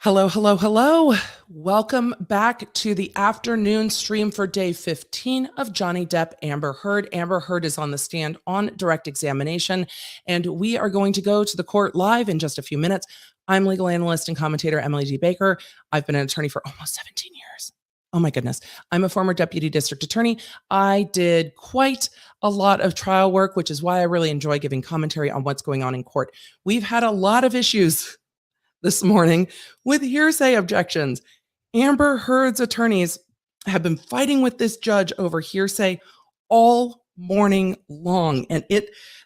Hello, hello, hello. Welcome back to the afternoon stream for day 15 of Johnny Depp, Amber Heard. Amber Heard is on the stand on direct examination, and we are going to go to the court live in just a few minutes. I'm legal analyst and commentator Emily G. Baker. I've been an attorney for almost 17 years. Oh my goodness. I'm a former deputy district attorney. I did quite a lot of trial work, which is why I really enjoy giving commentary on what's going on in court. We've had a lot of issues this morning with hearsay objections. Amber Heard's attorneys have been fighting with this judge over hearsay all morning long, and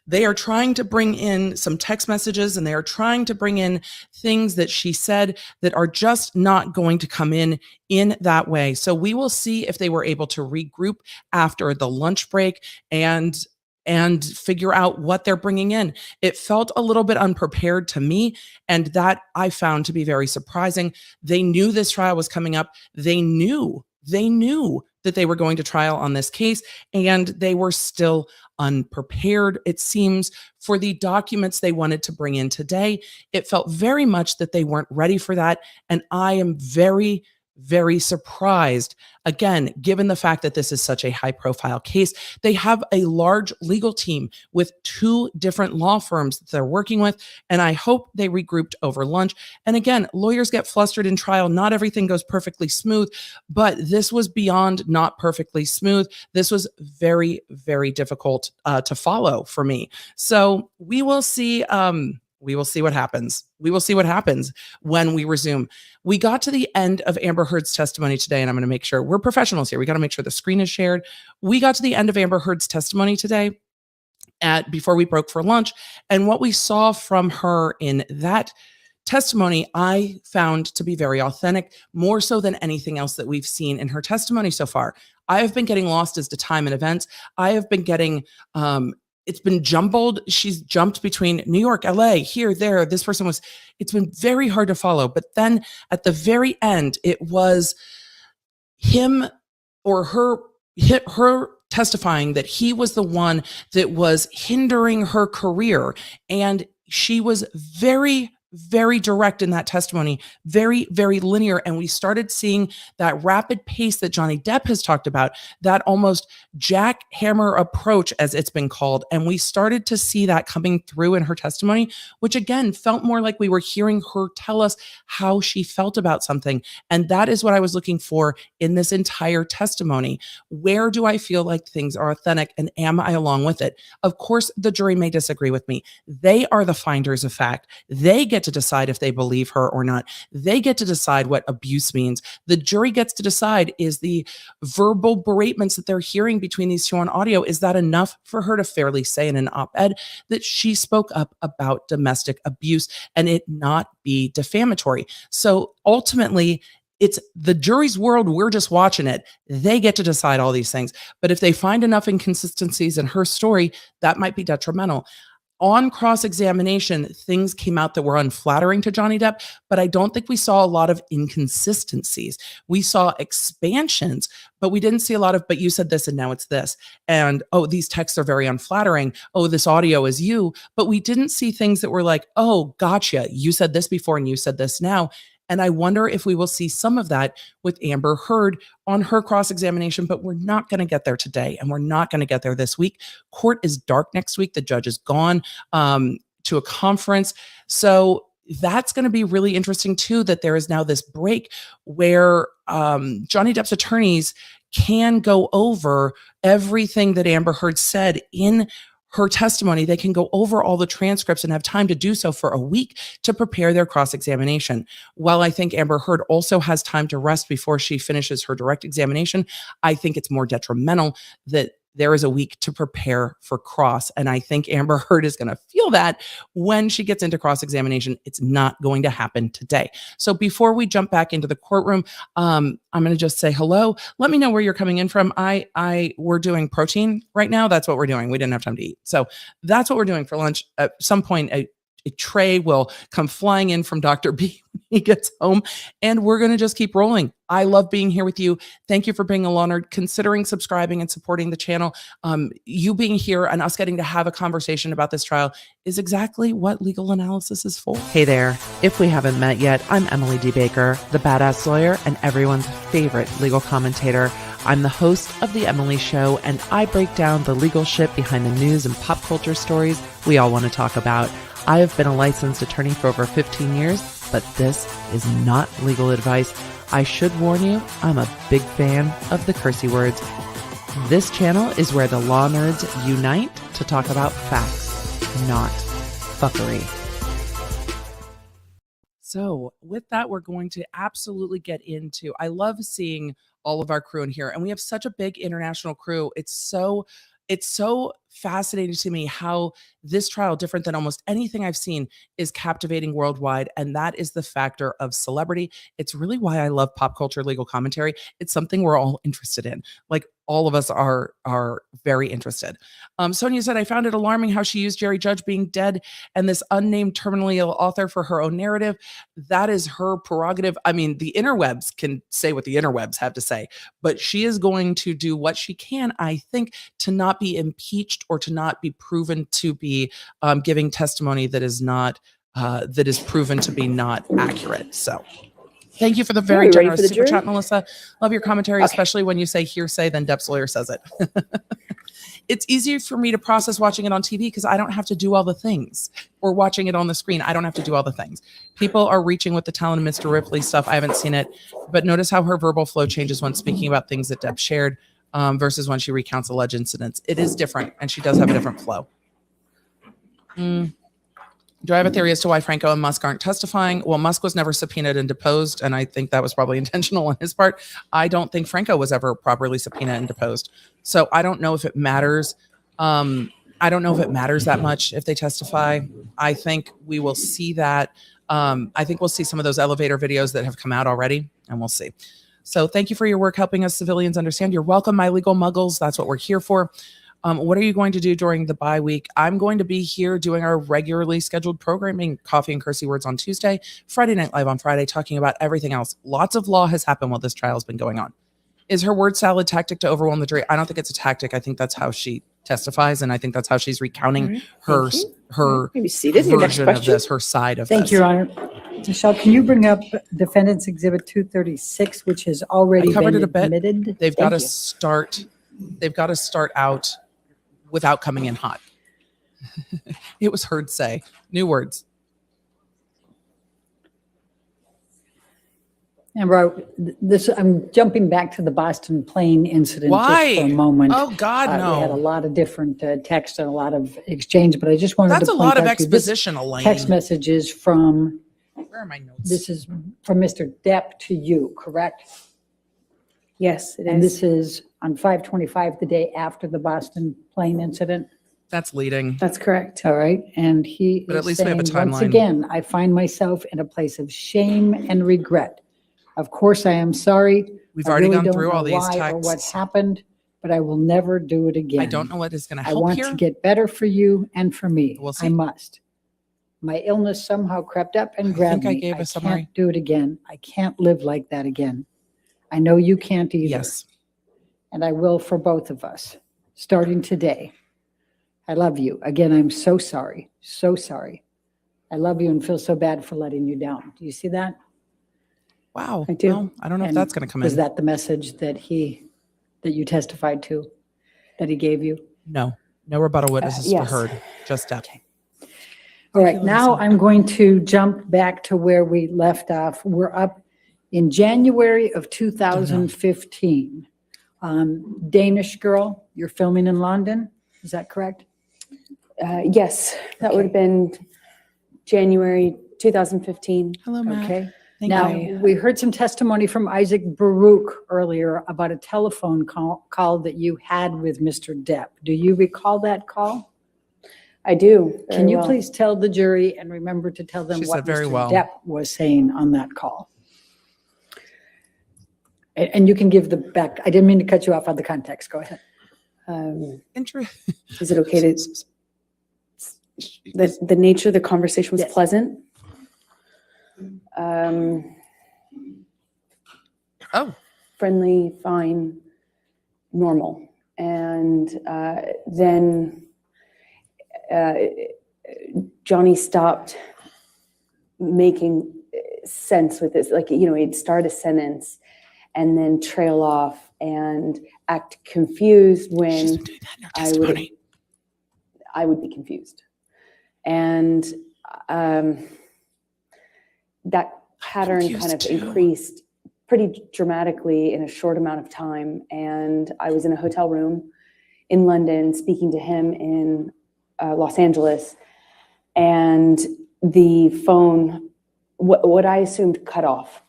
they are trying to bring in some text messages, and they are trying to bring in things that she said that are just not going to come in that way. So we will see if they were able to regroup after the lunch break and figure out what they're bringing in. It felt a little bit unprepared to me, and that I found to be very surprising. They knew this trial was coming up. They knew that they were going to trial on this case, and they were still unprepared, it seems, for the documents they wanted to bring in today. It felt very much that they weren't ready for that, and I am very, very surprised. Again, given the fact that this is such a high profile case, they have a large legal team with 2 different law firms that they're working with, and I hope they regrouped over lunch. And again, lawyers get flustered in trial. Not everything goes perfectly smooth, but this was beyond not perfectly smooth. This was very, very difficult to follow for me. So we will see. We will see what happens. We will see what happens when we resume. We got to the end of Amber Heard's testimony today, and I'm going to make sure we're professionals here. We got to make sure the screen is shared. We got to the end of Amber Heard's testimony today before we broke for lunch, and what we saw from her in that testimony, I found to be very authentic, more so than anything else that we've seen in her testimony so far. I have been getting lost as to time and events. I have been getting it's been jumbled. She's jumped between New York, LA, here, there. This person was, it's been very hard to follow. But then at the very end, it was him or her testifying that he was the one that was hindering her career. And she was very, very direct in that testimony, very, very linear. And we started seeing that rapid pace that Johnny Depp has talked about, that almost jackhammer approach, as it's been called. And we started to see that coming through in her testimony, which again felt more like we were hearing her tell us how she felt about something. And that is what I was looking for in this entire testimony. Where do I feel like things are authentic, and am I along with it? Of course, the jury may disagree with me. They are the finders of fact. They get to decide if they believe her or not. They get to decide what abuse means. The jury gets to decide, is the verbal beratements that they're hearing between these 2 on audio, is that enough for her to fairly say in an op-ed that she spoke up about domestic abuse and it not be defamatory? So ultimately, it's the jury's world. We're just watching it. They get to decide all these things. But if they find enough inconsistencies in her story, that might be detrimental. On cross-examination, things came out that were unflattering to Johnny Depp, but I don't think we saw a lot of inconsistencies. We saw expansions, but we didn't see a lot of, but you said this and now it's this. And, oh, these texts are very unflattering. Oh, this audio is you. But we didn't see things that were like, oh, gotcha. You said this before and you said this now. And I wonder if we will see some of that with Amber Heard on her cross-examination, but we're not going to get there today, and we're not going to get there this week. Court is dark next week. The judge is gone to a conference. So that's going to be really interesting too, that there is now this break where Johnny Depp's attorneys can go over everything that Amber Heard said in her testimony. They can go over all the transcripts and have time to do so for a week to prepare their cross-examination. While I think Amber Heard also has time to rest before she finishes her direct examination, I think it's more detrimental that there is a week to prepare for cross. And I think Amber Heard is going to feel that when she gets into cross-examination. It's not going to happen today. So before we jump back into the courtroom, I'm going to just say hello. Let me know where you're coming in from. We're doing protein right now. That's what we're doing. We didn't have time to eat. So that's what we're doing for lunch. At some point, a tray will come flying in from Dr. B when he gets home, and we're going to just keep rolling. I love being here with you. Thank you for being a law nerd, considering subscribing and supporting the channel. You being here and us getting to have a conversation about this trial is exactly what legal analysis is for. Hey there. If we haven't met yet, I'm Emily D. Baker, the badass lawyer and everyone's favorite legal commentator. I'm the host of The Emily Show, and I break down the legal shit behind the news and pop culture stories we all want to talk about. I have been a licensed attorney for over 15 years, but this is not legal advice. I should warn you, I'm a big fan of the cursey words. This channel is where the law nerds unite to talk about facts, not fuckery. So with that, we're going to absolutely get into, I love seeing all of our crew in here, and we have such a big international crew. It's so fascinating to me how this trial, different than almost anything I've seen, is captivating worldwide. And that is the factor of celebrity. It's really why I love pop culture legal commentary. It's something we're all interested in. Like, all of us are very interested. Sonia said, I found it alarming how she used Jerry Judge being dead and this unnamed terminally ill author for her own narrative. That is her prerogative. I mean, the interwebs can say what the interwebs have to say, but she is going to do what she can, I think, to not be impeached or to not be proven to be giving testimony that is not that is proven to be not accurate. So thank you for the very generous super chat, Melissa. Love your commentary, especially when you say hearsay, then Depp's lawyer says it. It's easier for me to process watching it on TV because I don't have to do all the things, or watching it on the screen. I don't have to do all the things. People are reaching with the talent of Mr. Ripley stuff. I haven't seen it, but notice how her verbal flow changes when speaking about things that Depp shared versus when she recounts alleged incidents. It is different, and she does have a different flow. Do I have a theory as to why Franco and Musk aren't testifying? Well, Musk was never subpoenaed and deposed, and I think that was probably intentional on his part. I don't think Franco was ever properly subpoenaed and deposed. So I don't know if it matters. I don't know if it matters that much if they testify. I think we will see that. I think we'll see some of those elevator videos that have come out already, and we'll see. So thank you for your work helping us civilians understand. You're welcome, my legal muggles. That's what we're here for. What are you going to do during the bye week? I'm going to be here doing our regularly scheduled programming, Coffee and Cursey Words on Tuesday, Friday Night Live on Friday, talking about everything else. Lots of law has happened while this trial has been going on. Is her word salad tactic to overwhelm the jury? I don't think it's a tactic. I think that's how she testifies, and I think that's how she's recounting her version of this, her side of this. Thank you, Your Honor. Michelle, can you bring up Defendant's Exhibit 236, which has already been admitted? They've got to start. They've got to start out without coming in hot. It was heard say. New words. Amber, I'm jumping back to the Boston plane incident just for a moment. Oh, God, no. We had a lot of different text and a lot of exchange, but I just wanted That's to a point lot of out exposition, Elaine. Text messages from, where are my notes? This is from Mr. Depp to you, correct? Yes, it is. And this is on 5/25, the day after the Boston plane incident? That's leading. That's correct. All right. And he But is at least we have a saying, once timeline. again, I find myself in a place of shame and regret. Of course, I am sorry. We've I already really gone don't through all know these why or what texts. happened, but I will never do it again. I don't know what is going to I help want here. to get better for you and for me. We'll see. I must. My illness somehow crept up and grabbed think I me. gave a summary. Can't do it again. I can't live like that again. I know you can't either. Yes. And I will for both of us, starting today. I love you. Again, I'm so sorry. So sorry. I love you and feel so bad for letting you down. Do you see that? Wow. I do. Well, I don't know if And that's going to come Was in. that the message that you testified to, that he gave you? No. No rebuttal witnesses yes. were heard. Just Depp. All right, you, now Lisa. I'm going to jump back to where we left off. We're up in January of 2015. Danish girl, you're filming in London, is that correct? Yes, that would have been January 2015. Hello, Matt. Okay. Thank Now, you. we heard some testimony from Isaac Baruch earlier about a telephone call that you had with Mr. Depp. Do you recall that call? I do. Can you well. please tell the jury and remember to tell them She what said very Mr. well. Depp was saying on that call? And you can give the back. I didn't mean to cut you off on the context. Go ahead. Is it okay to, the nature of the conversation was Yes. pleasant? Oh, friendly, fine, normal. And then Johnny stopped making sense with this. Like, he'd start a sentence and then trail off and act confused she's when been doing that in her testimony. I would be confused. And that pattern kind of confused too. increased pretty dramatically in a short amount of time. And I was in a hotel room in London speaking to him in Los Angeles. And the phone, what I assumed, cut off.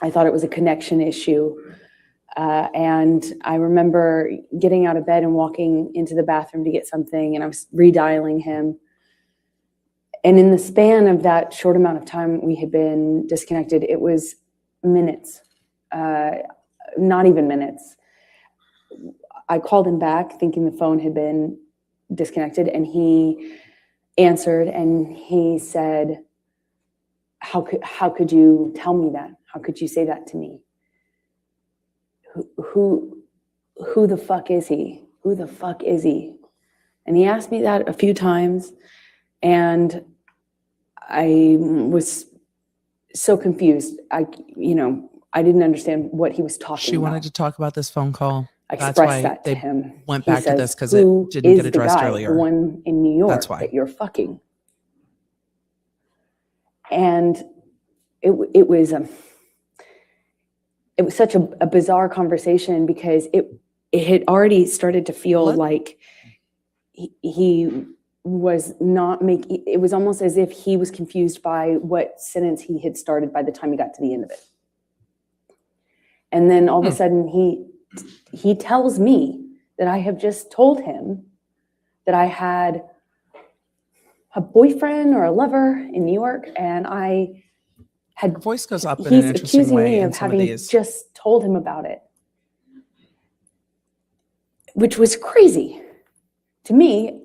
I thought it was a connection issue. And I remember getting out of bed and walking into the bathroom to get something, and I was redialing him. And in the span of that short amount of time we had been disconnected, it was minutes, not even minutes. I called him back thinking the phone had been disconnected, and he answered and he said, how could you tell me that? How could you say that to me? Who the fuck is he? Who the fuck is he? And he asked me that a few times, and I was so confused. I didn't understand what he was talking She about. wanted to talk about this phone call. I That's why expressed that to they him. went He back to says, this because it "Who didn't get is the addressed guy, earlier. The one in New York That's why. that you're fucking." And it was such a bizarre conversation because it had already started to feel like he was not making. It was almost as if he was confused by what sentence he had started by the time he got to the end of it. And then all of a sudden he tells me that I have just told him that I had a boyfriend or a lover in New York, and I had. Her voice goes up in He's an interesting accusing way me in of some of having these. just told him about it, which was crazy to me.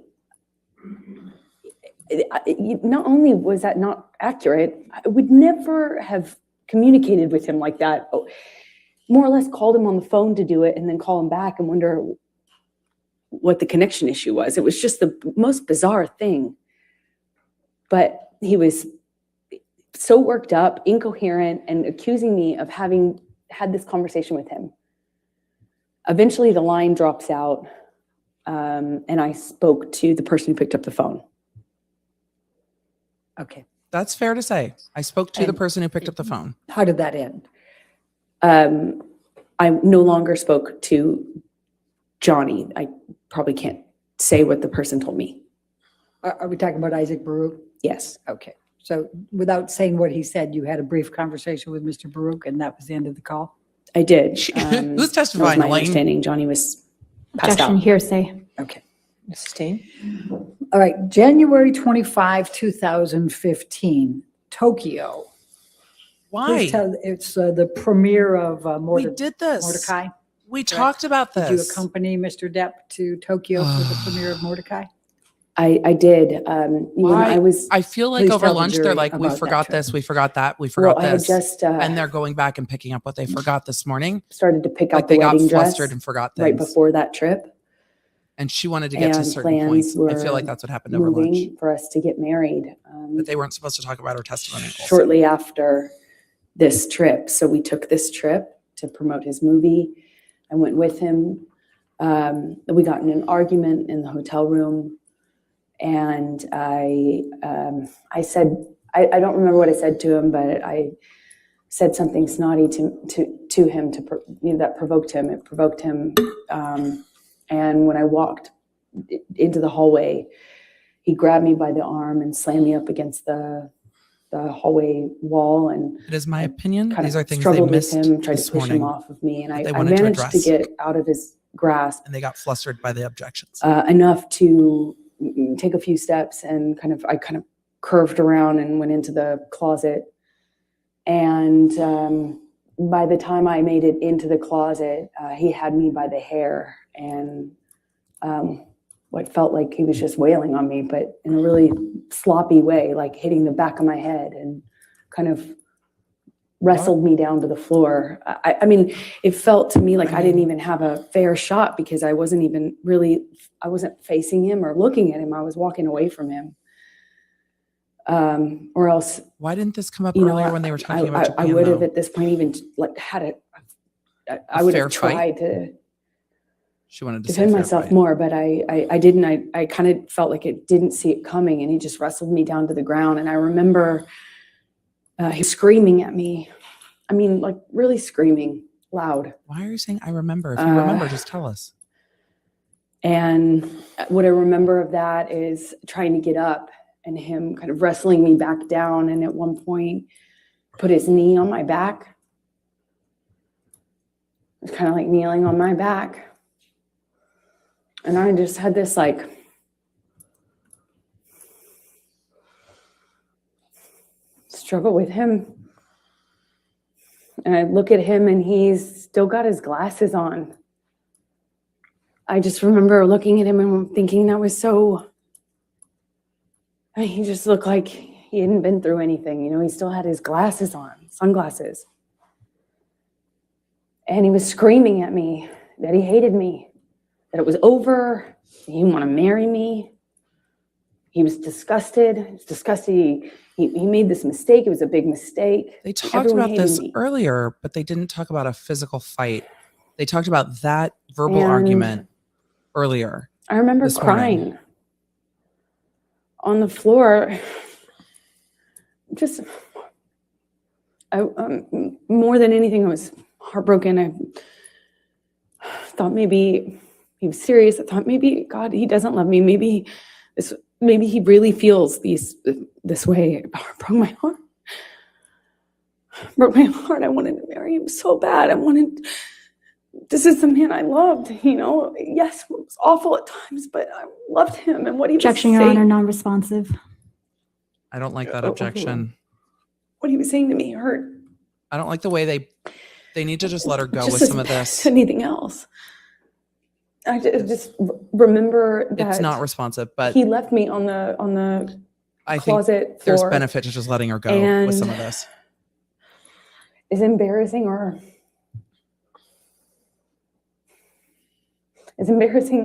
Not only was that not accurate, I would never have communicated with him like that. More or less called him on the phone to do it and then call him back and wonder what the connection issue was. It was just the most bizarre thing. But he was so worked up, incoherent, and accusing me of having had this conversation with him. Eventually the line drops out, and I spoke to the person who picked up the phone. Okay. That's fair to say. I spoke to the person who picked up the phone. How did that end? I no longer spoke to Johnny. I probably can't say what the person told me. Are we talking about Isaac Baruch? Yes. Okay. So without saying what he said, you had a brief conversation with Mr. Baruch, and that was the end of the call? I did. Who's That was testifying, my Elaine? understanding. Johnny was passed Objection, out. hearsay. Okay. Mrs. Steen? All right. January 25, 2015, Tokyo. Why? Please tell, it's the premiere of We did this. Mordecai. We talked about Did you this. accompany Mr. Depp to Tokyo for the premiere of Mordecai? I did. When I was, I feel like Please over tell the lunch they're jury like, we about that forgot trip. this, we forgot that, we forgot well, I had this, just and they're going back and picking up what they forgot this morning. started to pick Like out they the got wedding dress flustered and forgot things. right before that trip. And she wanted to get to And certain plans points. I feel were like that's what happened over lunch. moving for us to get married. But they weren't supposed to talk about her testimony. also. Shortly after this trip. So we took this trip to promote his movie. I went with him. We got in an argument in the hotel room, and I said, I don't remember what I said to him, but I said something snotty to him that provoked him. It provoked him. And when I walked into the hallway, he grabbed me by the arm and slammed me up against the hallway wall, and It is my opinion. kind These are of things they struggled with missed him, tried this to push morning, him off of me, and that I they wanted to managed to address. get out of his grasp and they got flustered by the objections. enough to take a few steps, and I kind of curved around and went into the closet. And by the time I made it into the closet, he had me by the hair, and what felt like he was just wailing on me, but in a really sloppy way, like hitting the back of my head and kind of wrestled me down to the floor. I mean, it felt to me like I didn't even have a fair shot because I wasn't facing him or looking at him. I was walking away from him. Or else, Why didn't this come up you know, earlier when they were talking about Japan? I would have though? at this point even like had I would fair have tried fight? to She wanted to defend say fair myself fight. more, but I didn't. I kind of felt like it didn't see it coming, and he just wrestled me down to the ground. And I remember he was screaming at me. I mean, like really screaming loud. Why are you saying I remember? If you remember, just tell us. And what I remember of that is trying to get up and him kind of wrestling me back down. And at one point, put his knee on my back. It was kind of like kneeling on my back. And I just had this like struggle with him. And I look at him and he's still got his glasses on. I just remember looking at him and thinking that was so, I mean, he just looked like he hadn't been through anything. You know, he still had his glasses on, sunglasses. And he was screaming at me that he hated me, that it was over, he didn't want to marry me. He was disgusted. He was disgusted. He made this mistake. It was a big mistake. They talked Everyone about this hated me. earlier, but they didn't talk about a physical fight. They talked about that verbal And argument earlier. I remember this morning. crying on the floor. Just, more than anything, I was heartbroken. I thought maybe he was serious. I thought maybe, God, he doesn't love me. Maybe he really feels this way. It broke my heart. Broke my heart. I wanted to marry him so bad. This is the man I loved, you know. Yes, it was awful at times, but I loved him and what he was Objection, saying. Your Honor, non-responsive. I don't like that objection. What he was saying to me hurt. I don't like the way they need to just let her go Just with as some of bad this. as anything else. I just remember that It's not responsive, but he left me on the I think closet there's floor. benefit to just letting her go with some of this. As embarrassing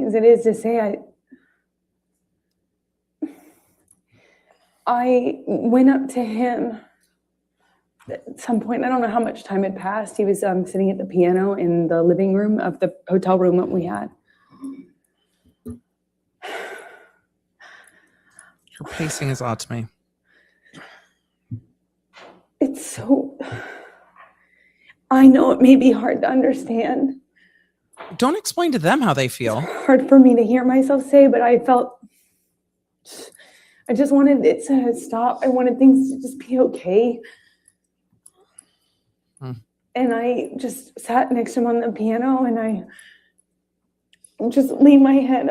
as it is to say, I went up to him at some point. I don't know how much time had passed. He was sitting at the piano in the living room of the hotel room that we had. Your pacing is odd to me. It's so, I know it may be hard to understand. Don't explain to them how they feel. Hard for me to hear myself say, but I just wanted it to stop. I wanted things to just be okay. And I just sat next to him on the piano and I just leaned my head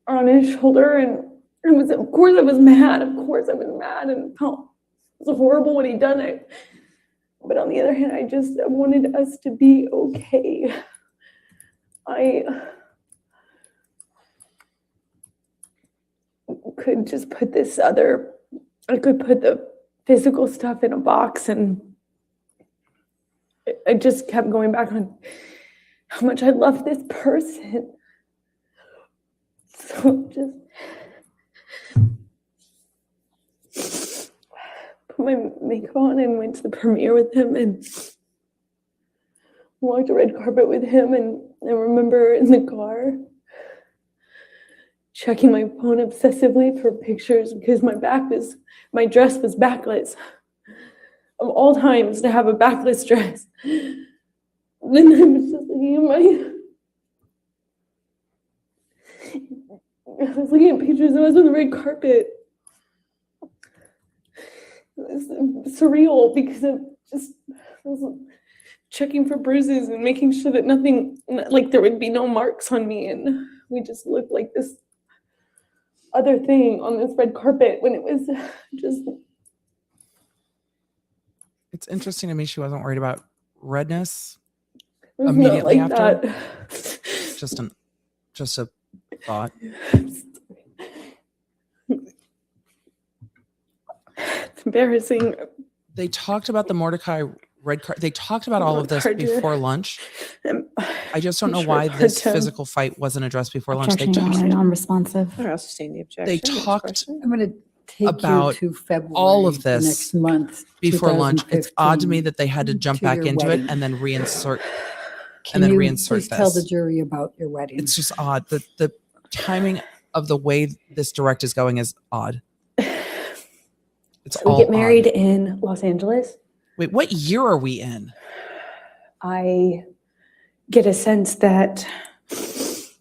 on his shoulder, and of course I was mad. Of course I was mad and felt it was horrible what he'd done. But on the other hand, I wanted us to be okay. I could just put I could put the physical stuff in a box, and I just kept going back on how much I love this person. So just put my makeup on and went to the premiere with him and walked a red carpet with him. And I remember in the car checking my phone obsessively for pictures because my dress was backless. Of all times to have a backless dress. Then I was just looking at pictures of us on the red carpet. It was surreal because I was checking for bruises and making sure that nothing, like there would be no marks on me, and we just looked like this other thing on this red carpet when it was just. It's interesting to me she wasn't worried about redness It was immediately not like after. that. Just a thought. It's embarrassing. They talked about the Mordecai red card. They talked about all of this Mordecai, before lunch. I just don't I'm know sure why this Martin- physical fight wasn't addressed before lunch. Objection, Your Honor, non-responsive. I'll sustain the objection. They Next talked question. I'm going to take about you to February. all of the this next month. before lunch. It's odd to me 2015, that they had to jump to back your into wedding. it and then reinsert. Can then you reinsert please tell the this. jury about your wedding? It's just odd. The timing of the way this direct is going is odd. It's So we all get married odd. in Los Angeles. Wait, what year are we in? I get a sense that it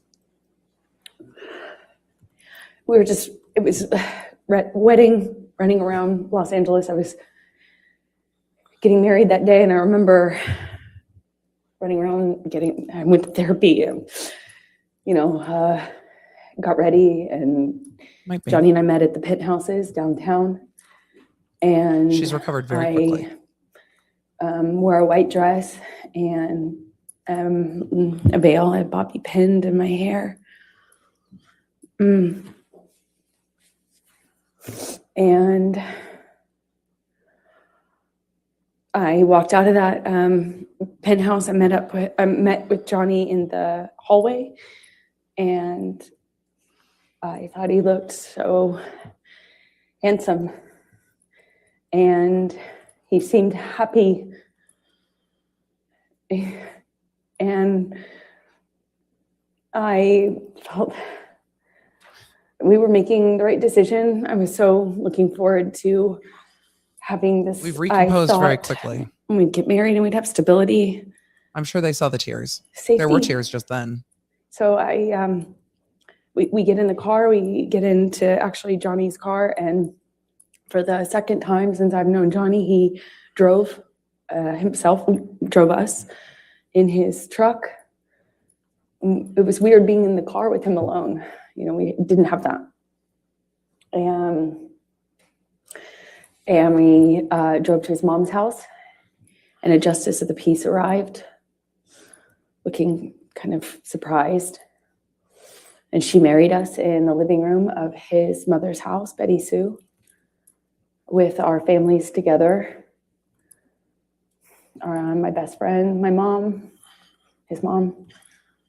was wedding, running around Los Angeles. I was getting married that day, and I remember running around I went to therapy and, got ready, and Might be. Johnny and I met at the Penthouses downtown. And She's recovered very quickly. Wore a white dress and a veil, a bobby pinned in my hair. And I walked out of that penthouse. I met with Johnny in the hallway, and I thought he looked so handsome, and he seemed happy, and I felt we were making the right decision. I was so looking forward to having this. We've recomposed I very thought quickly. we'd get married and we'd have stability, I'm sure they saw the tears. safety. There were tears just then. So we get in the car, we get into actually Johnny's car, and for the second time since I've known Johnny, he drove drove us in his truck. It was weird being in the car with him alone. We didn't have that. And we drove to his mom's house, and a justice of the peace arrived, looking kind of surprised. And she married us in the living room of his mother's house, Betty Sue, with our families together. My best friend, my mom, his mom.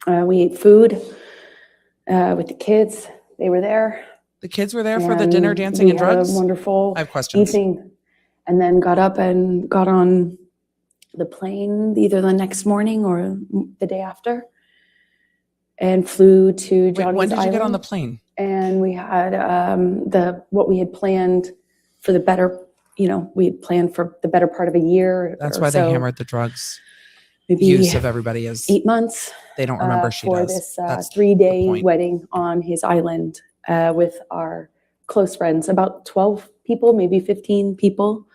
We ate food with the kids. They were there. The kids were there for the dinner, dancing, we and had drugs? a wonderful I have questions. evening, and then got up and got on the plane either the next morning or the day after, and flew to Wait, Johnny's when did you get on the Island. plane? And we had what we had planned for the better. We had planned for the better part of a year. That's or why they so, hammered the drugs maybe use of everybody is 8 months. they don't remember she for does. this That's the 3-day point. wedding on his island with our close friends, about 12 people, maybe 15 people.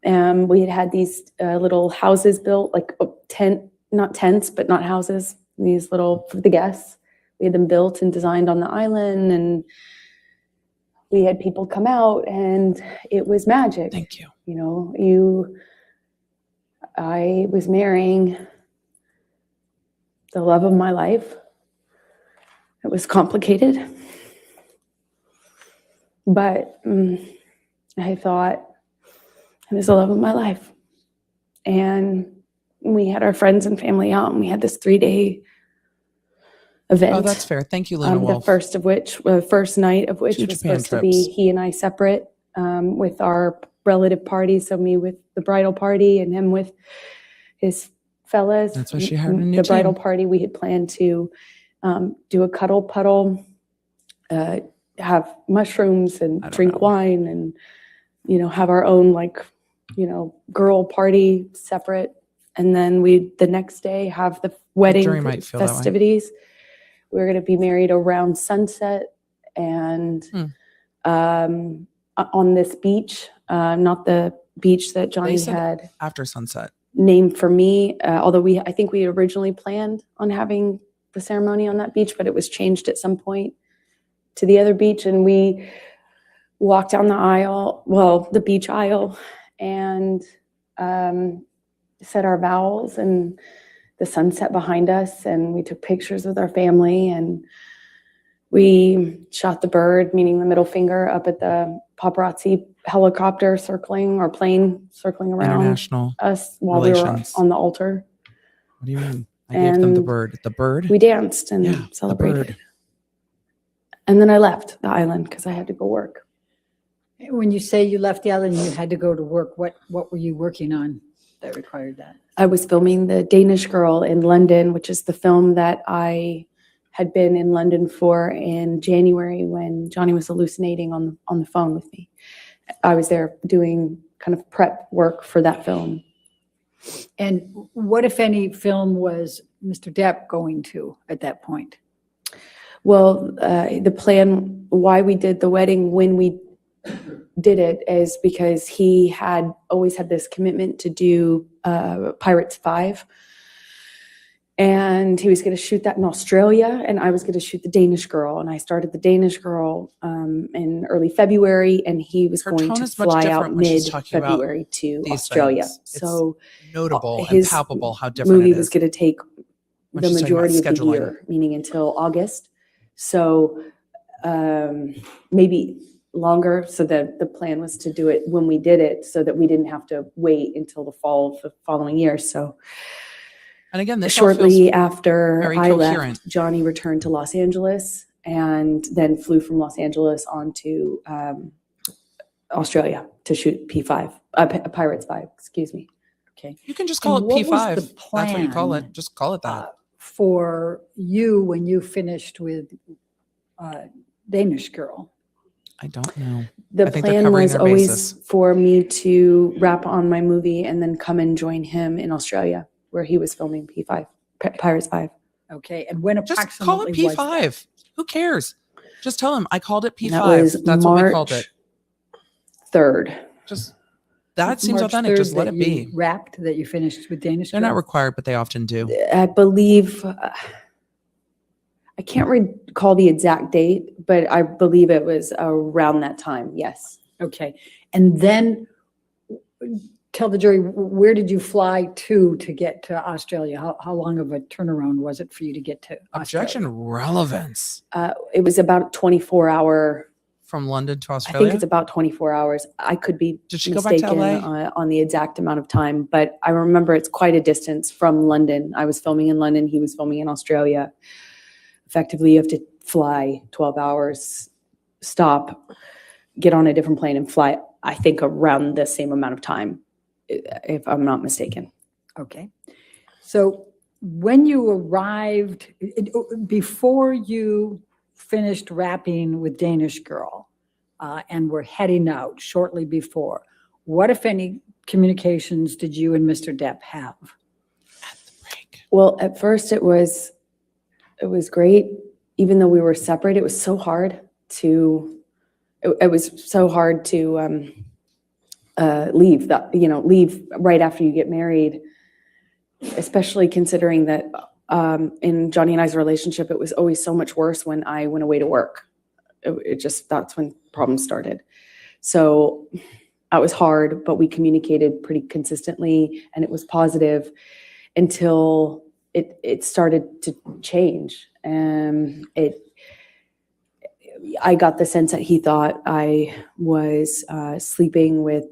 We had these little houses built, like not tents, but not houses, these little, for the guests. We had them built and designed on the island, and we had people come out, and it was magic. Thank you. I was marrying the love of my life. It was complicated, but I thought it was the love of my life. And we had our friends and family out, and we had this 3-day event. Oh, that's fair. Thank you, Luna The Wolf. first night of which Two was Japan supposed to be trips. he and I separate with our relative parties. So me with the bridal party and him with his fellas. That's why she hired a new The bridal team. party, we had planned to do a cuddle puddle, have mushrooms and I don't drink know. wine, and have our own girl party separate. And then the next day have the wedding jury might feel that way. festivities. We're going to be married around sunset and on this beach, not the beach that Johnny said had After sunset. named for me, although I think we originally planned on having the ceremony on that beach, but it was changed at some point to the other beach. And we walked down the beach aisle, and said our vows, and the sunset behind us, and we took pictures with our family, and We shot the bird, meaning the middle finger, up at the paparazzi helicopter circling or plane circling around International us while relations. we were on the altar. What do you mean? I gave them the And bird. The bird? We danced and Yeah, the celebrated. bird. And then I left the island because I had to go work. When you say you left the island, you had to go to work, what were you working on that required that? I was filming The Danish Girl in London, which is the film that I had been in London for in January when Johnny was hallucinating on the phone with me. I was there doing kind of prep work for that film. And what, if any, film was Mr. Depp going to at that point? Well, the plan, why we did the wedding when we did it, is because he had always had this commitment to do Pirates 5. And he was going to shoot that in Australia, and I was going to shoot The Danish Girl. And I started The Danish Girl in early February, and he was Her going tone to is much fly different out when she's talking about mid-February to these Australia. things. It's So notable and his palpable how different movie it is. was going to take when the she's talking about majority of the scheduling. year, meaning until August. So maybe longer. So the plan was to do it when we did it so that we didn't have to wait until the fall of the following year. So And again, this all shortly feels after very I coherent. left, Johnny returned to Los Angeles and then flew from Los Angeles on to Australia to shoot Pirates 5, excuse me. Okay. you can just call And it what was P5. the That's what you call it. plan, Just call it that. For you when you finished with Danish Girl? I don't know. The I think they're plan covering was their always bases. for me to wrap on my movie and then come and join him in Australia, where he was filming Pirates 5. Okay, and when Just call it approximately was that? P5. Who cares? Just tell him I called it P5. That was That's what we called it. March 3rd. Just that seems March authentic. 3rd Just let that it you be. Wrapped, that you finished with Danish They're Girl? not required, but they often do. I believe, I can't recall the exact date, but I believe it was around that time, yes. Okay, and then tell the jury, where did you fly to get to Australia? How long of a turnaround was it for you to get to Objection Australia? relevance It was about a 24-hour, from London to I Australia. think it's about 24 hours. I could be Did she go back to mistaken LA? on the exact amount of time, but I remember it's quite a distance from London. I was filming in London, he was filming in Australia. Effectively, you have to fly 12 hours, stop, get on a different plane and fly, I think, around the same amount of time, if I'm not mistaken. Okay, so when you arrived, before you finished wrapping with Danish Girl and were heading out shortly before, what, if any, communications did you and Mr. Depp have? At the break. Well, at first it was great. Even though we were separated, it was so hard to leave right after you get married, especially considering that in Johnny and I's relationship, it was always so much worse when I went away to work. That's when problems started. So that was hard, but we communicated pretty consistently and it was positive until it started to change. I got the sense that he thought I was sleeping with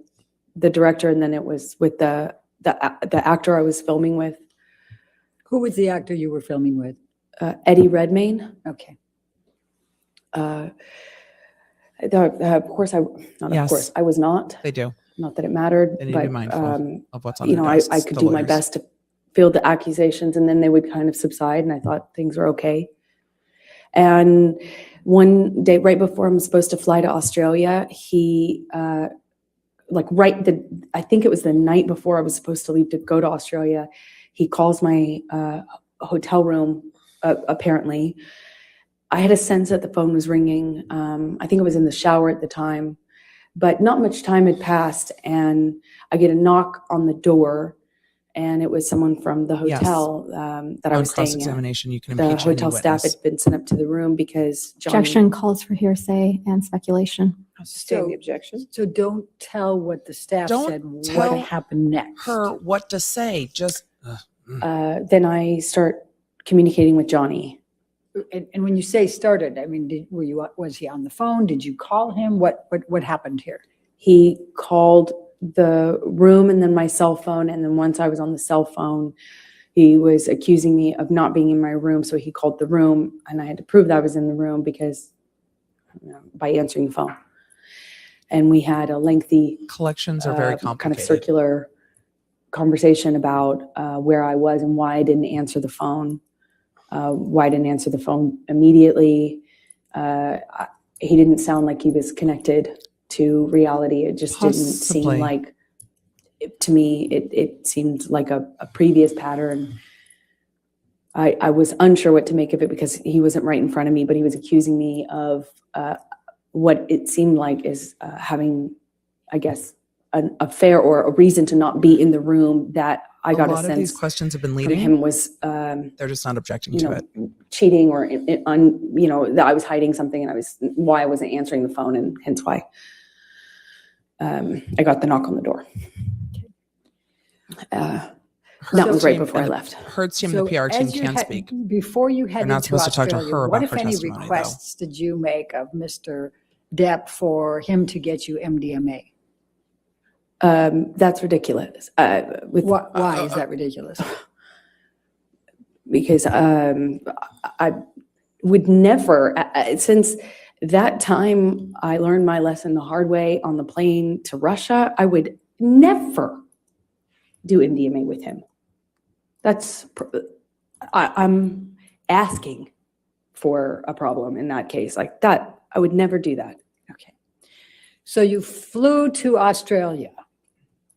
the director, and then it was with the actor I was filming with. Who was the actor you were filming with? Eddie Redmayne. Okay. Of course, Yes. I was not. They do. Not that it mattered, They need to but be mindful of what's on their I desks, could the do my lawyers. best to field the accusations, and then they would kind of subside, and I thought things were okay. And one day, right before I'm supposed to fly to Australia, he, I think it was the night before I was supposed to leave to go to Australia, he calls my hotel room, apparently. I had a sense that the phone was ringing. I think I was in the shower at the time, but not much time had passed, and I get a knock on the door, and it was someone from the hotel that I On was staying at. cross-examination, you can The impeach any hotel staff witness. had been sent up to the room because Johnny. Objection calls for hearsay and speculation. So- the objection. So don't tell what the staff Don't said, tell what happened next. Her what to say. Just Then I start communicating with Johnny, And when you say started, I mean, was he on the phone? Did you call him? What happened here? He called the room and then my cell phone. And then once I was on the cell phone, he was accusing me of not being in my room. So he called the room and I had to prove that I was in the room because by answering the phone. And we had a lengthy Collections are very complicated. kind of circular conversation about where I was and why I didn't answer the phone. Why I didn't answer the phone immediately. He didn't sound like he was connected to reality. It just didn't seem like, to me, it seemed like a previous pattern. I was unsure what to make of it because he wasn't right in front of me, but he was accusing me of what it seemed like is having, I guess, an affair or a reason to not be in the room that I got a sense. A lot of these questions have been from leading. him was They're just not objecting to it. cheating or that I was hiding something and why I wasn't answering the phone, and hence why I got the knock on the door. That was right before I left. Hertz team and the PR team can speak. Before you headed not to supposed to talk to Australia, her what about if her any testimony, though. requests did you make of Mr. Depp for him to get you MDMA? That's ridiculous. Why is that ridiculous? Because I would never, since that time I learned my lesson the hard way on the plane to Russia, I would never do MDMA with him. I'm asking for a problem in that case. Like that, I would never do that. Okay. So you flew to Australia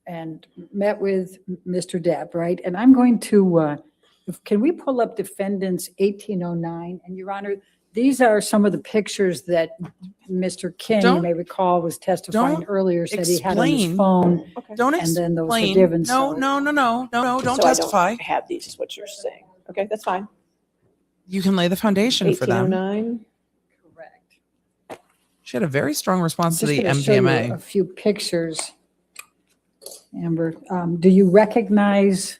and met with Mr. Depp, right? And I'm going to, can we pull up defendants 1809? And Your Honor, these are some of the pictures that Mr. King, you may recall, was testifying earlier, said he had on his phone. Okay. Don't And then those were explain. given. No, so- don't So testify. I don't have these, is what you're saying. Okay, that's fine. You can lay the foundation for them. 1809. Correct. She had a very strong response to Just the gonna show you MDMA. a few pictures. Amber, do you recognize,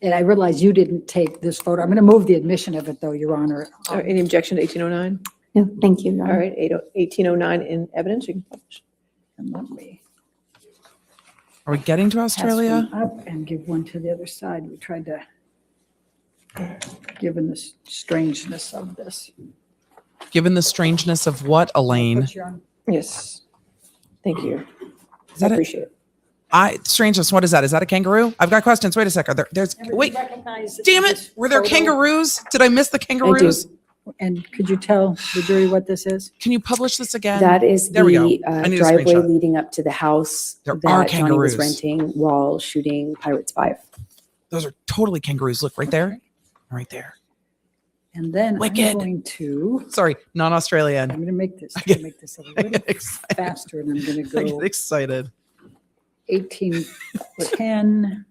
and I realize you didn't take this photo. I'm going to move the admission of it though, Your Honor. Any objection to 1809? No, thank you, Your All Honor. right, 1809 in evidence, you can publish. And let me Are we getting to pass Australia? one up and give one to the other side. We tried to, given the strangeness of this. Given the strangeness of what, Elaine? Put you on- Yes. Thank you. Is that I it? appreciate it. Strangeness, what is that? Is that a kangaroo? I've got questions. Wait a sec. There's Amber, do you wait, recognize damn it. this Were there photo? kangaroos? Did I miss the kangaroos? And could you tell the jury what this is? Can you publish this again? That is There we go. the I need a driveway screenshot. leading up to the house There are that Johnny was kangaroos. renting while shooting Pirates 5. Those are totally kangaroos. Look right there. Right there. And then Wicked. I'm going to, Sorry, non-Australian. I'm going to make this, I try to get- make this a I little get excited. faster, and I'm going to I go get excited. 1810.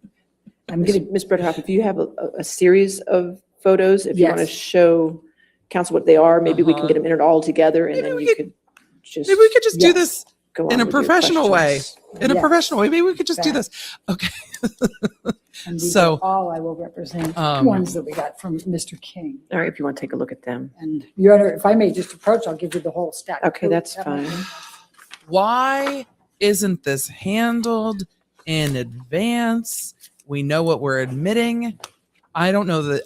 I'm going to, Ms. Bredhoff, if you have a series of photos, if you want to Yes. show council what they are, maybe we can Uh-huh. get them entered all together and Maybe then we you could- could just Maybe we could just do Yes. this go on in a with your professional way. questions. In a Yes. professional way. Maybe we could just do this. Okay. and these So, are all I will represent, um, ones that we got from Mr. King. All right, if you want to take a look at them. And Your Honor, if I may just approach, I'll give you the whole stack. Okay, too. that's That fine. might- Why isn't this handled in advance? We know what we're admitting. I don't know the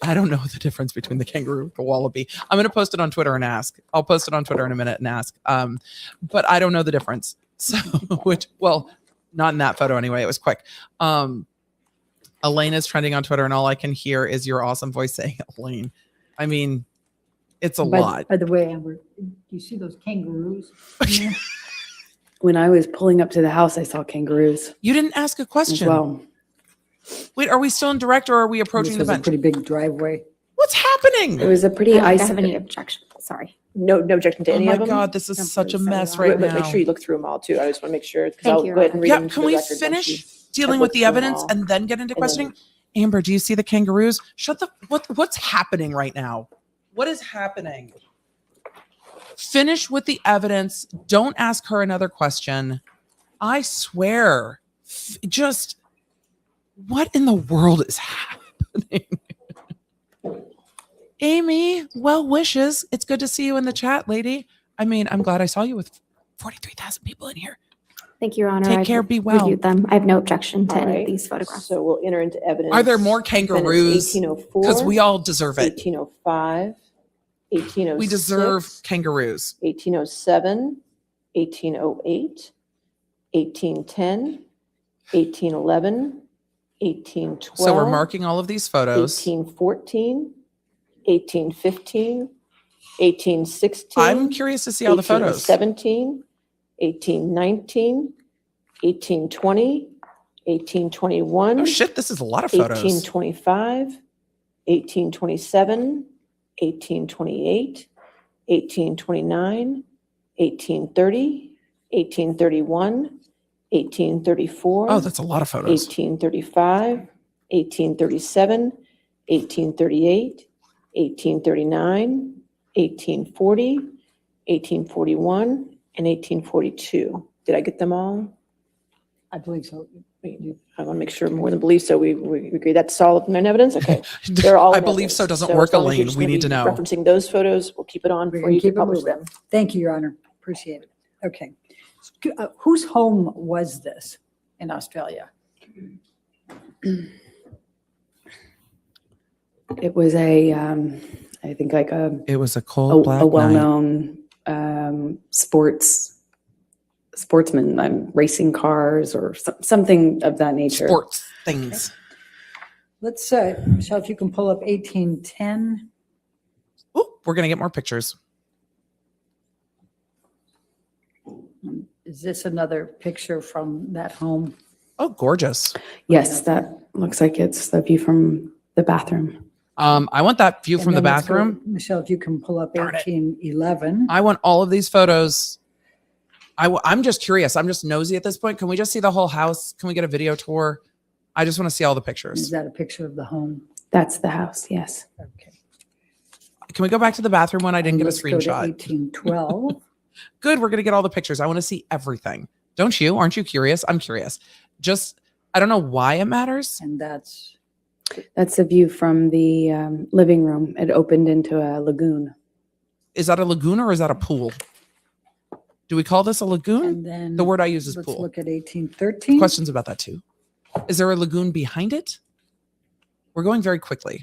difference between the kangaroo and the wallaby. I'm going to post it on Twitter and ask. I'll post it on Twitter in a minute and ask. But I don't know the difference. So, not in that photo anyway. It was quick. Elaine is trending on Twitter, and all I can hear is your awesome voice saying Elaine. I mean, it's a lot. By the way, Amber, do you see those kangaroos? in there? When I was pulling up to the house, I saw kangaroos You didn't ask a as question. well. Wait, are we still in direct or are we approaching This the was a bench? pretty big driveway. What's happening? It was a I pretty don't ice. have any objection. Sorry. No objection to Oh any my of them? God, this I'm is such a really sorry, mess Your Honor. right But now. make sure you look through them all too. I just want to make sure, because Thank I'll you, go ahead and Your read Yeah, them to can the we record once finish you- dealing I've with looked the through them evidence all. and then get into And then- questioning? Amber, do you see the kangaroos? What's happening right now? What is happening? Finish with the evidence. Don't ask her another question. I swear. Just what in the world is happening? Amy, well wishes. It's good to see you in the chat, lady. I mean, I'm glad I saw you with 43,000 people in here. Thank you, Your Honor. Take care, I've be well. reviewed them. I have no objection to All any right. of these photographs. So we'll enter into evidence. Are there more kangaroos? 1804. Because we all deserve it. 1805. 1806. We deserve kangaroos. 1807. 1808. 1810. 1811. 1812. So we're marking all of these photos. 1814. 1815. 1816. I'm curious to see all the photos. 1817. 1819. 1820. 1821. Oh shit, this is a lot of photos. 1825, 1827, 1828, 1829, 1830, 1831, 1834. Oh, that's a lot of photos. 1835, 1837, 1838, 1839, 1840, 1841, and 1842. Did I get them all? I believe so. I want to make sure more than believe so. We agree that's solid and evidence. Okay, they're all. I in believe evidence. so doesn't So work, as long as you're Elaine. just We gonna need to be know. Referencing those photos, we'll keep it on We're for gonna you to keep it publish moving. them. Thank you, Your Honor. Appreciate it. Okay. Whose home was this in Australia? It was I think like It was a cold black a night. well-known sportsman, racing cars or something of that nature. Sports things. Let's, Michelle, if you can pull up 1810. Oh, we're gonna get more pictures. Is this another picture from that home? Oh, gorgeous. Yes, that looks like it's the view from the bathroom. I want that view And from the then let's go- bathroom. Michelle, if you can pull up Darn it. 1811. I want all of these photos. I'm just curious. I'm just nosy at this point. Can we just see the whole house? Can we get a video tour? I just want to see all the Is pictures. that a picture of the home? That's the house, yes. Okay. Can we go back to the bathroom one? I didn't get a Let's go to screenshot. 1812. Good. We're going to get all the pictures. I want to see everything. Don't you? Aren't you curious? I'm curious. Just, I don't know why it matters. And that's, That's the view from the living room. It opened into a lagoon. Is that a lagoon or is that a pool? Do we call this a lagoon? and then. The word I use is Let's pool. look at 1813. Questions about that too. Is there a lagoon behind it? We're going very quickly.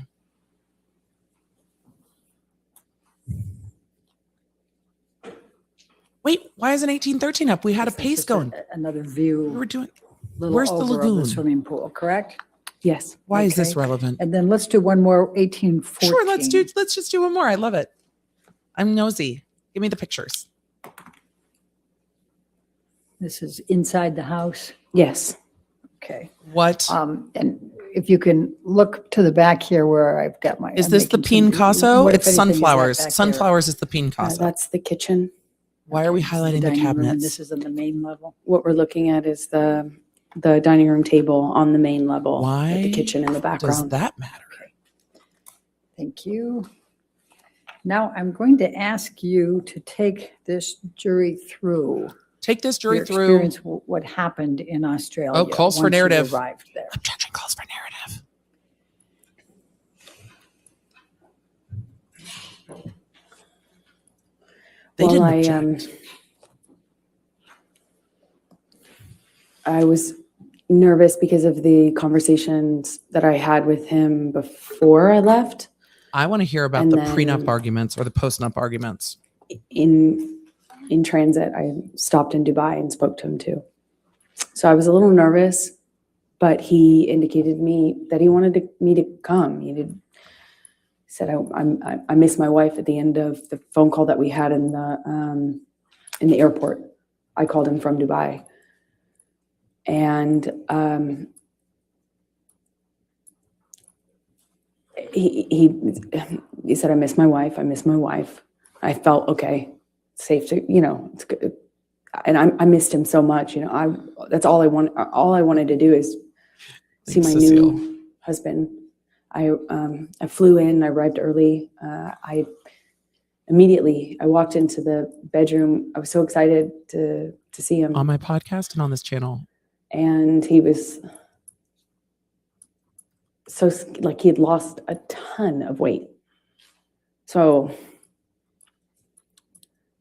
Wait, why isn't 1813 up? We had a This is pace just going. Another We view. were doing. Little Where's the over of lagoon? swimming pool, correct? Yes. Why is this Okay. relevant? And then let's do one more, 1814. Sure, let's just do one more. I love it. I'm nosy. Give me the pictures. This is inside the house. Yes. Okay. What And if you can look to the back here where I've got my. is I'm this the making some- Picasso? what, if It's anything, is that sunflowers. back there? Sunflowers is the Picasso. That's the kitchen. Why are we Okay, this is highlighting the dining room, and cabinets? This is on the main level. What we're looking at is the dining room table on the main level. With Why the kitchen in the Does background. that matter? Thank you. Now I'm going to ask you to take this jury through. Take this jury your through. experience, what happened in Australia. Oh, calls for once you narrative. arrived there. Objection calls for narrative. They Well, didn't object. I was nervous because of the conversations that I had with him before I left. I want to hear about and the then- prenup arguments or the postnup arguments. In transit, I stopped in Dubai and spoke to him too. So I was a little nervous, but he indicated that he wanted me to come. He said, I miss my wife at the end of the phone call that we had in the airport. I called him from Dubai. And he said, I miss my wife. I felt okay, safe to, it's good. And I missed him so much, that's all I wanted to do is see my Thanks, Cecile. new husband. I flew in, I arrived early. I walked into the bedroom. I was so excited to see him. On my podcast and on this channel. And he was so, like, he had lost a ton of weight. So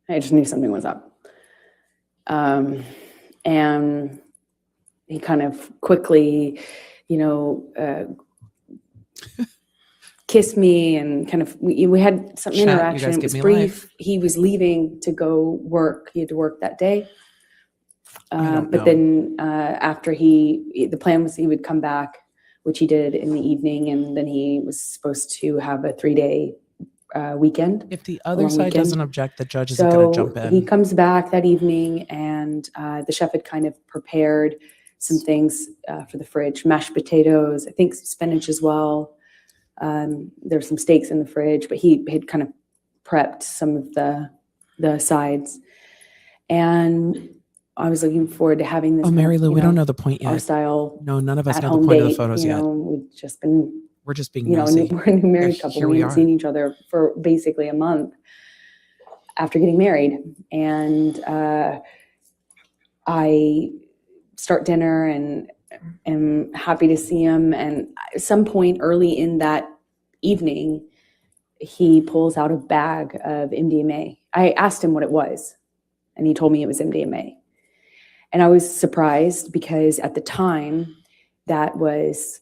I just knew something was up. And he kind of quickly, kissed me and kind of, we had some Chat, you interaction. guys It give was me brief. life. He was leaving to go work. He had to work that day. I don't But know. then after the plan was he would come back, which he did in the evening, and then he was supposed to have a 3-day weekend. If the other long side weekend. doesn't object, the judge isn't going to So jump in. he comes back that evening, and the chef had kind of prepared some things for the fridge, mashed potatoes, I think some spinach as well. There's some steaks in the fridge, but he had kind of prepped some of the sides. And I was looking forward to having this. Oh, Mary Lou, we don't know the point Our yet. style No, none of us know the at-home point of the date. photos yet. We've just been, We're just being we're nosy. a new married couple. Here We we haven't are. seen each other for basically a month after getting married. And I start dinner and am happy to see him. And at some point early in that evening, he pulls out a bag of MDMA. I asked him what it was, and he told me it was MDMA. And I was surprised because at the time, that was,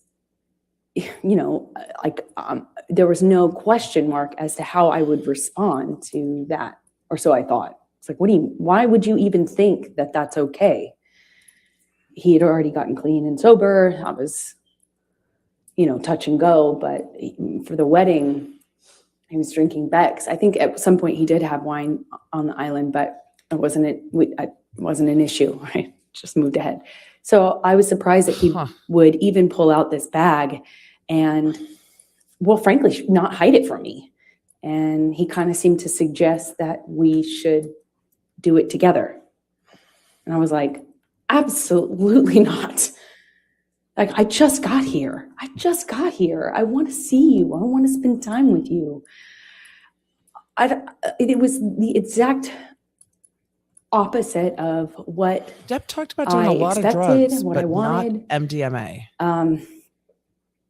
there was no question mark as to how I would respond to that, or so I thought. It's like, why would you even think that that's okay? He had already gotten clean and sober. I was, touch and go, but for the wedding, he was drinking Beck's. I think at some point he did have wine on the island, but it wasn't an issue. I just moved ahead. So I was surprised that he would even pull out this bag and, well, frankly, not hide it from me. And he kind of seemed to suggest that we should do it together. And I was like, absolutely not. Like, I just got here. I want to see you. I want to spend time with you. It was the exact opposite of what Depp talked about doing I a lot of expected, drugs, what but I wanted. not MDMA.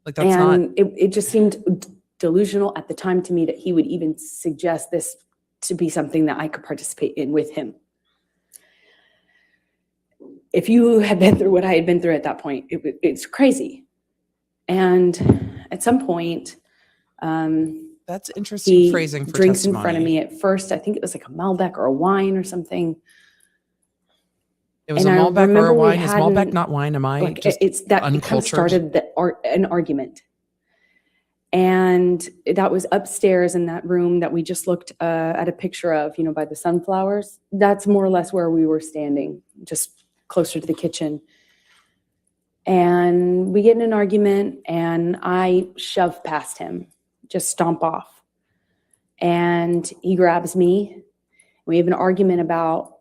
Like, that's And not. it just seemed delusional at the time to me that he would even suggest this to be something that I could participate in with him. If you had been through what I had been through at that point, it's crazy. And at some point, That's interesting he phrasing for drinks testimony. in front of me. At first, I think it was like a Malbec or a wine or something. It was And a I Malbec or a remember we wine. Is Malbec hadn't- not wine? Am I Like just it's that it kind of uncultured? started an argument. And that was upstairs in that room that we just looked at a picture of, by the sunflowers. That's more or less where we were standing, just closer to the kitchen. And we get in an argument, and I shove past him, just stomp off. And he grabs me. We have an argument about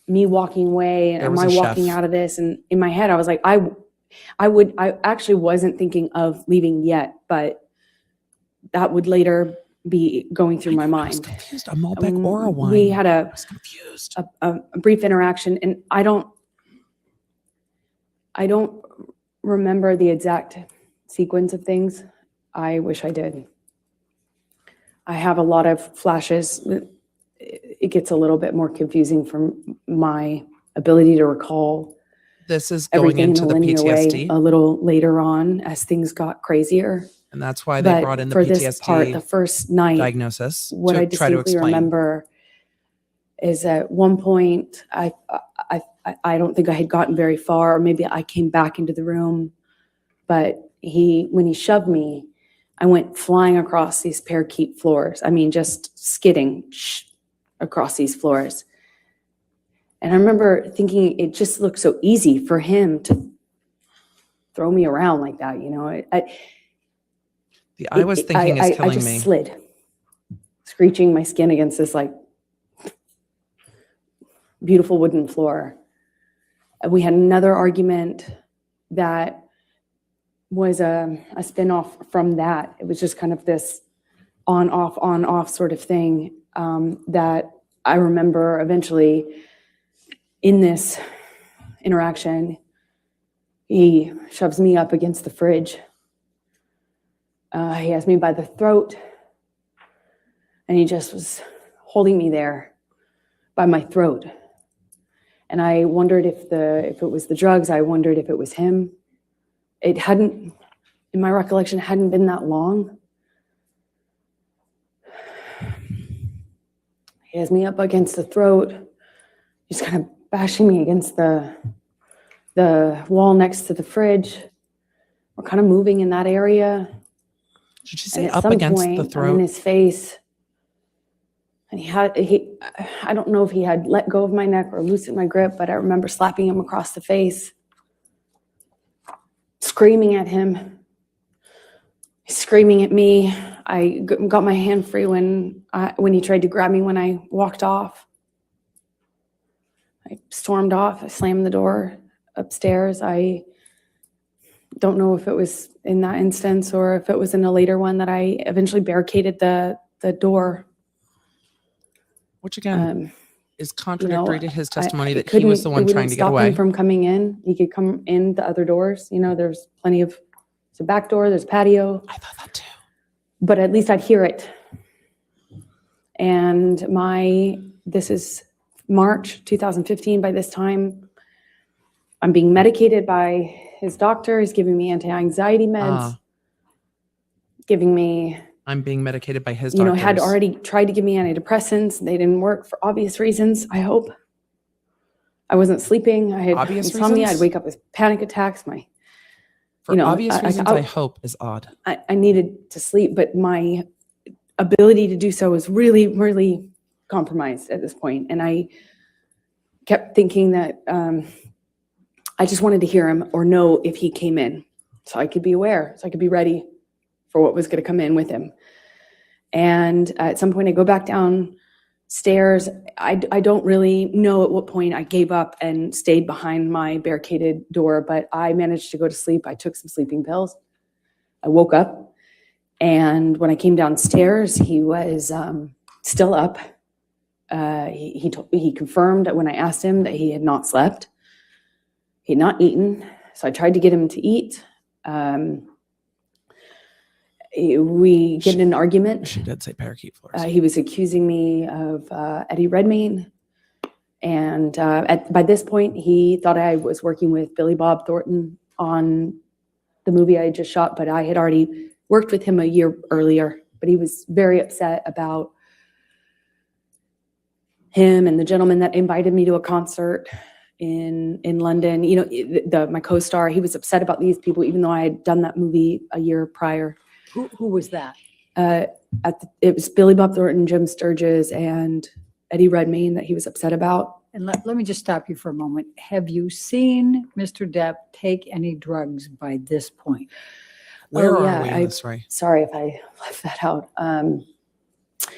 me walking away, and There am was I a walking chef. out of this? And in my head, I was like, I actually wasn't thinking of leaving yet, but that would later be going through my I was mind. confused. A Malbec or a wine? We had I was confused. a brief interaction, and I don't remember the exact sequence of things. I wish I did. I have a lot of flashes. It gets a little bit more confusing from my ability to recall This is going everything in into a the linear way PTSD, a little later on as things got crazier. and that's why they But brought in the for PTSD this part, the first night, diagnosis what to I try to distinctly explain. remember is at one point, I don't think I had gotten very far, or maybe I came back into the room, but when he shoved me, I went flying across these parakeet floors. I mean, just skidding across these floors. And I remember thinking it just looked so easy for him to throw me around like that, I was thinking is I killing just me. slid, screeching my skin against this beautiful wooden floor. And we had another argument that was a spin-off from that. It was just kind of this on-off sort of thing that I remember eventually in this interaction, he shoves me up against the fridge. He has me by the throat. And he just was holding me there by my throat. And I wondered if it was the drugs. I wondered if it was him. It hadn't, in my recollection, hadn't been that long. He has me up against the throat. He's kind of bashing me against the wall next to the fridge. We're kind of moving in that area. Did you say And at up some against point, the I'm in throat? his face. And I don't know if he had let go of my neck or loosened my grip, but I remember slapping him across the face, screaming at him. He's screaming at me. I got my hand free when he tried to grab me when I walked off. I stormed off. I slammed the door upstairs. I don't know if it was in that instance or if it was in a later one that I eventually barricaded the door. Which again is contradictory to his I testimony that he was the one trying to get stop away. him from coming in. He could come in the other doors. There's plenty of, there's a back door, there's a patio, I thought that too. but at least I'd hear it. And this is March 2015. By this time, I'm being medicated by his doctor. He's giving me anti-anxiety meds, giving me, I'm being medicated by his doctors. had already tried to give me antidepressants. They didn't work for obvious reasons, I hope. I wasn't sleeping. I had Obvious insomnia. reasons? I'd wake up with panic attacks. For obvious reasons, I hope is odd. I needed to sleep, but my ability to do so was really, really compromised at this point. And I kept thinking that I just wanted to hear him or know if he came in so I could be aware, so I could be ready for what was going to come in with him. And at some point I go back downstairs. I don't really know at what point I gave up and stayed behind my barricaded door, but I managed to go to sleep. I took some sleeping pills. I woke up, and when I came downstairs, he was still up. He confirmed that when I asked him that he had not slept. He had not eaten, so I tried to get him to eat. We get in an argument. She did say parakeet floors. He was accusing me of Eddie Redmayne. And by this point, he thought I was working with Billy Bob Thornton on the movie I had just shot, but I had already worked with him a year earlier. But he was very upset about him and the gentleman that invited me to a concert in London. My co-star, he was upset about these people, even though I had done that movie a year prior. Who was that? It was Billy Bob Thornton, Jim Sturgis, and Eddie Redmayne that he was upset about. And let me just stop you for a moment. Have you seen Mr. Depp take any drugs by this point? Where Oh, are yeah, we in this story? Sorry if I left that out.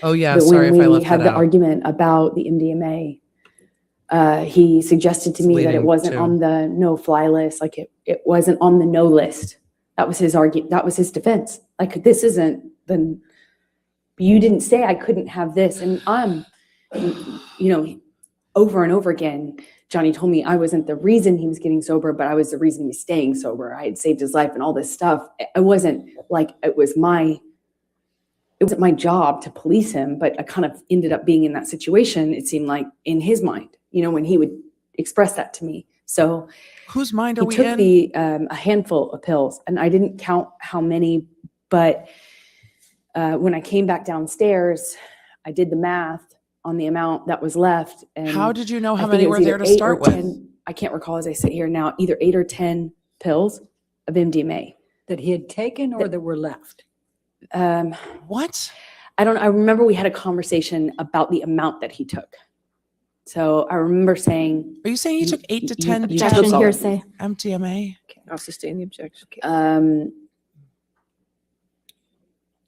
Oh yeah, But sorry if when I we left had that the out. argument about the MDMA, he suggested to It's me that it leading wasn't to- on the no-fly list, like it wasn't on the no list. That was his argument. That was his defense. Like, this isn't the. You didn't say I couldn't have this, and over and over again, Johnny told me I wasn't the reason he was getting sober, but I was the reason he was staying sober. I had saved his life and all this stuff. It wasn't like it wasn't my job to police him, but I kind of ended up being in that situation, it seemed like, in his mind, when he would express that to me. So Whose mind are he we took in? a handful of pills, and I didn't count how many, but when I came back downstairs, I did the math on the amount that was left. And How did you know I how think many it was were there either to 8 start or with? 10, I can't recall as I sit here now, either 8 or 10 pills of MDMA. That he had taken or that were left? What? I don't. I remember we had a conversation about the amount that he took. So I remember saying, Are you saying you took 8 to 10 you pounds took Objection, all- hearsay. MDMA? I'll sustain the objection.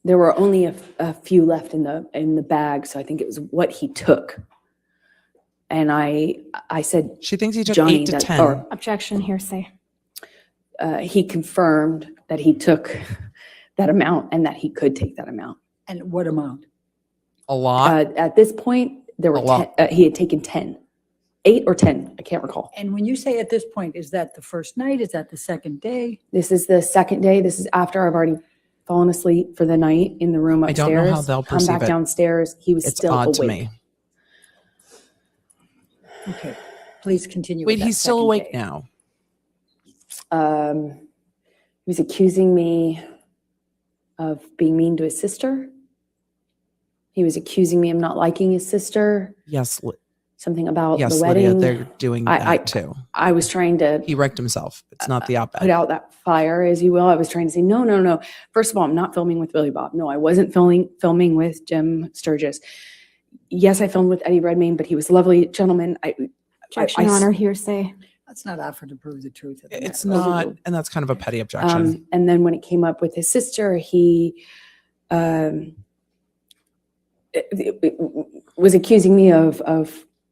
there were only a few left in the bag, so I think it was what he took. And I said, She thinks he took Johnny, 8 to that- 10. or Objection, hearsay. he confirmed that he took that amount and that he could take that amount. And what amount? A lot. At this point, there were A lot. 10, he had taken 10, 8 or 10, I can't recall. And when you say at this point, is that the first night? Is that the second day? This is the second day. This is after I've already fallen asleep for the night in the room I upstairs. don't know how they'll Come perceive back it. downstairs. He was It's still odd awake. to me. Okay, please continue. Wait, with that he's still second awake day. now. He was accusing me of being mean to his sister. He was accusing me of not liking his sister. Yes, Something about yes, the Lydia, wedding. they're doing that too. I was trying to He wrecked himself. It's not the op-ed. put out that fire, as you will. I was trying to say, no, no, no. First of all, I'm not filming with Billy Bob. No, I wasn't filming with Jim Sturgis. Yes, I filmed with Eddie Redmayne, but he was a lovely gentleman. Objection, Your Honor, hearsay. Let's not offer to prove the truth. Of the It's matter. not, and that's kind of a petty objection. And then when it came up with his sister, he was accusing me of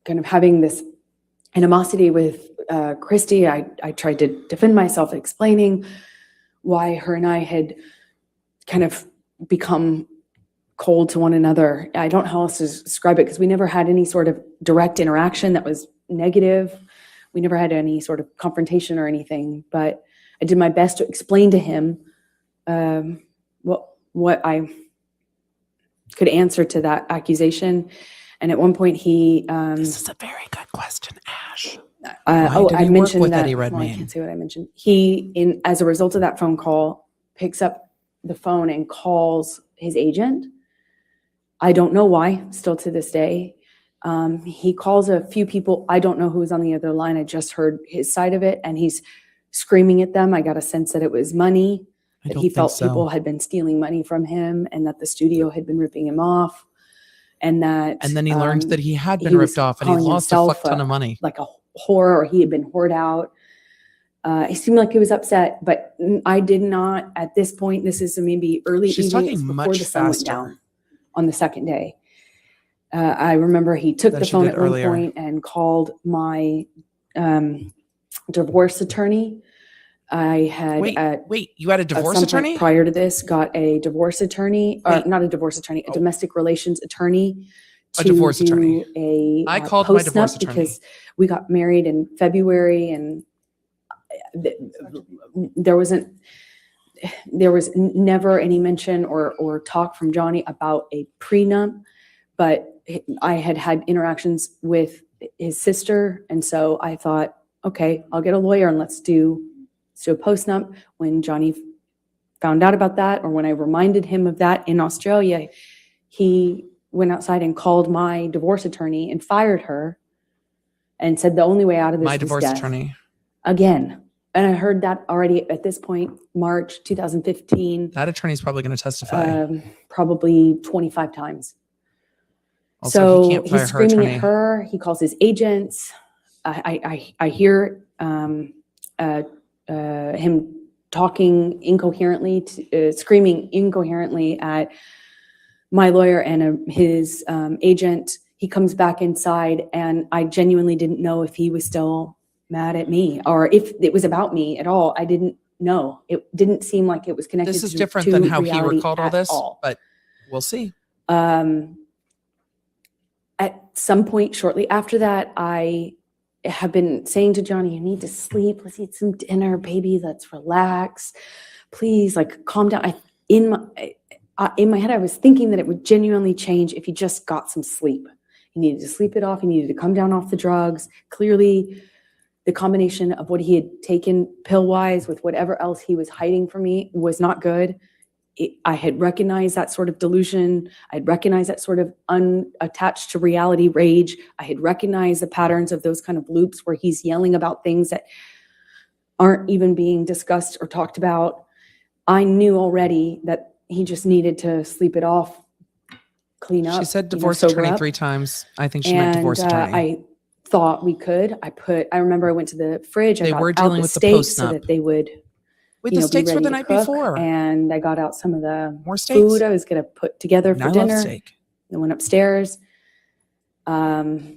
kind of having this animosity with Christy. I tried to defend myself, explaining why her and I had kind of become cold to one another. I don't know how else to describe it, because we never had any sort of direct interaction that was negative. We never had any sort of confrontation or anything, but I did my best to explain to him what I could answer to that accusation. And at one point he This is a very good question, Ash. I did he work mentioned with that. Eddie well, I Redmayne? can't say what I mentioned. He, as a result of that phone call, picks up the phone and calls his agent. I don't know why, still to this day. He calls a few people. I don't know who's on the other line. I just heard his side of it, and he's screaming at them. I got a sense that it was money, I that don't he think felt so. people had been stealing money from him, and that the studio had been ripping him off, and that. And then he learned that he had been he was ripped off and he calling lost a himself fuck ton of money. like a whore, or he had been whored out. He seemed like he was upset, but I did not at this point. This is maybe early She's evening, talking it's before much the sun went faster. down on the second day. I remember he took Than the she phone did at one earlier. point and called my divorce attorney. I had Wait, you had a at divorce some point attorney? prior to this got a divorce attorney, or Wait. not a divorce attorney, a Oh. domestic relations attorney. A divorce do attorney. A I called my post-nup divorce attorney. because we got married in February, and there was never any mention or talk from Johnny about a prenup, but I had had interactions with his sister, and so I thought, okay, I'll get a lawyer and let's do a post-nup. When Johnny found out about that, or when I reminded him of that in Australia, he went outside and called my divorce attorney and fired her and said the only way out of this My was divorce death. attorney. Again. And I heard that already at this point, March 2015, That attorney's probably going to testify. probably 25 times. Also, So he can't fire he's her screaming attorney. at her. He calls his agents. I hear him talking incoherently, screaming incoherently at my lawyer and his agent. He comes back inside, and I genuinely didn't know if he was still mad at me or if it was about me at all. I didn't know. It didn't seem like it was connected. This is to different than how he reality recalled all at this, all. but we'll see. At some point shortly after that, I have been saying to Johnny, you need to sleep. Let's eat some dinner, baby. Let's relax. Please, like, calm down. In my head, I was thinking that it would genuinely change if he just got some sleep. He needed to sleep it off. He needed to come down off the drugs. Clearly, the combination of what he had taken pill-wise with whatever else he was hiding from me was not good. I had recognized that sort of delusion. I had recognized that sort of unattached to reality rage. I had recognized the patterns of those kind of loops where he's yelling about things that aren't even being discussed or talked about. I knew already that he just needed to sleep it off, clean up. She said you know, divorce sober attorney up. 3 times. I think she meant divorce attorney. I thought we could. I remember I went to the fridge. They I got were out dealing the with the steaks so post-nup. that they would, Wait, you the know, be steaks were ready the to night cook. before. And I got out some of the More steaks. food I was going to put together And for I love dinner. steak. I went upstairs. I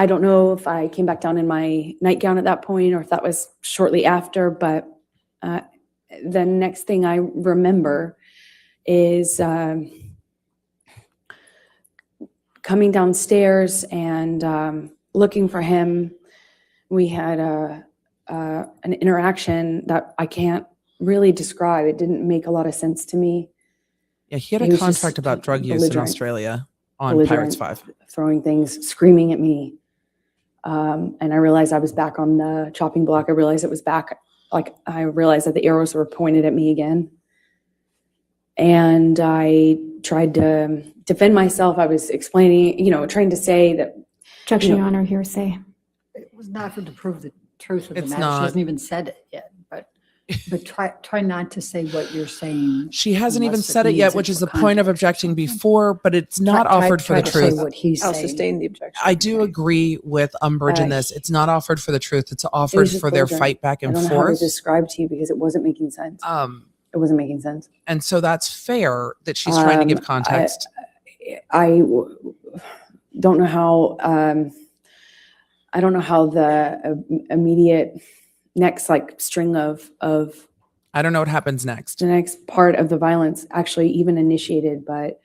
don't know if I came back down in my nightgown at that point or if that was shortly after, but the next thing I remember is coming downstairs and looking for him. We had an interaction that I can't really describe. It didn't make a lot of sense to me. Yeah, he had He a was just contract about drug use in belligerent. Australia on Pirates 5. Throwing things, screaming at me. And I realized I was back on the chopping block. I realized it was back. Like, I realized that the arrows were pointed at me again. And I tried to defend myself. I was explaining, trying to say that. Objection, You know- Your Honor, hearsay. It was not for to prove the truth of the It's matter. not. She hasn't even said it yet, but try not to say what you're saying. She hasn't even unless said it yet, needs which is for the point of context or objecting something. before, but it's not offered for the Try to say truth. what he's I'll saying. sustain the objection. I do agree with Umbridge in this. It's not offered for the truth. It's offered just for their belligerent. fight back I and don't know how to forth. describe to you because it wasn't making sense. It wasn't making sense. And so that's fair that she's trying to give context. I don't know how. I don't know how the immediate next string of I don't know what happens next. the next part of the violence actually even initiated. But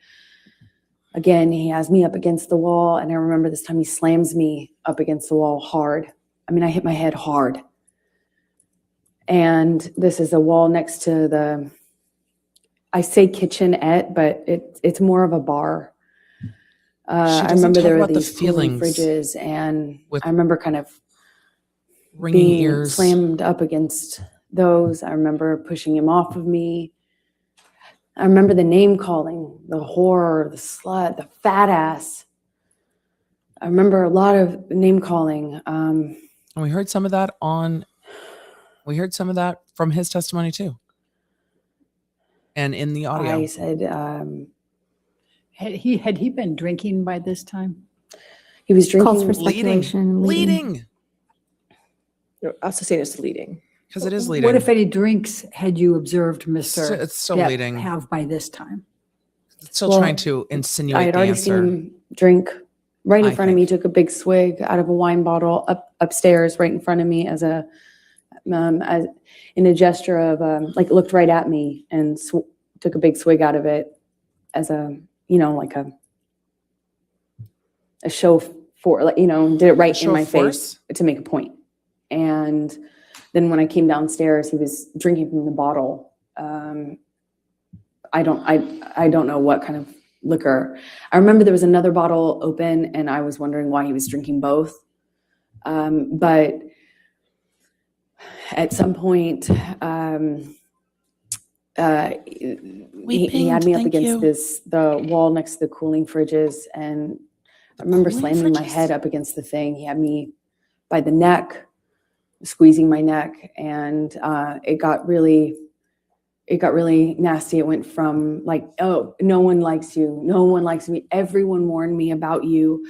again, he has me up against the wall, and I remember this time he slams me up against the wall hard. I mean, I hit my head hard. And this is a wall next to the, I say kitchenette, but it's more of a bar. I remember there were these cooling fridges, and I remember kind of Ringing being ears. slammed up against those. I remember pushing him off of me. I remember the name calling, the whore, the slut, the fat ass. I remember a lot of name calling. And we heard some of that from his testimony too. And in the audio. I said, Had he been drinking by this time? he was Calls drinking. for speculation. Leading. I'll sustain it's leading. Because it is leading. What if any drinks had you observed Mr. It's still Depp leading. have by this time? It's still Well, trying to insinuate I had the already seen answer. him drink right in I front of me, took a big swig out of a wine bottle upstairs right in front of me as in a gesture of looked right at me and took a big swig out of it as a show for did it right show in my of force? face to make a point. And then when I came downstairs, he was drinking from the bottle. I don't know what kind of liquor. I remember there was another bottle open, and I was wondering why he was drinking both. But at some point, he had me up against the wall next to the cooling fridges, and I remember slamming my head up against the thing. He had me by the neck, squeezing my neck, and it got really nasty. It went from oh, no one likes you, no one likes me, everyone warned me about you.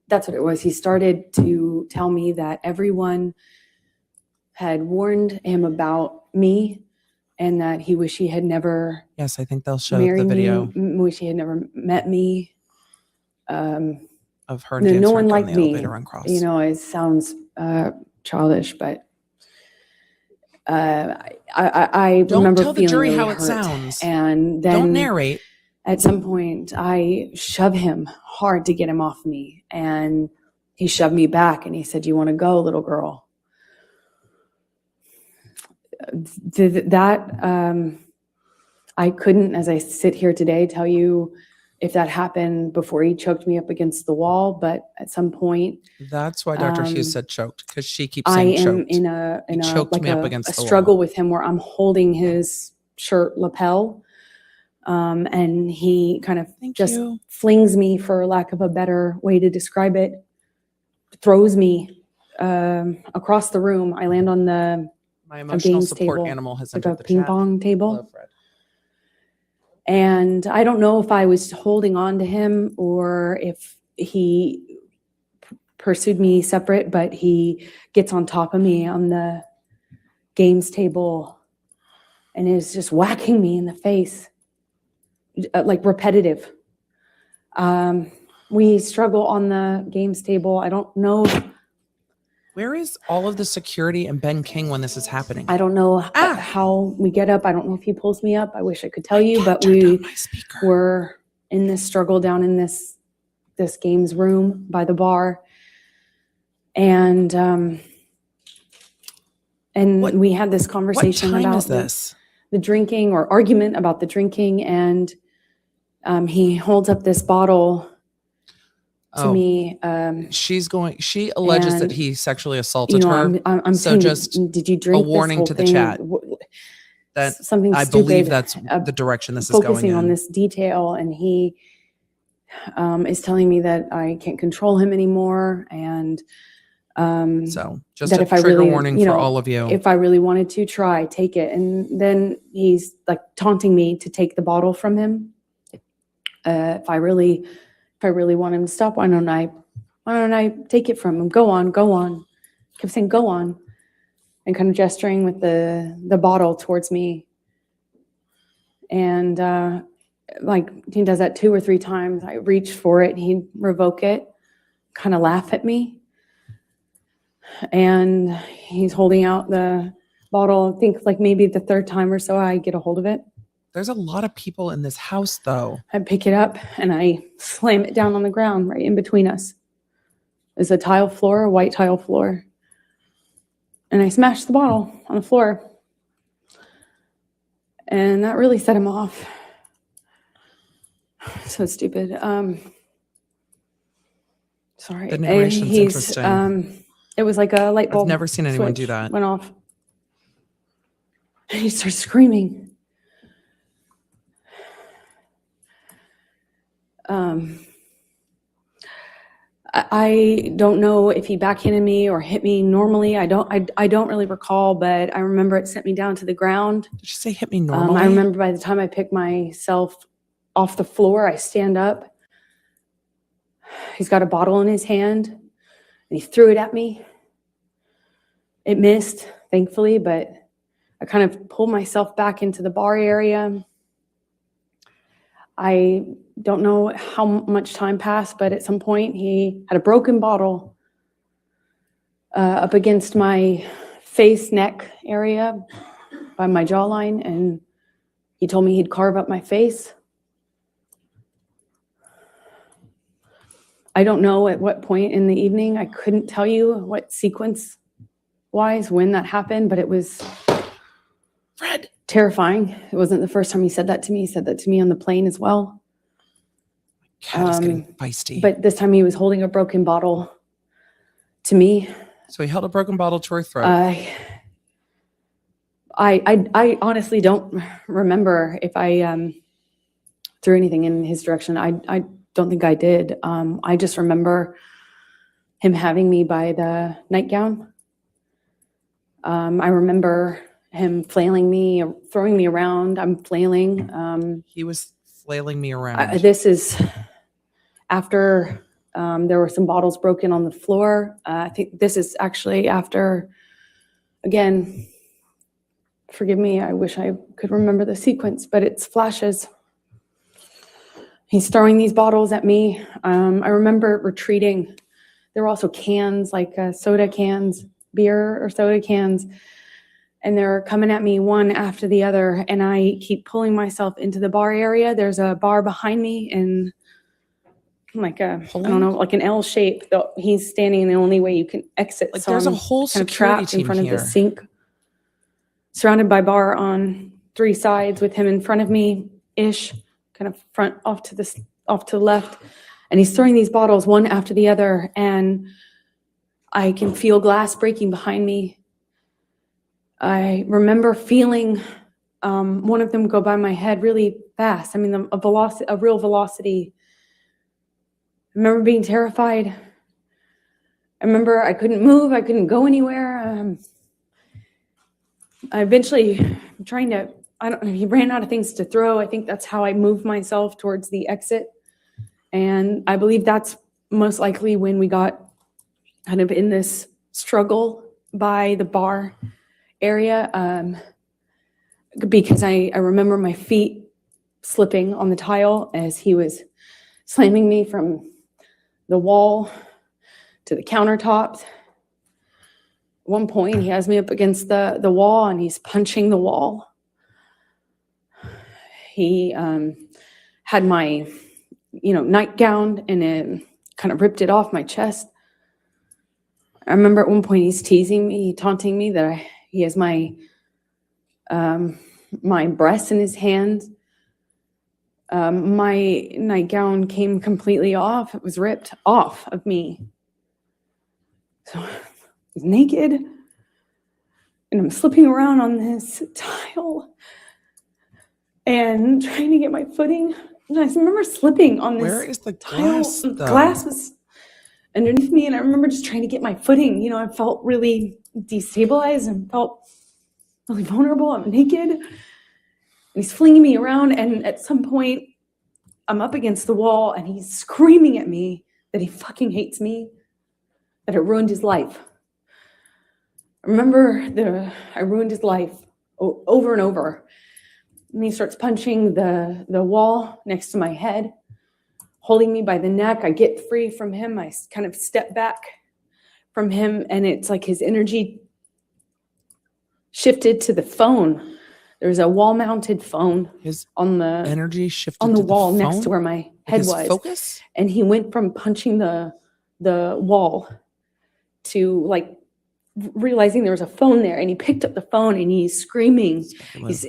That's what it was. He started to tell me that everyone had warned him about me, and that he wished he had never Yes, I think they'll show married the video me, wish he had never met me. of her No dancing one down liked the me. elevator on Cross. It sounds childish, but I Don't remember tell the feeling jury really how it hurt. sounds. And then Don't narrate. at some point, I shoved him hard to get him off me, and he shoved me back, and he said, "You want to go, little girl?" I couldn't, as I sit here today, tell you if that happened before he choked me up against the wall, but at some point, That's why Dr. Hughes said choked, because she keeps I saying am choked. in a choked me up against the struggle wall. with him where I'm holding his shirt lapel, and he kind of Thank just you. flings me, for lack of a better way to describe it, throws me across the room. I land on My emotional games support table, animal has like a entered the ping chat. pong table. Hello, Fred. And I don't know if I was holding on to him or if he pursued me separate, but he gets on top of me on the games table and is just whacking me in the face, repetitive. We struggle on the games table. I don't know. Where is all of the security and Ben King when this is happening? I don't know how we get up. I don't know if he pulls me up. I wish I could tell you, but we were in this struggle down in this games room by the bar. And we had this conversation what time about is this? the drinking or argument about the drinking, and he holds up this bottle to Oh. me. She alleges that and, he sexually assaulted her. I'm So saying, just did you drink a warning this to whole the thing? chat that Something I stupid, believe that's the direction this is going focusing on in. this detail, and he is telling me that I can't control him anymore, and So just that a if I trigger really, warning for all of you. if I really wanted to try, take it. And then he's like taunting me to take the bottle from him. If I really want him to stop, why don't I take it from him? Go on. Kept saying, go on, and kind of gesturing with the bottle towards me. And like he does that 2 or 3 times. I reach for it, he'd revoke it, kind of laugh at me. And he's holding out the bottle. I think like maybe the 3rd time or so I get a hold of it. There's a lot of people in this house, though. I pick it up and I slam it down on the ground right in between us. There's a tile floor, a white tile floor. And I smashed the bottle on the floor. And that really set him off. So stupid. Sorry. The narration's He's, interesting. it was like a light bulb. I've never seen anyone do switch that. Went off. And he starts screaming. I don't know if he backhanded me or hit me normally. I don't really recall, but I remember it sent me down to the ground. Did you say hit me normally? I remember by the time I pick myself off the floor, I stand up. He's got a bottle in his hand, and he threw it at me. It missed, thankfully, but I kind of pulled myself back into the bar area. I don't know how much time passed, but at some point he had a broken bottle up against my face, neck area by my jawline, and he told me he'd carve up my face. I don't know at what point in the evening. I couldn't tell you what sequence-wise when that happened, but it was Fred. Terrifying. It wasn't the first time he said that to me. He said that to me on the plane as well. Cat is getting feisty. But this time he was holding a broken bottle to me. So he held a broken bottle to her throat. I honestly don't remember if I threw anything in his direction. I don't think I did. I just remember him having me by the nightgown. I remember him flailing me, throwing me around. I'm flailing. He was flailing me around. This is after there were some bottles broken on the floor. I think this is actually after, again, forgive me, I wish I could remember the sequence, but it's flashes. He's throwing these bottles at me. I remember retreating. There were also cans, like soda cans, beer or soda cans, and they're coming at me one after the other, and I keep pulling myself into the bar area. There's a bar behind me in like I don't know, like an L shape. He's standing in the only way you can exit. Like so there's I'm a whole kind of security trapped in team front here. of the sink, surrounded by bar on 3 sides with him in front of me ish, kind of front off to the left. And he's throwing these bottles one after the other, and I can feel glass breaking behind me. I remember feeling one of them go by my head really fast. I mean, a real velocity. I remember being terrified. I remember I couldn't move. I couldn't go anywhere. I eventually, he ran out of things to throw. I think that's how I moved myself towards the exit. And I believe that's most likely when we got kind of in this struggle by the bar area, because I remember my feet slipping on the tile as he was slamming me from the wall to the countertops. At one point, he has me up against the wall, and he's punching the wall. He had my nightgown, and it kind of ripped it off my chest. I remember at one point he's teasing me, taunting me that he has my my breasts in his hands. My nightgown came completely off. It was ripped off of me. So I was naked, and I'm slipping around on this tile and trying to get my footing. And I remember slipping on this Where is the tile. glass, though? Glass was underneath me, and I remember just trying to get my footing. You know, I felt really destabilized and felt really vulnerable. I'm naked, and he's flinging me around, and at some point, I'm up against the wall, and he's screaming at me that he fucking hates me, that I ruined his life. I remember I ruined his life over and over. And he starts punching the wall next to my head, holding me by the neck. I get free from him. I kind of step back from him, and it's like his energy shifted to the phone. There's a wall-mounted phone His on the energy shifted on the to wall the next phone? to where my Like head his was. focus? And he went from punching the wall to like realizing there was a phone there, and he picked up the phone and he's screaming. He's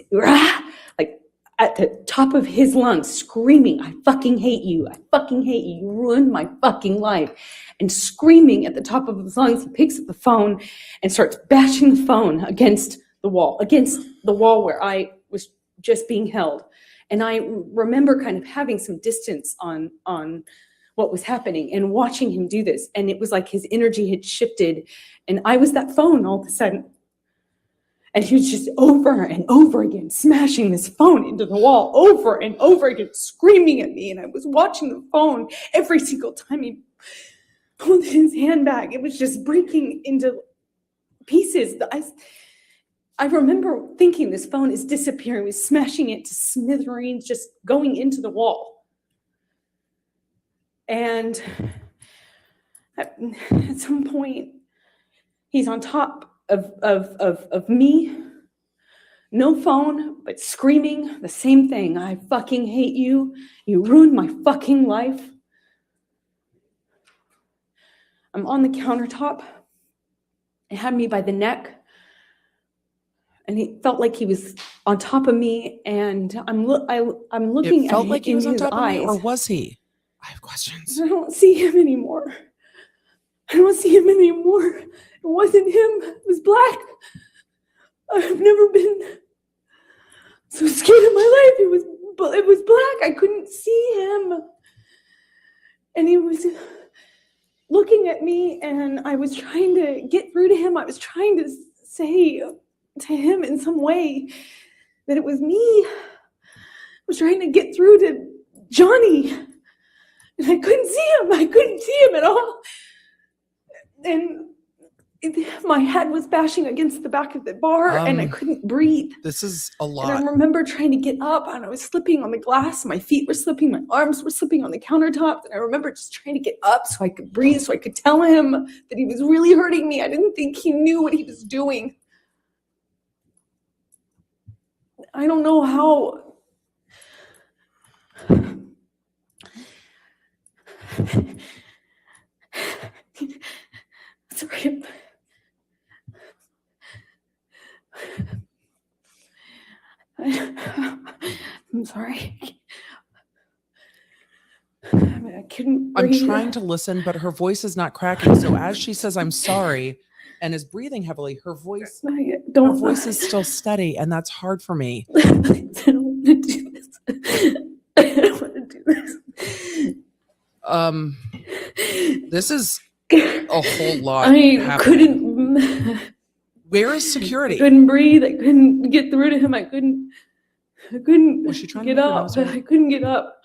like at the top of his lungs, screaming, "I fucking hate you. I fucking hate you. You ruined my fucking life." And screaming at the top of his lungs, he picks up the phone and starts bashing the phone against the wall where I was just being held. And I remember kind of having some distance on what was happening and watching him do this. And it was like his energy had shifted, and I was that phone all of a sudden. And he was just over and over again smashing this phone into the wall, over and over again, screaming at me. And I was watching the phone every single time he pulled his hand back. It was just breaking into pieces. I remember thinking this phone is disappearing. He was smashing it to smithereens, just going into the wall. And at some point, he's on top of me, no phone, but screaming the same thing. "I fucking hate you. You ruined my fucking life." I'm on the countertop. It had me by the neck, and he felt like he was on top of me. And I'm looking It at felt like he was on his top of me, eyes. or was he? I have questions. I don't see him anymore. I don't see him anymore. It wasn't him. It was black. I've never been so scared in my life. It was black. I couldn't see him. And he was looking at me, and I was trying to get through to him. I was trying to say to him in some way that it was me. I was trying to get through to Johnny. And I couldn't see him. I couldn't see him at all. And my head was bashing against the back of the bar, and I couldn't breathe. This is a And lot. I remember trying to get up, and I was slipping on the glass. My feet were slipping. My arms were slipping on the countertop. And I remember just trying to get up so I could breathe, so I could tell him that he was really hurting me. I didn't think he knew what he was doing. I don't know how. Sorry. I'm sorry. I couldn't breathe. I'm trying to listen, but her voice is not cracking. So as she says, "I'm sorry," and is breathing heavily, her voice is still steady, and that's hard for me. I don't want to do this. I don't want to do this. This is a whole lot I happening. couldn't. Where is security? I couldn't breathe. I couldn't get through to him. I couldn't Was she trying to get make her up. nose hurt? I couldn't get up.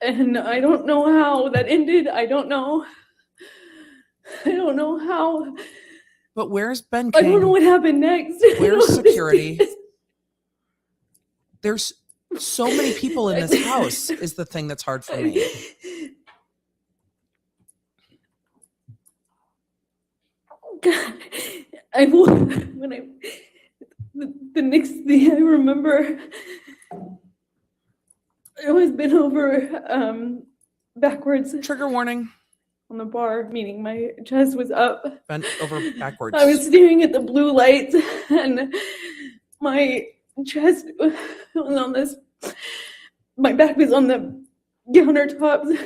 And I don't know how that ended. I don't know how. But where's Ben I King? don't know what happened next. Where's security? There's so many people in this house is the thing that's hard for me. God, the next thing I remember, I was bent over backwards Trigger warning. on the bar, meaning my chest was up. Bent over backwards. I was staring at the blue lights, and my chest was on this, my back was on the countertops,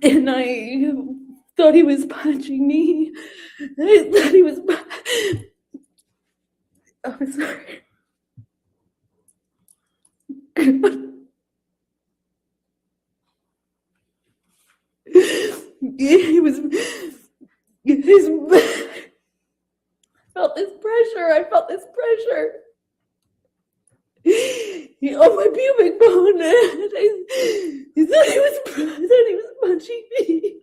and I thought he was punching me. I thought he was. I'm sorry. He was. I felt this pressure. I felt this pressure. On my pubic bone. He thought he was punching me.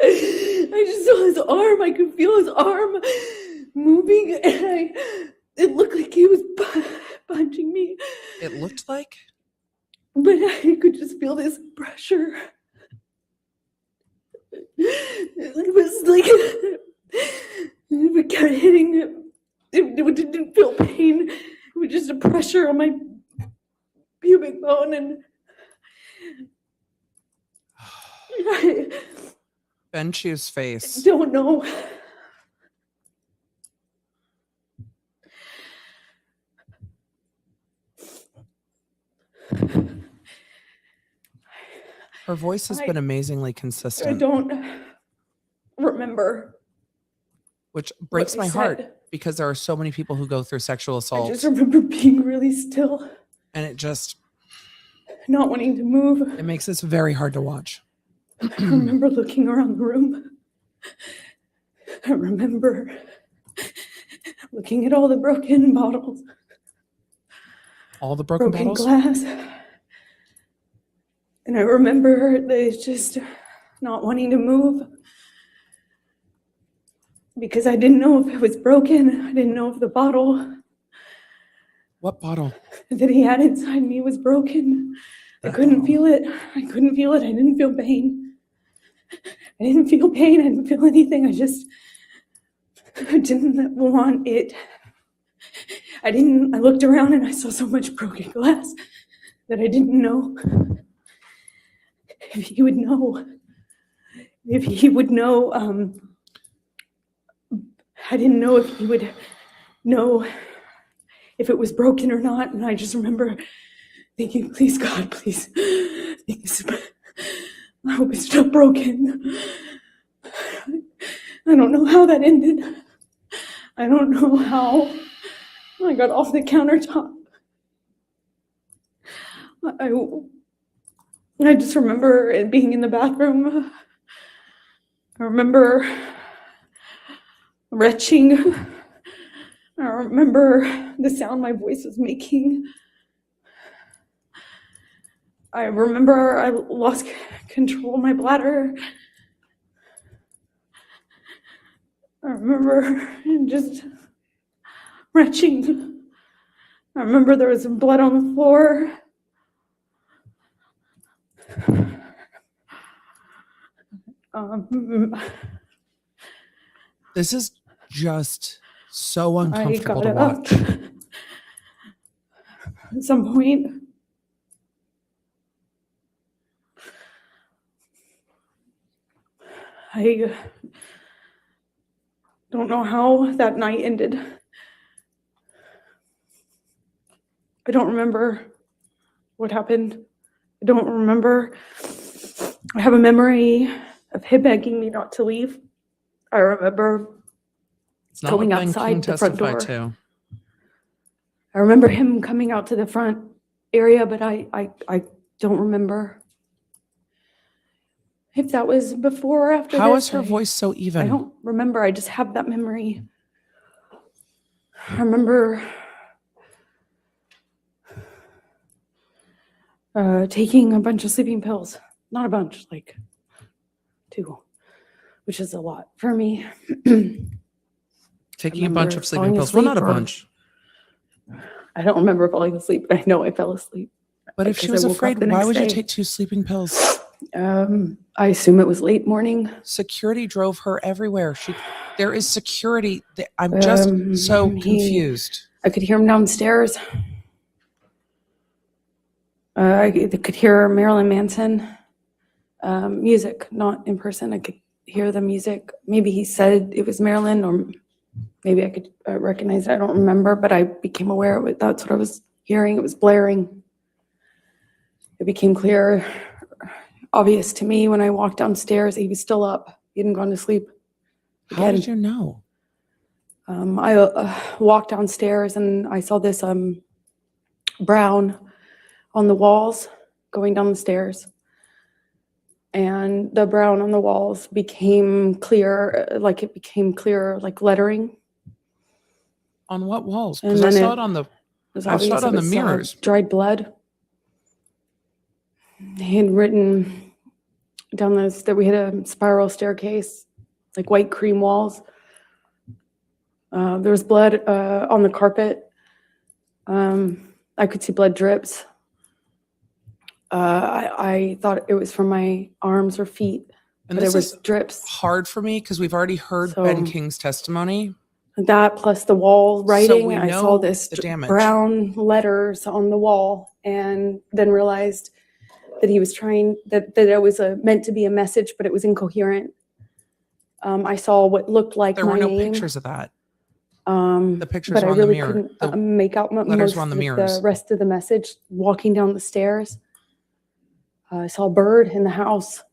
I just saw his arm. I could feel his arm moving, and it looked like he was punching me. It looked like? But I could just feel this pressure. It was like it kept hitting him. It didn't feel pain. It was just a pressure on my pubic bone, and I Ben Chu's face. don't know. Her voice has been amazingly I consistent, don't remember. which breaks what my we heart said. because there are so many people who go through sexual I assault, just remember being really still, and it not wanting to move. makes this very hard to watch. I remember looking around the room. I remember looking at all the broken bottles, All the broken bottles? glass. And I remember just not wanting to move because I didn't know if it was broken. I didn't know if the bottle What bottle? that he had inside me was broken. I couldn't feel it. I couldn't feel it. I didn't feel pain. I didn't feel pain. I didn't feel anything. I didn't want it. I looked around and I saw so much broken glass that I didn't know if he would know. If he would know, I didn't know if he would know if it was broken or not. And I just remember thinking, please, God, please, I hope it's not broken. I don't know how that ended. I don't know how I got off the countertop. I just remember it being in the bathroom. I remember retching. I remember the sound my voice was making. I remember I lost control of my bladder. I remember just retching. I remember there was some blood on the floor. This is just so I uncomfortable got to watch. up at some point. I don't know how that night ended. I don't remember what happened. I don't remember. I have a memory of him begging me not to leave. I remember It's not going what Ben outside King the front testified door. to. I remember him coming out to the front area, but I don't remember if that was before or after How this. is her voice so I even? don't remember. I just have that memory. I remember taking a bunch of sleeping pills. Not a bunch, like 2, which is a lot for me. Taking a bunch remember of sleeping falling pills. Well, not a asleep or- bunch. I don't remember falling asleep, but I know I fell asleep. But if she because was I woke up afraid, the why next would you day. take 2 sleeping pills? I assume it was late morning. Security drove her everywhere. There is security. I'm just so confused. I could hear him downstairs. I could hear Marilyn Manson music, not in person. I could hear the music. Maybe he said it was Marilyn, or maybe I could recognize it. I don't remember, but I became aware of it. That's what I was hearing. It was blaring. It became clear, obvious to me when I walked downstairs. He was still up. He hadn't gone to sleep. How did you know? I walked downstairs and I saw this brown on the walls going down the stairs. And the brown on the walls became clear, like lettering. On what walls? And Because I then saw it on the mirrors. Dried blood. He had written down that we had a spiral staircase, like white cream walls. There was blood on the carpet. I could see blood drips. I thought it was from my arms or feet, And but this it was is drips. hard for me because we've already heard So- Ben King's testimony. That plus the wall writing, we I know saw this the damage. brown letters on the wall, and then realized that he was trying that it was meant to be a message, but it was incoherent. I saw what looked like There my were no name. pictures of that. The The pictures but were I on the really mirror. couldn't The make out letters most were on the of mirrors. the rest of the message. Walking down the stairs, I saw a bird in the house.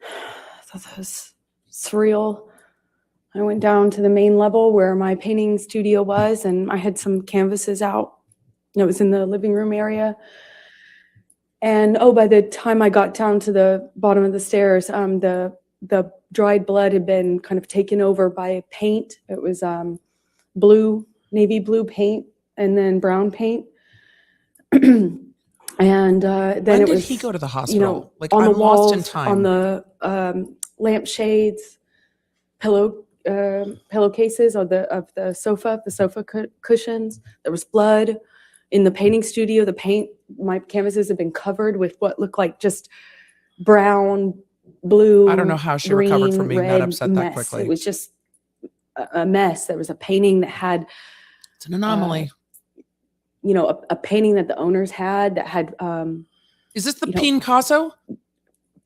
I thought that was surreal. I went down to the main level where my painting studio was, and I had some canvases out. And it was in the living room area. And by the time I got down to the bottom of the stairs, the dried blood had been kind of taken over by paint. It was navy blue paint, and then brown paint. And then When it did was, he go to the hospital? Like, on I'm the walls, lost in time. on the lampshades, pillowcases of the sofa cushions. There was blood in the painting studio. My canvases have been covered with what looked like just brown, blue. I don't know how she recovered from green, being that red upset that mess. quickly. It was just a mess. There was a painting that had, It's an anomaly. a painting that the owners had that had Is this the you know, Picasso?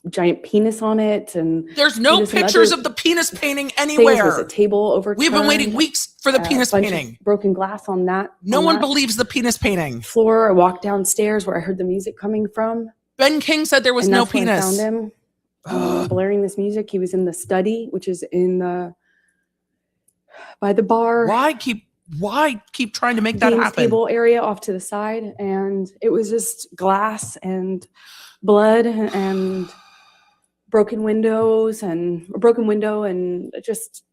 giant penis on it, and There's no some pictures other of the penis painting things. There was anywhere. a table overturned. We've been waiting weeks for the a penis bunch of painting. broken glass on that. No on one that believes the penis painting. floor. I walked downstairs where I heard the music coming from. Ben King said there was and no that's when I penis. found him Ugh. blaring this music. He was in the study, which is by the bar. Why keep trying to make that games happen? table area off to the side, and it was just glass and blood and broken window and just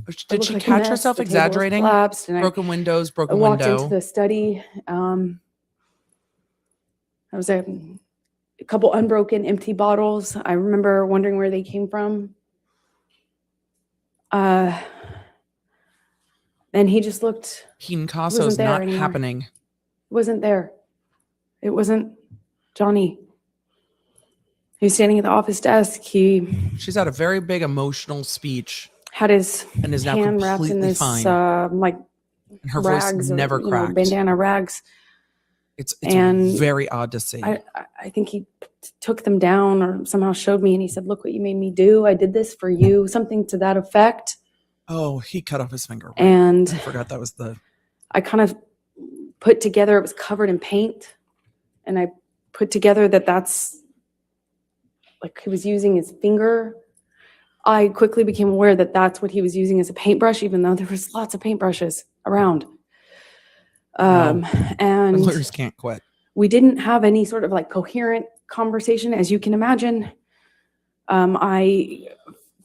it Did looked she like a catch mess. herself The table was exaggerating? collapsed, and I Broken windows, I broken walked window. into the study. There was a couple unbroken empty bottles. I remember wondering where they came from. And he just looked, Picasso is wasn't there not anymore. happening. wasn't there. It wasn't Johnny. He was standing at the office desk. He She's had a very big emotional speech had his and is now hand wrapped in completely this fine. and her voice rags, never cracked. bandana rags. It's and very odd to see. I think he took them down or somehow showed me, and he said, "Look what you made me do. I did this for you," something to that effect. Oh, he cut off his finger. Right? And I forgot that was the. I kind of put together, it was covered in paint, and I put together that's like he was using his finger. I quickly became aware that that's what he was using as a paintbrush, even though there was lots of paintbrushes around. And Lawyers can't quit. we didn't have any sort of like coherent conversation, as you can imagine. I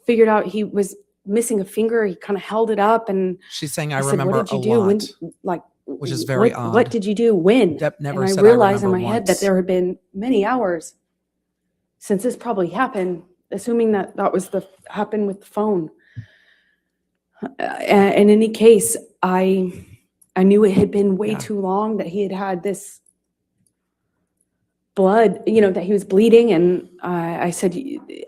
figured out he was missing a finger. He kind of held it up, and She's saying, I I said, remember "What did you a do? lot. When, like, which is very odd. What did you do? When?" Depp never and I said, realized in my remember head that once. there had been many hours since this probably happened, assuming that was happened with the phone. In any case, I knew it had been way Yeah. too long, that he had this blood, that he was bleeding. And I said,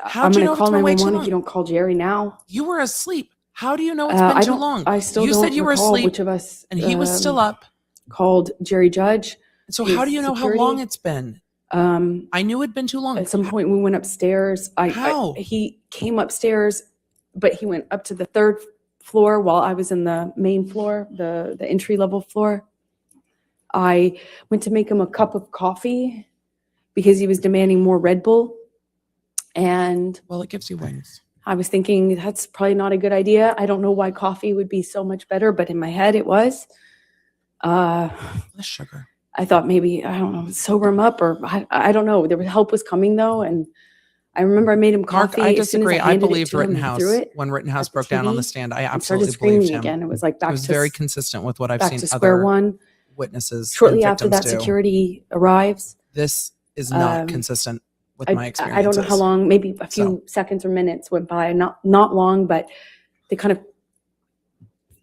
How'd "I'm you going know to it's call been way too 911 if long? you don't call Jerry now." You were asleep. How do you know it's been I too don't. long? I still You don't said you were recall asleep, which of us and he was still up. called Jerry Judge. So his how do you know security. how long it's been? I knew it'd been too long. At some point, we went upstairs. How? He came upstairs, but he went up to the third floor while I was in the main floor, the entry level floor. I went to make him a cup of coffee because he was demanding more Red Bull. And Well, it gives you wings. I was thinking that's probably not a good idea. I don't know why coffee would be so much better, but in my head it was. Less sugar. I thought maybe, I don't know, sober him up, or I don't know. Help was coming though. And I remember I made him Mark, coffee. I As soon as disagree. I handed it believed to him, he Rittenhouse threw it when Rittenhouse at the broke down on TV the stand. I and started absolutely screaming believed him. again. It was like It was very consistent with what I've back seen to square other one. witnesses Shortly and after that, victims do. security arrives. This is not Um, consistent with my experiences. I don't know how long, maybe a few seconds or minutes went by, not long, but they kind of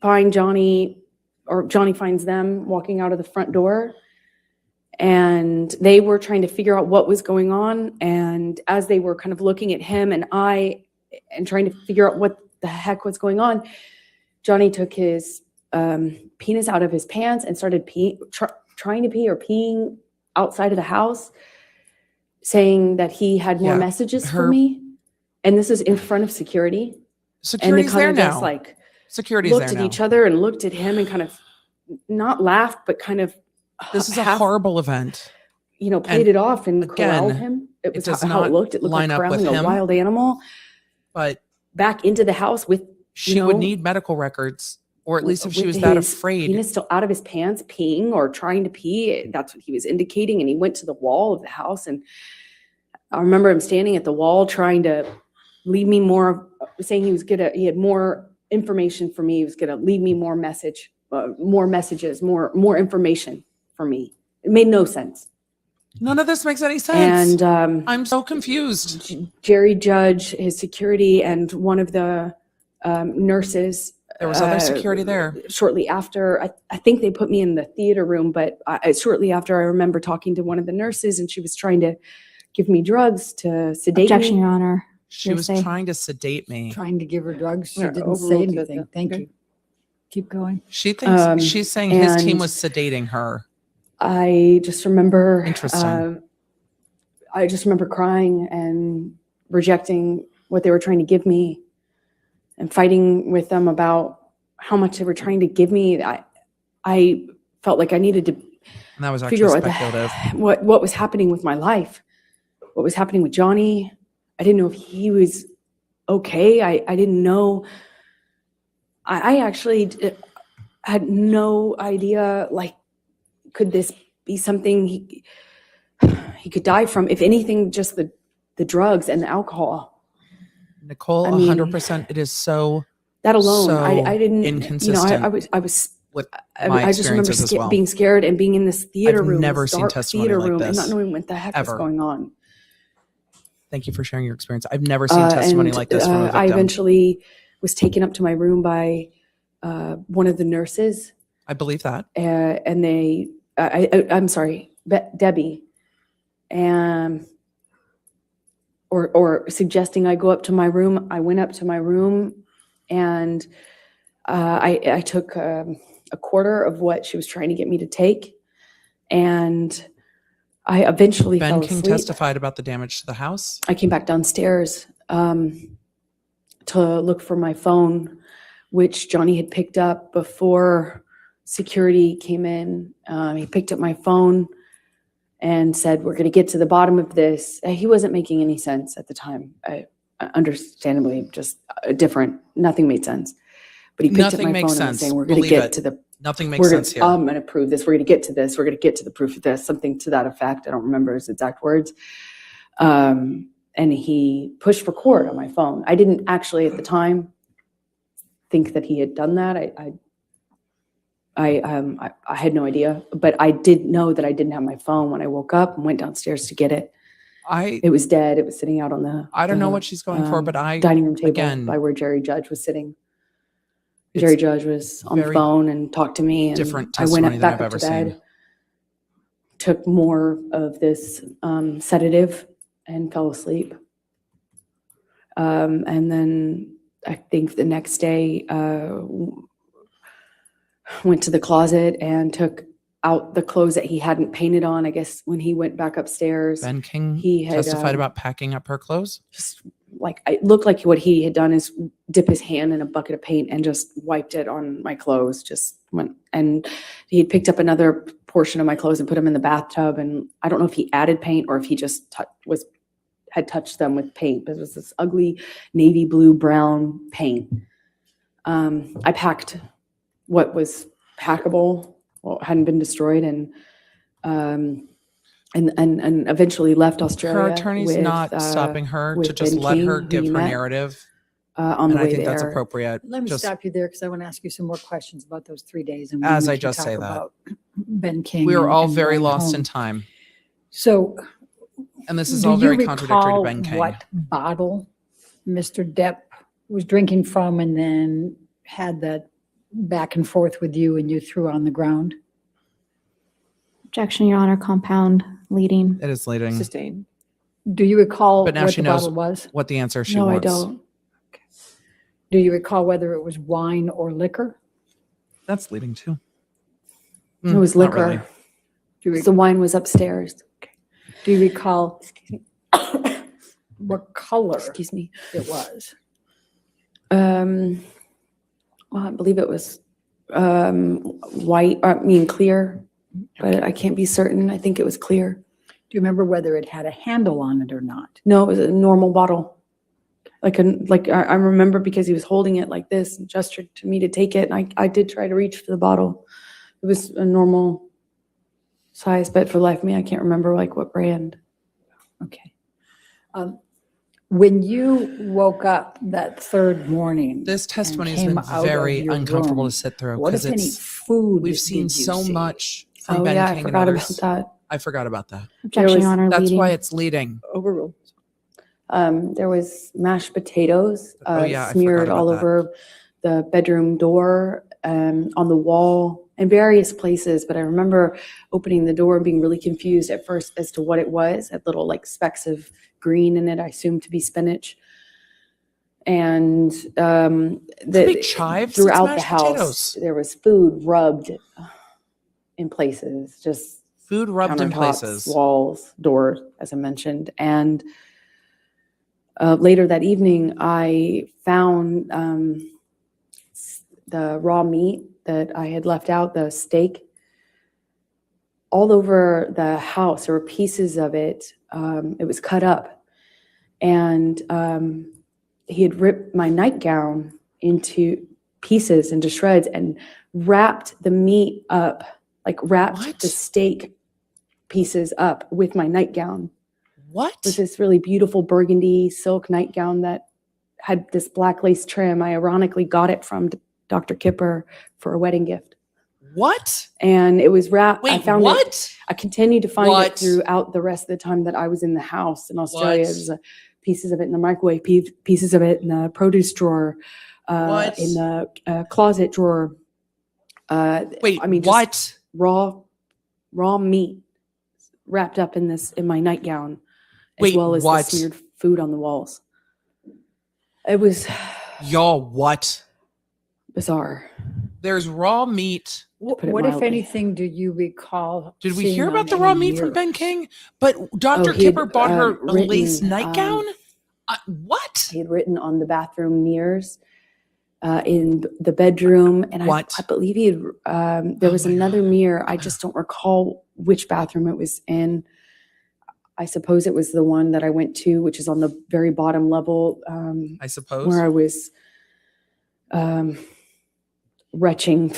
find Johnny, or Johnny finds them walking out of the front door. And they were trying to figure out what was going on. And as they were kind of looking at him and trying to figure out what the heck was going on, Johnny took his penis out of his pants and started trying to pee or peeing outside of the house, saying that he had more messages for me. And this is in front of security. Security's and they there kind of now. just like Security's looked there at now. each other and looked at him and kind of not laughed, but kind of This is a half, horrible event. played it off and again, corralled him. It was does how not it looked. It looked line like up with corralling a him. wild animal But back into the house with she would need medical records, or at least if she was that afraid. Penis still out of his pants, peeing or trying to pee. That's what he was indicating. And he went to the wall of the house. And I remember him standing at the wall trying to leave me more, saying he had more information for me. He was going to leave me more messages, more information for me. It made no sense. None of this makes any sense. And I'm so confused. Jerry Judge, his security, and one of the nurses. There was other security there. Shortly after, I think they put me in the theater room, but shortly after, I remember talking to one of the nurses, and she was trying to give me drugs to sedate Objection, me. Your Honor. She was Hearsay. trying to sedate me. Trying to give her drugs. She Yeah, didn't say overruled anything. it. Thank Okay. you. Keep going. She thinks she's saying his team and- was sedating her. I just remember. Interesting. I just remember crying and rejecting what they were trying to give me, and fighting with them about how much they were trying to give me. I felt like I needed to And that was actually figure out speculative. what was happening with my life, what was happening with Johnny. I didn't know if he was okay. I didn't know. I actually had no idea, like, could this be something he could die from? If anything, just the drugs and the alcohol. Nicole, I mean, 100%. It is so That alone, so I didn't, inconsistent I was, with my I just remember experiences as well. being scared and being in this theater I've room, never this seen dark testimony theater like room, this, and not knowing what the heck ever. was going on. Thank you for sharing your experience. I've never seen testimony And, like this from a victim. I eventually was taken up to my room by one of the nurses, I believe that. and I'm sorry, Debbie, and or suggesting I go up to my room. I went up to my room, and I took a quarter of what she was trying to get me to take, and I eventually Ben fell King asleep. testified about the damage to the house. I came back downstairs to look for my phone, which Johnny had picked up before security came in. He picked up my phone and said, "We're going to get to the bottom of this." He wasn't making any sense at the time. Understandably, just different. Nothing made sense. But he picked Nothing up my makes phone and was sense. saying, "We're going to Believe get it. to the Nothing makes sense here. I'm going to prove this. We're going to get to this. We're going to get to the proof of this," something to that effect. I don't remember his exact words. And he pushed record on my phone. I didn't actually at the time think that he had done that. I had no idea, but I did know that I didn't have my phone when I woke up and went downstairs to get it. It was dead. It was sitting out on the I don't know the, what she's going for, but dining room table again, by where Jerry Judge was sitting. It's Jerry Judge was on the very phone and talked to me. And different I went testimony up than back I've up ever to bed, seen. took more of this sedative and fell asleep. And then I think the next day went to the closet and took out the clothes that he hadn't painted on. I guess when he went back upstairs, Ben King he had testified about packing up her clothes. just like it looked like what he had done is dip his hand in a bucket of paint and just wiped it on my clothes. Just went, and he had picked up another portion of my clothes and put them in the bathtub. And I don't know if he added paint or if he just had touched them with paint, but it was this ugly navy blue brown paint. I packed what was packable, hadn't been destroyed, and eventually left Australia. Her attorney's with, not stopping her with to just Ben let her King, who give you her met, narrative. on the And I way think there. that's appropriate. Let me Just stop you there because I want to ask you some more questions about those 3 days. And As we I can just talk say that. about Ben King. we were all and very going lost home. in time. So And this is do all very you contradictory to recall Ben King. what bottle Mr. Depp was drinking from and then had that back and forth with you and you threw on the ground? Objection, Your Honor, compound leading. It is leading. Sustained. Do you recall But now what she the knows bottle was? what the answer she No, wants. I don't. Do you recall whether it was wine or liquor? That's leading too. It was Not liquor. really. Do you, The wine was upstairs. do you recall what color Excuse me. it was? Well, I believe it was white, clear, but I can't be certain. I think it was clear. Do you remember whether it had a handle on it or not? No, it was a normal bottle. I remember because he was holding it like this and gestured to me to take it. And I did try to reach for the bottle. It was a normal size, but for the life of me, I can't remember like what brand. Okay. When you woke up that third morning, This testimony has came been out of very your uncomfortable room, to sit through what because if any it's food we've seen did you so see? much from Oh Ben yeah, King I and forgot others. about that. I forgot about that. Objection, was- Your Honor, That's leading. why it's leading. Overruled. There was mashed potatoes Oh, yeah, I smeared forgot all about that. over the bedroom door, on the wall, in various places. But I remember opening the door and being really confused at first as to what it was. Had little like specks of green in it, I assumed to be spinach. And Big chives. throughout It's the mashed house, potatoes. there was food rubbed in places, just Food rubbed in countertops, places. walls, doors, as I mentioned. And later that evening, I found the raw meat that I had left out, the steak, all over the house. There were pieces of it. It was cut up. And he had ripped my nightgown into pieces, into shreds, and wrapped the meat up, like wrapped What? the steak pieces up with my nightgown. What? With this really beautiful burgundy silk nightgown that had this black lace trim. I ironically got it from Dr. Kipper for a wedding gift. What? And it was wrapped. I Wait, found what? it. I continued to find What? it throughout the rest of the time that I was in the house in Australia. What? There's pieces of it in the microwave, pieces of it in the produce drawer, What? in the closet drawer. Wait, I mean, just what? raw meat wrapped up in my nightgown, as Wait, well as what? the smeared food on the walls. It was Y'all, what? bizarre. There's raw meat. put it What, if mildly. anything, do you recall? Did we seeing hear on about the any raw meat from mirrors? Ben King? But Dr. he had, Kipper bought her a lace written, nightgown? What? He had written on the bathroom mirrors in the bedroom, and What? I believe he had. There was Oh my another God. mirror. I just don't recall which bathroom it was in. I suppose it was the one that I went to, which is on the very bottom level, I suppose. where I was retching,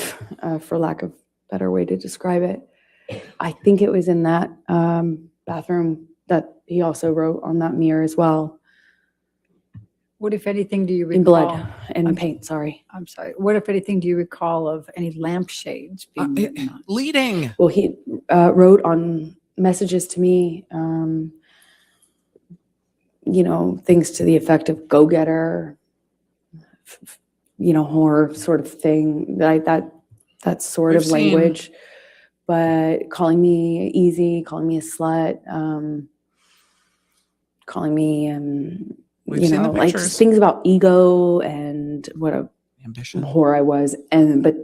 for lack of a better way to describe it. I think it was in that bathroom that he also wrote on that mirror as well, What, if anything, do you recall? in blood and I'm- paint. Sorry. I'm sorry. What, if anything, do you recall of any lampshades being written on? Leading. Well, he wrote on messages to me, things to the effect of "go getter," horror sort of thing. That sort We've of seen- language, but calling me easy, calling me a slut, calling me, We've seen the like pictures. just things about ego and what a Ambition. whore I was. But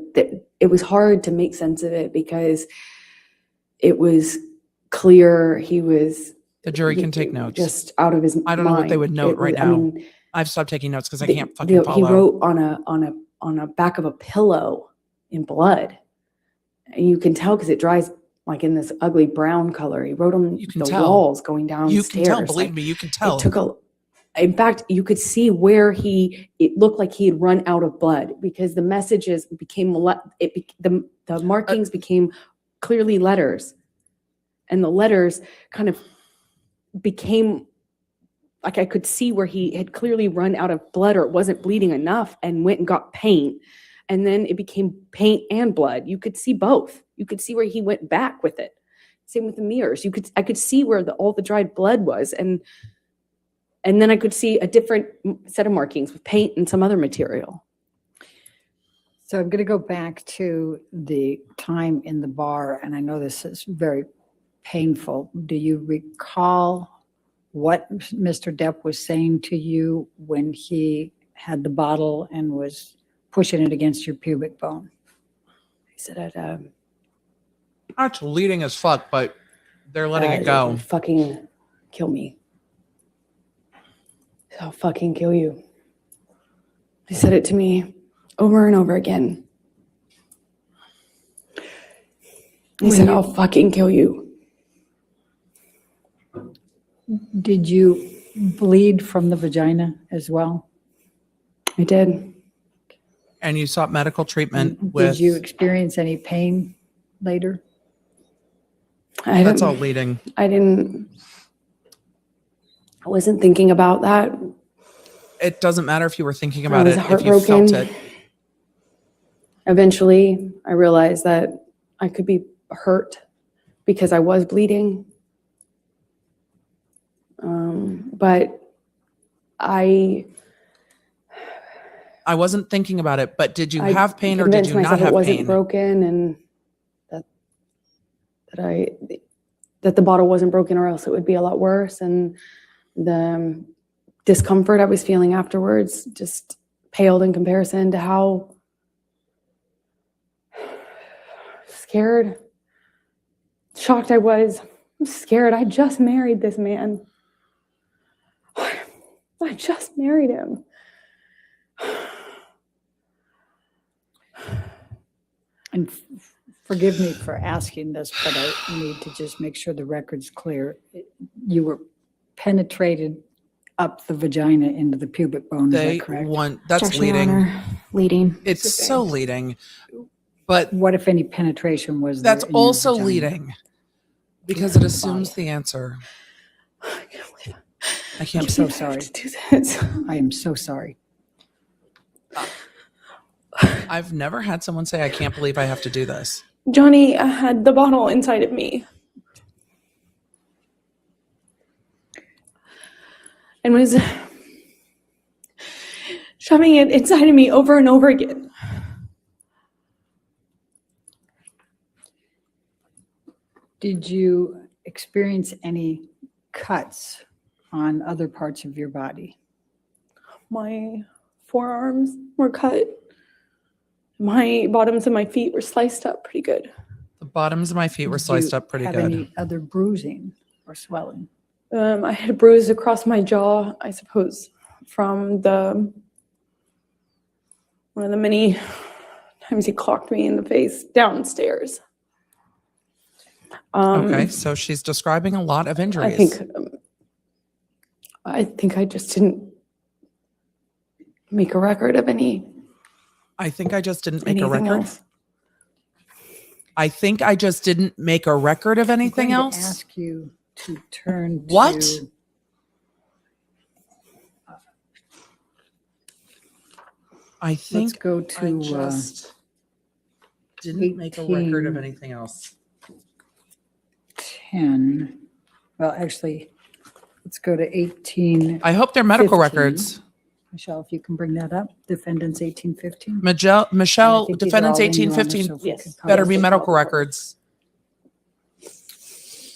it was hard to make sense of it because it was clear he was The jury can take notes. Just out of his I don't know what they mind. would note right I now. mean, I've stopped taking notes because I the- can't fucking follow. He wrote on a back of a pillow in blood. And you can tell because it dries like in this ugly brown color. He wrote on You can the tell. walls going downstairs. You can tell. Believe Like, me, you can tell. it took in fact, you could see where it looked like he had run out of blood because the messages became, the markings became clearly letters. And the letters kind of became, like I could see where he had clearly run out of blood or it wasn't bleeding enough and went and got paint. And then it became paint and blood. You could see both. You could see where he went back with it. Same with the mirrors. I could see where all the dried blood was. And then I could see a different set of markings with paint and some other material. So I'm going to go back to the time in the bar, and I know this is very painful. Do you recall what Mr. Depp was saying to you when he had the bottle and was pushing it against your pubic bone? He said, That's leading as fuck, but they're letting it go. Fucking kill me. I'll fucking kill you. He said it to me over and over again. He said, I'll fucking kill you. Did you bleed from the vagina as well? I did. And you sought medical treatment with. Did you experience any pain later? That's all leading. I wasn't thinking about that. It doesn't matter if you were thinking about was it, if you felt heartbroken. it. Eventually, I realized that I could be hurt because I was bleeding. But I wasn't thinking about it, but did you have pain or did convinced you not myself have it wasn't pain? broken and that the bottle wasn't broken or else it would be a lot worse. And the discomfort I was feeling afterwards just paled in comparison to how scared, shocked I was. I'm scared. I just married this man. I just married him. And forgive me for asking this, but I need to just make sure the record's clear. You were penetrated up the vagina into the pubic bone, is They that correct? want, that's Objection, Your leading. Honor. Leading. It's so leading. But What, if any, penetration was there that's in your also vagina? leading because it assumes the answer. I can't believe it. I can't. I'm so I have sorry. to do this. I am so sorry. I've never had someone say, I can't believe I have to do this. Johnny had the bottle inside of me and was shoving it inside of me over and over again. Did you experience any cuts on other parts of your body? My forearms were cut. My bottoms of my feet were sliced up pretty good. The bottoms of my feet were Did sliced you up pretty have good. any other bruising or swelling? I had a bruise across my jaw, I suppose, from one of the many times he clocked me in the face downstairs. Okay, so she's describing a lot of injuries. I think I just didn't make a record of anything I think I just didn't make a record. else. I think I just didn't make a record of anything I'm going else. to ask you to turn What? to I think let's go I to just didn't make a record of 18. anything else. 10. Well, actually, let's go to 18. I hope they're medical 15. records. Michelle, if you can bring that up. Defendants 1815. Michelle, defendants 1815 Yes. better be medical records.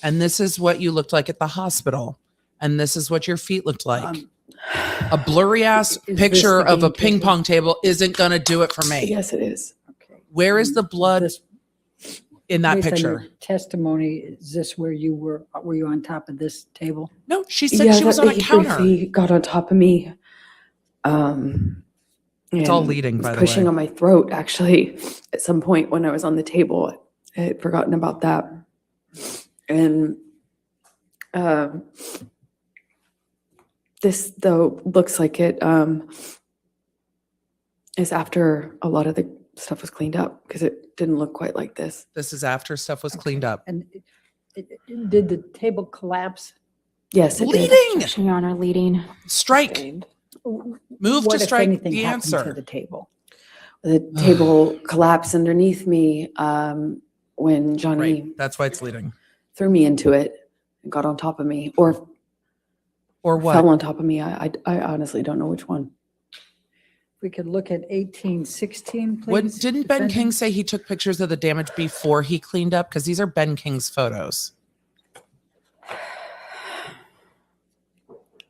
And this is what you looked like at the hospital. And this is what your feet looked like. A blurry ass is this picture the of a game ping changer? pong table isn't going to do it for me. Yes, it is. Okay. Where is the blood? This in that based on your picture. testimony, is this where you were you on top of this table? No, she said she was on a he counter. briefly got on top of me. It's all and leading, was by the pushing way. on my throat, actually, at some point when I was on the table. I had forgotten about that. And this, though, looks like it is after a lot of the stuff was cleaned up, because it didn't look quite like this. This is after stuff was cleaned up. And did the table collapse? Yes, it did. Leading! Objection, Your Honor, leading. Strike. Move What, to if strike anything, the happened to answer. the table? The table collapsed underneath me when Johnny Right. That's why it's leading. threw me into it and got on top of me, or Or what? fell on top of me. I honestly don't know which one. We could look at 1816, please. Didn't Ben King defendant. say he took pictures of the damage before he cleaned up? Because these are Ben King's photos.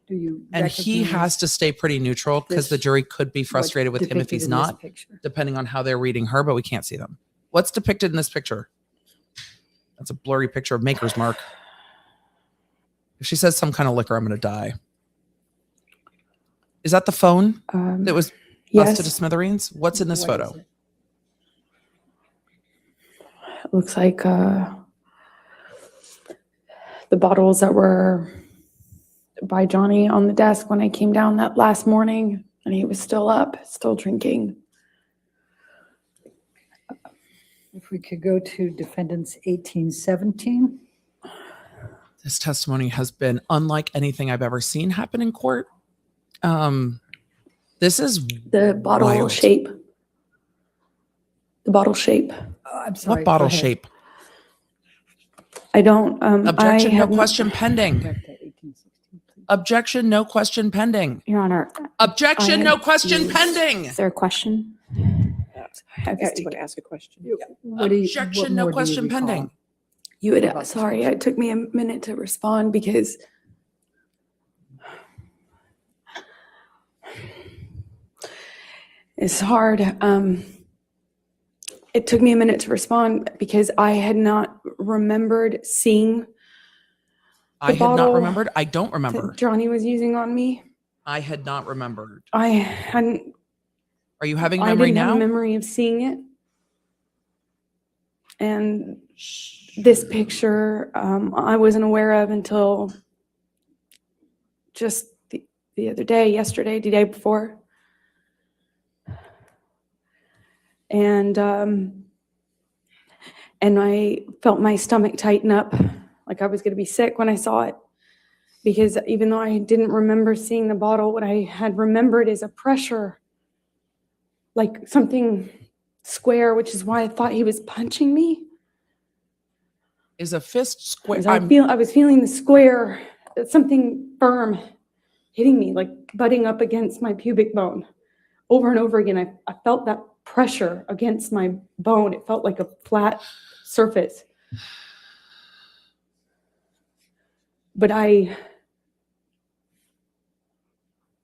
Do you And he recognize has to stay pretty neutral because the this- jury could be what's frustrated with him if depicted he's in this not, picture? depending on how they're reading her, but we can't see them. What's depicted in this picture? That's a blurry picture of Maker's Mark. If she says some kind of liquor, I'm going to die. Is that the phone that was busted to Yes, smithereens? What's in this What photo? is it? it looks like the bottles that were by Johnny on the desk when I came down that last morning, and he was still up, still drinking. If we could go to defendants 1817. This testimony has been unlike anything I've ever seen happen in court. This is The bottle wild. shape. The bottle shape. I'm sorry. What bottle go ahead. shape? I don't. Objection, I no have not- question pending. Correct that, 1816, please. Objection, no question pending. Your Honor, Objection, I no have question used- pending. is there a question? I have Yeah, to you want to ask a question? What do you- what Objection, no more do you question recall? pending. You would, About the sorry, picture. it took me a minute to respond because it's hard. It took me a minute to respond because I had not remembered seeing I had not bottle remembered. I don't remember. that Johnny was using on me. I had not remembered. I hadn't. Are you having I memory didn't have now? a memory of seeing it. And this picture, I wasn't aware of until just the other day, yesterday, the day before. And I felt my stomach tighten up, like I was going to be sick when I saw it. Because even though I didn't remember seeing the bottle, what I had remembered is a pressure, like something square, which is why I thought he was punching me. Is a fist square? 'Cause I was feeling the square, something firm hitting me, like butting up against my pubic bone. Over and over again, I felt that pressure against my bone. It felt like a flat surface. But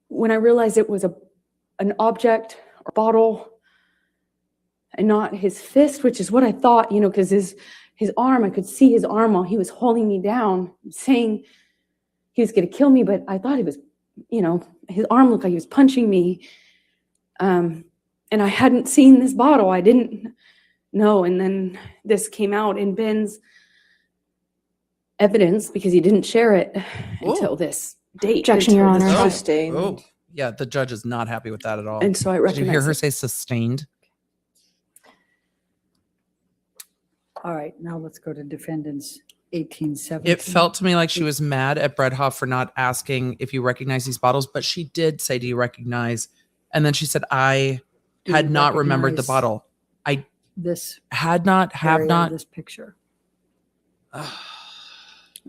when I realized it was an object or bottle and not his fist, which is what I thought, because his arm, I could see his arm while he was holding me down, saying he was going to kill me, but I thought he was, his arm looked like he was punching me. And I hadn't seen this bottle. I didn't know. And then this came out in Ben's evidence because he didn't share it until this date. Objection, Your until this Honor. trial. Sustained. Oh, yeah. The judge is not happy with that at all. And so I Did you hear recognized her it. say sustained? All right, now let's go to defendants 1817. It felt to me like she was mad at Bredhoff for not asking if you recognize these bottles, but she did say, "Do you recognize?" And then she said, "I Do had you not remembered the recognize bottle. I This had not, have area, not." this picture.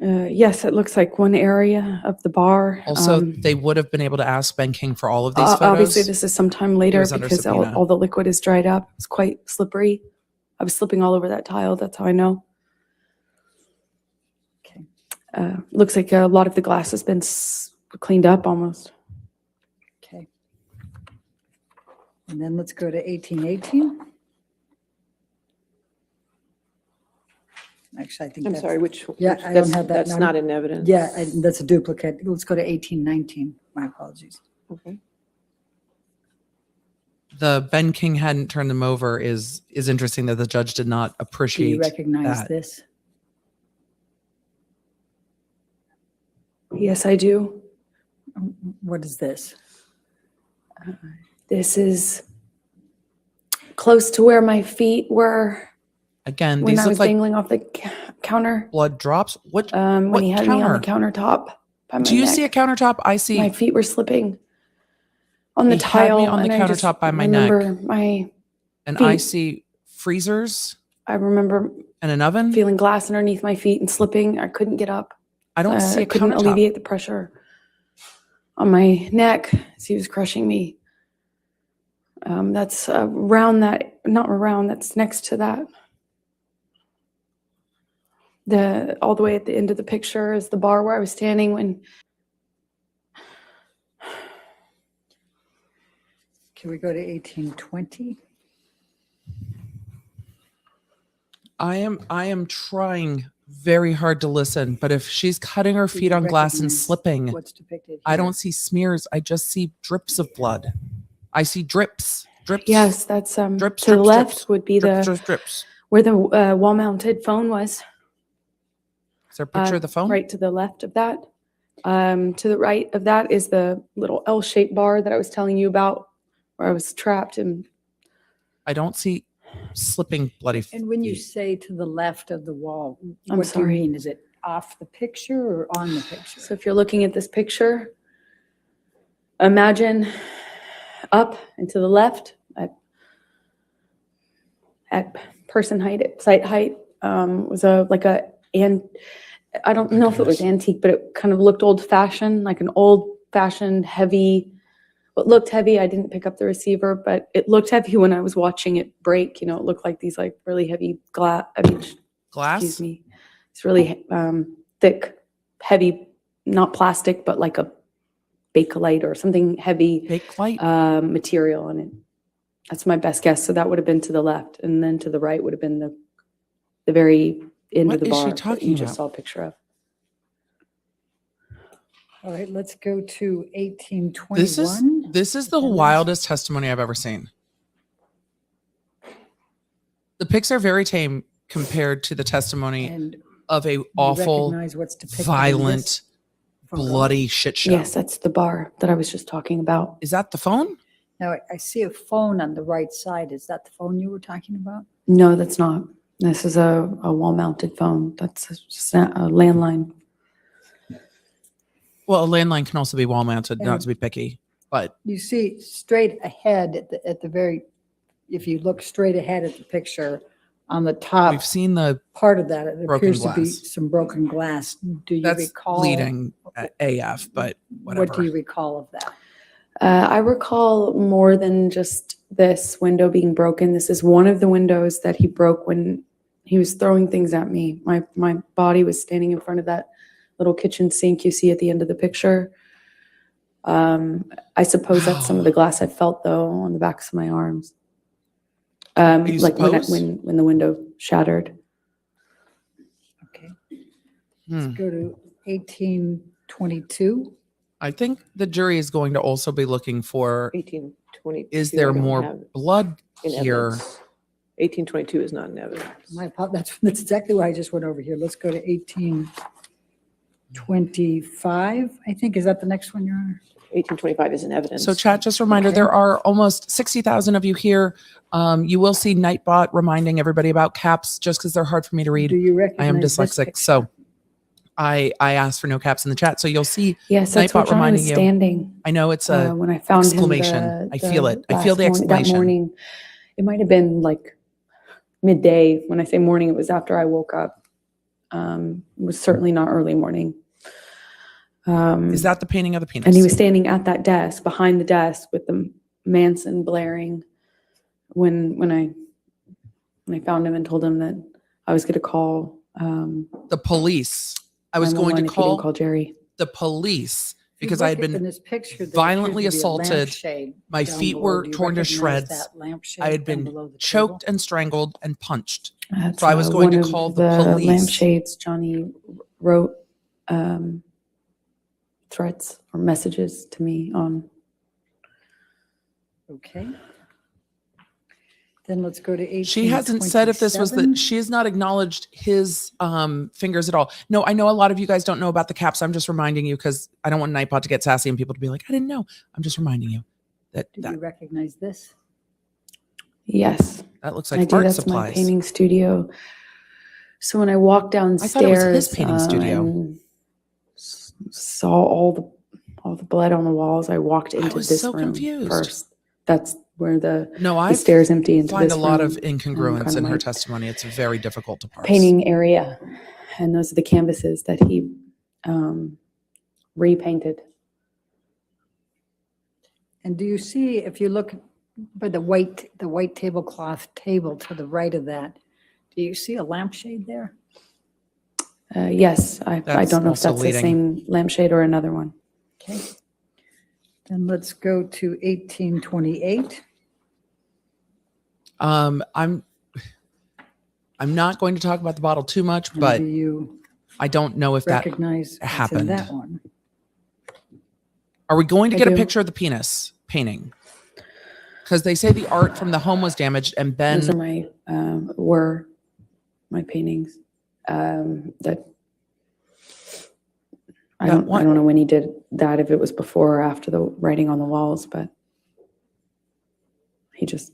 Yes, it looks like one area of the bar. Also, they would have been able to ask Ben King for all of these photos. Obviously, this is sometime later was under because subpoena. all the liquid is dried up. It's quite slippery. I was slipping all over that tile. That's how I know. Okay. Looks like a lot of the glass has been cleaned up almost. Okay. And then let's go to 1818. Actually, I think I'm that's. sorry, which? Yeah, which- I don't that's- have that. That's not in evidence. Yeah, that's a duplicate. Let's go to 1819. My apologies. Okay. The Ben King hadn't turned them over is interesting that the judge did not Do appreciate you recognize that. this? Yes, I do. What is this? This is close to where my feet were Again, when these I look was like dangling off the counter. blood drops. What When he had me on the counter? countertop by my Do you neck. see a countertop? I see. My feet were slipping on the He had tile. me on the and I just countertop by my neck. remember and feet. I see freezers I remember and an oven. feeling glass underneath my feet and slipping. I couldn't get up. I don't see I a couldn't countertop. alleviate the pressure on my neck as he was crushing me. That's around that, not around, that's next to that. All the way at the end of the picture is the bar where I was standing when. Can we go to 1820? I am trying very hard to listen, but if she's cutting her Do feet you on glass and recognize slipping, What's depicted I here? don't see smears. I just see drips of blood. I see drips. Yes, that's Drips, to the drips, left drips. would be Drips, the drips, drips. where the wall-mounted phone was. Is there a picture of the phone? Right to the left of that. To the right of that is the little L-shaped bar that I was telling you about, where I was trapped. And I don't see slipping bloody. And when you feet. say to the left of the wall, I'm what do sorry. you mean? Is it off the picture or on the picture? so if you're looking at this picture, imagine up and to the left at person height, at site height, was and I don't know if it was antique, but it kind of looked old fashioned, like an old fashioned heavy. It looked heavy. I didn't pick up the receiver, but it looked heavy when I was watching it break. You know, it looked like these like really heavy glass. Glass? Excuse me. It's really thick, heavy, not plastic, but like a Bakelite or something heavy Fake light? material in it. That's my best guess. So that would have been to the left, and then to the right would have been the very end What of the is she bar that talking you just about? saw a picture of. All right, let's go to 1821. This is the Evidence. wildest testimony I've ever seen. The pics are very tame compared to the testimony And of a you awful, recognize what's depicted in violent, this photo? bloody shit show. Yes, that's the bar that I was just talking about. Is that the phone? Now, I see a phone on the right side. Is that the phone you were talking about? No, that's not. This is a wall-mounted phone. That's just a landline. Well, a landline can also be wall mounted, not to be picky, but You see straight ahead at the very, if you look straight ahead at the picture, on the top we've seen the part of that, it broken appears to be glass. some broken glass. Do you that's recall? bleeding AF, but whatever. What do you recall of that? I recall more than just this window being broken. This is one of the windows that he broke when he was throwing things at me. My body was standing in front of that little kitchen sink you see at the end of the picture. I suppose that's some of the glass I felt though on the backs of my arms. You Like suppose? when the window shattered. Okay, Hmm. let's go to 1822. I think the jury is going to also be looking for, 1820. is there more blood in here? evidence. 1822 is not in evidence. That's exactly why I just went over here. Let's go to 1825. I think, is that the next one, Your Honor? 1825 is in evidence. So chat, just a reminder, Okay. there are almost 60,000 of you here. You will see Nightbot reminding everybody about caps just because they're hard for me to read. Do you I recognize am this dyslexic, picture? so I asked for no caps in the chat. So you'll see, Yes, that's Nightbot where Johnny was reminding you. standing. I know it's a When I found exclamation. him. I feel it. I feel last the morning- exclamation. That morning, it might have been like midday. When I say morning, it was after I woke up. It was certainly not early morning. is that the painting of the penis? And he was standing at that desk, behind the desk, with the Manson blaring. When I found him and told him that I was going to call the police. I was going 911 to if he didn't call call Jerry. the police because I had been in this picture, there violently appears to be a assaulted. lampshade My down feet below. were Do you torn to recognize shreds. that lampshade I had down been below the choked table? and strangled and punched. That's, So I was going one to of call the police. lampshades. Johnny wrote threats or messages to me on. Okay. Then let's go to 1827. She hasn't said if this was the, she has not acknowledged his fingers at all. No, I know a lot of you guys don't know about the caps. I'm just reminding you because I don't want Nightbot to get sassy and people to be like, I didn't know. I'm just reminding you that Do you recognize this? Yes, that looks I like do. art That's supplies. my painting studio. So when I walked downstairs, I thought it was his painting studio. and saw all the blood on the walls, I walked into was this so room confused. first. That's where the I stairs empty into find this a lot room, of incongruence kind of in her my testimony. It's very difficult to parse. painting area, and those are the canvases that he repainted. And do you see, if you look by the white tablecloth table to the right of that, do you see a lampshade there? Yes, I That's don't know if also that's leading. the same lampshade or another one. Okay. Then let's go to 1828. I'm not going to talk about the bottle too much, And but do you I don't know if that recognize what's happened. in that one? Are we going to I get a do. picture of the penis painting? Because they say the art from the home was damaged, and Those are Ben. my were my paintings. That I That don't one- I don't know when he did that, if it was before or after the writing on the walls, but he just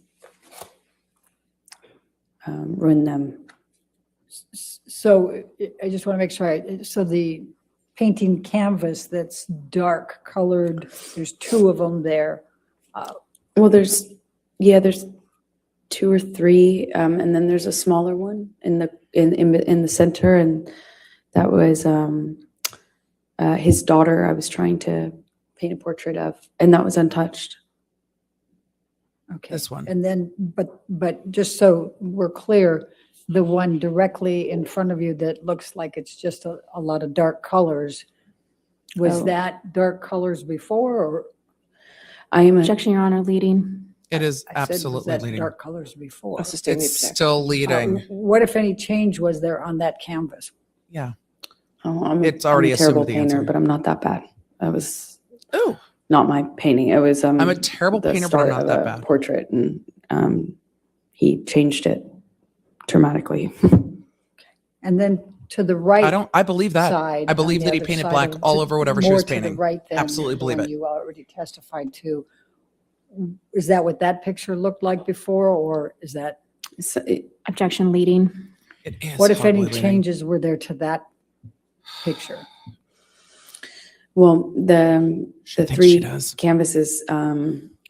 ruined them. So I just want to make sure, so the painting canvas that's dark colored, there's two of them there. Well, there's two or three, and then there's a smaller one in the center, and that was his daughter. I was trying to paint a portrait of, and that was untouched. Okay. This one. And then, but just so we're clear, the one directly in front of you that looks like it's just a lot of dark colors, was Oh. that dark colors before, or? I am a Objection, Your Honor, leading. It is I said, was absolutely that leading. dark colors before? I'll sustain the It's objection. still leading. What, if any, change was there on that canvas? Yeah. It's already a terrible assumed the painter, answer. but I'm not that bad. That was Oh, not my painting. It was I'm a terrible the painter, but I'm start not of that a bad. portrait, and he changed it dramatically. And then to the right I believe that. side. I believe on that the he other painted side black of- all over whatever she more was to the painting. right than Absolutely the believe one it. you already testified to. Is that what that picture looked like before, or is that, So Objection, leading. It is what if any horribly leading. changes were there to that picture? well, She the thinks she three does. canvases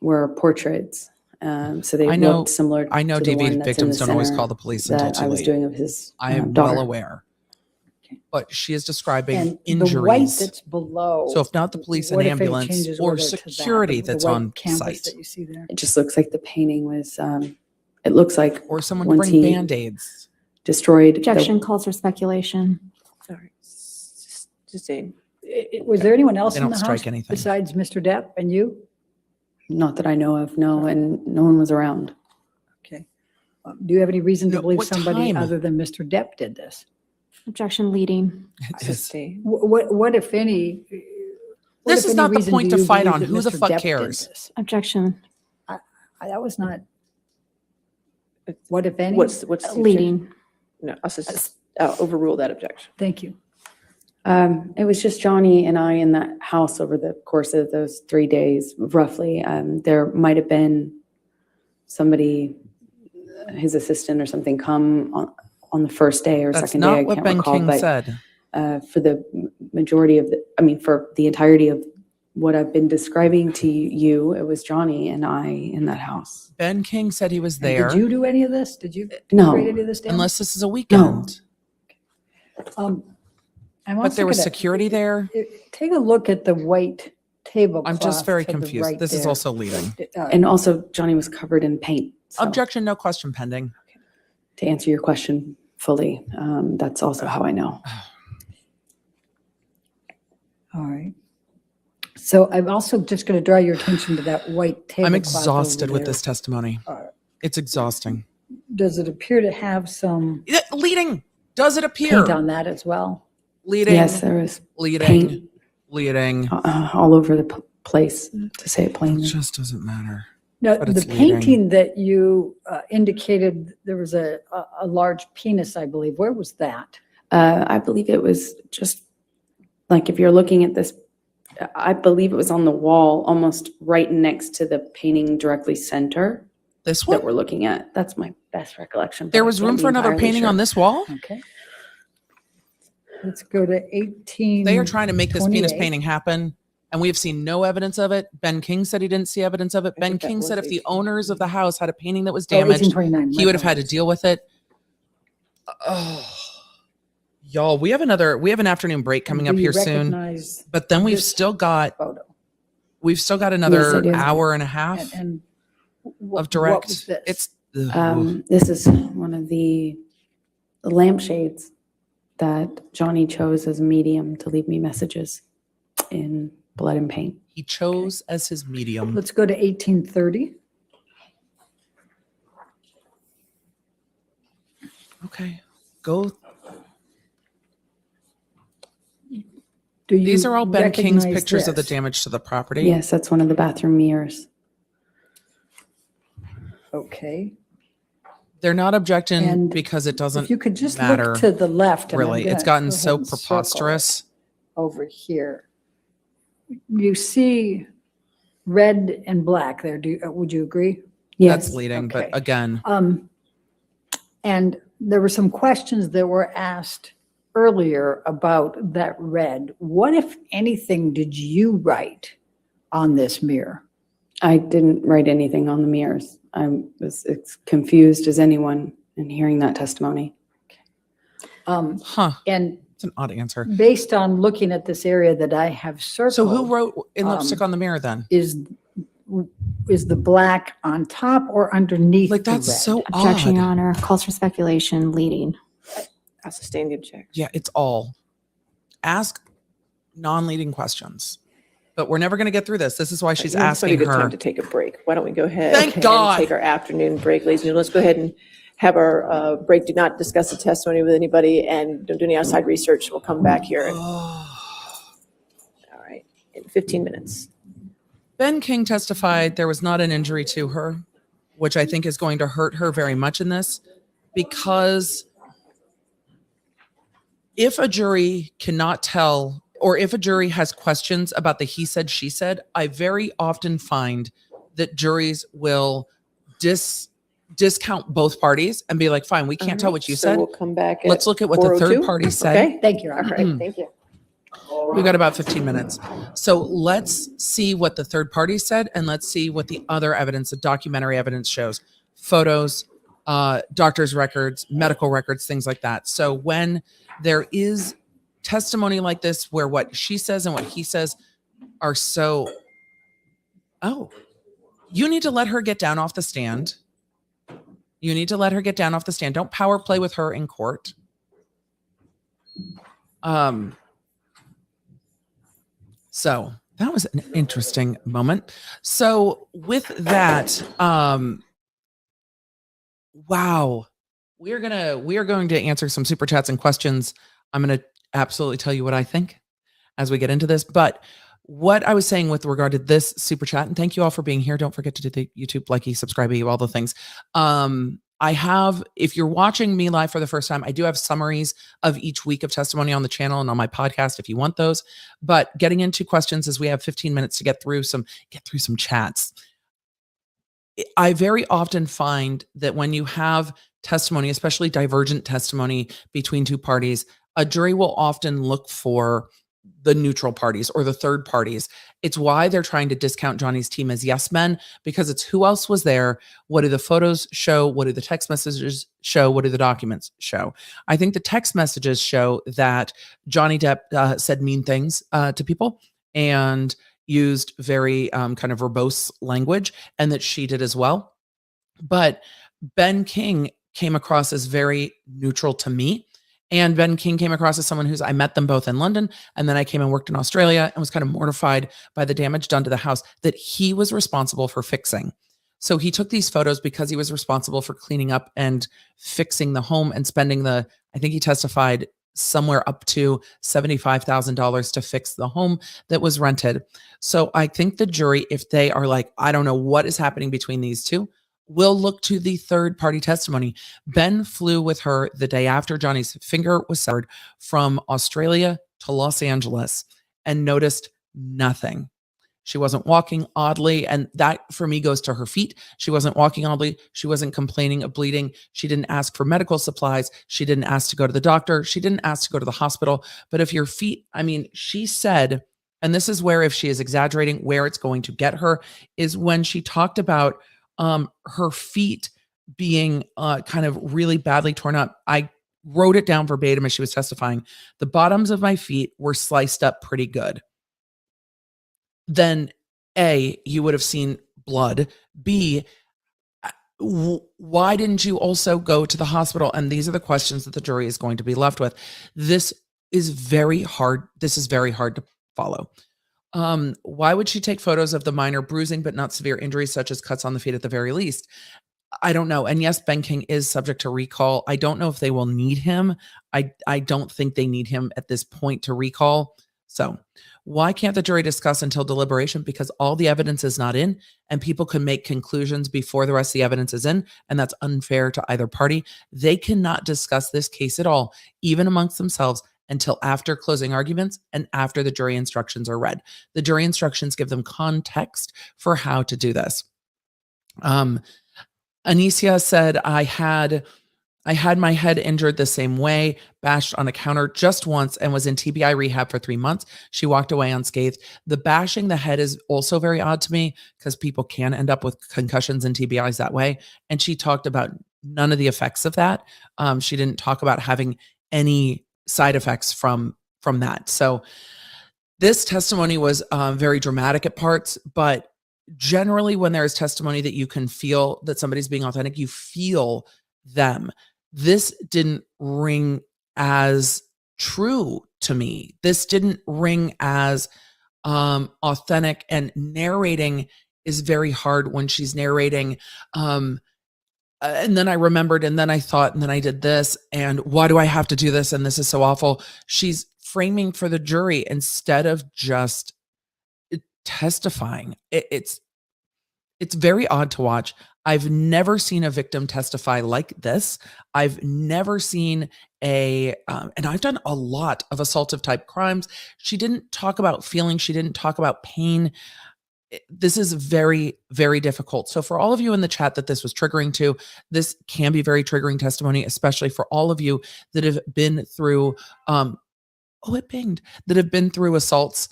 were portraits, so they I know- looked similar. I know to the DV one that's in victims the don't always center call the police until that too I was late. doing of his I am daughter. well aware. Okay. But she is describing And the white injuries. that's below. So if not the police and what if any ambulance changes or were there to that, security the that's white on canvas site, that you see there? It just looks like the painting was. It looks like or someone to once bring he Band-Aids. destroyed. Objection calls for speculation. All right. Sustain. Was there anyone else They in don't the house strike anything. besides Mr. Depp and you? Not that I know of, no, and no one was around. Okay. Do you have any reason to No, believe what somebody time? other than Mr. Depp did this? Objection, leading. It is. Sustain. What if any? what This if is any not the reason point do to you fight believe on. that Who the Mr. fuck Depp did cares? this? Objection, That was not. What if any? What's the objection? leading. No, I'll overrule that objection. Thank you. It was just Johnny and I in that house over the course of those 3 days, roughly. There might have been somebody, his assistant or something, come on the first day or That's second day. I not what can't Ben recall, King but said. for the majority of for the entirety of what I've been describing to you, it was Johnny and I in that house. Ben King said he was And there. Did you do any of this? Did you No. create any of this damage? Unless this is a weekend. I'm But also there was gonna- security there. Take a look at the white tablecloth. I'm just very to the confused. right This is there. also leading. And also, Johnny was covered in paint. So Objection, no question pending. to answer your question fully, that's also how I know. All right. So I'm also just going to draw your attention to that white tablecloth. I'm over exhausted with there. this testimony. It's exhausting. Does it appear to have some Leading. Does it paint appear? on that as well? Leading. Yes, there was Leading. paint. Leading. all over the place, to say it It plainly. just doesn't matter. Now, But the it's leading. painting that you indicated, there was a large penis, I believe. Where was that? I believe it was just like if you're looking at this, I believe it was on the wall, almost right next to the painting directly center This that one? we're looking at. That's my best recollection. but There I was can't room be for another entirely painting sure. on this wall? Okay. Let's go to 18. They are trying to make this penis 28. painting happen, and we have seen no evidence of it. Ben King said he didn't see evidence of it. I Ben think that King was said if the 18. owners of the house had a painting that was Oh, damaged, 1829. he would have had to deal with it. Oh, y'all, we have an afternoon break coming up here soon, but then we've this still got photo? another do. hour and a half And of what was direct. this? It's This is one of the lampshades that Johnny chose as a medium to leave me messages in blood and paint. he chose as his medium. Let's go to 1830. Okay, go. Do you These are all Ben King's recognize pictures of the this? damage to the property. Yes, that's one of the bathroom mirrors. Okay. They're not objecting And because it If doesn't you could just matter, look to the left. and I'm really. It's gonna gotten go ahead so and circle it preposterous. Over here. You see red and black there. Would you agree? Yes. That's leading, Okay. but again, And there were some questions that were asked earlier about that red. What, if anything, did you write on this mirror? I didn't write anything on the mirrors. I was as confused as anyone in hearing that testimony. And it's an odd answer. based on looking at this area that I have circled. So who wrote in lipstick um, on the mirror then? Is the black on top or underneath Like the that's red? so Objection, Your odd. Honor. Calls for speculation. Leading. I'll sustain the objection. Yeah, it's all. Ask non-leading questions. But we're never going to get through this. This is why she's You know, it's asking a good time her. to take a break. Why don't we go ahead? Thank and God. Take our afternoon break, ladies and gentlemen. Let's go ahead and have our break. Do not discuss the testimony with anybody and don't do any outside research. We'll come back here. All right, in 15 minutes. Ben King testified there was not an injury to her, which I think is going to hurt her very much in this, because if a jury cannot tell, or if a jury has questions about the he said, she said, I very often find that juries will discount both parties and be like, fine, we can't tell what you So said. we'll come back at Let's look at what the 4:02. third party said. Okay. Thank you. All right. Thank you. We've got about 15 minutes. So let's see what the third party said, and let's see what the other evidence, the documentary evidence shows. Photos, doctor's records, medical records, things like that. So when there is testimony like this, where what she says and what he says are so, you need to let her get down off the stand. You need to let her get down off the stand. Don't power play with her in court. So that was an interesting moment. So with that, wow, we are going to answer some super chats and questions. I'm going to absolutely tell you what I think as we get into this. But what I was saying with regard to this super chat, and thank you all for being here. Don't forget to do the YouTube likey, subscribe, all the things. I have, if you're watching me live for the first time, I do have summaries of each week of testimony on the channel and on my podcast if you want those. But getting into questions, as we have 15 minutes to get through some chats. I very often find that when you have testimony, especially divergent testimony between two parties, a jury will often look for the neutral parties or the third parties. It's why they're trying to discount Johnny's team as yes men, because it's who else was there. What do the photos show? What do the text messages show? What do the documents show? I think the text messages show that Johnny Depp said mean things to people and used very kind of verbose language, and that she did as well. But Ben King came across as very neutral to me. And Ben King came across as someone I met them both in London. And then I came and worked in Australia and was kind of mortified by the damage done to the house that he was responsible for fixing. So he took these photos because he was responsible for cleaning up and fixing the home and spending I think he testified somewhere up to $75,000 to fix the home that was rented. So I think the jury, if they are like, I don't know what is happening between these two, will look to the third party testimony. Ben flew with her the day after Johnny's finger was severed from Australia to Los Angeles and noticed nothing. She wasn't walking oddly. And that for me goes to her feet. She wasn't walking oddly. She wasn't complaining of bleeding. She didn't ask for medical supplies. She didn't ask to go to the doctor. She didn't ask to go to the hospital. But if your feet, I mean, she said, and this is where, if she is exaggerating, where it's going to get her, is when she talked about her feet being kind of really badly torn up. I wrote it down verbatim as she was testifying. The bottoms of my feet were sliced up pretty good. Then A, you would have seen blood. B, why didn't you also go to the hospital? And these are the questions that the jury is going to be left with. This is very hard. This is very hard to follow. Why would she take photos of the minor bruising but not severe injuries such as cuts on the feet at the very least? I don't know. And yes, Ben King is subject to recall. I don't know if they will need him. I don't think they need him at this point to recall. So why can't the jury discuss until deliberation? Because all the evidence is not in and people can make conclusions before the rest of the evidence is in. And that's unfair to either party. They cannot discuss this case at all, even amongst themselves, until after closing arguments and after the jury instructions are read. The jury instructions give them context for how to do this. Anicia said, I had my head injured the same way, bashed on a counter just once and was in TBI rehab for 3 months. She walked away unscathed. The bashing the head is also very odd to me because people can end up with concussions and TBIs that way. And she talked about none of the effects of that. She didn't talk about having any side effects from that. So this testimony was very dramatic at parts, but generally when there is testimony that you can feel that somebody's being authentic, you feel them. This didn't ring as true to me. This didn't ring as authentic, and narrating is very hard when she's narrating. And then I remembered, and then I thought, and then I did this, and why do I have to do this? And this is so awful. She's framing for the jury instead of just testifying. It's very odd to watch. I've never seen a victim testify like this. I've never seen and I've done a lot of assaultive type crimes. She didn't talk about feelings. She didn't talk about pain. This is very, very difficult. So for all of you in the chat that this was triggering to, this can be very triggering testimony, especially for all of you that have been through, it pinged, that have been through assaults.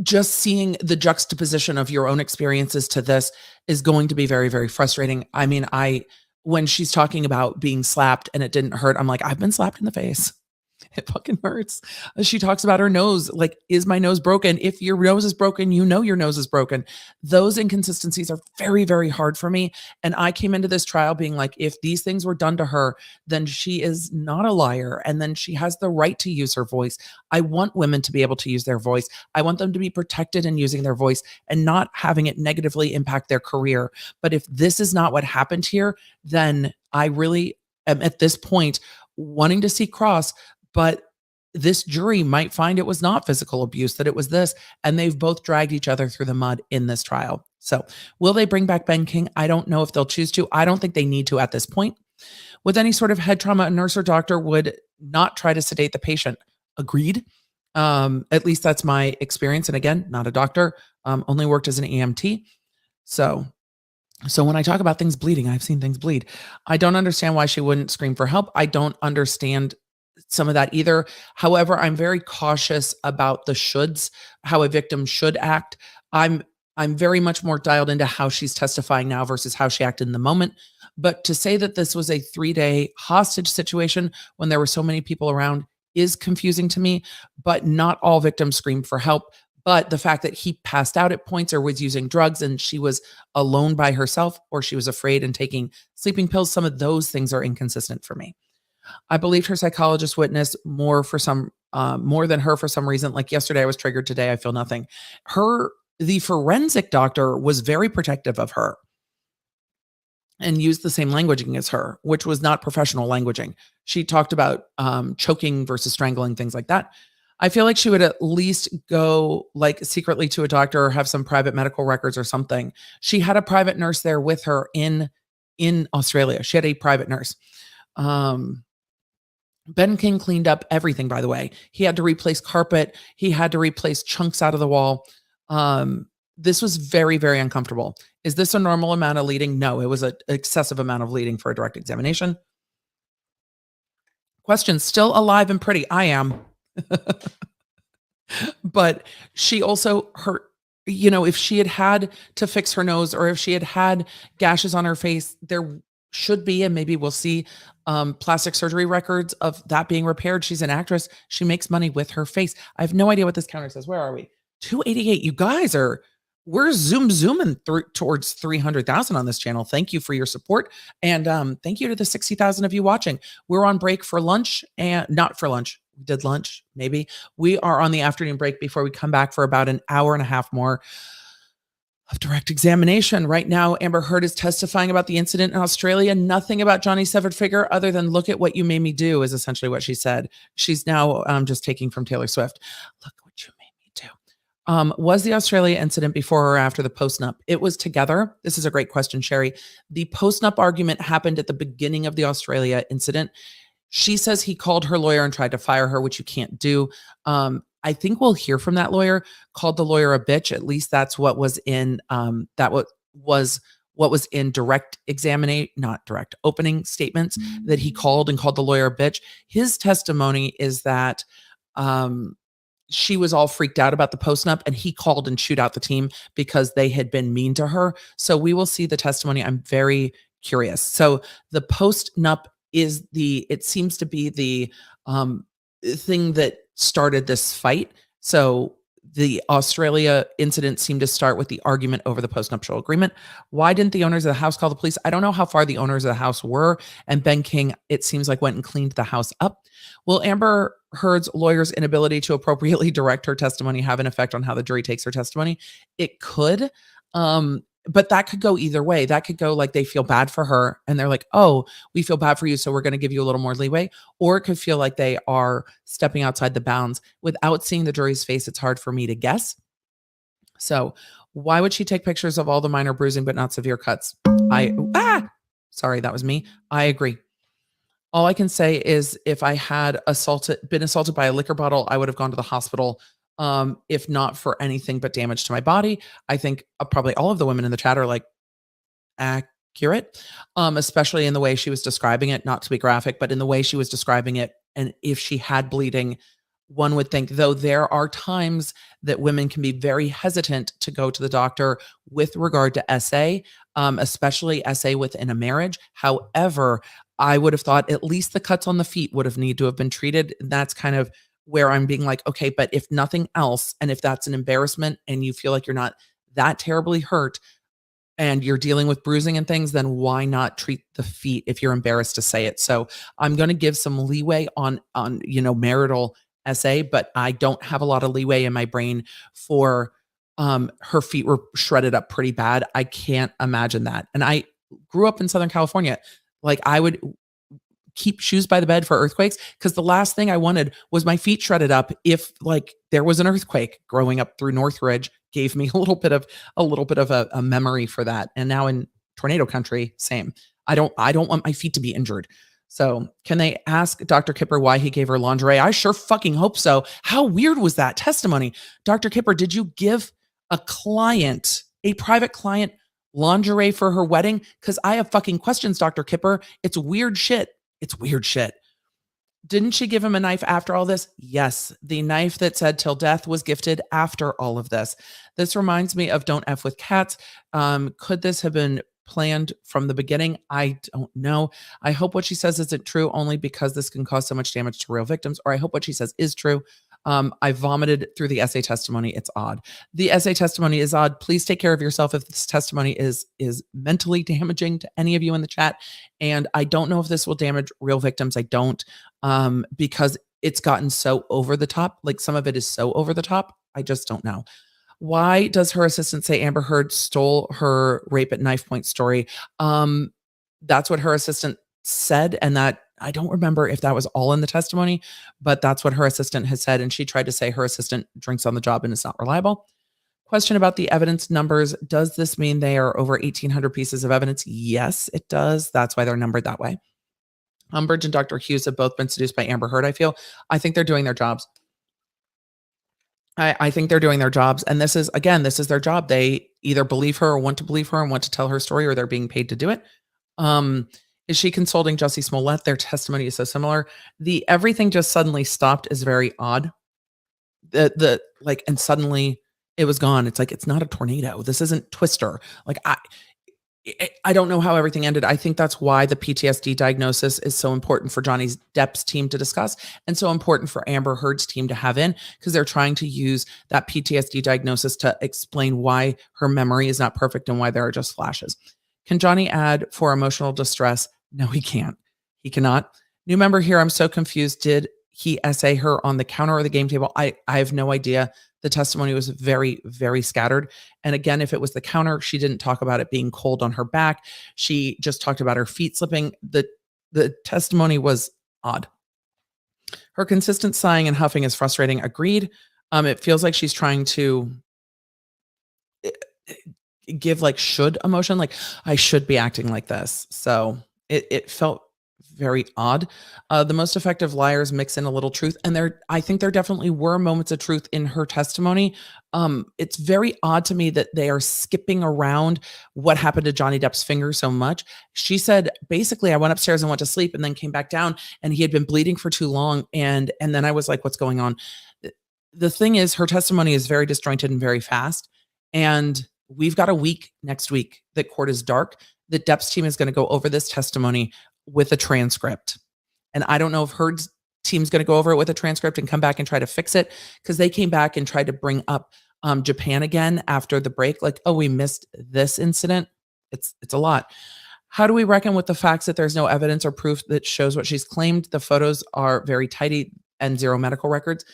Just seeing the juxtaposition of your own experiences to this is going to be very, very frustrating. I mean, when she's talking about being slapped and it didn't hurt, I'm like, I've been slapped in the face. It fucking hurts. She talks about her nose. Like, is my nose broken? If your nose is broken, you know your nose is broken. Those inconsistencies are very, very hard for me. And I came into this trial being like, if these things were done to her, then she is not a liar. And then she has the right to use her voice. I want women to be able to use their voice. I want them to be protected in using their voice and not having it negatively impact their career. But if this is not what happened here, then I really am at this point wanting to see cross. But this jury might find it was not physical abuse, that it was this, and they've both dragged each other through the mud in this trial. So will they bring back Ben King? I don't know if they'll choose to. I don't think they need to at this point. With any sort of head trauma, a nurse or doctor would not try to sedate the patient. Agreed. At least that's my experience. And again, not a doctor, only worked as an EMT. So when I talk about things bleeding, I've seen things bleed. I don't understand why she wouldn't scream for help. I don't understand some of that either. However, I'm very cautious about the shoulds, how a victim should act. I'm very much more dialed into how she's testifying now versus how she acted in the moment. But to say that this was a 3-day hostage situation when there were so many people around is confusing to me, but not all victims screamed for help. But the fact that he passed out at points or was using drugs and she was alone by herself, or she was afraid and taking sleeping pills, some of those things are inconsistent for me. I believed her psychologist witness more than her for some reason. Like yesterday, I was triggered. Today, I feel nothing. The forensic doctor was very protective of her and used the same languaging as her, which was not professional languaging. She talked about choking versus strangling, things like that. I feel like she would at least go like secretly to a doctor or have some private medical records or something. She had a private nurse there with her in Australia. She had a private nurse. Ben King cleaned up everything, by the way. He had to replace carpet. He had to replace chunks out of the wall. This was very, very uncomfortable. Is this a normal amount of bleeding? No, it was an excessive amount of bleeding for a direct examination. Question, still alive and pretty. I am. But she also, if she had to fix her nose or if she had gashes on her face, there should be, and maybe we'll see plastic surgery records of that being repaired. She's an actress. She makes money with her face. I have no idea what this counter says. Where are we? 288. You guys we're zooming towards 300,000 on this channel. Thank you for your support. And thank you to the 60,000 of you watching. We're on break for lunch and not for lunch. We did lunch, maybe. We are on the afternoon break before we come back for about an hour and a half more of direct examination. Right now, Amber Heard is testifying about the incident in Australia. Nothing about Johnny's severed finger other than look at what you made me do is essentially what she said. She's now just taking from Taylor Swift. Look what you made me do. Was the Australia incident before or after the post-nup? It was together. This is a great question, Sherry. The post-nup argument happened at the beginning of the Australia incident. She says he called her lawyer and tried to fire her, which you can't do. I think we'll hear from that lawyer. Called the lawyer a bitch. At least that's what was in what was in opening statements that he called the lawyer a bitch. His testimony is that she was all freaked out about the post-nup and he called and chewed out the team because they had been mean to her. So we will see the testimony. I'm very curious. So the post-nup it seems to be the thing that started this fight. So the Australia incident seemed to start with the argument over the postnuptial agreement. Why didn't the owners of the house call the police? I don't know how far the owners of the house were. And Ben King, it seems like, went and cleaned the house up. Will Amber Heard's lawyer's inability to appropriately direct her testimony have an effect on how the jury takes her testimony? It could. But that could go either way. That could go like they feel bad for her and they're like, oh, we feel bad for you, so we're going to give you a little more leeway. Or it could feel like they are stepping outside the bounds. Without seeing the jury's face, it's hard for me to guess. So why would she take pictures of all the minor bruising but not severe cuts? Sorry, that was me. I agree. All I can say is if I had been assaulted by a liquor bottle, I would have gone to the hospital. If not for anything but damage to my body. I think probably all of the women in the chat are like accurate, especially in the way she was describing it, not to be graphic, but in the way she was describing it. And if she had bleeding, one would think, though there are times that women can be very hesitant to go to the doctor with regard to SA, especially SA within a marriage. However, I would have thought at least the cuts on the feet would have needed to have been treated. That's kind of where I'm being like, okay, but if nothing else, and if that's an embarrassment and you feel like you're not that terribly hurt and you're dealing with bruising and things, then why not treat the feet if you're embarrassed to say it? So I'm going to give some leeway on marital SA, but I don't have a lot of leeway in my brain for her feet were shredded up pretty bad. I can't imagine that. And I grew up in Southern California. Like I would keep shoes by the bed for earthquakes because the last thing I wanted was my feet shredded up if like there was an earthquake. Growing up through Northridge gave me a little bit of a memory for that. And now in tornado country, same. I don't want my feet to be injured. So can they ask Dr. Kipper why he gave her lingerie? I sure fucking hope so. How weird was that testimony? Dr. Kipper, did you give a private client lingerie for her wedding? Because I have fucking questions, Dr. Kipper. It's weird shit. It's weird shit. Didn't she give him a knife after all this? Yes. The knife that said till death was gifted after all of this. This reminds me of Don't F with Cats. Could this have been planned from the beginning? I don't know. I hope what she says isn't true only because this can cause so much damage to real victims, or I hope what she says is true. I vomited through the essay testimony. It's odd. The essay testimony is odd. Please take care of yourself if this testimony is mentally damaging to any of you in the chat. And I don't know if this will damage real victims. I don't, because it's gotten so over the top. Like some of it is so over the top. I just don't know. Why does her assistant say Amber Heard stole her rape at knife point story? That's what her assistant said. And that I don't remember if that was all in the testimony, but that's what her assistant has said. And she tried to say her assistant drinks on the job and is not reliable. Question about the evidence numbers. Does this mean they are over 1,800 pieces of evidence? Yes, it does. That's why they're numbered that way. Umbridge and Dr. Hughes have both been seduced by Amber Heard, I feel. I think they're doing their jobs. I think they're doing their jobs. And this is their job. They either believe her or want to believe her and want to tell her story, or they're being paid to do it. Is she consulting Jussie Smollett? Their testimony is so similar. The everything just suddenly stopped is very odd. And suddenly it was gone. It's like, it's not a tornado. This isn't Twister. Like I don't know how everything ended. I think that's why the PTSD diagnosis is so important for Johnny Depp's team to discuss and so important for Amber Heard's team to have in, because they're trying to use that PTSD diagnosis to explain why her memory is not perfect and why there are just flashes. Can Johnny add for emotional distress? No, he can't. He cannot. New member here. I'm so confused. Did he essay her on the counter or the game table? I have no idea. The testimony was very, very scattered. And again, if it was the counter, she didn't talk about it being cold on her back. She just talked about her feet slipping. The testimony was odd. Her consistent sighing and huffing is frustrating. Agreed. It feels like she's trying to give like should emotion, like I should be acting like this. So it felt very odd. The most effective liars mix in a little truth. And I think there definitely were moments of truth in her testimony. It's very odd to me that they are skipping around what happened to Johnny Depp's finger so much. She said, basically, I went upstairs and went to sleep and then came back down and he had been bleeding for too long. And then I was like, what's going on? The thing is, her testimony is very disjointed and very fast. And we've got a week next week that court is dark. The Depp's team is going to go over this testimony with a transcript. And I don't know if Heard's team's going to go over it with a transcript and come back and try to fix it, because they came back and tried to bring up Japan again after the break. Like, oh, we missed this incident. It's a lot. How do we reckon with the facts that there's no evidence or proof that shows what she's claimed? The photos are very tidy and zero medical records.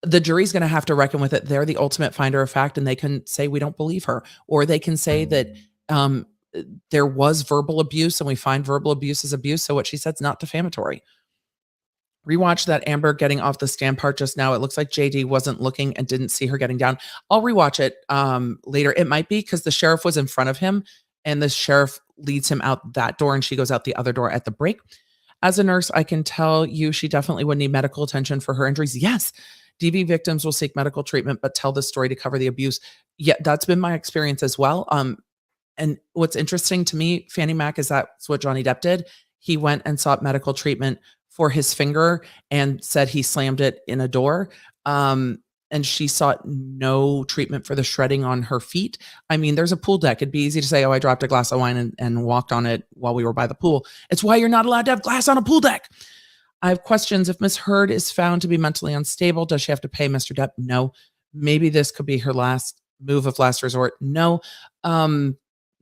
The jury's going to have to reckon with it. They're the ultimate finder of fact, and they can say we don't believe her, or they can say that there was verbal abuse and we find verbal abuse is abuse. So what she said is not defamatory. Rewatch that Amber getting off the stand part just now. It looks like JD wasn't looking and didn't see her getting down. I'll rewatch it later. It might be because the sheriff was in front of him and the sheriff leads him out that door and she goes out the other door at the break. As a nurse, I can tell you she definitely would need medical attention for her injuries. Yes. DV victims will seek medical treatment, but tell the story to cover the abuse. Yeah, that's been my experience as well. And what's interesting to me, Fannie Mac, is that's what Johnny Depp did. He went and sought medical treatment for his finger and said he slammed it in a door. And she sought no treatment for the shredding on her feet. I mean, there's a pool deck. It'd be easy to say, oh, I dropped a glass of wine and walked on it while we were by the pool. It's why you're not allowed to have glass on a pool deck. I have questions. If Miss Heard is found to be mentally unstable, does she have to pay Mr. Depp? No. Maybe this could be her last move of last resort. No.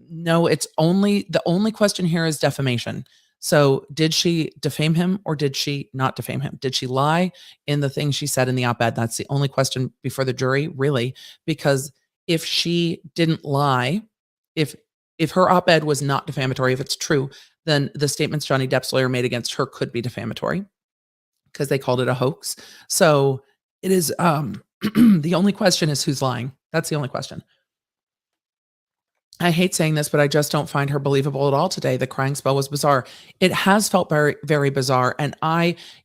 No, it's the only question here is defamation. So did she defame him or did she not defame him? Did she lie in the things she said in the op-ed? That's the only question before the jury, really, because if she didn't lie, if her op-ed was not defamatory, if it's true, then the statements Johnny Depp's lawyer made against her could be defamatory because they called it a hoax. So it is, the only question is who's lying. That's the only question. I hate saying this, but I just don't find her believable at all today. The crying spell was bizarre. It has felt very, very bizarre. And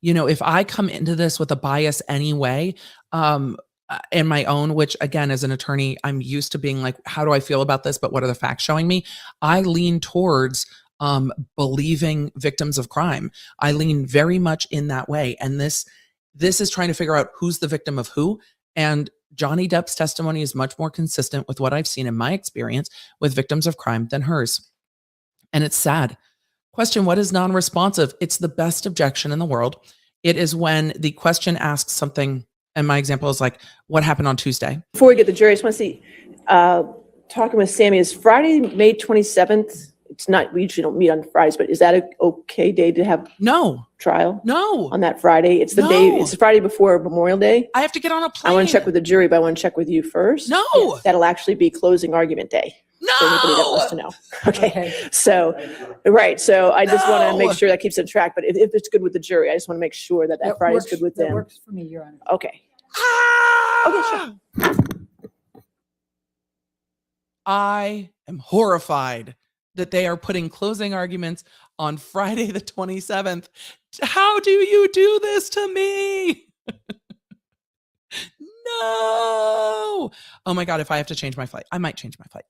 if I come into this with a bias anyway, in my own, which again, as an attorney, I'm used to being like, how do I feel about this? But what are the facts showing me? I lean towards believing victims of crime. I lean very much in that way. And this is trying to figure out who's the victim of who. And Johnny Depp's testimony is much more consistent with what I've seen in my experience with victims of crime than hers. And it's sad. Question, what is non-responsive? It's the best objection in the world. It is when the question asks something And my example is like, what happened on Tuesday? Before we get the jury, I just want to see, talking with Sammy, is Friday, May 27th? It's not, we usually don't meet on Fridays, but is that an okay day to have No, trial no. on that Friday? It's the day, No. it's the Friday before Memorial Day. I have to get on a I plane. want to check with the jury, but I want to check with you first. No. That'll actually be closing argument day. For anybody that wants to No. know. Okay. So, right. So I just want to make sure that keeps it track. But if it's good with the jury, I just want to make sure that that Friday is good with That them. works for me, Your Honor. Okay. Ah! I am horrified that they are putting closing arguments on Friday the 27th. How do you do this to me? No. Oh my God, if I have to change my flight, I might change my flight.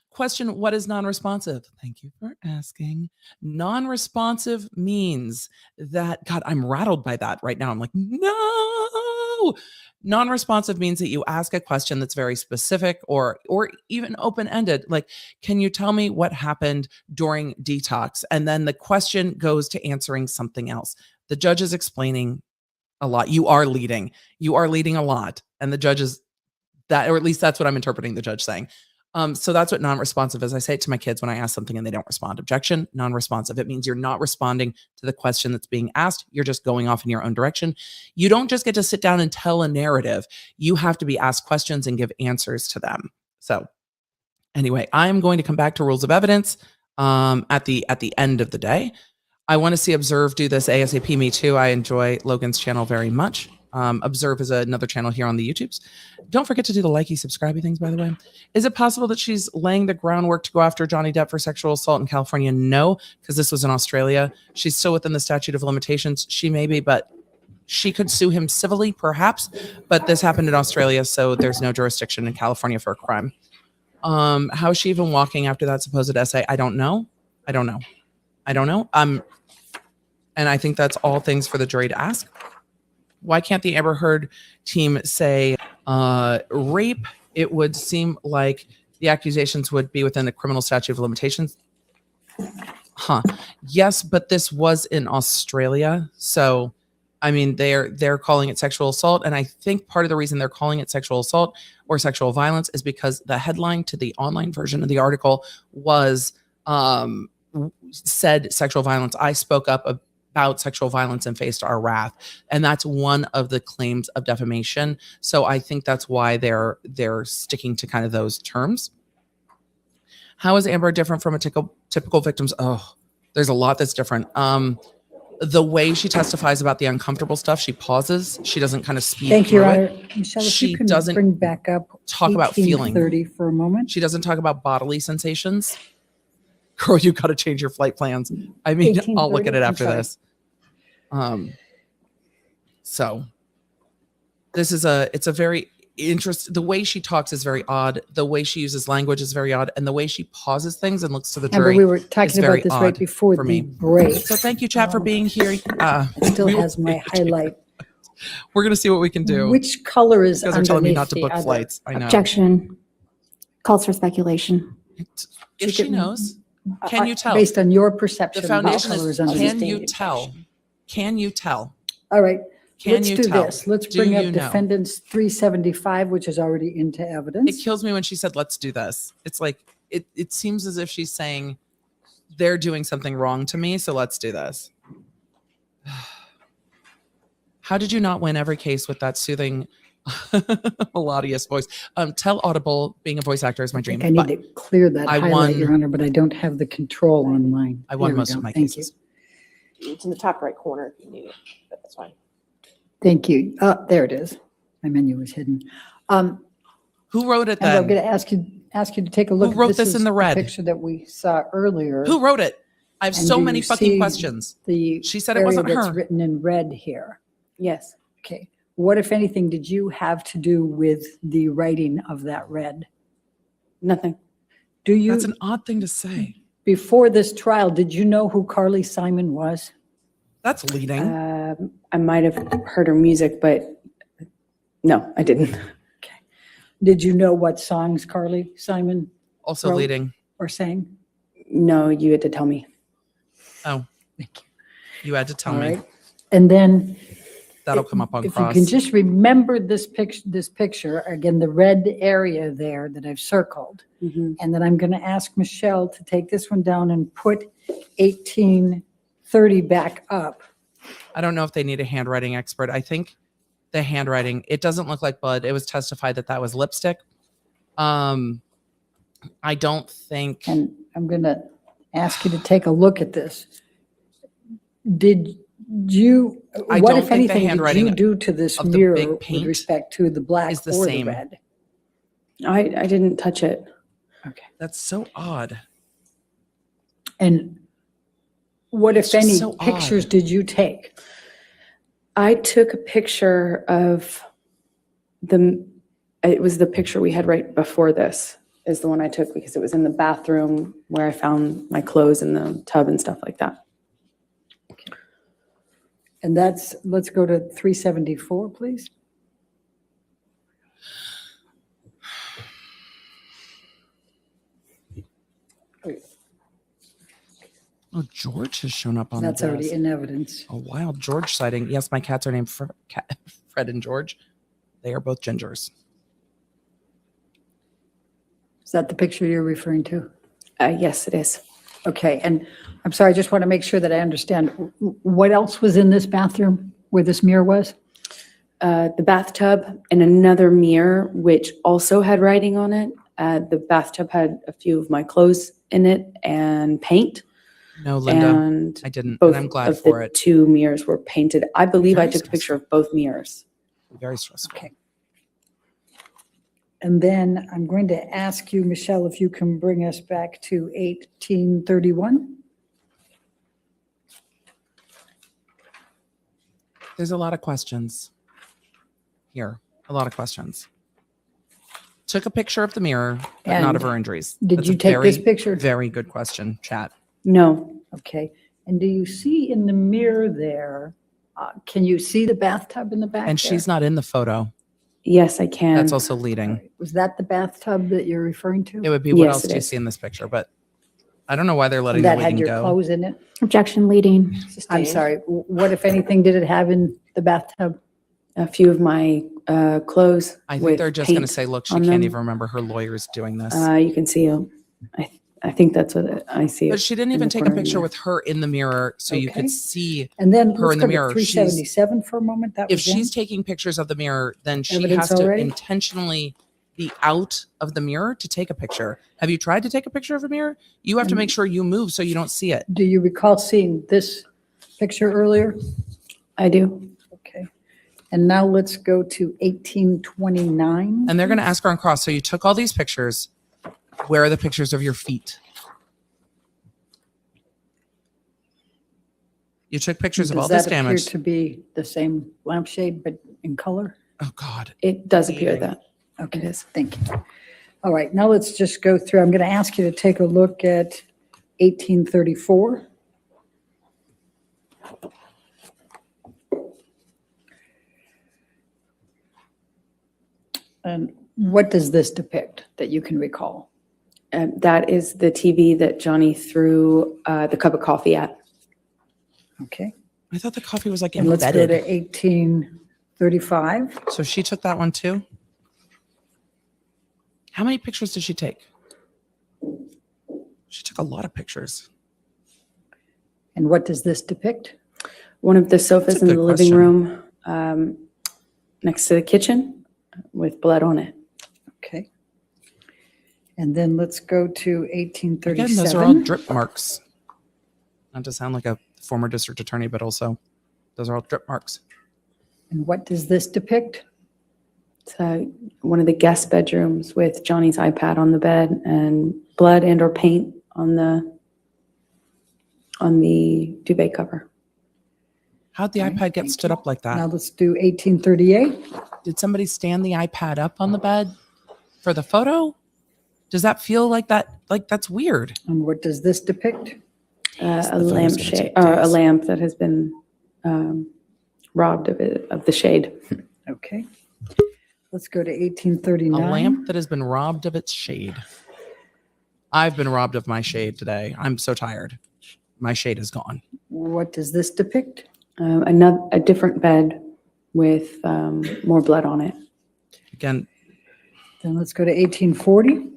Question, what is non-responsive? Thank you for asking. Non-responsive means that, God, I'm rattled by that right now. I'm like, no. Non-responsive means that you ask a question that's very specific or even open-ended. Like, can you tell me what happened during detox? And then the question goes to answering something else. The judge is explaining a lot. You are leading a lot. And the judge is that, or at least that's what I'm interpreting the judge saying. So that's what non-responsive is. I say it to my kids when I ask something and they don't respond. Objection, non-responsive. It means you're not responding to the question that's being asked. You're just going off in your own direction. You don't just get to sit down and tell a narrative. You have to be asked questions and give answers to them. So anyway, I'm going to come back to rules of evidence at the end of the day. I want to see Observe do this ASAP. Me too. I enjoy Logan's channel very much. Observe is another channel here on the YouTubes. Don't forget to do the likey, subscribey things, by the way. Is it possible that she's laying the groundwork to go after Johnny Depp for sexual assault in California? No, because this was in Australia. She's still within the statute of limitations. She may be, but she could sue him civilly, perhaps. But this happened in Australia, so there's no jurisdiction in California for a crime. How is she even walking after that supposed essay? I don't know. And I think that's all things for the jury to ask. Why can't the Amber Heard team say rape? It would seem like the accusations would be within the criminal statute of limitations. Yes, but this was in Australia. So, I mean, they're calling it sexual assault. And I think part of the reason they're calling it sexual assault or sexual violence is because the headline to the online version of the article was said sexual violence. I spoke up about sexual violence and faced our wrath. And that's one of the claims of defamation. So I think that's why they're sticking to kind of those terms. How is Amber different from a typical victim's? Oh, there's a lot that's different. The way she testifies about the uncomfortable stuff, she pauses. She doesn't kind of speed Thank you, through Your it. Honor. Michelle, if She you can doesn't bring back up talk about feeling. 1830 for a moment. She doesn't talk about bodily sensations. Girl, you got to change your flight plans. I mean, I'll look at it 1830, after I'm sorry. this. So this is it's a very interesting, the way she talks is very odd. The way she uses language is very odd. And the way she pauses things and looks to the Amber, jury. we were is talking very about this right odd before for the me. break. So thank you, chat, for being here. It still has my highlight. We're going to see what we can do. Which color is You guys are telling me underneath not to the book other? flights. I know. Objection. Calls for speculation. If she knows, can you tell? Based on your The perception of what foundation color is, is underneath. can you tell? Can you tell? All right, Can let's you do tell? this. Let's Do bring you up know? defendants 375, which is already into It evidence. kills me when she said, let's do this. It's like, it seems as if she's saying they're doing something wrong to me. So let's do this. How did you not win every case with that soothing, melodious voice? Tell Audible being a voice actor is my I dream. think I need But to clear that I highlight, won- Your Honor, but I don't have the control on mine. I won There we most go. of my Thank cases. It's in the top right corner if you need it, but that's fine. Thank you. There it is. My menu was hidden. Who wrote it And I'm then? going to ask you to take a look. wrote This this is in the red? picture that we saw earlier. Who wrote it? I have And so do many you fucking see questions. She said it area wasn't that's her. written in red here. Yes. Okay. What, if anything, did you have to do with the writing of that red? Nothing. Do you, That's an odd thing to say. before this trial, did you know who Carly Simon was? That's leading. I might have heard her music, but no, I didn't. Did you know what songs Carly Simon Also wrote leading. or sang? No, you had to tell me. Oh, Thank you. you had to tell All me. right. And then That'll come up on If cross. you can just remember this picture, again, the red area there that I've circled. Mhm. And then I'm going to ask Michelle to take this one down and put 1830 back up. I don't know if they need a handwriting expert. I think the handwriting, it doesn't look like blood. It was testified that that was lipstick. I don't think. And I'm going to ask you to take a look at this. Did you, I what don't if think the anything did handwriting you do to this of the mirror big with paint respect to the black is the or the same. red? I didn't touch it. Okay. That's so odd. And what, if It's just any, so pictures odd. did you take? I took a picture of it was the picture we had right before this is the one I took because it was in the bathroom where I found my clothes in the tub and stuff like that. And that's, let's go to 374, please. Oh, George has shown up on That's the already desk. in evidence. A wild George sighting. Yes, my cats are named Fred and George. They are both gingers. Is that the picture you're referring to? Yes, it is. Okay, and I'm sorry, I just want to make sure that I understand. What else was in this bathroom where this mirror was? The bathtub and another mirror, which also had writing on it. The bathtub had a few of my clothes in it and paint. No, Linda, And I didn't, both and I'm glad of for the it. two mirrors were painted. I believe I Very took a picture stressful. of both mirrors. Very stressful. Okay. And then I'm going to ask you, Michelle, if you can bring us back to 1831. There's a lot of questions here. A lot of questions. Took a picture of the mirror, but not of And her injuries. did That's you a take this very, picture? Very good question, chat. No, Okay. And do you see in the mirror there, can you see the bathtub in the back And there? she's not in the photo. yes, I can. That's also All leading. right. Was that the bathtub that you're referring to? It would be what Yes, else it do you is. see in this picture? But I don't know why they're letting That the had leading your go. clothes in it? Objection leading. I'm sorry, what if anything did it have in the bathtub? A few of my clothes. I think with they're just going to paint say, look, she on can't them. even remember her lawyer's doing this. You can see them. I think that's what I see. But she didn't in even the take a corner picture there. with her in the mirror so you Okay. could see. And then Her let's in the go to mirror, she's- 377 for a moment. That If was in. she's taking pictures of the mirror, then she Evidence has to already? intentionally be out of the mirror to take a picture. Have you tried to take a picture of a mirror? You have to make sure you move so you don't see it. Do you recall seeing this picture earlier? I do. Okay. And now let's go to 1829. And they're going to ask her on cross. So you took all these pictures. Where are the pictures of your feet? You took pictures of all this Does that appear damage. to be the same lampshade, but in color? Oh, God. It does appear Leading. that. Okay, It is. thank you. All right, now let's just go through. I'm going to ask you to take a look at 1834. And what does this depict that you can recall? And that is the TV that Johnny threw the cup of coffee at. Okay, I thought the coffee was like and let's go to embedded. 1835. So she took that one too? How many pictures did she take? She took a lot of pictures. And what does this depict? One of the sofas That's a in the good living question. room next to the kitchen with blood on it. Okay. And then let's go to Again, those are all 1837. drip marks. Not to sound like a former district attorney, but also those are all drip marks. And what does this depict? It's one of the guest bedrooms with Johnny's iPad on the bed and blood and or paint on the duvet cover. How'd the Okay, iPad get thank stood you. up like Now that? let's do 1838. Did somebody stand the iPad up on the bed for the photo? Does that feel like that? Like that's weird. And what does this depict? A The photo's lamp gonna shade take or a days. lamp that has been robbed of the shade. Okay. Let's go to A 1839. lamp that has been robbed of its shade. I've been robbed of my shade today. I'm so tired. My shade is gone. What does this depict? A different bed with more blood on it. Again, Then let's go to 1840.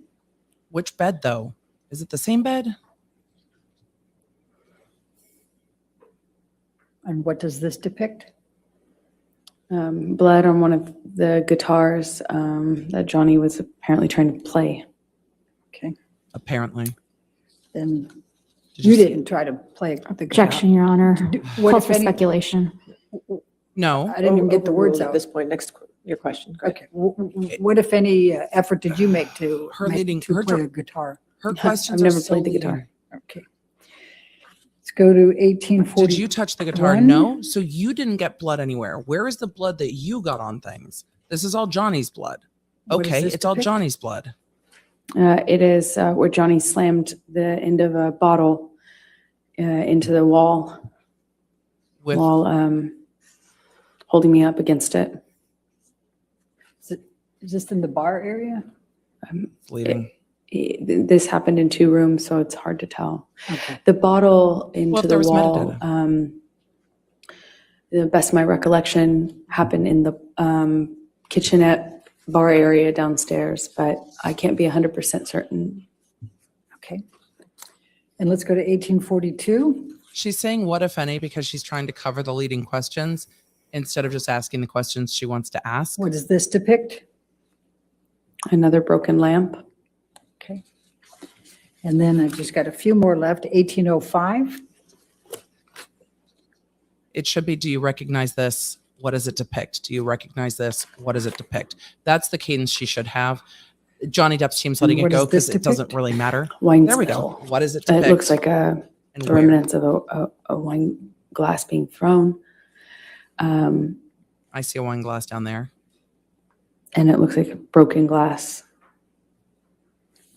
which bed though? Is it the same bed? And what does this depict? Blood on one of the guitars that Johnny was apparently trying to play. Okay. Apparently. Then Did you see- didn't try to play the guitar. Objection, Your Honor. What Calls if for any- speculation. No. I didn't even get the words Overruled at out. this point. Next, your question. Go ahead. Okay. What if any effort did you make to Her leading- to her play dr- a guitar? Her questions I've never are so played the leading. guitar. Okay. Let's go to 1840. Did you touch the guitar? One. No. So you didn't get blood anywhere. Where is the blood that you got on things? This is all Johnny's blood. What does Okay, this it's all depict? Johnny's blood. It is where Johnny slammed the end of a bottle into the wall With while holding me up against it. Is this in the bar area? bleeding. This happened in 2 rooms, so it's hard to tell. Okay. The bottle into if the there was wall, metadata. the best of my recollection, happened in the kitchenette bar area downstairs, but I can't be 100% certain. Okay. And let's go to 1842. She's saying what if any because she's trying to cover the leading questions instead of just asking the questions she wants to ask. What does this depict? Another broken lamp. Okay. And then I've just got a few more left. 1805. It should be, do you recognize this? What does it depict? Do you recognize this? What does it depict? That's the cadence she should have. Johnny Depp's team's letting it what go does this because it doesn't depict? really matter. Wine There we spill. go. What does it depict? It looks like and the where? remnants of a wine glass being thrown. I see a wine glass down there. And it looks like a broken glass.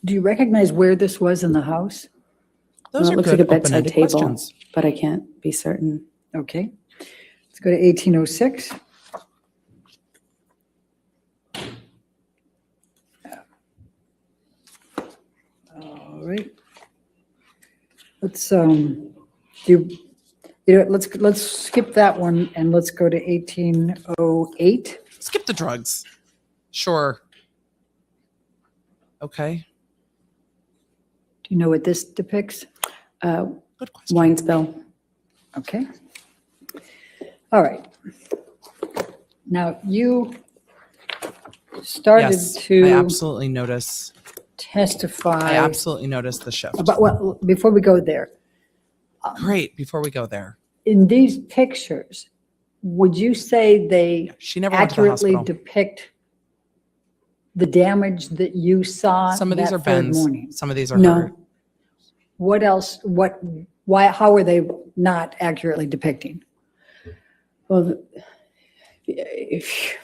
Do you recognize where this was in the house? Those Well, it are looks good like a bedside open-ended table. questions. But I can't be certain. Okay. Let's go to 1806. All right. Let's let's skip that one and let's go to 1808. Skip the drugs. Sure. Okay. Do you know what this depicts? Good question. Wine spill. Okay. All right. Now you started Yes, I to absolutely notice. testify I absolutely notice the shift. about, well, before we go there, Great. Before we go there, in these pictures, would you say they she never went to the accurately hospital. depict the damage that you saw Some of these that are third Ben's. morning? Some of these are No. her. What else, why, how are they not accurately depicting? Well, if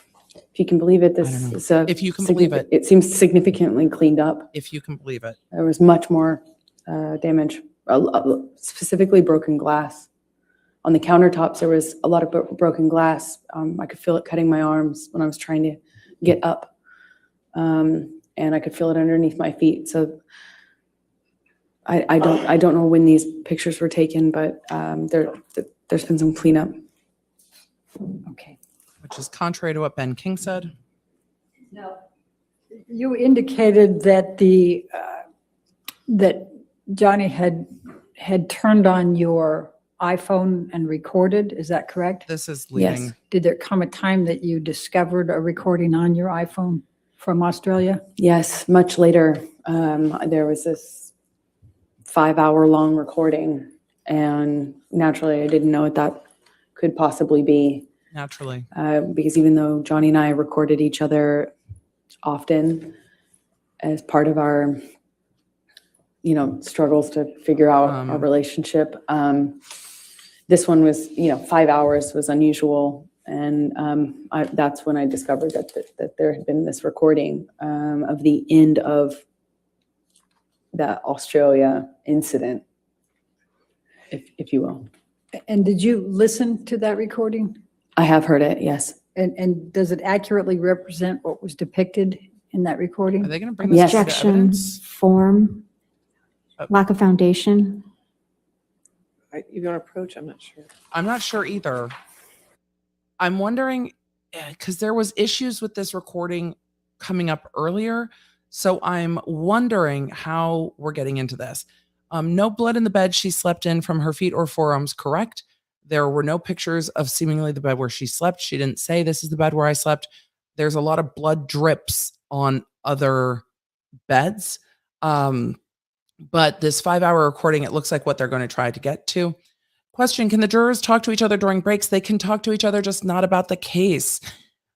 you can believe it, I this don't know. is a. If you can believe it. It seems significantly cleaned up. If you can believe it. There was much more damage, specifically broken glass. On the countertops, there was a lot of broken glass. I could feel it cutting my arms when I was trying to get up. And I could feel it underneath my feet. So I don't know when these pictures were taken, but there's been some cleanup. Okay. Which is contrary to what Ben King said. Now, you indicated that that Johnny had turned on your iPhone and recorded. Is that correct? This is Yes. leading. Did there come a time that you discovered a recording on your iPhone from Australia? Yes, much later, there was this 5-hour-long recording, and naturally, I didn't know what that could possibly be. Naturally. Because even though Johnny and I recorded each other often as part of our, struggles to figure out our relationship, this one was, 5 hours was unusual. And that's when I discovered that there had been this recording of the end of that Australia incident, if you will. And did you listen to that recording? I have heard it, yes. And does it accurately represent what was depicted in that Are recording? they going to bring this Yes. to Objection, evidence? form, Oh. lack of foundation. You want to approach? I'm not sure. I'm not sure either. I'm wondering because there was issues with this recording coming up earlier. So I'm wondering how we're getting into this. No blood in the bed she slept in from her feet or forearms, correct? There were no pictures of seemingly the bed where she slept. She didn't say this is the bed where I slept. There's a lot of blood drips on other beds. But this 5-hour recording, it looks like what they're going to try to get to. Question, can the jurors talk to each other during breaks? They can talk to each other, just not about the case.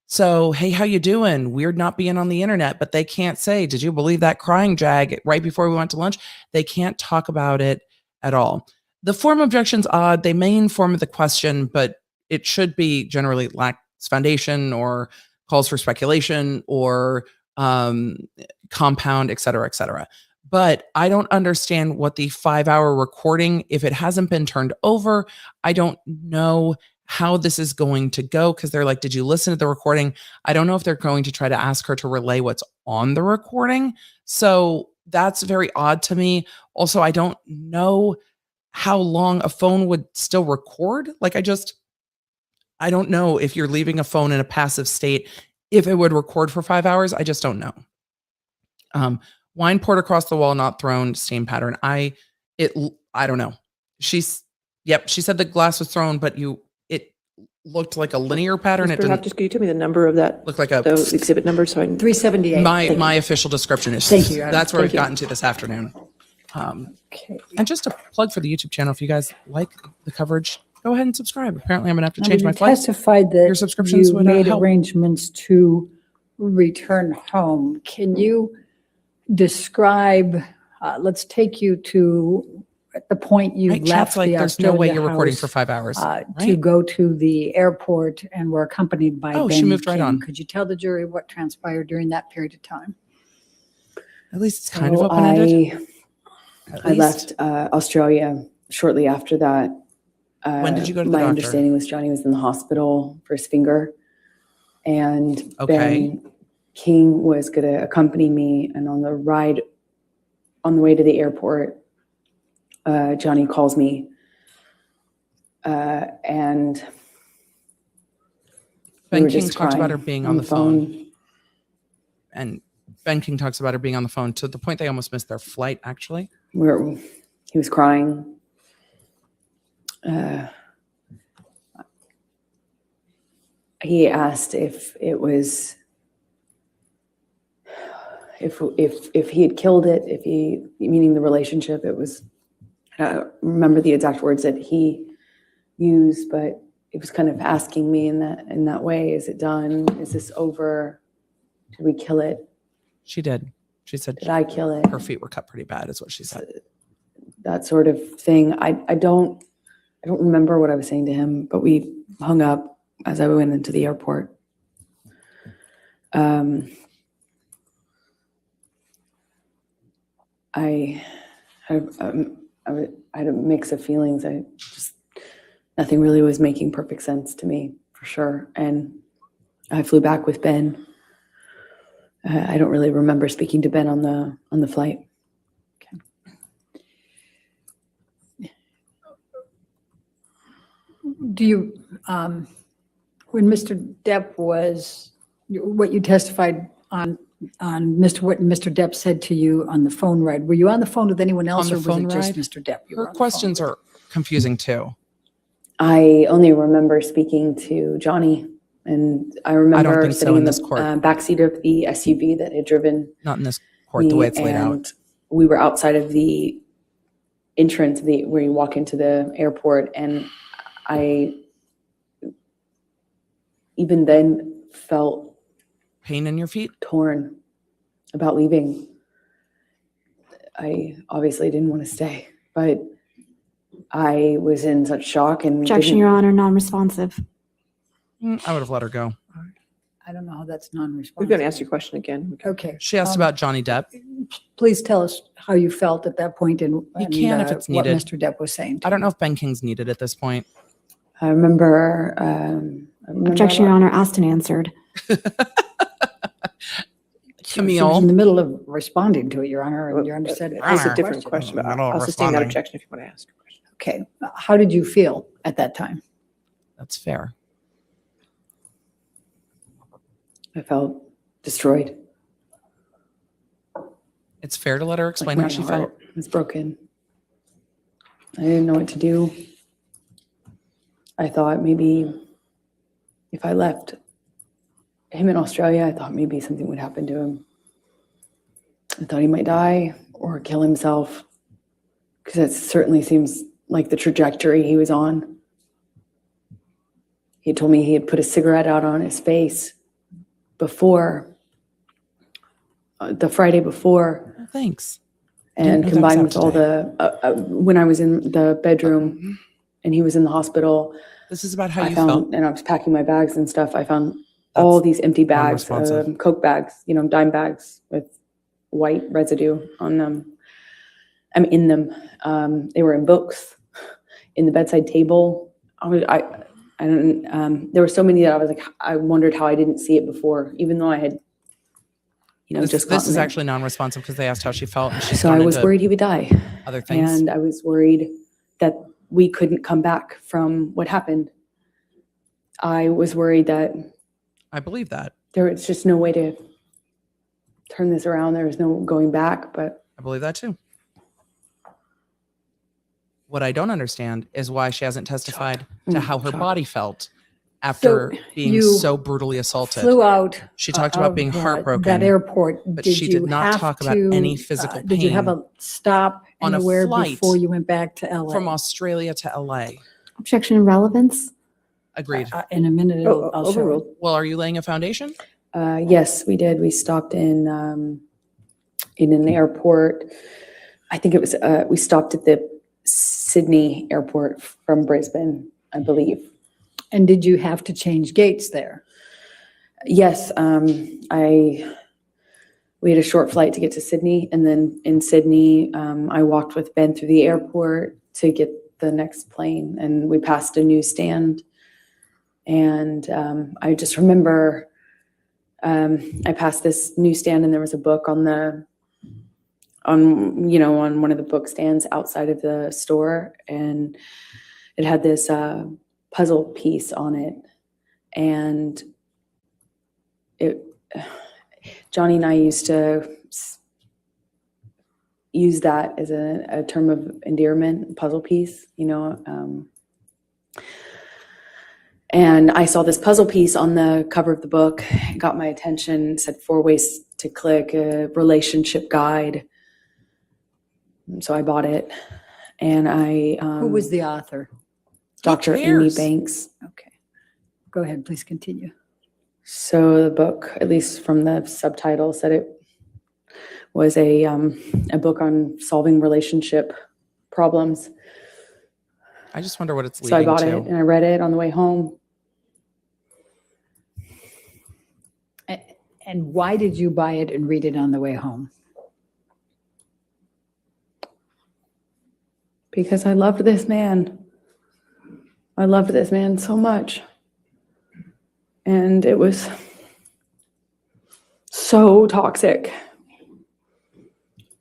So, hey, how you doing? Weird not being on the internet, but they can't say, did you believe that crying jag right before we went to lunch? They can't talk about it at all. The form objection's odd. They may inform of the question, but it should be generally lacks foundation or calls for speculation or compound, et cetera, et cetera. But I don't understand what the 5-hour recording, if it hasn't been turned over, I don't know how this is going to go, because they're like, did you listen to the recording? I don't know if they're going to try to ask her to relay what's on the recording. So that's very odd to me. Also, I don't know how long a phone would still record. Like, I don't know if you're leaving a phone in a passive state, if it would record for 5 hours. I just don't know. Wine poured across the wall, not thrown, stain pattern. I don't know. She said the glass was thrown, but it looked like a linear pattern. It didn't Just can you tell me the number of that? look like a The exhibit number, so I. 378. my official description is. Thank you, Your Honor. That's where we've Thank you. gotten to this afternoon. Okay. And just a plug for the YouTube channel. If you guys like the coverage, go ahead and subscribe. Apparently, I'm gonna have to Now, change you my flight. testified Your that subscriptions you would made help. arrangements to return home. Can you describe, let's take you to the point you Right, left chat's like, the there's no way Australia you're recording house, for 5 hours. to right? go to the airport and were accompanied by Oh, Ben she moved right King. on. Could you tell the jury what transpired during that period of time? At least it's kind of So open-ended. At I least. left Australia shortly after that. When did you go to the My doctor? understanding was Johnny was in the hospital for his finger, and Okay. Ben King was going to accompany me. And on the way to the airport, Johnny calls me, and we Ben were King just talked about crying her being on the phone. And Ben King talks about her being on the phone to the point they almost missed their flight, actually. He was crying. He asked if it was if he had killed it, meaning the relationship. It was, I don't remember the exact words that he used, but it was kind of asking me in that way, is it done? Is this over? Did we kill it? She did. She said Did I kill it? her feet were cut pretty bad, is what she said. That sort of thing. I don't remember what I was saying to him, but we hung up as I went into the airport. I had a mix of feelings. Nothing really was making perfect sense to me, for sure. And I flew back with Ben. I don't really remember speaking to Ben on the flight. Do you, when Mr. Depp was, what you testified on what Mr. Depp said to you on the phone ride, were you on the phone with anyone else, the or was phone it just ride? Mr. Depp? you were Her on the phone questions with? are confusing too. I only remember speaking to Johnny, and I remember think so sitting in in the this court. backseat of the SUV that had driven Not in this court, the way it's laid out. and we were outside of the entrance where you walk into the airport, and I even then felt Pain in your feet? torn about leaving. I obviously didn't want to stay, but I was in such shock and Objection, Your Honor, non-responsive. I would have let her go. I don't know how that's We're non-responsive. going to ask your question again. Okay. She asked about Johnny Depp. Please tell us how you felt at that point and can if it's what needed. Mr. Depp was saying. I don't know if Ben King's needed at this point. I remember. Objection, Your Honor, asked and answered. She was Camille. in the middle of responding to it, Your Honor, and Your Honor said. That's a Honor. different question, but Middle of I'll sustain that responding. objection if you want to ask a question. Okay. How did you feel at that time? That's fair. I felt destroyed. It's fair to let her explain Like how my she heart felt. was broken. I didn't know what to do. I thought maybe if I left him in Australia, I thought maybe something would happen to him. I thought he might die or kill himself, because that certainly seems like the trajectory he was on. He told me he had put a cigarette out on his face before, the Friday before, Oh, thanks. and know that combined was with out all when I was in the bedroom and he was in the hospital, This is about how I you found, felt. and I was packing my bags and stuff, I found all these empty bags, non-responsive. Coke bags, dime bags with white residue on them. I'm in them. They were in books, in the bedside table. There were so many that I was like, I wondered how I didn't see it before, even though I had, This just is gotten there. actually non-responsive because they asked how she felt, and she's So I gone was into worried he would die. other things. And I was worried that we couldn't come back from what happened. I was worried that I believe that. there was just no way to turn this around. There was no going back, but I believe that too. What I don't understand is why she hasn't testified to how her Shock. body felt after being you so brutally assaulted. Flew out. She talked about of, being heartbroken, That airport. but she did you not have talk about any physical Did you have pain a stop on a anywhere flight before you went back to LA? from Australia to LA. Objection and relevance. Agreed. In a minute, I'll show overruled. it. Well, are you laying a foundation? Yes, we did. We stopped in an airport. I think it was, we stopped at the Sydney airport from Brisbane, I believe. And did you have to change gates there? Yes, we had a short flight to get to Sydney, and then in Sydney, I walked with Ben through the airport to get the next plane, and we passed a newsstand. And I just remember I passed this newsstand, and there was a book on one of the book stands outside of the store, and it had this puzzle piece on it, and Johnny and I used to use that as a term of endearment, puzzle piece, and I saw this puzzle piece on the cover of the book. It got my attention. It said 4 ways to click, a relationship guide. So I bought it, and Who was the author? Dr. Amy cares? Banks. Okay. Go ahead, please continue. So the book, at least from the subtitle, said it was a book on solving relationship problems. I just wonder what it's leading So I bought to. it and I read it on the way home. And why did you buy it and read it on the way home? Because I loved this man. I loved this man so much. And it was so toxic.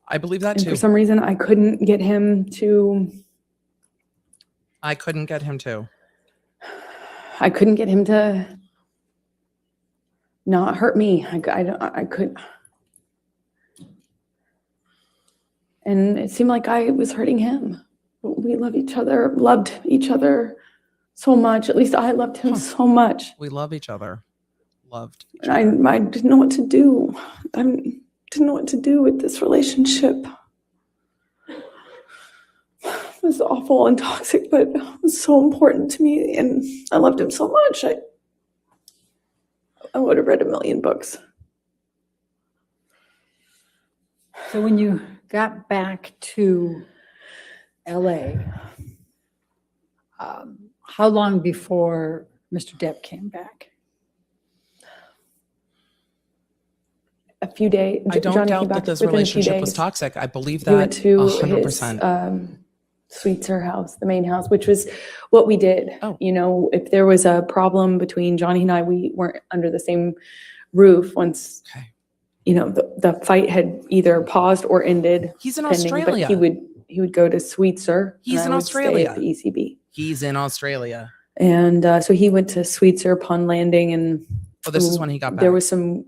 I believe that And too. for some reason, I couldn't get him to not hurt me. I could. And it seemed like I was hurting him. We loved each other so much. At least I loved him so much. We love each other. Loved each And other. I didn't know what to do. I didn't know what to do with this relationship. It was awful and toxic, but it was so important to me, and I loved him so much. I would have read 1,000,000 books. So when you got back to LA, how long before Mr. Depp came back? A few days. I don't Johnny doubt came that back this within a few relationship was days. toxic. I believe He went that to 100%. his Sweetser house, the main house, which was what we did. Oh. If there was a problem between Johnny and I, we weren't under the same roof once. Okay. The fight had either paused or ended. He's in depending, Australia. But he would go to Sweetser. He's and in I would stay Australia. at the ECB. He's in Australia. And so he went to Sweetser, Pond Landing, and Oh, this is when he got back. There was some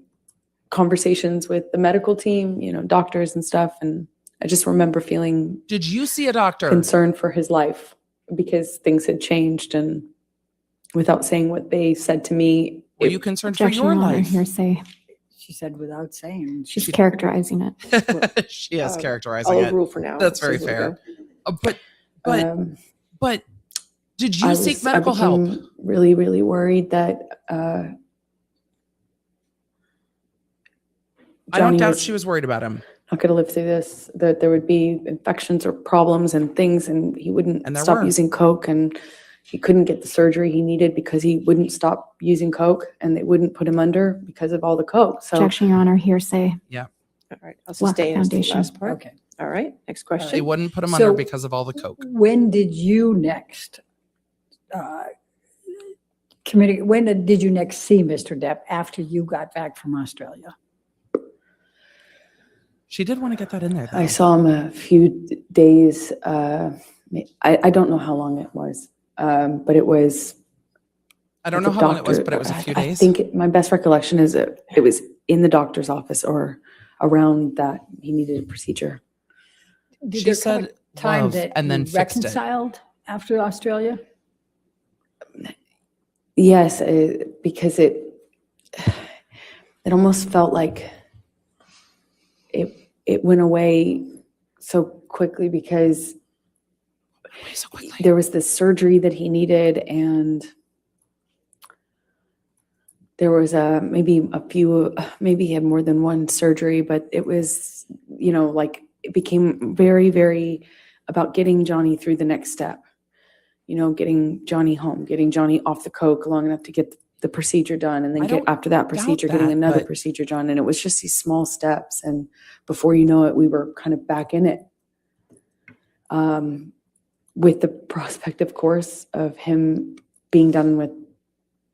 conversations with the medical team, doctors and stuff. And I just remember feeling Did you see a doctor? concerned for his life because things had changed. And without saying what they said to me, Were you concerned for Objection, your Your Honor, life? hearsay. She said without saying. She's characterizing it. She is characterizing I'll it. overrule for now. That's very This is what we fair. But um, did you seek medical I help? became really, really worried that I don't Johnny doubt was she was worried about him. not going to live through this, that there would be infections or problems and things, and he wouldn't And there stop were. using Coke, and he couldn't get the surgery he needed because he wouldn't stop using Coke, and they wouldn't put him under because of all the Coke. So Objection, Your Honor, hearsay. All right, I'll Lack of sustain as the foundation. last part. Okay. All right, next They question. wouldn't put him So- under because of all the coke. When did you next when did you next see Mr. Depp after you got back from Australia? She did want to get that in there. Though. I saw him a few days. I don't know how long it was, but it was. I don't at know the how long it was, doctor- but it was a few I days. think my best recollection is it was in the doctor's office or around that he needed a procedure. Did She there said come a time love that and then you fixed it. reconciled after Australia? Yes, because it almost felt like it went away so quickly because So quickly. there was this surgery that he needed, and there was maybe he had more than one surgery, but it was, like it became very, very about getting Johnny through the next step. Getting Johnny home, getting Johnny off the Coke long enough to get the procedure done, and then I don't after that procedure, getting that, another but- procedure done. And it was just these small steps. And before you know it, we were kind of back in it. With the prospect, of course, of him being done with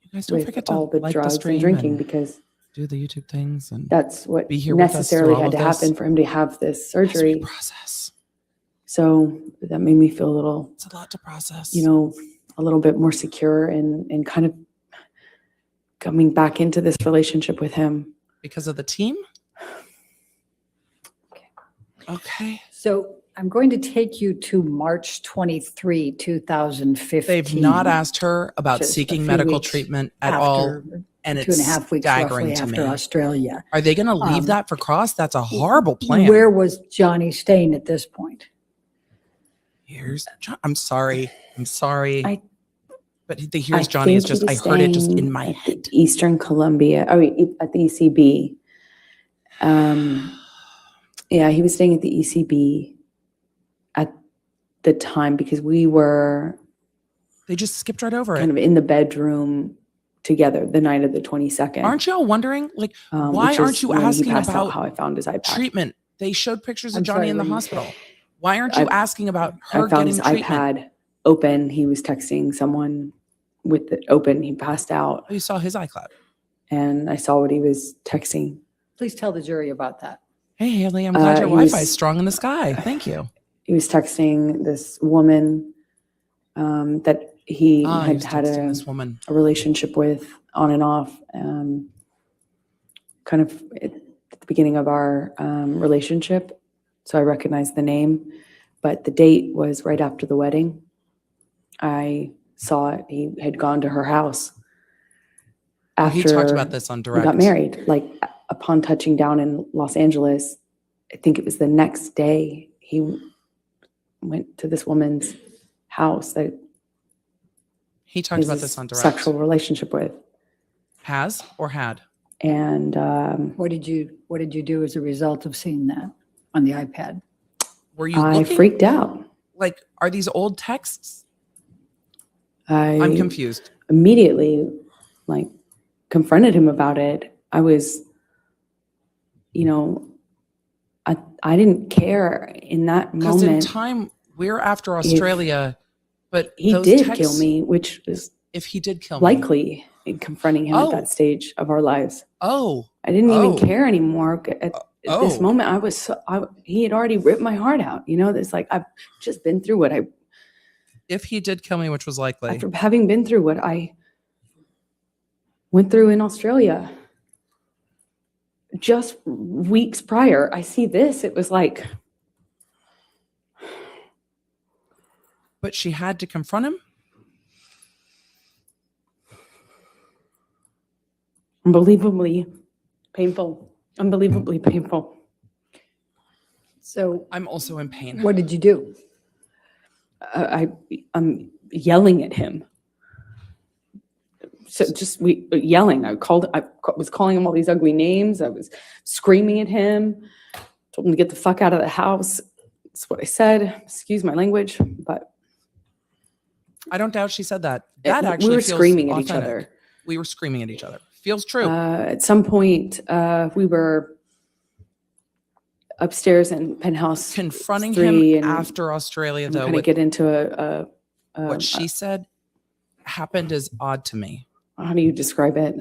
You guys don't forget to all the like drugs the stream and drinking, and because do the YouTube things and that's what be here with us necessarily through all had to of this. happen for him to have this Has to be a surgery. process. So that made me feel a little, It's a lot to process. a little bit more secure and kind of coming back into this relationship with him. Because of the team. Okay. So I'm going to take you to March 23, 2015. They've not asked her about Just a seeking few medical weeks treatment at all, after and 2.5 it's weeks staggering roughly to after me. Australia. Are they going to leave Um, that for Cross? That's a horrible plan. Where was Johnny staying at this point? I'm sorry. I- but the I Here's Johnny is think he just, I was heard it just staying in my at the head. Eastern Columbia, at the ECB. Yeah, he was staying at the ECB at the time because we were They just skipped right over kind it. of in the bedroom together the night of the 22nd. Aren't y'all wondering, like, why which aren't is you when he asking passed out, about how I found his iPad. treatment? They showed pictures of I'm Johnny sorry, in the what do you- hospital. Why aren't you asking about I her found getting his treatment? iPad open. He was texting someone with it open. He passed out, Oh, you saw his iCloud. and I saw what he was texting. Please tell the jury about that. Hey, Haley, I'm glad your he Wi-Fi was- is strong in the sky. Thank you. He was texting this woman that he He had was had texting this woman. a relationship with on and off, kind of at the beginning of our relationship. So I recognized the name, but the date was right after the wedding. I saw it. He had gone to her house after He talked about this on we direct. got married. Like upon touching down in Los Angeles, I think it was the next day, he went to this woman's house that He talked about his this on direct. sexual relationship with. Has or had? And What did you do as a result of seeing that on the iPad? Were you I looking? freaked out. Like, are these old texts? I'm I confused. immediately confronted him about it. I was, I didn't care in that Because in moment. time, we're after Australia, but He those did texts- kill me, which was If he did kill me. likely in confronting him Oh. at that stage of our lives. Oh, I didn't Oh. even care anymore. At this oh. moment, he had already ripped my heart out. It's like, I've just been through what If he did kill me, which was likely. after having been through what went through in Australia. Just weeks prior, I see this. It was like, But she had to confront him? unbelievably painful. Unbelievably painful. So I'm also in pain. what did you do? I'm yelling at him. So just yelling. I was calling him all these ugly names. I was screaming at him. Told him to get the fuck out of the house. That's what I said. Excuse my language, but I don't doubt she said that. That we actually were feels screaming at each authentic. other. We were screaming at each other. Feels true. At some point, we were upstairs in penthouse Confronting 3 him and after Australia, though, kind of what, get into a what she said happened is odd to me. how do you describe it?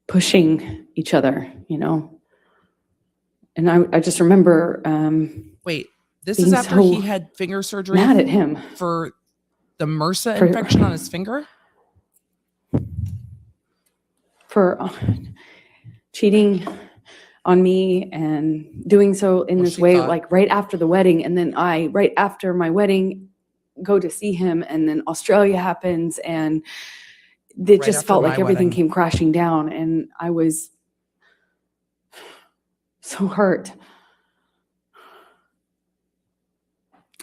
Pushing each other, you know. And I just remember Wait, this being is after so he had finger surgery mad at him. for the MRSA For- infection on his finger? For cheating on me and doing so in Well, this she way, thought- like right after the wedding. And then right after my wedding, go to see him. And then Australia happens. And it Right just after felt like my everything wedding. came crashing down. And I was so hurt.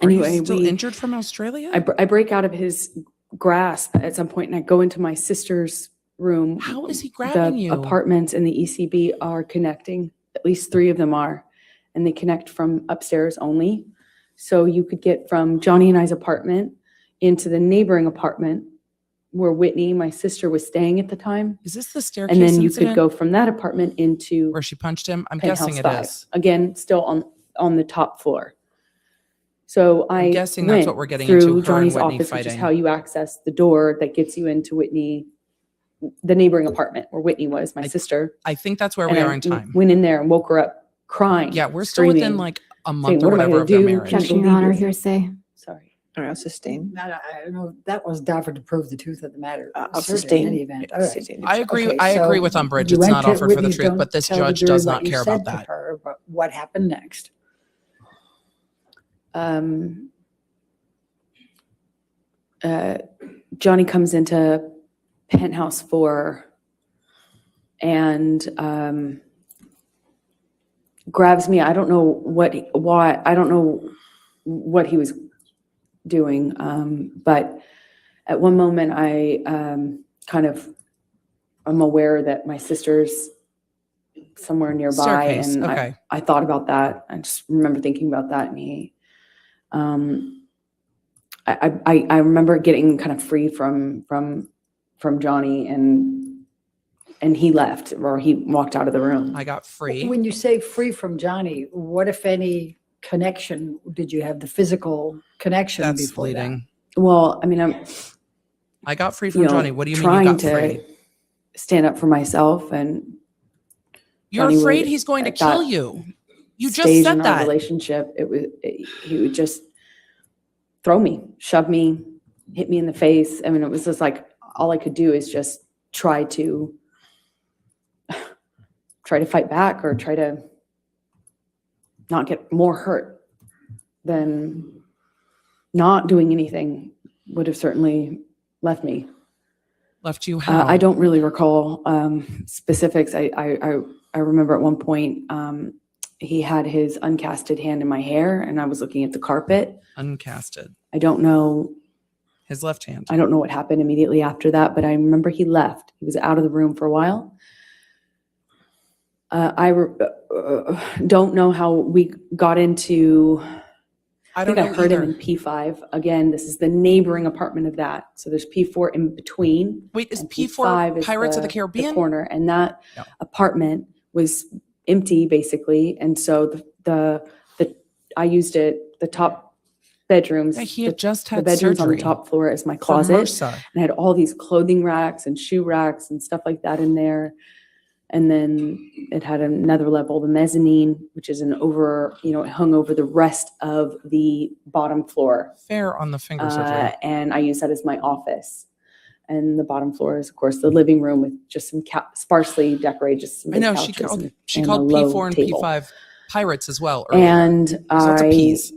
Are Anyway, you still injured from Australia? I break out of his grasp at some point and I go into my sister's room. How is he grabbing The you? apartments in the ECB are connecting. At least 3 of them are. And they connect from upstairs only. So you could get from Johnny and I's apartment into the neighboring apartment where Whitney, my sister, was staying at the time. Is this the staircase And then you incident could go from that apartment into where she punched him? I'm penthouse guessing it 5. is. Again, still on the top floor. So I'm I guessing that's went what we're getting into, her through and Johnny's Whitney office, which is fighting. how you access the door that gets you into Whitney, the neighboring apartment where Whitney was, my sister. I think that's where And we I are in time. Went in there and woke her up crying. Yeah, we're still within screaming. like a month saying, or "What am I whatever gonna of their do? marriage. Can't Objection, Your believe Honor, this." hearsay. Sorry. All right, I'll sustain. I don't know, that was Dafford to prove the truth of the matter. I'll Asserted sustain. In any event. Yeah, All right. sustain. I agree. Okay, I agree so with Umbridge. you It's went not to offered for the Whitney's, truth, don't but this tell the judge jury does what not you care said about to that. her, but what happened next? Johnny comes into penthouse 4 and grabs me. I don't know why. I don't know what he was doing. But at one moment, I'm aware that my sister's somewhere nearby, Staircase, and okay. I thought about that. I just remember thinking about that, and he. I remember getting kind of free from Johnny, and he left, or he walked out of the room. I got free. When you say free from Johnny, what if any connection did you have? The physical connection That's before that? bleeding. Well, I mean, I got free you from know, Johnny. What do you mean you trying got to free? stand up for myself, and You're Johnny afraid would, he's going to at kill that you. You just stage said in our that. relationship, he would just throw me, shove me, hit me in the face. I mean, it was just like all I could do is just try to fight back or try to not get more hurt than not doing anything would have certainly left me. Left you how? I don't really recall specifics. I remember at one point he had his uncasted hand in my hair, and I was looking at the carpet. Uncasted. I don't know. His left hand. I don't know what happened immediately after that, but I remember he left. He was out of the room for a while. Don't know how we got into. I I don't think I know heard either. him in P5. Again, this is the neighboring apartment of that. So there's P4 in between. Wait, is and P4 is Pirates of the the Caribbean? corner, and that No. apartment was empty basically, and so the I used it. The top bedrooms. Yeah, he had just the had bedrooms on the surgery top floor as my for closet, MRSA. and I had all these clothing racks and shoe racks and stuff like that in there. And then it had another level, the mezzanine, which is it hung over the rest of the bottom floor. Fair on the finger surgery. And I used that as my office. And the bottom floor is, of course, the living room with just some sparsely decorated, just some I know couches she and called a low P4 and table. P5 pirates as well. Earlier. And There's lots of Ps.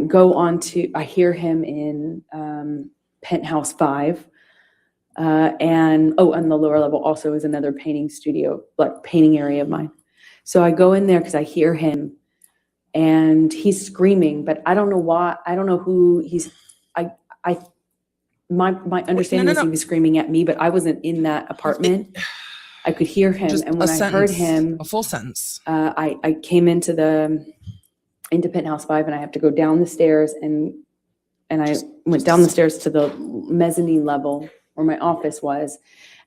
go on to, I hear him in Penthouse 5. And on the lower level also is another painting studio, like painting area of mine. So I go in there because I hear him and he's screaming, but I don't know why. I don't know who he's, my understanding is he was screaming at me, but I wasn't in that apartment. I could hear him. Just And when I heard him, a full sentence. I came into Penthouse 5 and I have to go down the stairs and I went down the stairs to the mezzanine level where my office was,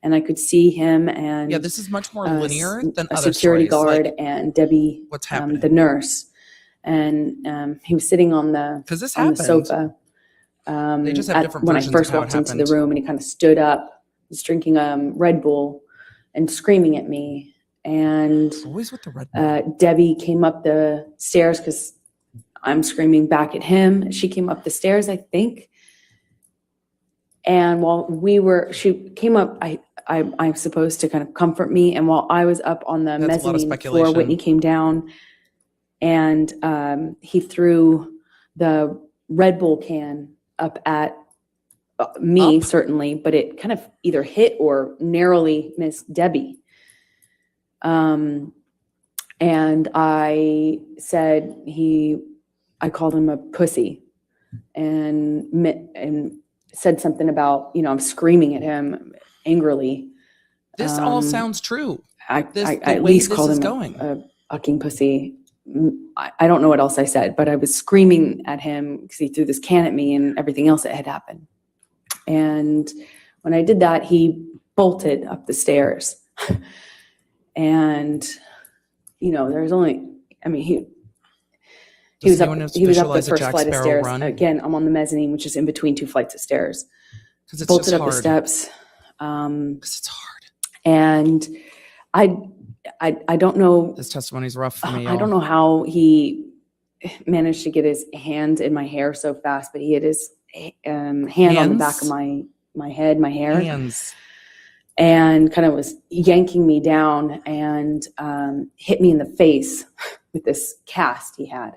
and I could see him and Yeah, this is much more linear than a other security stories, guard and Debbie, what's happening? the nurse, and he was sitting on the sofa. They just have different when I versions first of how it walked into the happened. room, and he kind of stood up, he's drinking Red Bull and screaming at me. And Always with the Red Bull. Debbie came up the stairs because I'm screaming back at him. She came up the stairs, I think. And while she came up, I'm supposed to kind of comfort me. And while I was up on the That's a lot of mezzanine floor, speculation. Whitney came down and he threw the Red Bull can up at me, certainly, but it kind of either hit or narrowly missed Debbie. And I said I called him a pussy and said something about, I'm screaming at him angrily. This all sounds true. I The at way least this called is him going. a fucking pussy. I don't know what else I said, but I was screaming at him because he threw this can at me and everything else that had happened. And when I did that, he bolted up the stairs. And, there's only, he was up the first flight of stairs. Run? Again, I'm on the mezzanine, which is in between two flights of stairs. Because it's Bolted just up hard. the steps. Because it's hard. And I don't know. This testimony's rough for me. I don't know how he managed to get his hand in my hair so fast, but he had his hand on the back of my head, my hair. Hands. And kind of was yanking me down and hit me in the face with this cast he had.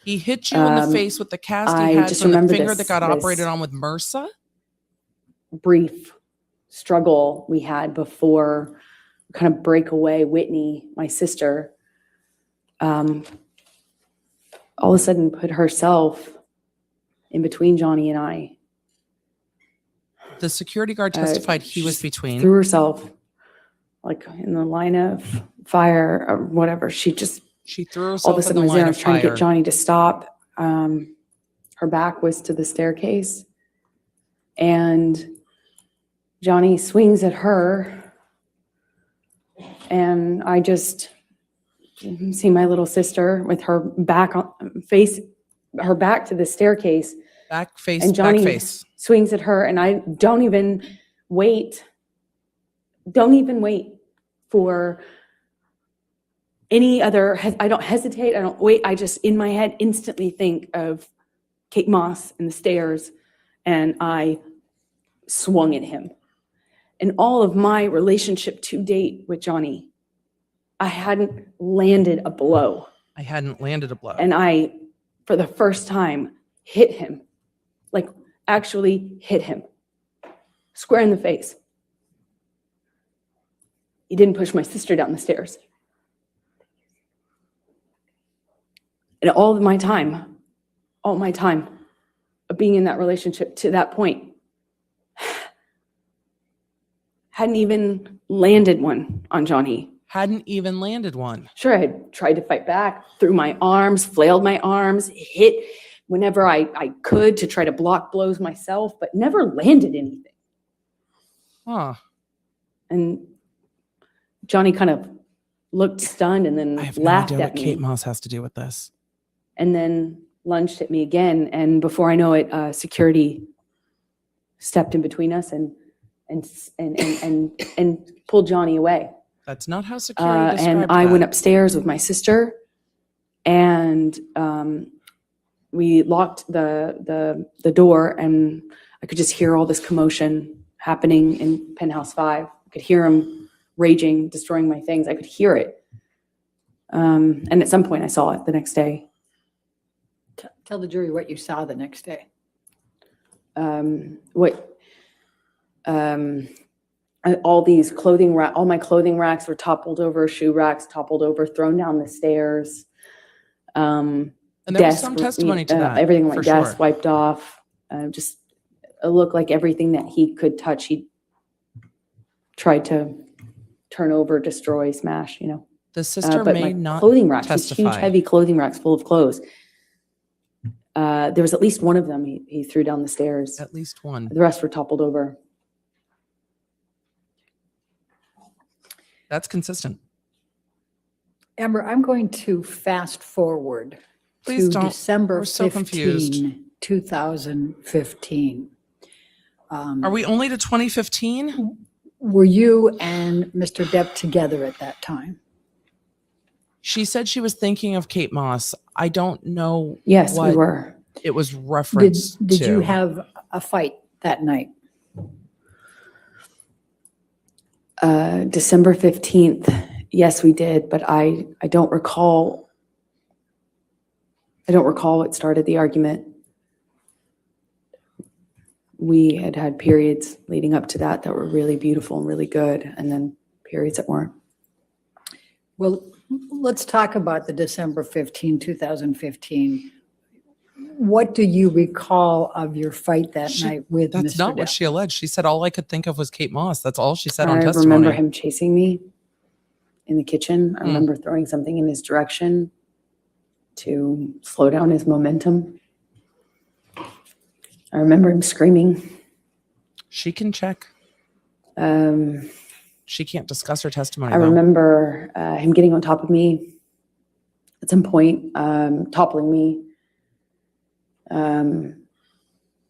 He hit you in the face with the cast I he had just from the remember finger this- that got this- operated on with MRSA? Brief struggle we had before kind of break away. Whitney, my sister, all of a sudden put herself in between Johnny and I. The security guard testified he was between. Threw herself like in the line of fire or whatever. She threw herself all of a in sudden the was there. line I of was trying to fire. get Johnny to stop. Her back was to the staircase. And Johnny swings at her. And I just see my little sister with her back her back to the staircase. Back face, And Johnny back face. swings at her, and I don't even wait for any other, I don't hesitate, I don't wait, I just in my head instantly think of Kate Moss and the stairs, and I swung at him. In all of my relationship to date with Johnny, I hadn't landed a blow. I hadn't landed a blow. And I, for the first time, hit him. Like, actually hit him. Square in the face. He didn't push my sister down the stairs. And all my time of being in that relationship to that point, hadn't even landed one on Johnny. Hadn't even landed one. Sure, I had tried to fight back, threw my arms, flailed my arms, hit whenever I could to try to block blows myself, but never landed anything. Huh. And Johnny kind of looked stunned and I then have no laughed idea at what me. Kate Moss has to do with this. And then lunged at me again. And before I know it, security stepped in between us and pulled Johnny away. That's not how security described And I that. went upstairs with my sister, and we locked the door. And I could just hear all this commotion happening in penthouse 5. I could hear him raging, destroying my things. I could hear it. And at some point I saw it the next day. Tell the jury what you saw the next day. All my clothing racks were toppled over, shoe racks toppled over, thrown down the stairs. And there was some testimony to that. Everything on my for desk sure. wiped off. Just it looked like everything that he could touch, he tried to turn over, destroy, smash, The sister but may my not clothing racks, these testify. huge, heavy clothing racks full of clothes. There was at least one of them he threw down the stairs. At least one. The rest were toppled over. That's consistent. Amber, I'm going to fast forward Please to don't. December We're so 15, confused. 2015. Are we only to 2015? Were you and Mr. Depp together at that time? She said she was thinking of Kate Moss. I don't know Yes, what we were. it was referenced Did to. you have a fight that night? December 15th. Yes, we did, but I don't recall. I don't recall what started the argument. We had periods leading up to that were really beautiful and really good, and then periods that weren't. Well, let's talk about the December 15, 2015. What do you recall of your fight that night with Mr. Depp? That's not what she alleged. She said all I could think of was Kate Moss. That's all she said on I testimony. remember him chasing me in the kitchen. I remember throwing something in his direction to slow down his momentum. I remember him screaming. She can check. She can't discuss her testimony. I though. remember him getting on top of me at some point, toppling me.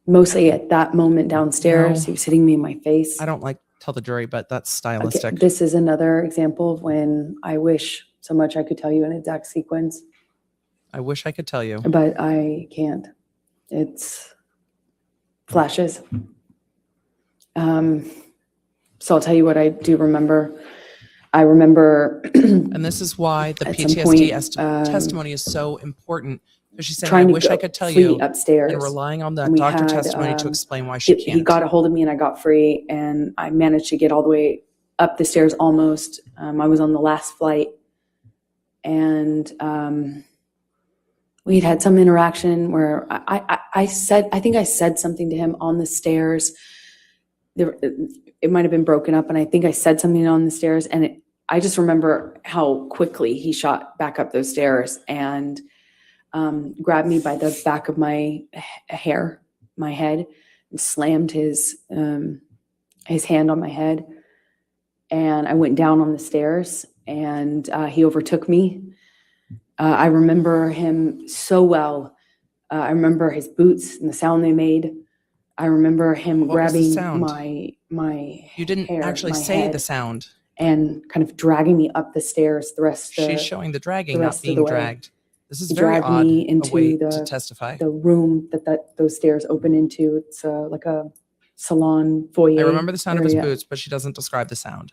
Mostly at that moment downstairs, No. he was hitting me in my face. I don't like tell the jury, but that's Okay, stylistic. this is another example of when I wish so much I could tell you an exact sequence, I wish I could tell you. but I can't. It's flashes. So I'll tell you what I do remember. I remember And this is why the At some PTSD point, testimony is so important. Because she's saying, I trying to wish I could tell flee you, upstairs. and relying on that And we doctor had, testimony to explain why she can't. He got a hold of me and I got free, and I managed to get all the way up the stairs almost. I was on the last flight, and we had some interaction where I think I said something to him on the stairs. It might have been broken up, and I think I said something on the stairs, and I just remember how quickly he shot back up those stairs and grabbed me by the back of my hair, my head, and slammed his hand on my head. And I went down on the stairs, and he overtook me. I remember him so well. I remember his boots and the sound they made. I remember him What was the grabbing sound? my You didn't hair, actually my say head, the sound. and kind of dragging me up the stairs the rest of She's showing the dragging, the not rest of being the way. dragged. This is He very dragged odd. me A into way the- to testify. the room that those stairs open into. It's like a salon foyer. I remember the sound of his area. boots, but she doesn't describe the sound.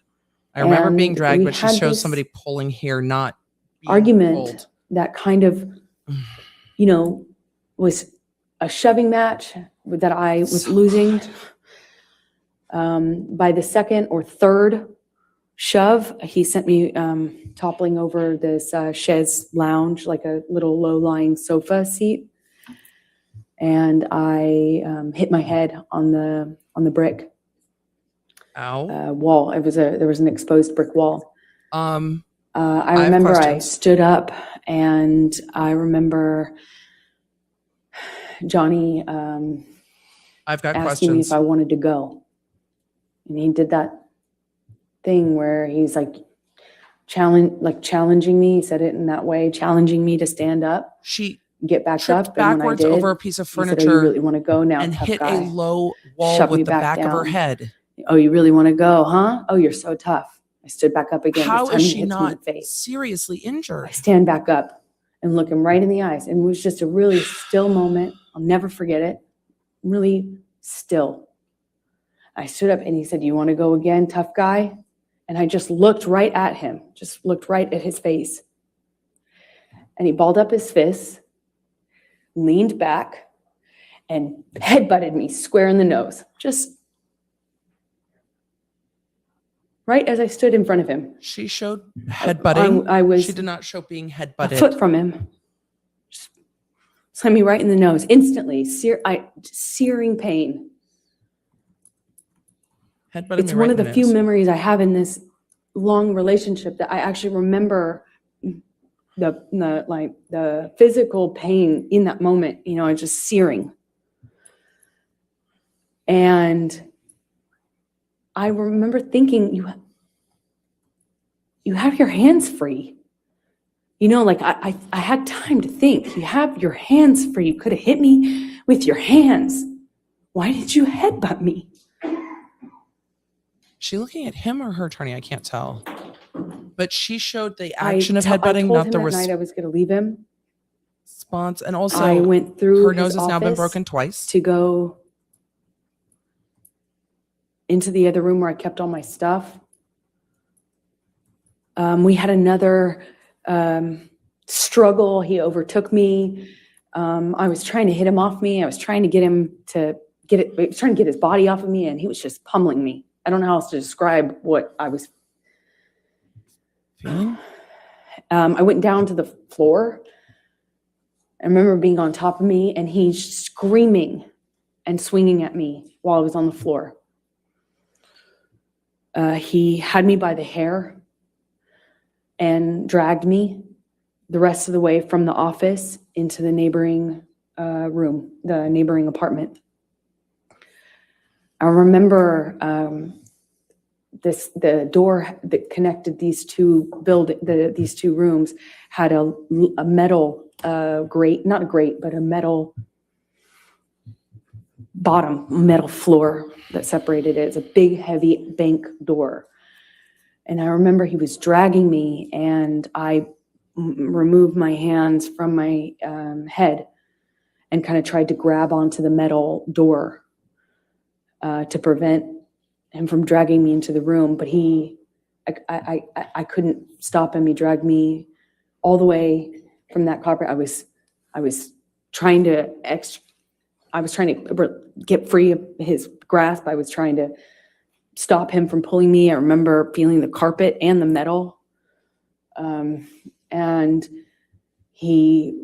I remember being And dragged, we but she had shows this somebody pulling here, not being argument pulled. that kind of, was a shoving match that I was So losing. By the second or third shove, he sent me toppling over this chaise lounge, like a little low-lying sofa seat. And I hit my head on the brick Ow. wall. There was an exposed brick wall. I have remember I questions. stood up, and I remember Johnny I've got asking me questions. if I wanted to go. And he did that thing where he's like challenging me. He said it in that way, challenging me to stand up, She get back tripped up. And when I backwards did, over a piece of he said, "Oh, you furniture really want to go now, and tough hit guy? a low wall Shoved me with the back back of her down. head. Oh, you really want to go, huh? Oh, you're so tough." I stood back up again. How This time is he she hits me in not the face. seriously injured? I stand back up and look him right in the eyes. And it was just a really still moment. I'll never forget it. Really still. I stood up and he said, "You want to go again, tough guy?" And I just looked right at him, just looked right at his face. And he balled up his fists, leaned back, and headbutted me square in the nose, just right as I stood in front of him. She showed headbutting. I was She did not show being a headbutted. foot from him. Just slammed me right in the nose instantly, searing pain. Headbutting It's me one right of in the few nose. memories I have in this long relationship that I actually remember the physical pain in that moment, just searing. And I remember thinking, you have your hands free. I had time to think. You have your hands free. You could have hit me with your hands. Why did you headbutt me? She looking at him or her attorney? I can't tell. But she showed the I action of told headbutting, him not the that night I was going to leave him. response. And also, I went through her his nose has now been office broken twice. to go into the other room where I kept all my stuff. We had another struggle. He overtook me. I was trying to hit him off me. I was trying to get him to I was trying to get his body off of me, and he was just pummeling me. I don't know how else to describe what I was Feeling? I went down to the floor. I remember being on top of me, and he's screaming and swinging at me while I was on the floor. He had me by the hair and dragged me the rest of the way from the office into the neighboring room, the neighboring apartment. I remember the door that connected these two these two rooms had a metal grate, not a grate, but a metal bottom, metal floor that separated it. It's a big, heavy bank door. And I remember he was dragging me, and I removed my hands from my head and kind of tried to grab onto the metal door to prevent him from dragging me into the room. But I couldn't stop him. He dragged me all the way from that carpet. I was trying to get free of his grasp. I was trying to stop him from pulling me. I remember feeling the carpet and the metal. And he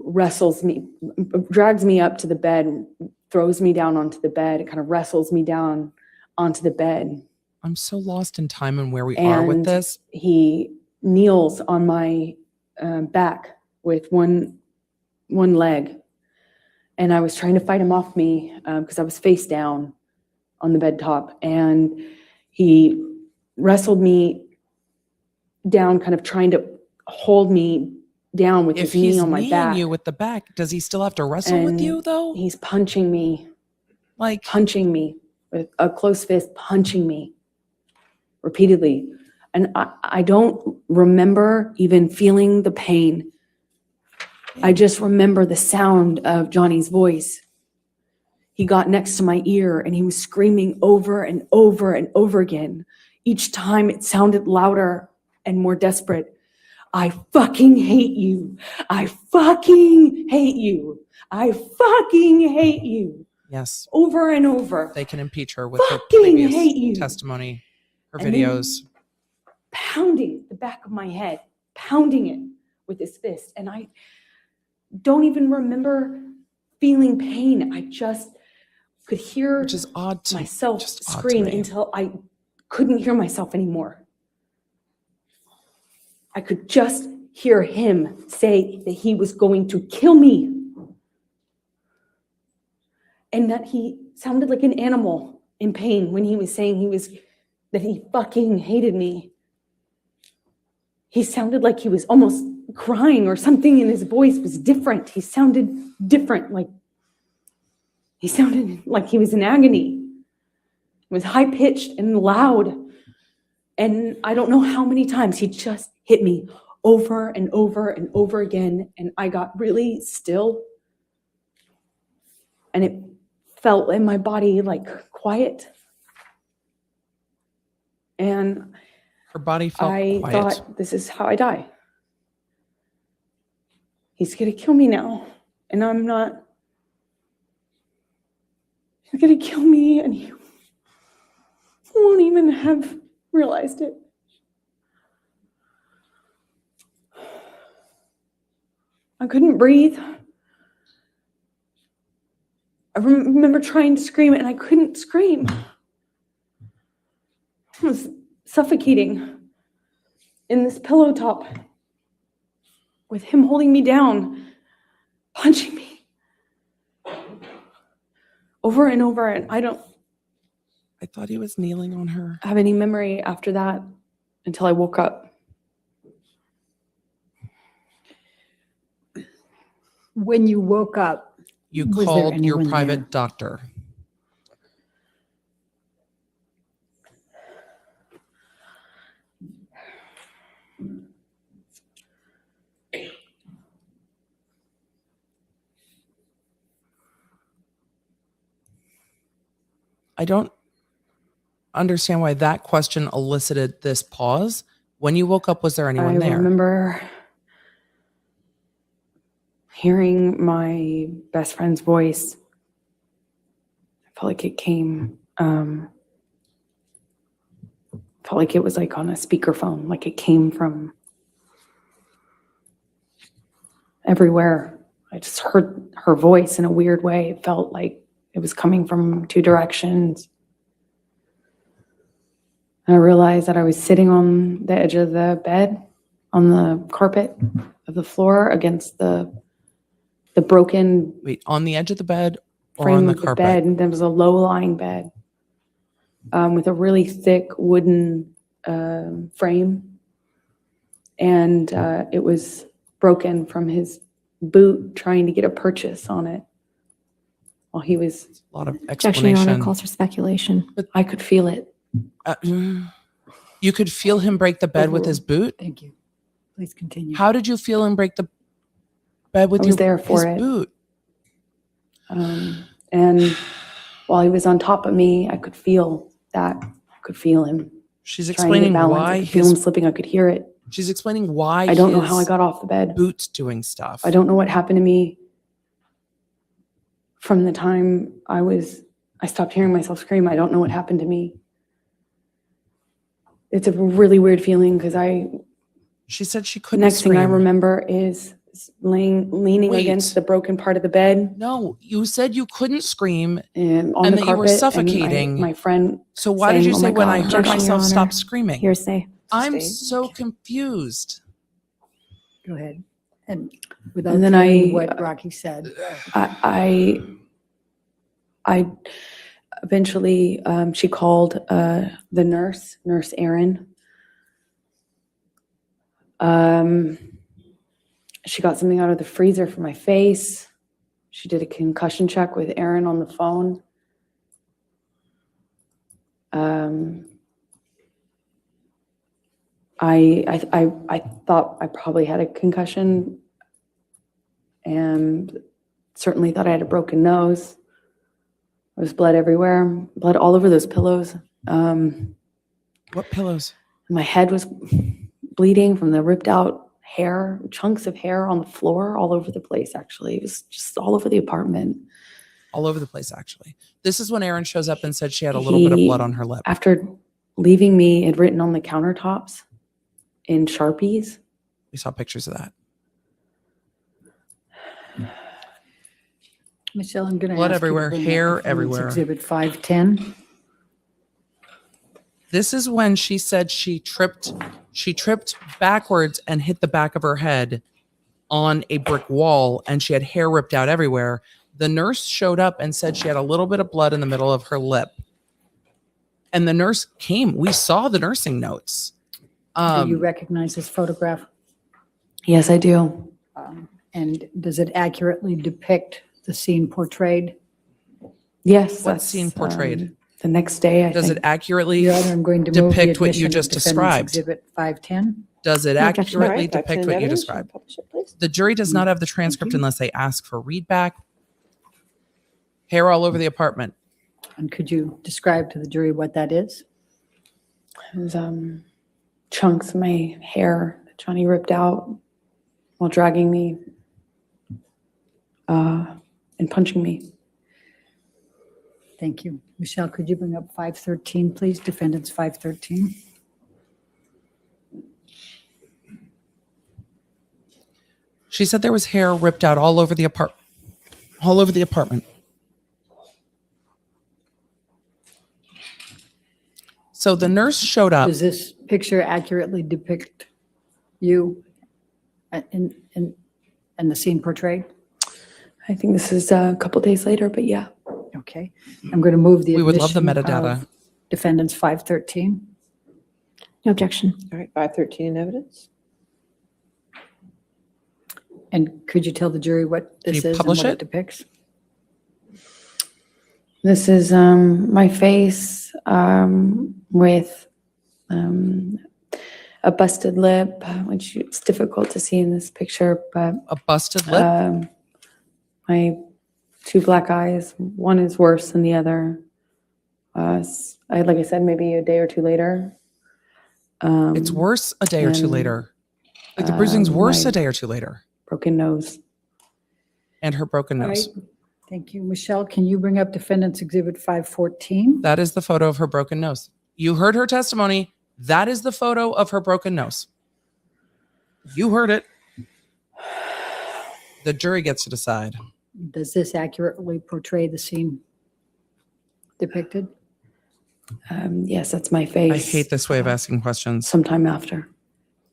drags me up to the bed, throws me down onto the bed. It kind of wrestles me down onto the bed. I'm so lost in time and where we are with this. He kneels on my back with one leg. And I was trying to fight him off me because I was face down on the bed top. And he wrestled me down, kind of trying to hold me down with his knee on my back. If he's kneeing you with the back, does he still have to wrestle with you, though? He's punching me Like, with a closed fist, punching me repeatedly. And I don't remember even feeling the pain. I just remember the sound of Johnny's voice. He got next to my ear and he was screaming over and over and over again. Each time it sounded louder and more desperate. I fucking hate you. I fucking hate you. I fucking hate you. yes, Over and over. they can impeach her with her Fucking hate you. previous testimony, her And then videos. pounding the back of my head, pounding it with his fist. And I don't even remember feeling pain. I just could hear Which is odd to myself just odd to scream me. until I couldn't hear myself anymore. I could just hear him say that he was going to kill me. And that he sounded like an animal in pain when he was saying that he fucking hated me. He sounded like he was almost crying, or something in his voice was different. He sounded different, he sounded like he was in agony. It was high-pitched and loud. And I don't know how many times he just hit me over and over and over again. And I got really still. And it felt in my body like quiet. And Her body felt I quiet. thought, this is how I die. He's going to kill me now. And I'm not. He's going to kill me and he won't even have realized it. I couldn't breathe. I remember trying to scream and I couldn't scream. I was suffocating in this pillow top with him holding me down, punching me over and over. And I don't I thought he was kneeling on her. have any memory after that until I woke up. When you woke up, You Was there called your anyone private there? doctor. I don't understand why that question elicited this pause. When you woke up, was there anyone I there? remember hearing my best friend's voice. I felt like it came, felt like it was like on a speakerphone, like it came from everywhere. I just heard her voice in a weird way. It felt like it was coming from two directions. And I realized that I was sitting on the edge of the bed, on the carpet of the floor against the broken Wait, on the edge of the bed or frame on the of the carpet? bed. And there was a low-lying bed with a really thick wooden frame. And it was broken from his boot trying to get a purchase on it while he was, A lot of Objection, Your Honor, explanation. calls for speculation. I could feel it. You could feel him break the bed with his boot? thank you. Please continue. How did you feel him break the bed with I was there for his it. boot? And while he was on top of me, I could feel that. I could feel him She's trying to explaining balance. why I could feel him his, slipping. I could hear it. she's explaining why I don't know his how I got off the bed. boot's doing stuff. I don't know what happened to me from the time I stopped hearing myself scream. I don't know what happened to me. It's a really weird feeling because She said she couldn't next scream. thing I remember is leaning Wait. against the broken part of the bed No, you said you couldn't scream. and on And the that you were carpet. And suffocating. my friend, So why did saying, you "Oh say my when I God, heard Objection, myself Your stop Honor. screaming? Hearsay. I'm Sustained. so confused. Go ahead. And without And then hearing I- what Rocky said, I eventually, she called the nurse Erin. She got something out of the freezer for my face. She did a concussion check with Erin on the phone. I thought I probably had a concussion and certainly thought I had a broken nose. There was blood everywhere, blood all over those pillows. What pillows? My head was bleeding from the ripped out hair, chunks of hair on the floor all over the place, actually. It was just all over the apartment. All over the place, actually. This is when Erin shows up and said she had a little bit of blood on her lip. After leaving me, had written on the countertops in Sharpies. We saw pictures of that. Michelle, I'm going to Blood ask everywhere, you to bring hair up the Performance everywhere. Exhibit 510. This is when she said she tripped backwards and hit the back of her head on a brick wall and she had hair ripped out everywhere. The nurse showed up and said she had a little bit of blood in the middle of her lip. And the nurse came. We saw the nursing notes. Do you recognize this photograph? Yes, I do. And does it accurately depict the scene portrayed? Yes. What that's, scene portrayed? The next day, I Does think. it accurately Your Honor, I'm going to move the depict what you admission of just Defendant's described? Exhibit 510. Does it No objection. accurately All right, back to depict the what you evidence. described? Publish it, please. The jury does not have the transcript you. unless they ask for readback. Hair all over the apartment. And could you describe to the jury what that is? It was chunks of my hair that Johnny ripped out while dragging me and punching me. Thank you. Michelle, could you bring up 513, please? Defendants 513. She said there was hair ripped out all over the apartment. So the nurse showed up. Does this picture accurately depict you and the scene portrayed? I think this is a couple days later, but yeah. Okay. I'm going to move the We would love the admission metadata. of Defendants 513. No objection. All right, 513 in evidence. And could you tell the jury what Can this you is and publish what it? it depicts? This is my face with a busted lip, which it's difficult to see in this picture, but A busted lip. my two black eyes, one is worse than the other. Like I said, maybe a day or two later. It's worse a day or two and, later. Like the bruising's worse my a day or two later. broken nose. And her broken All nose. right. Thank you. Michelle, can you bring up Defendants Exhibit 514? That is the photo of her broken nose. You heard her testimony. That is the photo of her broken nose. You heard it. The jury gets to decide. Does this accurately portray the scene depicted? Yes, that's my face. I hate this way of asking questions. Sometime after.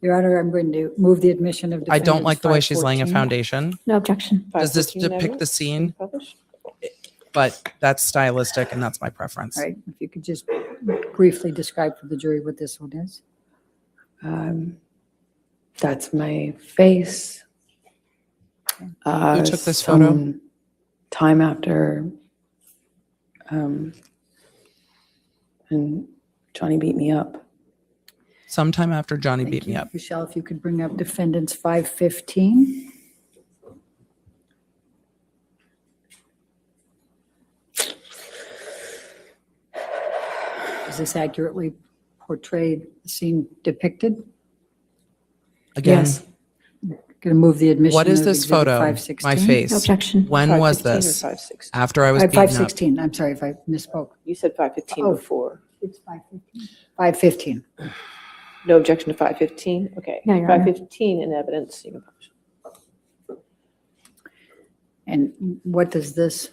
Your Honor, I'm going to move the admission of I Defendants don't like the way she's laying a 514. foundation, No objection. Does this 513 in depict the evidence, scene? published. but that's stylistic and that's my preference. All right, if you could just briefly describe for the jury what this one is. That's my face. Who took this photo? Some time after, and Johnny beat me up. Sometime after Johnny Thank beat me you. up. Michelle, if you could bring up Defendants 515. Does this accurately portray the scene depicted? Again, Yes. Going to move the admission what is of this Exhibit photo? 516. My No face. objection. When was 515 or this? 516? After I was beaten up. 516, I'm sorry if I misspoke. You said 515 Oh. before. It's 515. 515. No objection to 515? Okay. No, Your Honor. 515 in evidence. You can publish. And what does this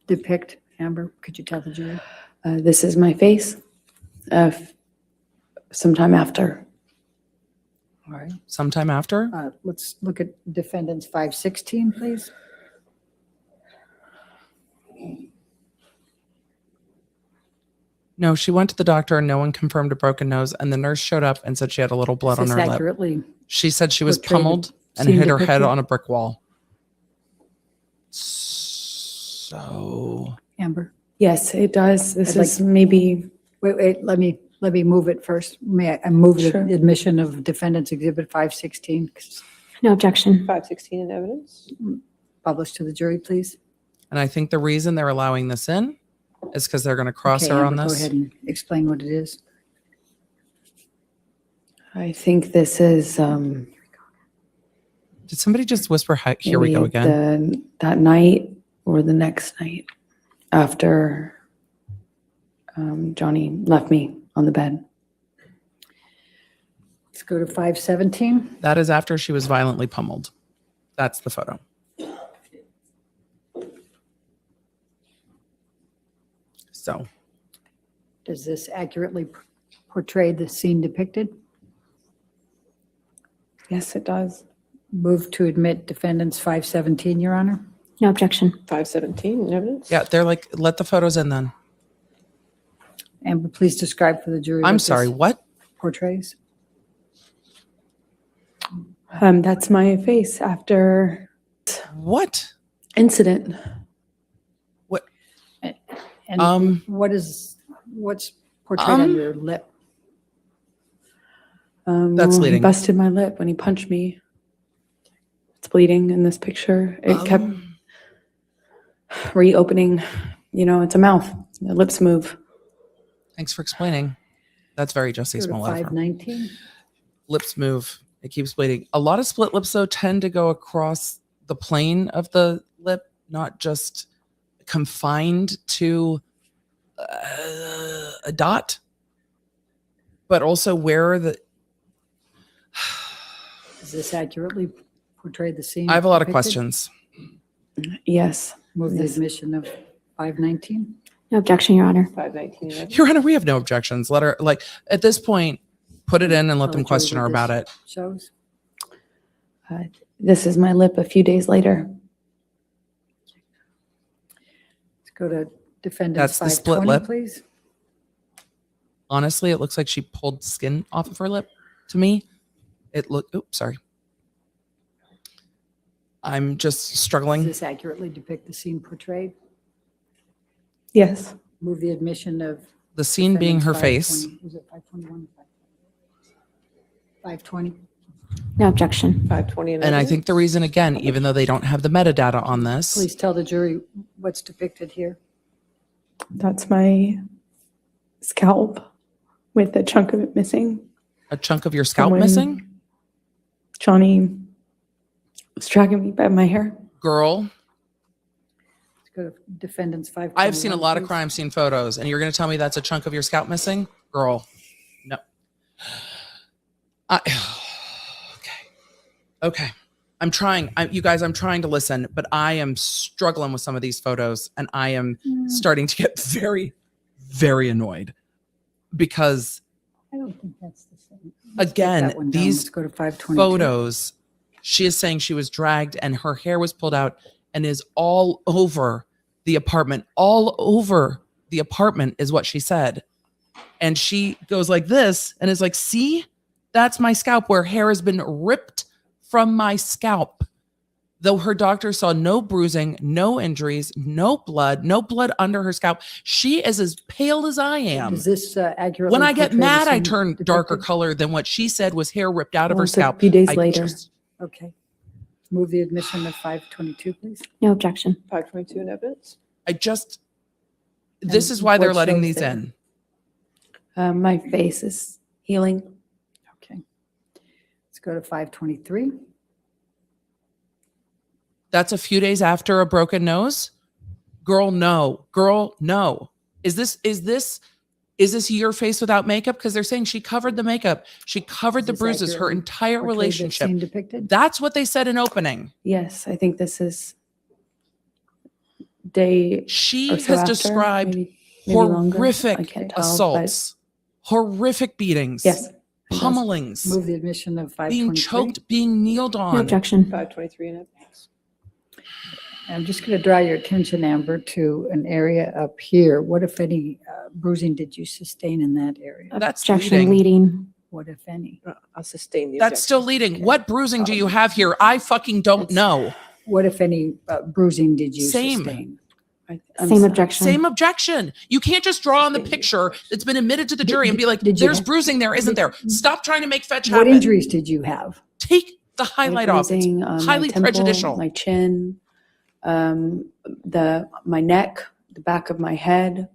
depict, Amber? Could you tell the jury? This is my face. Sometime after. All right. Sometime after? Let's look at Defendants 516, please. No, she went to the doctor and no one confirmed a broken nose. And the nurse showed up and said she had a little blood Is on this her lip. accurately? She said she was portrayed the pummeled and scene hit her head depicted? on a brick wall. So Amber? Yes, it does. This I'd like- is maybe, Wait, let me move it first. May I move the Sure. admission of Defendants Exhibit 516 No objection. 516 in evidence? published to the jury, please? and I think the reason they're allowing this in is because they're going to cross Okay, her on Amber, Go this. ahead and explain what it is. I think this is, Did somebody just whisper, here we go maybe again? that night or the next night after Johnny left me on the bed. Let's go to 517. That is after she was violently pummeled. That's the photo. So Does this accurately portray the scene depicted? Yes, it does. Move to admit Defendants 517, Your Honor. No objection. 517 in evidence? yeah, they're like, let the photos in then. Amber, please describe for the jury. I'm what sorry, this what? portrays. That's my face after What? incident. And what's portrayed on your lip? That's He leading. busted my lip when he punched me. It's bleeding in this picture. It kept reopening, it's a mouth. The lips move. Thanks for explaining. That's very Jussie Go to Smollett of her. 519. Lips move. It keeps bleeding. A lot of split lips, though, tend to go across the plane of the lip, not just confined to a dot, but also where the. Does this accurately portray the scene? I have a lot of depicted? questions. Yes. Move the Yes. admission of 519. No objection, Your Honor. 519 and up. Your Honor, we have no objections. Let her, like, at this point, put it in and let Tell them the jury question her what about this it. Shows. This is my lip a few days later. Let's go to defendants That's the split 520, lip. please. Honestly, it looks like she pulled skin off of her lip to me. Oops, sorry. I'm just Does struggling. this accurately depict the scene portrayed? Yes. Move the admission of. The scene being her defendants face. 520. Was it 521? 520. No objection. 520 and And I evidence. think the reason, again, even though they don't have the metadata on this, Please tell the jury what's depicted here. That's my scalp with a chunk of it missing. a chunk of your scalp When missing, Johnny was dragging me by my hair. girl. Let's go to defendants 521. I've seen a lot of please. crime scene photos, and you're going to tell me that's a chunk of your scalp missing, girl? No. Okay. I'm trying. You guys, I'm trying to listen, but I am struggling with some of these photos, and I am starting to get very, very annoyed because, I don't think that's the same. Let's take again, that one down. these Let's go to 522. photos, she is saying she was dragged and her hair was pulled out and is all over the apartment. All over the apartment is what she said. And she goes like this and is like, see, that's my scalp where hair has been ripped from my scalp. Though her doctor saw no bruising, no injuries, no blood under her scalp. She is as pale as I am. Does this accurately When I get portray the mad, I scene turn darker depicted? color than what she said was hair ripped out of Well, her it's a scalp. few days I later. just- Okay. Move the admission of 522, please. No objection. 522 and evidence. this And is why they're what letting shows these there? in. My face is healing. Okay. Let's go to 523. That's a few days after a broken nose. Girl, no. Girl, no. Is this your face without makeup? Because they're saying she covered the makeup. She covered the Does this bruises, her accurately entire portray the relationship. scene depicted? That's what they said in opening. Yes, I think this is day She or so has after, described maybe longer. I horrific can't tell, assaults, horrific beatings, but yes. it does. pummelings, Move the admission of being 523. choked, being kneeled No on. objection. 523 and evidence. I'm just going to draw your attention, Amber, to an area up here. What, if any, bruising did you sustain in that area? That's Objection, leading. leading. What, if any? I'll sustain the That's still objection. leading. What bruising do you have here? I fucking don't know. What, if any, bruising did you Same. sustain? I'm Same sorry. objection. Same objection. You can't just draw on the picture that's been admitted to the jury and be like, Did you- there's bruising there, isn't there? Stop trying to make fetch What happen. injuries did you have? Take the I had highlight off. It's bruising on my highly temple, prejudicial. My chin, my neck, the back of my head.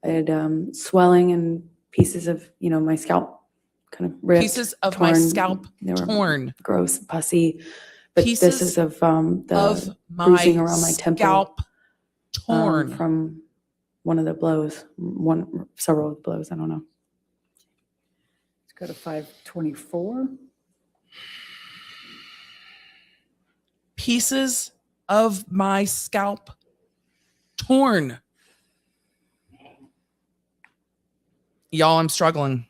I had swelling and pieces of my scalp, kind of ripped. Pieces of my torn. scalp They were torn. gross, pussy. But Pieces this is of Of the my bruising around my temple, scalp torn. from one of the blows, several blows. I don't know. Let's go to 524. Pieces of my scalp torn. Y'all, I'm struggling.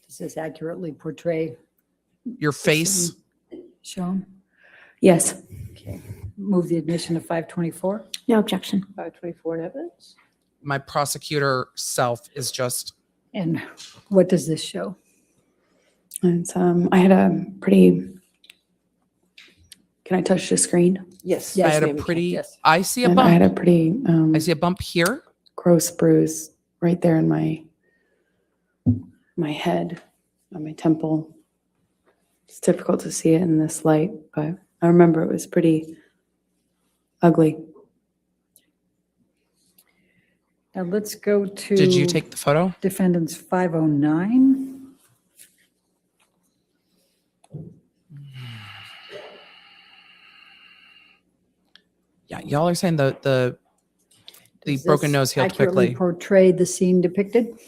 Does this accurately portray Your face. shown? Yes. Okay. Move the admission of 524. No objection. 524 and evidence. My prosecutor self is just And what does this show? It's I had a pretty. Can I touch the screen? Yes. Yes, I had a ma'am, you can. pretty Yes. I see a And I had a bump. pretty I see a bump here. gross bruise right there in my head, on my temple. It's difficult to see it in this light, but I remember it was pretty ugly. Now let's go to. Did you take the photo? Defendants 509. Yeah, y'all are saying the Does broken this nose healed accurately quickly. portray the scene depicted?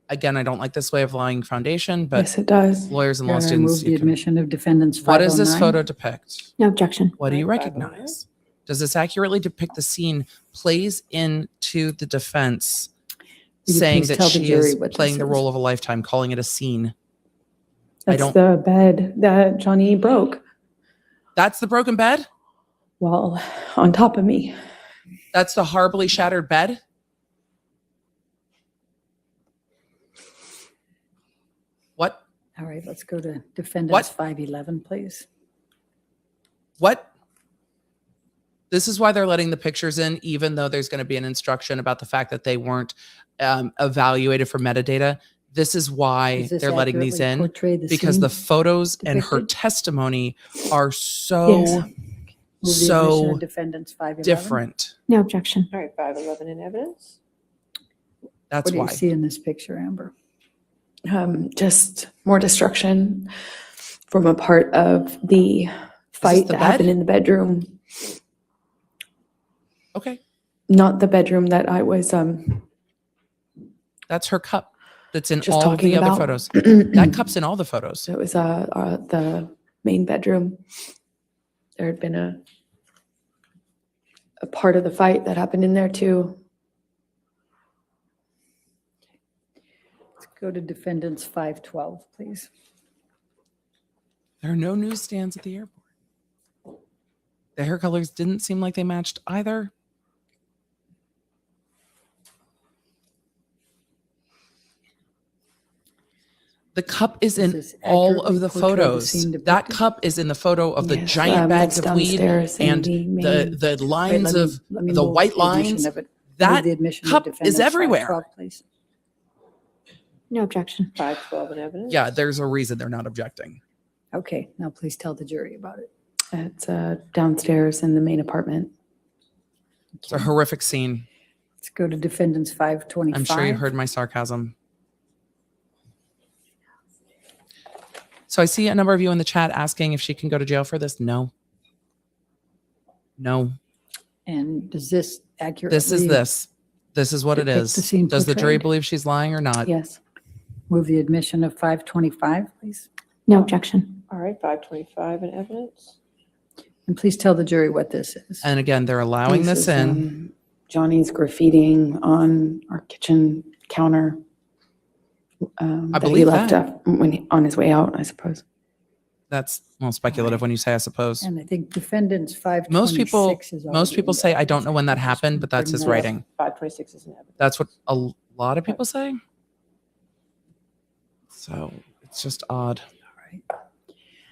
Again, I don't like this way of laying foundation, but Yes, it does. lawyers and Your law Honor, I students, move the you can- admission of defendants 509. what does this photo depict? No objection. What do you Right, 509. recognize? Does this accurately depict the scene plays into the defense Will you saying please that tell the she jury is what this playing the is? role of a lifetime, calling it a scene? That's don't- the bed that Johnny broke. That's the broken bed? Well, on top of me. That's the horribly shattered bed? What? All right, let's go to defendants What? 511, please. What? This is why they're letting the pictures in, even though there's going to be an instruction about the fact that they weren't evaluated for metadata. This is why Does this they're letting these accurately in, portray the because scene? the photos and her depicted? testimony are so, Yes. Move the admission so of defendants 511. different. No objection. All right, 511 in evidence. That's What do why. you see in this picture, Amber? Just more destruction from a part of the fight the that happened bed? in the bedroom. Okay. Not the bedroom that I was That's her cup. That's in just all talking the other about. photos. That cup's in all the photos. It was the main bedroom. There had been a part of the fight that happened in there too. Let's go to defendants 512, please. There are no newsstands at the airport. The hair colors didn't seem like they matched either. The cup is Does in this all of accurately the portray the photos. scene That depicted? cup is in the photo of the Yes, giant bags that's of weed downstairs in and the main- the Wait, lines of let me the move white the admission lines. of it. Move That the admission of cup is defendants everywhere. 512, please. No objection. 512 in evidence. Yeah, there's a reason they're not objecting. Okay, now please tell the jury about it. It's downstairs in the main apartment. It's a horrific scene. Let's go to defendants 525. I'm sure you heard my sarcasm. So I see a number of you in the chat asking if she can go to jail for this. No. No. And does this accurately? This is this. This is what it depict is. the scene Does the jury portrayed? believe she's lying or not? Yes. Move the admission of 525, please. No objection. All right, 525 in evidence. And please tell the jury what this is. And again, they're allowing this is, in. Johnny's graffitiing on our kitchen counter. I That he believe left that. on his way out, I suppose. That's well speculative when you say I suppose. And I think defendants Most people 526 is most already people in say I evidence. don't know when that happened, but that's his Bring that up. writing. 526 is in evidence. That's what a lot of people say. So it's just odd.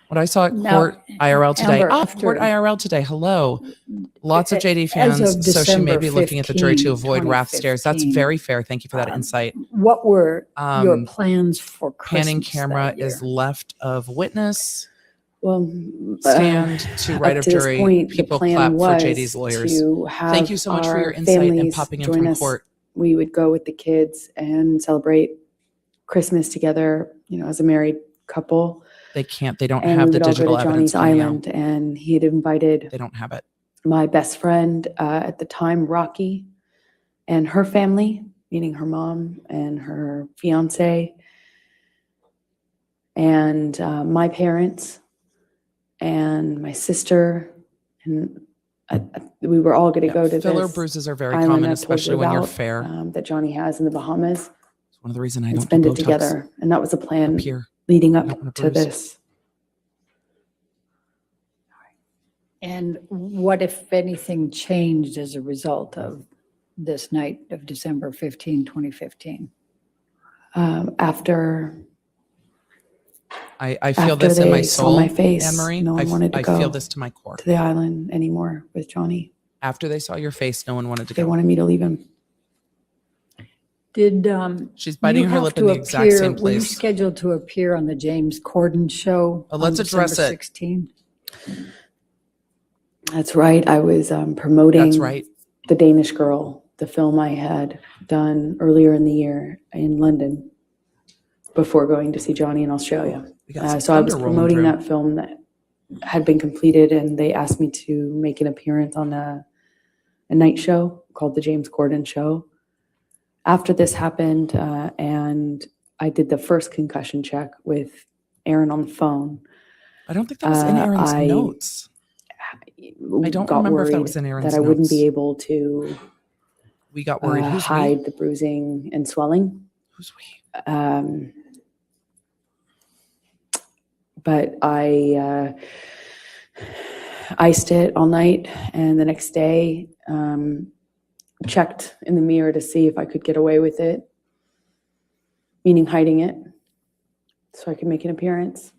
What I saw at Now, court IRL today. Amber, Court after- IRL today. Hello. Lots of JD As fans. of So she may be December looking at the jury to 15, avoid wrath stares. That's 2015, very fair. Thank you for that insight. What were your plans for Christmas Panning camera that year? is left of witness. Well, Stand to right up of to this jury. point, the People plan clap for was JD's lawyers. to have Thank you so much for your our insight and families popping in join from us. court. We would go with the kids and celebrate Christmas together, as a married couple. They can't. They don't And have we the would all digital go to evidence Johnny's coming out. Island, and he had invited They don't have it. my best friend at the time, Rocky, and her family, meaning her mom and her fiance, and my parents, and my sister, and we were all going to go to Filler this bruises are very island common, I've told you especially when you're about, fair. that Johnny has in the Bahamas, It's one of the reasons I and don't spend do it Botox together. And that was the plan up here. leading I up don't wanna to bruise. this. And what, if anything, changed as a result of this night of December 15, 2015? After I feel After this in my they saw soul, my face, Anne-Marie. no one wanted to I feel go this to my core. to the island anymore with Johnny, After they saw your face, no one wanted to they go. wanted me to leave him. Did She's biting you her have lip to in the exact appear- same Were you place. scheduled to appear on the James Corden show? Let's on address December it. 16? That's right. I was promoting That's right. the Danish Girl, the film I had done earlier in the year in London before going to see Johnny in Australia. We got some So I was thunder rolling promoting through. that film that had been completed, and they asked me to make an appearance on a night show called The James Corden Show. After this happened, and I did the first concussion check with Aaron on the phone, I don't think that was in Aaron's I notes. I don't got remember if that worried was in Aaron's that I wouldn't notes. be able to We got worried. Who's we? hide the bruising and swelling. Who's we? But I iced it all night, and the next day checked in the mirror to see if I could get away with it, meaning hiding it, so I could make an appearance.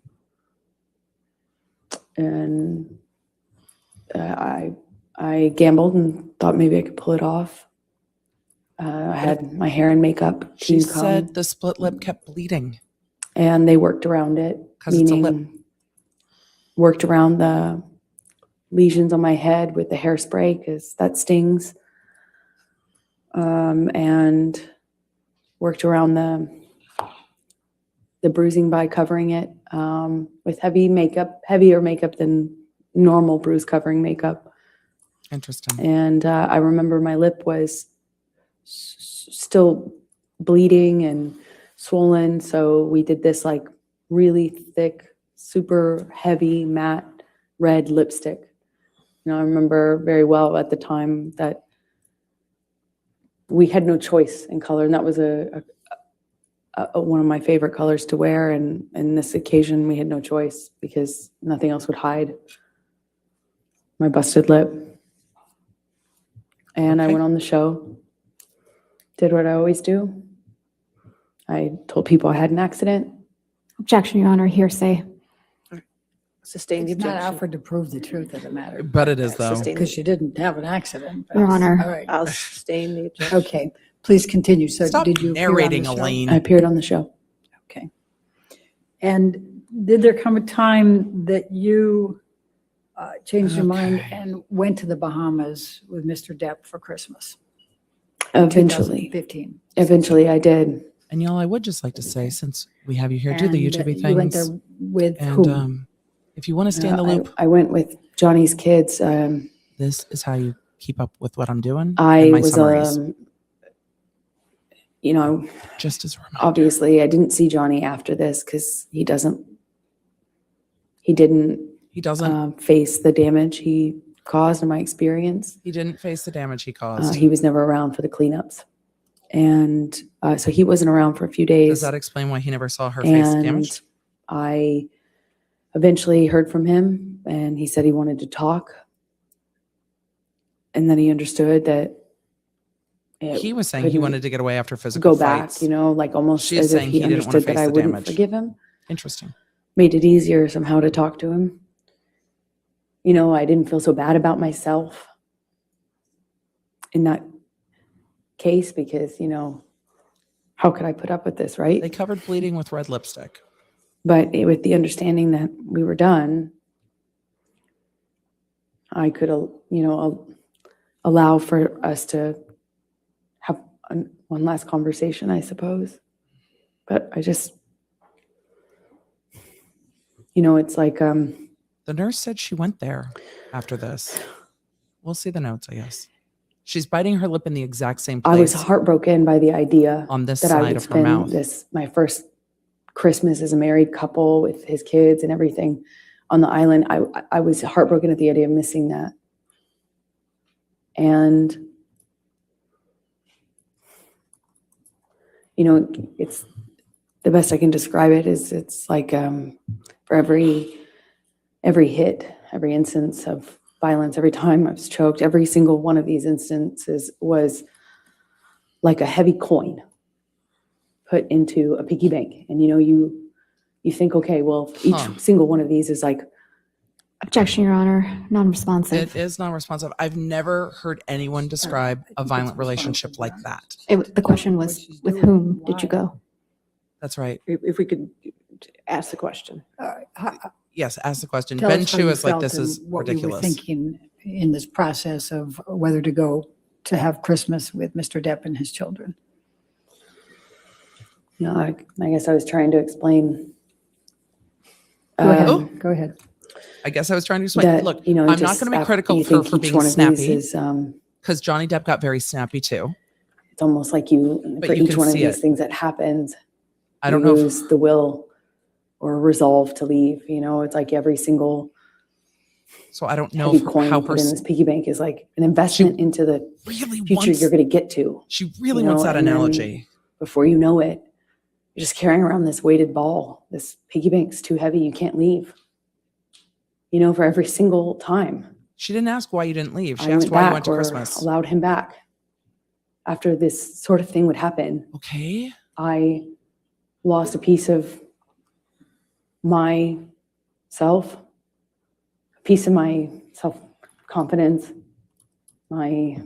And I gambled and thought maybe I could pull it off. I had my hair and makeup She team come, said the split lip kept bleeding. and they worked around it, 'Cause it's a lip. meaning worked around the lesions on my head with the hairspray because that stings, and worked around the bruising by covering it with heavier makeup than normal bruise covering makeup. Interesting. And I remember my lip was still bleeding and swollen. So we did this like really thick, super heavy, matte red lipstick. I remember very well at the time that we had no choice in color. And that was one of my favorite colors to wear. And in this occasion, we had no choice because nothing else would hide my busted lip. And I Okay. went on the show, did what I always do. I told people I had an accident. Objection, Your Honor, hearsay. Sustain the It's not objection. offered to prove the truth of the matter. But it is, though. Sustain. Because you didn't have an accident. Your Honor. All right. I'll sustain the objection. Okay, please continue. So Stop did you appear on the narrating, show? Elaine. I appeared on the show. Okay. And did there come a time that you changed your mind and went to the Bahamas with Mr. Depp for Christmas? Eventually, 2015. eventually I did. And y'all, I would just like to say, since we have you here, do the And, YouTube you went things. there with And whom? if you want to stay in the loop, I went with Johnny's kids. this is how you keep up with what I'm doing. I and my was, summaries, just as a reminder. obviously I didn't see Johnny after this because he didn't He doesn't. face the damage he caused in my experience. He didn't face the damage he caused. He was never around for the cleanups. And so he wasn't around for a few days. Does that explain why he never saw her face And damage? I eventually heard from him, and he said he wanted to talk. And then he understood that He was saying he couldn't wanted to get away after physical go back, fights. like almost She's as if saying he he didn't wanna understood that face I the wouldn't damage. forgive him. Interesting. Made it easier somehow to talk to him. I didn't feel so bad about myself in that case because, how could I put up with this, right? They covered bleeding with red lipstick. But with the understanding that we were done, I could, allow for us to have one last conversation, I suppose. But I just, it's like, The nurse said she went there after this. We'll see the notes, I guess. She's biting her lip in the exact same place I was heartbroken by the idea on this that I side would of her mouth. spend my first Christmas as a married couple with his kids and everything on the island. I was heartbroken at the idea of missing that. And, it's the best I can describe it is it's like for every hit, every instance of violence, every time I was choked, every single one of these instances was like a heavy coin put into a piggy bank. And you think, okay, well, each single one of these is like, Objection, Your Honor, non-responsive. It is non-responsive. I've never heard anyone describe a violent relationship like that. The question was, with whom did you go? That's right. If we could ask the question. Yes, ask the question. Tell Ben us how Chu you is like, felt this and is what you were ridiculous. thinking in this process of whether to go to have Christmas with Mr. Depp and his children? No, I guess I was trying to explain. Go ahead. Oh. Go ahead. I guess I was trying to explain. That, Look, you know, I'm not just going to be after critical you of her think for each being one of these snappy, is, because Johnny Depp got very snappy too. it's almost like you, But for you each can one of see these it. things that happens, I you don't know. lose the will or resolve to leave. You know, it's like every single So I don't know heavy coin how you put in this piggy bank is like an investment into the really future wants. you're going to get to. She really you know, wants that and then analogy. Before you know it, you're just carrying around this weighted ball. This piggy bank's too heavy. You can't leave. You know, for every single time. She didn't ask why you didn't leave. She I asked went why you back went to or Christmas. allowed him back. After this sort of thing would happen, Okay. I lost a piece of myself, a piece of my self-confidence, my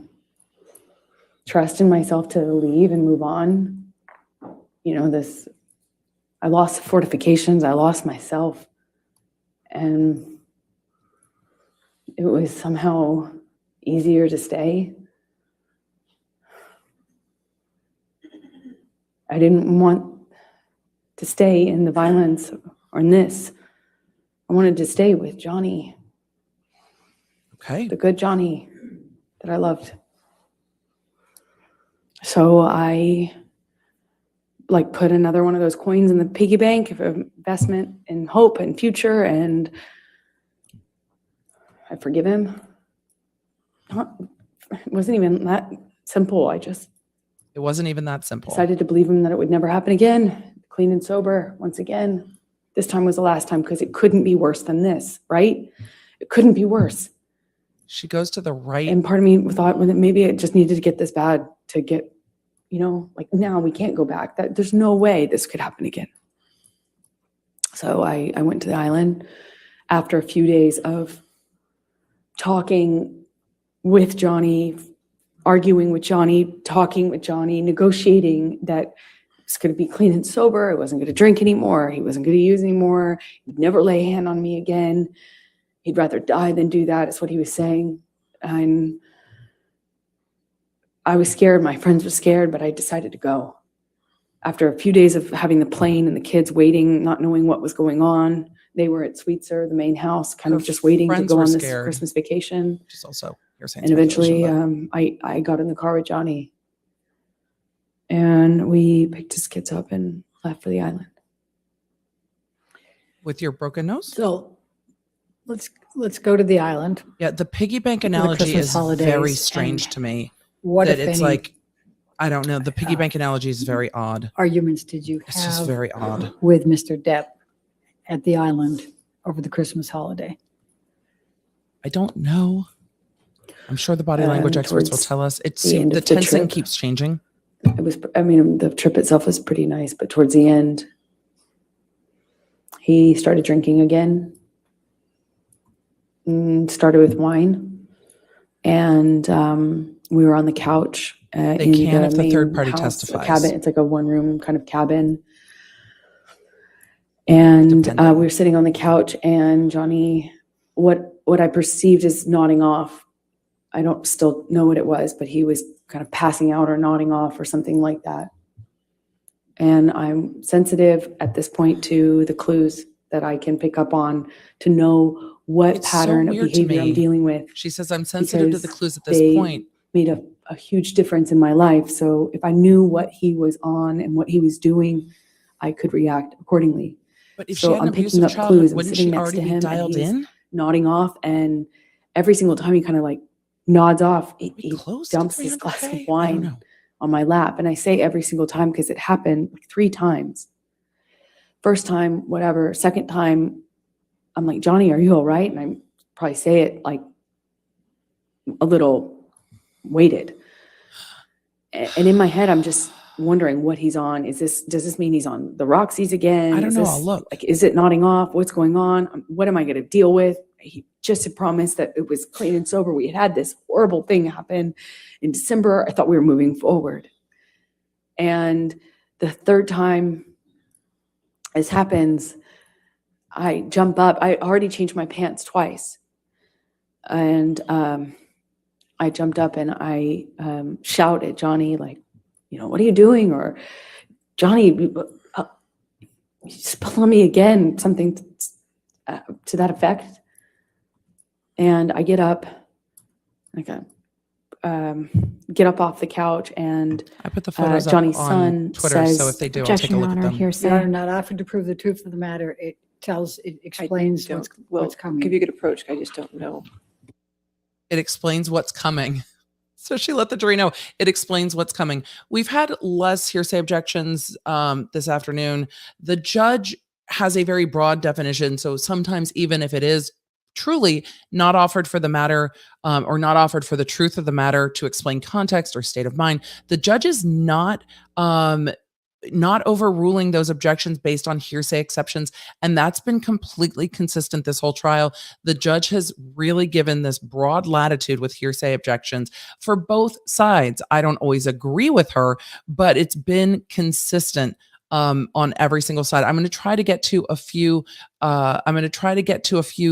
trust in myself to leave and move on. You know, I lost fortifications, I lost myself. And it was somehow easier to stay. I didn't want to stay in the violence or in this. I wanted to stay with Johnny, Okay. the good Johnny that I loved. So I put another one of those coins in the piggy bank of investment in hope and future, and I forgive him. It wasn't even that simple. I just It wasn't even that simple. decided to believe him that it would never happen again. Clean and sober once again. This time was the last time because it couldn't be worse than this, right? It couldn't be worse. She goes to the right. And part of me thought, well, maybe it just needed to get this bad to get, you know, like now we can't go back. There's no way this could happen again. So I went to the island after a few days of talking with Johnny, arguing with Johnny, talking with Johnny, negotiating that it's going to be clean and sober. I wasn't going to drink anymore. He wasn't going to use anymore. He'd never lay a hand on me again. He'd rather die than do that, is what he was saying. And I was scared. My friends were scared, but I decided to go. After a few days of having the plane and the kids waiting, not knowing what was going on, they were at Sweetser, the main house, kind Her of just waiting to friends go were on this scared. Christmas vacation. Which is also, you're saying And eventually, speculation, I got in the car with Johnny, and we picked his kids up and left for the island. but with your broken nose. So let's go to the island. Yeah, the piggy bank the analogy Christmas is holidays very and strange to me. What, That if it's any, like, I don't know. The piggy bank analogy is very odd. arguments did you It's just have very odd. with Mr. Depp at the island over the Christmas holiday? I don't know. I'm sure the body language experts will towards tell us. It the end seems the of the tensing trip. keeps changing. It was, I mean, the trip itself was pretty nice, but towards the end, he started drinking again. Started with wine, and we were on the couch. They in can if the main third party house, a testifies. cabin. It's like a one-room kind of cabin. And Depending. we were sitting on the couch, and Johnny, what I perceived as nodding off, I don't still know what it was, but he was kind of passing out or nodding off or something like that. And I'm sensitive at this point to the clues that I can pick up on to know what It's so pattern of weird to behavior I'm me. dealing with. She says, I'm sensitive to the Because clues at this they point. made a huge difference in my life. So if I knew what he was on and what he was doing, I could react accordingly. But if So she had an I'm picking abusive up childhood, clues and wouldn't sitting she next already to be him, and dialed he's in? nodding off, and every single time he kind of like nods off, We he close to dumps this glass 300K? of I don't wine know. on my lap. And I say every single time because it happened like 3 times. First time, whatever. Second time, I'm like, Johnny, are you all right? And I probably say it like a little weighted. And in my head, I'm just wondering what he's on. Does this mean he's on the Roxy's again? I don't Is know. this, I'll look. like, is it nodding off? What's going on? What am I going to deal with? He just had promised that it was clean and sober. We had this horrible thing happen in December. I thought we were moving forward. And the third time this happens, I jump up. I already changed my pants twice. And I jumped up and I shout at Johnny, like, what are you doing? Or Johnny, you spilled on me again, something to that effect. And I get up, get up off the couch, and I put the photos Johnny's up on son Twitter, so says, if they do, I'll take Objection, a Your look at Honor, them. Your hearsay. Honor, not offered to prove the truth of the matter. It explains Well, what's coming. give you a good approach. I just don't know. It explains what's coming. So she let the jury know. It explains what's coming. We've had less hearsay objections this afternoon. The judge has a very broad definition. So sometimes even if it is truly not offered for the matter or not offered for the truth of the matter to explain context or state of mind, the judge is not overruling those objections based on hearsay exceptions. And that's been completely consistent this whole trial. The judge has really given this broad latitude with hearsay objections for both sides. I don't always agree with her, but it's been consistent on every single side. I'm going to try to get to a few.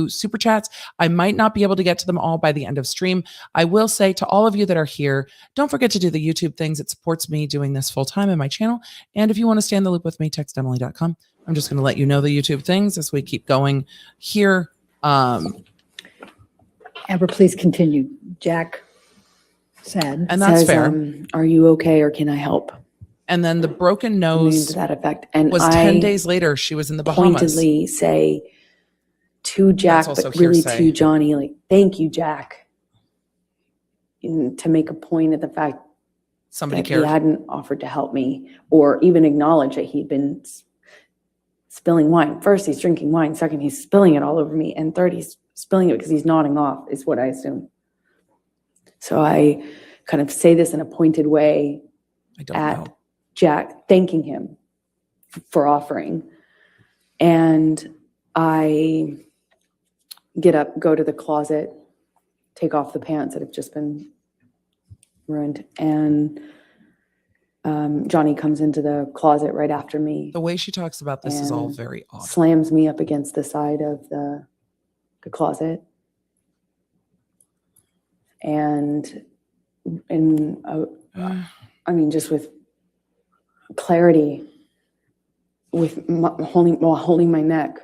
Super chats. I might not be able to get to them all by the end of stream. I will say to all of you that are here, don't forget to do the YouTube things. It supports me doing this full time in my channel. And if you want to stay in the loop with me, text Emily.com. I'm just going to let you know the YouTube things as we keep going here. Amber, please continue. Jack said. And that's says, fair. are you okay, or can I help? And then the broken Something nose to that effect. And was 10 days later. She was in the Bahamas. pointedly say to Jack, That's also but really hearsay. to Johnny, like, thank you, Jack. And to make a point of the fact Somebody that cared. he hadn't offered to help me or even acknowledge that he'd been spilling wine. First, he's drinking wine. Second, he's spilling it all over me. And third, he's spilling it because he's nodding off, is what I assume. So I kind of say this in a pointed way I don't at know. Jack, thanking him for offering. And I get up, go to the closet, take off the pants that have just been ruined. And Johnny comes into the closet right after me, The way she talks about this is all And very odd. slams me up against the side of the closet. And just with clarity, holding my neck.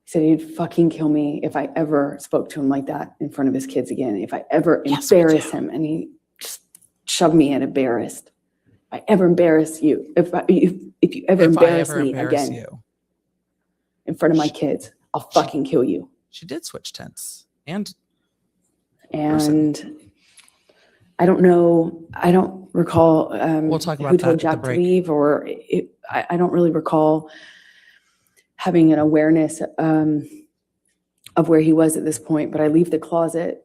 He said he'd fucking kill me if I ever spoke to him like that in front of his kids again. If I ever embarrass him, and he just shoved me at embarrassed. If I ever embarrass you, if you ever embarrass me again in front of my kids, I'll fucking kill you. She did switch tense. And I don't know. I don't recall We'll talk about who that told at the Jack to break. leave, or I don't really recall having an awareness of where he was at this point. But I leave the closet,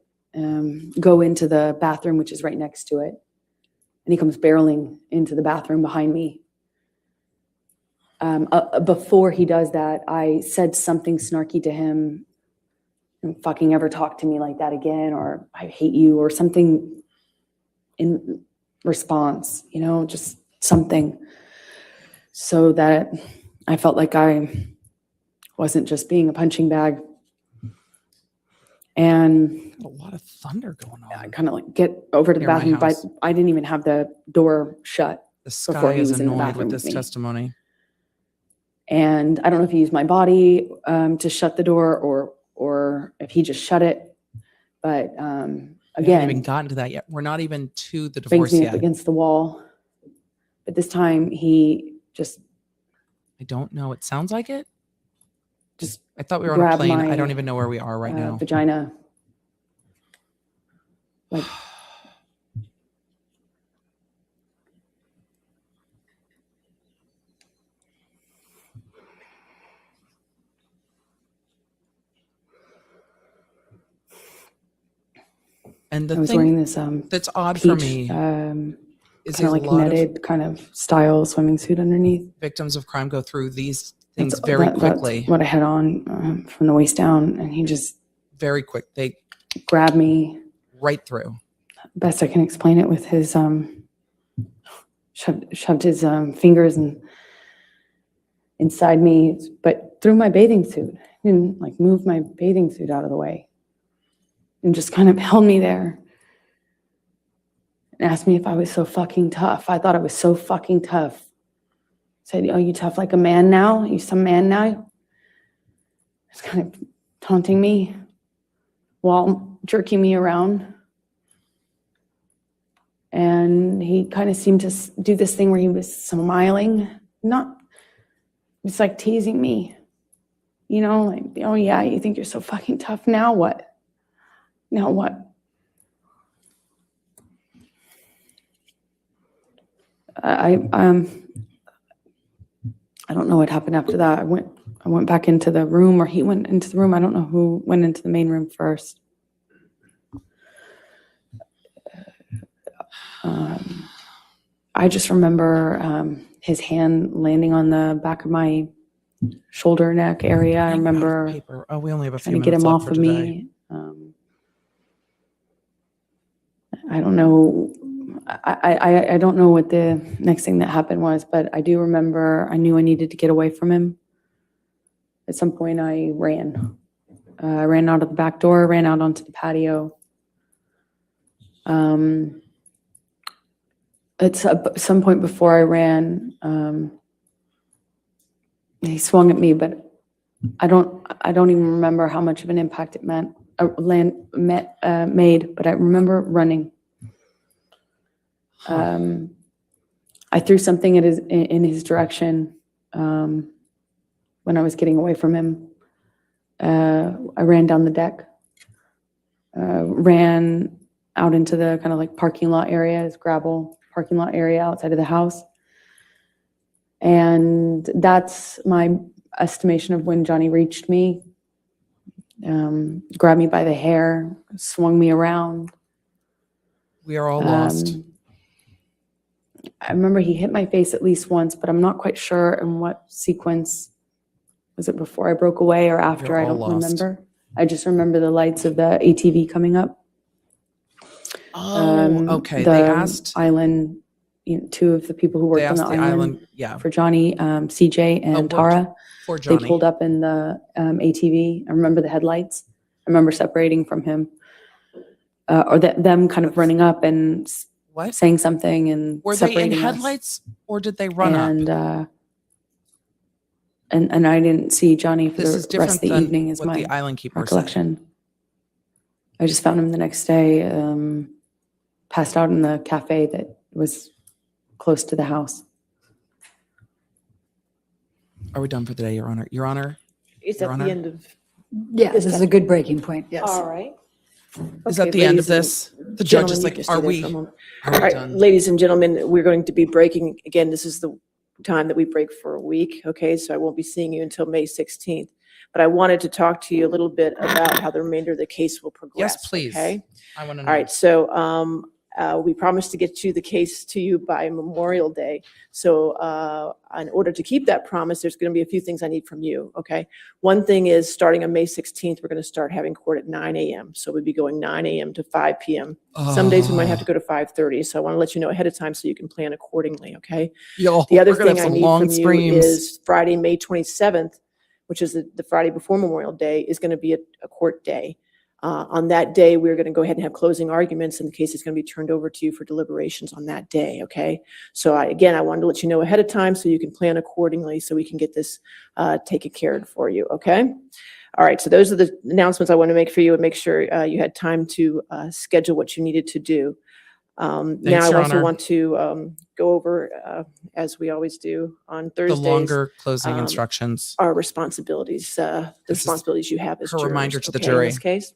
go into the bathroom, which is right next to it, and he comes barreling into the bathroom behind me. Before he does that, I said something snarky to him. Don't fucking ever talk to me like that again, or I hate you, or something in response, just something, so that I felt like I wasn't just being a punching bag. And a lot of thunder going on. I kind of like get over to the Near my bathroom, but house. I didn't even have the door shut. The before sky he is was in the annoyed bathroom with with this me. testimony. And I don't know if he used my body to shut the door, or if he just shut it. But We haven't again, even gotten to that yet. We're not even to the brings divorce me yet. up against the wall. But this time he just I don't know. It sounds like it. Just I thought we were on a grab plane. my, I don't even know where we are right now. vagina. Like, And the I was thing wearing this that's odd for peach, me kind is of a like lot of netted kind of style swimming suit underneath. victims of crime go through these things That's- very that's quickly. what I had on from the waist down, and he just Very quick. They grabbed me. right through. Best I can explain it with his shoved his fingers inside me, but through my bathing suit. He didn't like move my bathing suit out of the way, and just kind of held me there. and asked me if I was so fucking tough. I thought I was so fucking tough. Said, "Oh, you tough like a man now? You some man now?" It's kind of taunting me while jerking me around. And he kind of seemed to do this thing where he was smiling, it's like teasing me, like, "Oh yeah, you think you're so fucking tough. Now what? Now what?" I don't know what happened after that. I went back into the room, or he went into the room. I don't know who went into the main room first. I just remember his hand landing on the back of my shoulder neck area. I remember Paper. Oh, we only have a few trying to get minutes him left off for of today. me. I don't know. I don't know what the next thing that happened was, but I do remember I knew I needed to get away from him. At some point, I ran. I ran out of the back door, ran out onto the patio. At some point before I ran, he swung at me, but I don't even remember how much of an impact it made. But I remember running. I threw something in his direction when I was getting away from him. I ran down the deck, ran out into the kind of like parking lot area, his gravel parking lot area outside of the house. And that's my estimation of when Johnny reached me, grabbed me by the hair, swung me around. We are all lost. I remember he hit my face at least once, but I'm not quite sure in what sequence. Was it before I broke away or after? You're I all don't lost. remember. I just remember the lights of the ATV coming up. Oh, okay. The They asked. island, two of the people who They worked on asked the island Yeah, for Johnny, CJ and worked Tara. for They Johnny. pulled up in the ATV. I remember the headlights. I remember separating from him, or them kind of running up and What? saying something and Were they in separating us. headlights or did they run up? And I didn't see Johnny for This is the rest different of the than evening is what my the island keeper said. recollection. I just found him the next day, passed out in the cafe that was close to the house. Are we done for the day, Your Honor? Your Honor? Is Your that Honor? the end of? Yeah, this is a good breaking point, yes. All right. Is that Okay, the end of ladies and this? The judge gentlemen, is you like, can stay are there we for a moment. are All we right, done? ladies and gentlemen, we're going to be breaking again. This is the time that we break for a week. Okay, so I won't be seeing you until May 16th. But I wanted to talk to you a little bit about how the remainder of the case will progress. Yes, please. Okay. I want to know. All right. So we promised to get the case to you by Memorial Day. So in order to keep that promise, there's going to be a few things I need from you. Okay. One thing is starting on May 16th, we're going to start having court at 9 a.m. So we'll be going 9 a.m. to 5 p.m. Some days we might have to go to 5:30. So I want to let you know ahead of time so you can plan accordingly. Okay. Yo, The other we're gonna thing have I some need long from you screams. is Friday, May 27th, which is the Friday before Memorial Day, is going to be a court day. On that day, we're going to go ahead and have closing arguments, and the case is going to be turned over to you for deliberations on that day, okay? So I wanted to let you know ahead of time so you can plan accordingly so we can get this taken care of for you, okay? All right, so those are the announcements I want to make for you and make sure you had time to schedule what you needed to do. Now I Your also Honor. want to go over, as we always do on The Thursdays, longer closing um, instructions. our responsibilities, the This is responsibilities you have as her jurors, reminder to the okay, jury. in this case.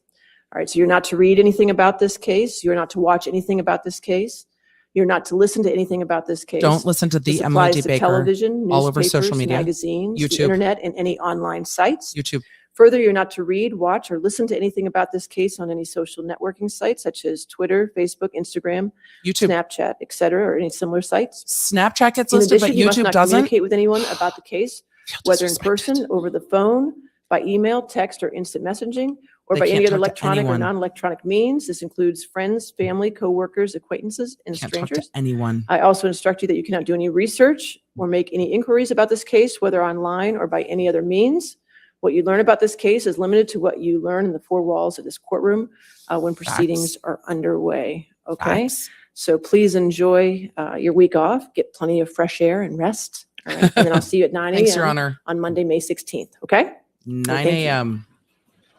All right, so you're not to read anything about this case. You're not to watch anything about this case. You're not to listen to anything about this case. Don't listen to This the Emily applies D. to Baker television, all over social newspapers, media, magazines, YouTube. the internet, and any online sites. YouTube. Further, you're not to read, watch, or listen to anything about this case on any social networking sites such as Twitter, Facebook, Instagram, YouTube. Snapchat, etc., or any similar sites. Snapchat gets In listed, but addition, you must YouTube not doesn't. communicate with anyone about the case, Feel whether in disrespected. person, over the phone, by email, text, or instant messaging, or They by can't any other talk to electronic or anyone. non-electronic means. This includes friends, family, coworkers, acquaintances, and Can't talk strangers. to anyone. I also instruct you that you cannot do any research or make any inquiries about this case, whether online or by any other means. What you learn about this case is limited to what you learn in the four walls of this courtroom when proceedings are underway. Okay? Facts. So please enjoy your week off, get plenty of fresh air and rest. All right. And then I'll see you at 9 Thanks, Your a.m. Honor. on Monday, May 16th. Okay? 9 thank you. a.m.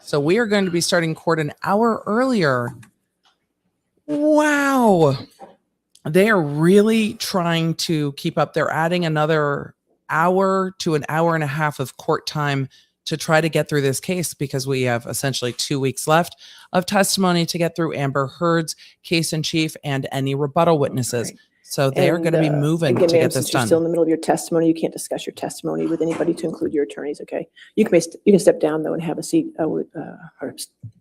So we are going to be starting court an hour earlier. Wow. They are really trying to keep up. They're adding another hour to an hour and a half of court time to try to get through this case because we have essentially 2 weeks left of testimony to get through Amber Heard's case in chief and any rebuttal witnesses. Right. So they are And, going to be moving again, to ma'am, get this since you're still in done. the middle of your testimony, you can't discuss your testimony with anybody to include your attorneys, okay? You can step down, though, and have a seat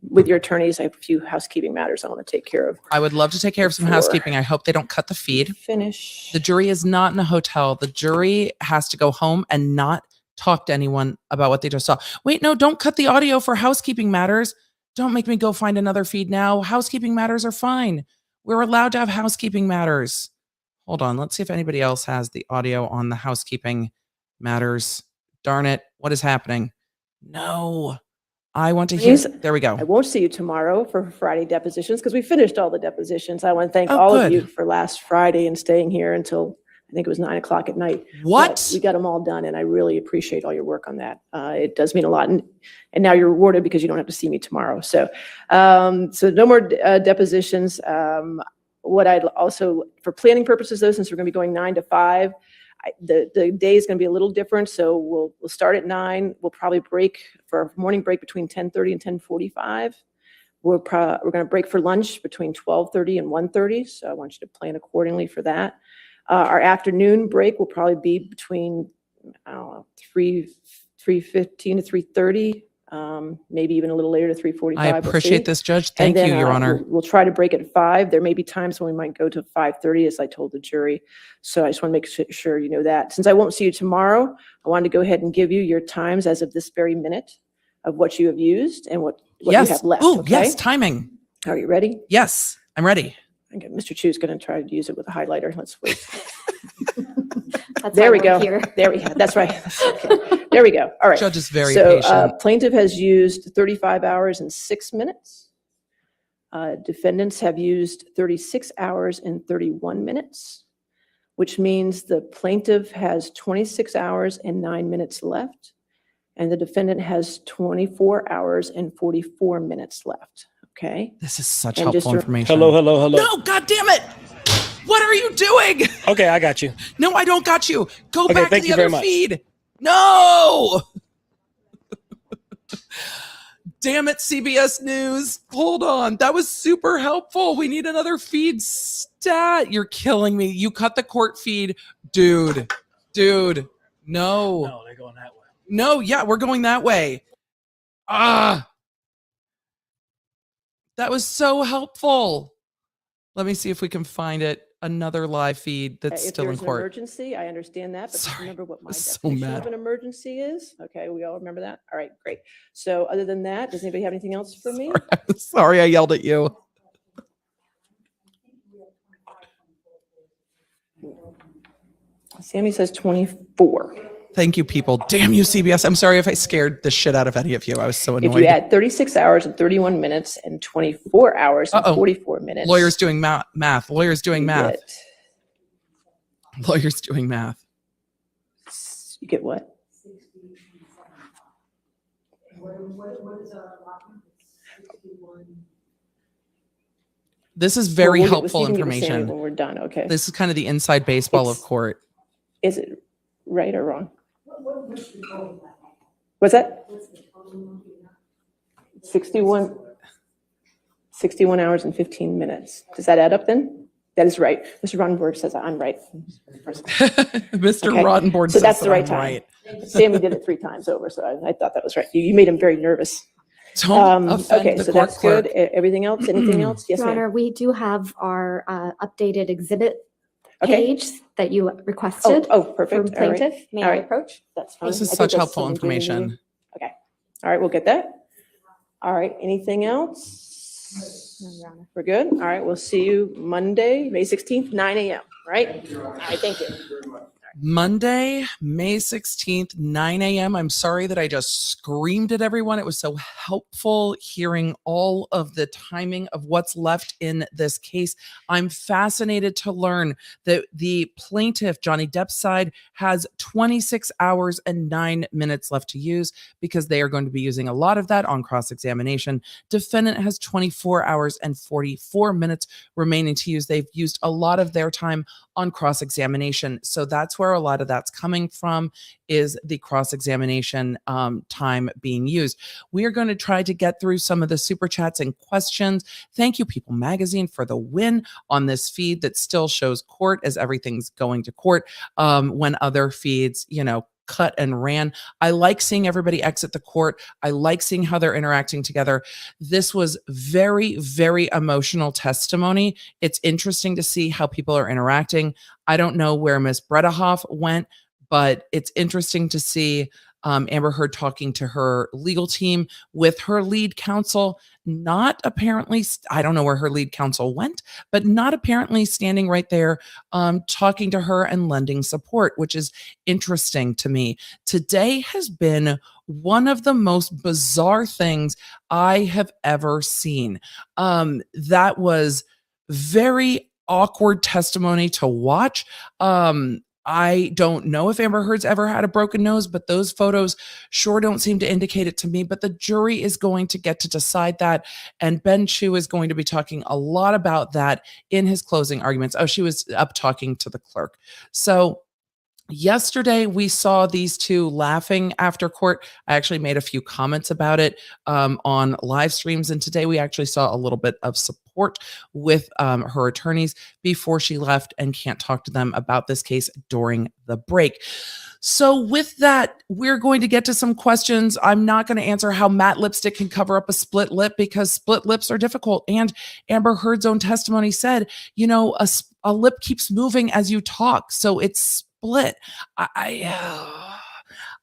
with your attorneys. I have a few housekeeping matters I want to take care of. I would love to take care of some Before- housekeeping. I hope they don't cut the feed. Finish. The jury is not in a hotel. The jury has to go home and not talk to anyone about what they just saw. Wait, no, don't cut the audio for housekeeping matters. Don't make me go find another feed now. Housekeeping matters are fine. We're allowed to have housekeeping matters. Hold on. Let's see if anybody else has the audio on the housekeeping matters. Darn it. What is happening? No. I want to hear. Please, There we go. I won't see you tomorrow for Friday depositions because we finished all the depositions. I want to thank Oh, all good. of you for last Friday and staying here until I think it was 9 o'clock at night. What? But we got them all done, and I really appreciate all your work on that. It does mean a lot, and now you're rewarded because you don't have to see me tomorrow. So, so no more depositions. What I'd also, for planning purposes, though, since we're going to be going 9 to 5, the day is going to be a little different. So we'll start at 9. We'll probably break for a morning break between 10:30 and 10:45. We're going to break for lunch between 12:30 and 1:30. So I want you to plan accordingly for that. Our afternoon break will probably be between, I don't know, 3:15 to 3:30, maybe even a little later to 3:45. I appreciate this, Judge. Thank you, Your Honor. We'll try to break at 5. There may be times when we might go to 5:30, as I told the jury. So I just want to make sure you know that. Since I won't see you tomorrow, I wanted to go ahead and give you your times as of this very minute of what you have used and what you Yes. have left. Oh, Okay? yes. Timing. Are you ready? Yes. I'm ready. Okay, Mr. Chu's going to try to use it with a highlighter. Let's wait. That's There why we we're go. here. There we go. That's right. Okay. There we go. All right. Judge is very So patient. plaintiff has used 35 hours and 6 minutes. Defendants have used 36 hours and 31 minutes, which means the plaintiff has 26 hours and 9 minutes left, and the defendant has 24 hours and 44 minutes left. Okay? This is such And just helpful to- information. Hello. No, God damn it. What are you doing? Okay, I got you. No, I don't got you. Go Okay, back to thank the you other very much. feed. No. Damn it, CBS News. Hold on. That was super helpful. We need another feed stat. You're killing me. You cut the court feed. Dude. No. No, they're going that way. No, yeah, we're going that way. Ah. That was so helpful. Let me see if we can find it. Another live feed that's If still in there's an court. emergency, I understand that, but just Sorry, remember what my I'm so definition mad. of an emergency is. Okay, we all remember that? All right, great. So other than that, does anybody have anything else for me? Sorry, I yelled at you. Sammy says 24. Thank you, people. Damn you, CBS. I'm sorry if I scared the shit out of any of you. I was so If annoyed. you add 36 hours and 31 minutes and 24 hours and Uh-oh. 44 minutes. Lawyers doing math. Lawyers doing you math. get- Lawyers doing math. You get what? This is very We'll get- helpful you can get with Sammy information. when we're done, okay? This is kind of the inside baseball of It's- court. Is it right or wrong? What's that? 61 hours and 15 minutes. Does that add up then? That is right. Mr. Ronenberg says I'm right. Mr. Okay. Rottenborn So says that's the that right I'm time. right. Sammy did it 3 times over, so I thought that was right. You made him very nervous. Don't offend Okay, the so court that's clerk. good. Everything else? Anything else? Yes, Your ma'am. Honor, we do have our updated exhibit Okay. page that you requested Oh, from perfect. All right. plaintiff. May All I right. approach? That's fine. This I is think such that's helpful something we need to do. information. Okay. All right, we'll get that. All right, anything else? No, Your Honor. We're good? All right, we'll see you Monday, May 16th, 9 a.m., right? All right, thank you. All right. Monday, May 16th, 9 a.m. I'm sorry that I just screamed at everyone. It was so helpful hearing all of the timing of what's left in this case. I'm fascinated to learn that the plaintiff, Johnny Depp's side, has 26 hours and 9 minutes left to use because they are going to be using a lot of that on cross-examination. Defendant has 24 hours and 44 minutes remaining to use. They've used a lot of their time on cross-examination. So that's where a lot of that's coming from, is the cross-examination time being used. We are going to try to get through some of the super chats and questions. Thank you, People Magazine, for the win on this feed that still shows court as everything's going to court, when other feeds, cut and ran. I like seeing everybody exit the court. I like seeing how they're interacting together. This was very, very emotional testimony. It's interesting to see how people are interacting. I don't know where Miss Bredehoff went, but it's interesting to see Amber Heard talking to her legal team with her lead counsel, not apparently, I don't know where her lead counsel went, but not apparently standing right there talking to her and lending support, which is interesting to me. Today has been one of the most bizarre things I have ever seen. That was very awkward testimony to watch. I don't know if Amber Heard's ever had a broken nose, but those photos sure don't seem to indicate it to me. But the jury is going to get to decide that. And Ben Chu is going to be talking a lot about that in his closing arguments. Oh, she was up talking to the clerk. So yesterday, we saw these two laughing after court. I actually made a few comments about it on live streams. And today we actually saw a little bit of support with her attorneys before she left and can't talk to them about this case during the break. So with that, we're going to get to some questions. I'm not going to answer how matte lipstick can cover up a split lip because split lips are difficult. And Amber Heard's own testimony said, a lip keeps moving as you talk. So it's split.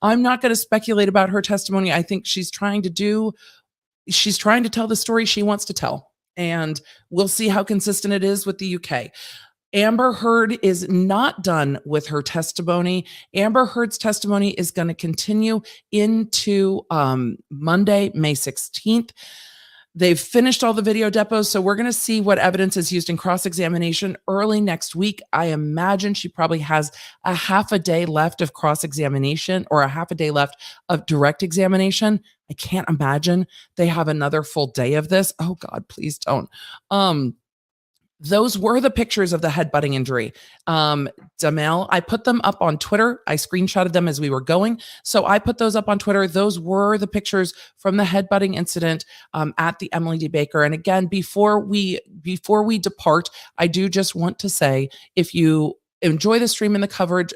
I'm not going to speculate about her testimony. I think she's trying to tell the story she wants to tell. And we'll see how consistent it is with the UK. Amber Heard is not done with her testimony. Amber Heard's testimony is going to continue into Monday, May 16th. They've finished all the video depots, so we're going to see what evidence is used in cross-examination early next week. I imagine she probably has a half a day left of cross-examination or a half a day left of direct examination. I can't imagine they have another full day of this. Oh God, please don't. Those were the pictures of the headbutting injury. Damel, I put them up on Twitter. I screenshotted them as we were going. So I put those up on Twitter. Those were the pictures from the headbutting incident at the Emily D. Baker. And again, before we depart, I do just want to say, if you enjoy the stream and the coverage,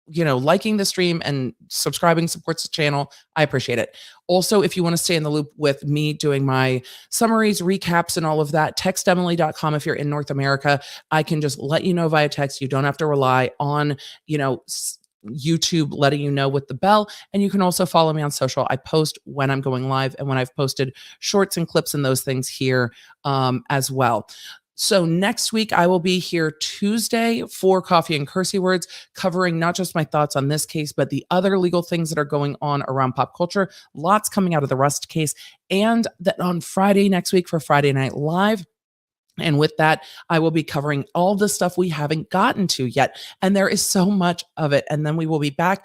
liking the stream and subscribing supports the channel, I appreciate it. Also, if you want to stay in the loop with me doing my summaries, recaps, and all of that, text Emily.com if you're in North America. I can just let you know via text. You don't have to rely on, YouTube letting you know with the bell. And you can also follow me on social. I post when I'm going live and when I've posted shorts and clips and those things here as well. So next week, I will be here Tuesday for Coffee and Cursey Words, covering not just my thoughts on this case, but the other legal things that are going on around pop culture. Lots coming out of the Rust case. And that on Friday next week for Friday Night Live. And with that, I will be covering all the stuff we haven't gotten to yet. And there is so much of it. And then we will be back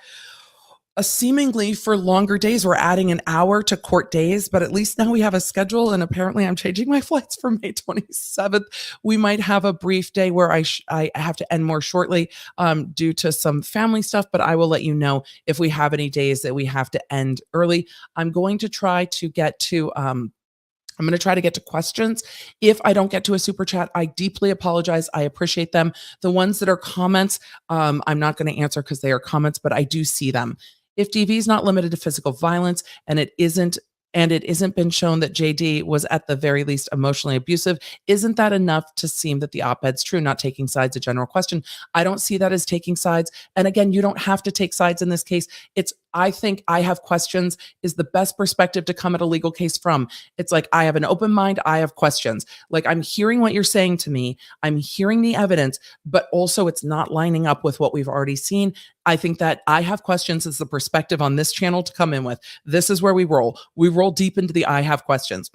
seemingly for longer days. We're adding an hour to court days, but at least now we have a schedule. And apparently I'm changing my flights for May 27th. We might have a brief day where I have to end more shortly due to some family stuff, but I will let you know if we have any days that we have to end early. I'm going to try to get to questions. If I don't get to a super chat, I deeply apologize. I appreciate them. The ones that are comments, I'm not going to answer because they are comments, but I do see them. If DV is not limited to physical violence and it isn't been shown that JD was at the very least emotionally abusive, isn't that enough to seem that the op-ed's true? Not taking sides, a general question. I don't see that as taking sides. And again, you don't have to take sides in this case. It's I think I have questions is the best perspective to come at a legal case from. It's like, I have an open mind. I have questions. Like, I'm hearing what you're saying to me. I'm hearing the evidence, but also it's not lining up with what we've already seen. I think that I have questions is the perspective on this channel to come in with. This is where we roll. We roll deep into the I have questions.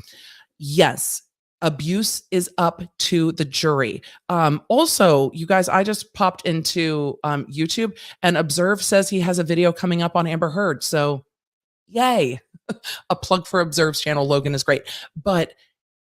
Yes, abuse is up to the jury. Also, you guys, I just popped into YouTube, and Observe says he has a video coming up on Amber Heard. So yay. A plug for Observe's channel. Logan is great. But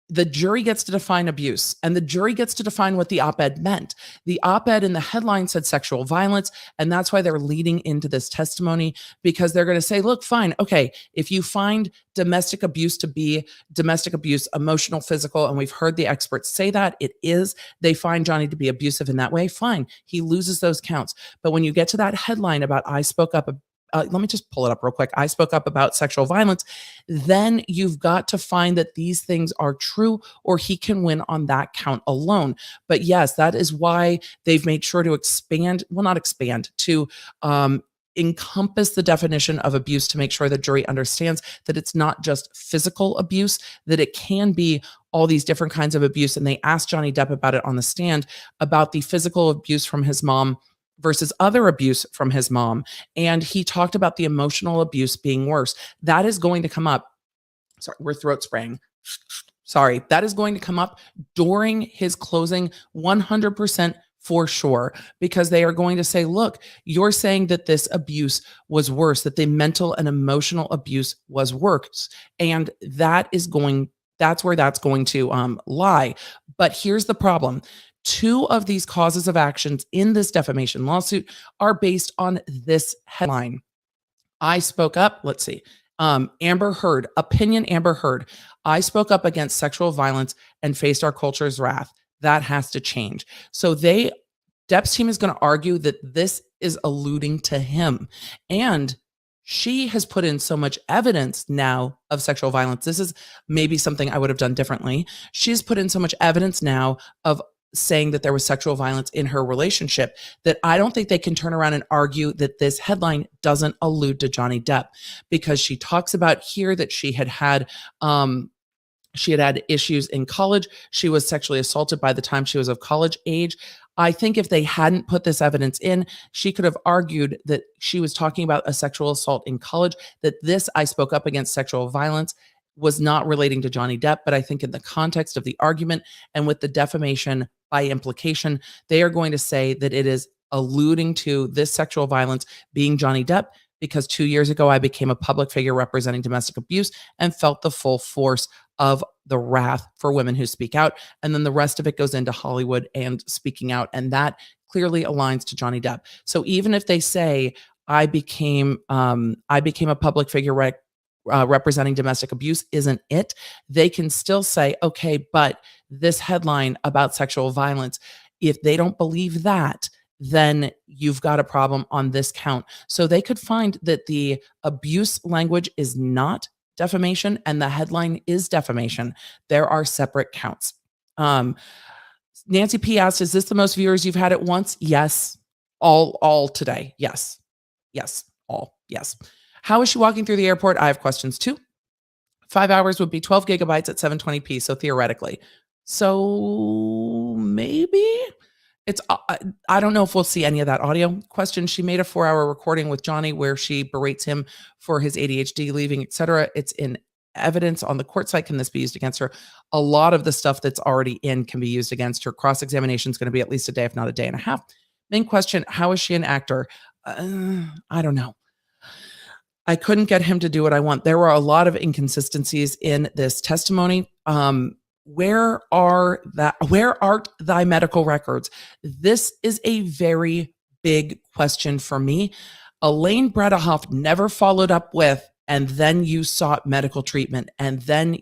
the jury gets to define abuse, and the jury gets to define what the op-ed meant. The op-ed in the headline said sexual violence, and that's why they're leading into this testimony, because they're going to say, look, fine, okay, if you find domestic abuse to be domestic abuse, emotional, physical, and we've heard the experts say that it is, they find Johnny to be abusive in that way, fine, he loses those counts. But when you get to that headline about I spoke up, let me just pull it up real quick. I spoke up about sexual violence. Then you've got to find that these things are true, or he can win on that count alone. But yes, that is why they've made sure to expand, well, not expand, to encompass the definition of abuse to make sure the jury understands that it's not just physical abuse, that it can be all these different kinds of abuse. And they asked Johnny Depp about it on the stand, about the physical abuse from his mom versus other abuse from his mom. And he talked about the emotional abuse being worse. That is going to come up. Sorry, we're throat spraying. Sorry, that is going to come up during his closing 100% for sure, because they are going to say, look, you're saying that this abuse was worse, that the mental and emotional abuse was worse. And that's where that's going to lie. But here's the problem. Two of these causes of actions in this defamation lawsuit are based on this headline. I spoke up. Let's see. Amber Heard, opinion Amber Heard. I spoke up against sexual violence and faced our culture's wrath. That has to change. So Depp's team is going to argue that this is alluding to him. And she has put in so much evidence now of sexual violence. This is maybe something I would have done differently. She's put in so much evidence now of saying that there was sexual violence in her relationship that I don't think they can turn around and argue that this headline doesn't allude to Johnny Depp, because she talks about here that she had had issues in college. She was sexually assaulted by the time she was of college age. I think if they hadn't put this evidence in, she could have argued that she was talking about a sexual assault in college, that this I spoke up against sexual violence was not relating to Johnny Depp. But I think in the context of the argument and with the defamation by implication, they are going to say that it is alluding to this sexual violence being Johnny Depp, because 2 years ago, I became a public figure representing domestic abuse and felt the full force of the wrath for women who speak out. And then the rest of it goes into Hollywood and speaking out. And that clearly aligns to Johnny Depp. So even if they say, I became a public figure representing domestic abuse isn't it, they can still say, okay, but this headline about sexual violence, if they don't believe that, then you've got a problem on this count. So they could find that the abuse language is not defamation and the headline is defamation. There are separate counts. Nancy P asked, is this the most viewers you've had at once? Yes. All today. Yes. All. Yes. How is she walking through the airport? I have questions too. 5 hours would be 12 gigabytes at 720p. So theoretically. So maybe it's, I don't know if we'll see any of that audio. Question. She made a 4-hour recording with Johnny where she berates him for his ADHD, leaving, etc. It's in evidence on the court site. Can this be used against her? A lot of the stuff that's already in can be used against her. Cross-examination is going to be at least a day, if not a day and a half. Main question. How is she an actor? I don't know. I couldn't get him to do what I want. There were a lot of inconsistencies in this testimony. Where art thy medical records? This is a very big question for me. Elaine Bredehoff never followed up with, and then you sought medical treatment. And then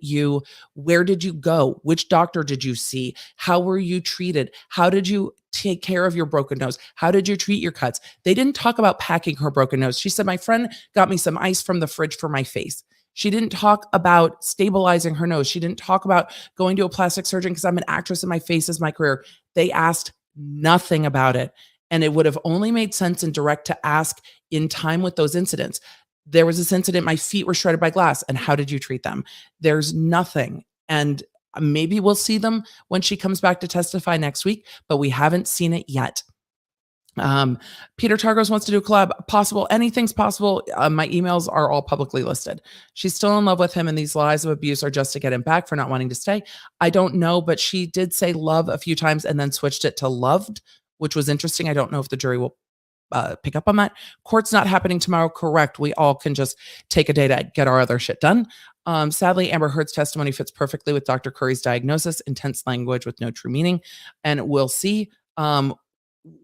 where did you go? Which doctor did you see? How were you treated? How did you take care of your broken nose? How did you treat your cuts? They didn't talk about packing her broken nose. She said, my friend got me some ice from the fridge for my face. She didn't talk about stabilizing her nose. She didn't talk about going to a plastic surgeon because I'm an actress and my face is my career. They asked nothing about it. And it would have only made sense and direct to ask in time with those incidents. There was this incident, my feet were shredded by glass. And how did you treat them? There's nothing. And maybe we'll see them when she comes back to testify next week, but we haven't seen it yet. Peter Targos wants to do a collab. Possible. Anything's possible. My emails are all publicly listed. She's still in love with him, and these lies of abuse are just to get him back for not wanting to stay. I don't know, but she did say love a few times and then switched it to loved, which was interesting. I don't know if the jury will pick up on that. Court's not happening tomorrow. Correct. We all can just take a day to get our other shit done. Sadly, Amber Heard's testimony fits perfectly with Dr. Curry's diagnosis, intense language with no true meaning. And we'll see.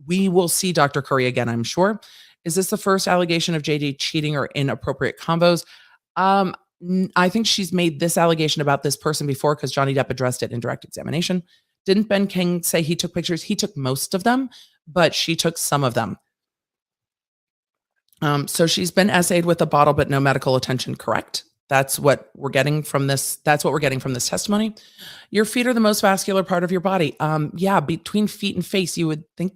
We will see Dr. Curry again, I'm sure. Is this the first allegation of JD cheating or inappropriate combos? I think she's made this allegation about this person before because Johnny Depp addressed it in direct examination. Didn't Ben King say he took pictures? He took most of them, but she took some of them. So she's been essayed with a bottle, but no medical attention, correct? That's what we're getting from this. That's what we're getting from this testimony. Your feet are the most vascular part of your body. Yeah, between feet and face, you would think.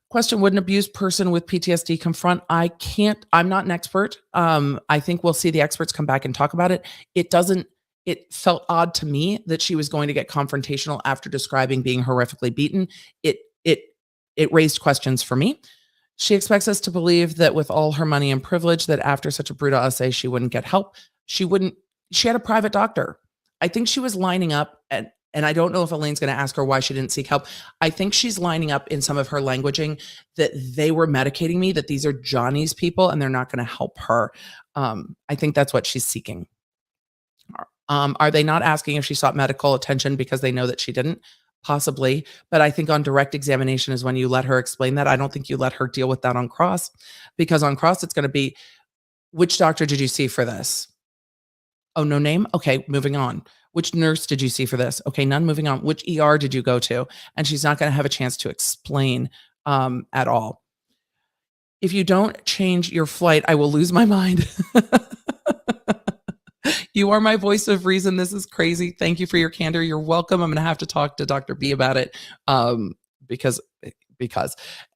Question, would an abused person with PTSD confront? I'm not an expert. I think we'll see the experts come back and talk about it. It felt odd to me that she was going to get confrontational after describing being horrifically beaten. It raised questions for me. She expects us to believe that with all her money and privilege, that after such a brutal essay, she wouldn't get help. She had a private doctor. I think she was lining up, and I don't know if Elaine's going to ask her why she didn't seek help. I think she's lining up in some of her languaging that they were medicating me, that these are Johnny's people and they're not going to help her. I think that's what she's seeking. Are they not asking if she sought medical attention because they know that she didn't? Possibly, but I think on direct examination is when you let her explain that. I don't think you let her deal with that on cross, because on cross it's going to be, which doctor did you see for this? Oh, no name? Okay, moving on. Which nurse did you see for this? Okay, none, moving on. Which ER did you go to? And she's not going to have a chance to explain at all. If you don't change your flight, I will lose my mind. You are my voice of reason. This is crazy. Thank you for your candor. You're welcome. I'm going to have to talk to Dr. B about it because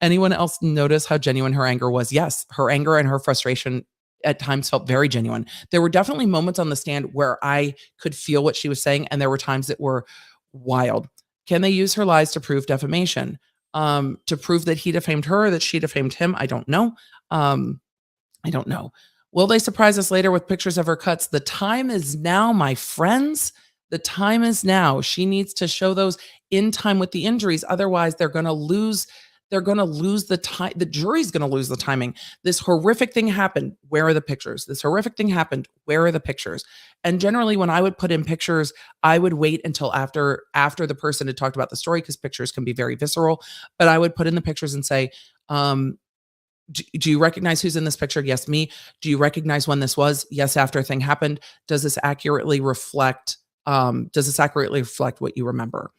anyone else notice how genuine her anger was? Yes, her anger and her frustration at times felt very genuine. There were definitely moments on the stand where I could feel what she was saying, and there were times that were wild. Can they use her lies to prove defamation? To prove that he defamed her or that she defamed him? I don't know. I don't know. Will they surprise us later with pictures of her cuts? The time is now, my friends. The time is now. She needs to show those in time with the injuries. Otherwise, they're going to lose the time. The jury's going to lose the timing. This horrific thing happened. Where are the pictures? This horrific thing happened. Where are the pictures? And generally, when I would put in pictures, I would wait until after the person had talked about the story, because pictures can be very visceral. But I would put in the pictures and say, do you recognize who's in this picture? Yes, me. Do you recognize when this was? Yes, after a thing happened. Does this accurately reflect what you remember?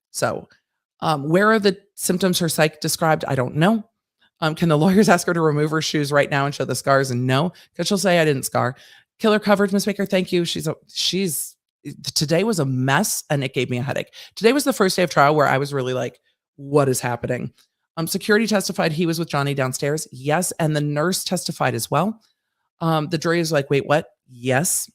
So where are the symptoms her psych described? I don't know. Can the lawyers ask her to remove her shoes right now and show the scars? And no, because she'll say I didn't scar. Killer coverage, Miss Baker. Thank you. Today was a mess and it gave me a headache. Today was the first day of trial where I was really like, what is happening? Security testified he was with Johnny downstairs. Yes. And the nurse testified as well. The jury is like, wait, what? Yes.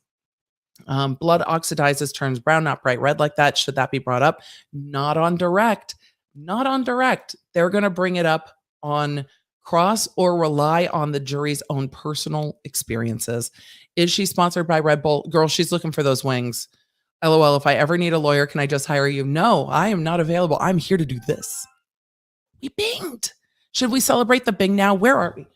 Blood oxidizes, turns brown, not bright red like that. Should that be brought up? Not on direct. Not on direct. They're going to bring it up on cross or rely on the jury's own personal experiences. Is she sponsored by Red Bull? Girl, she's looking for those wings. LOL, if I ever need a lawyer, can I just hire you? No, I am not available. I'm here to do this. We binged. Should we celebrate the bing now? Where are we?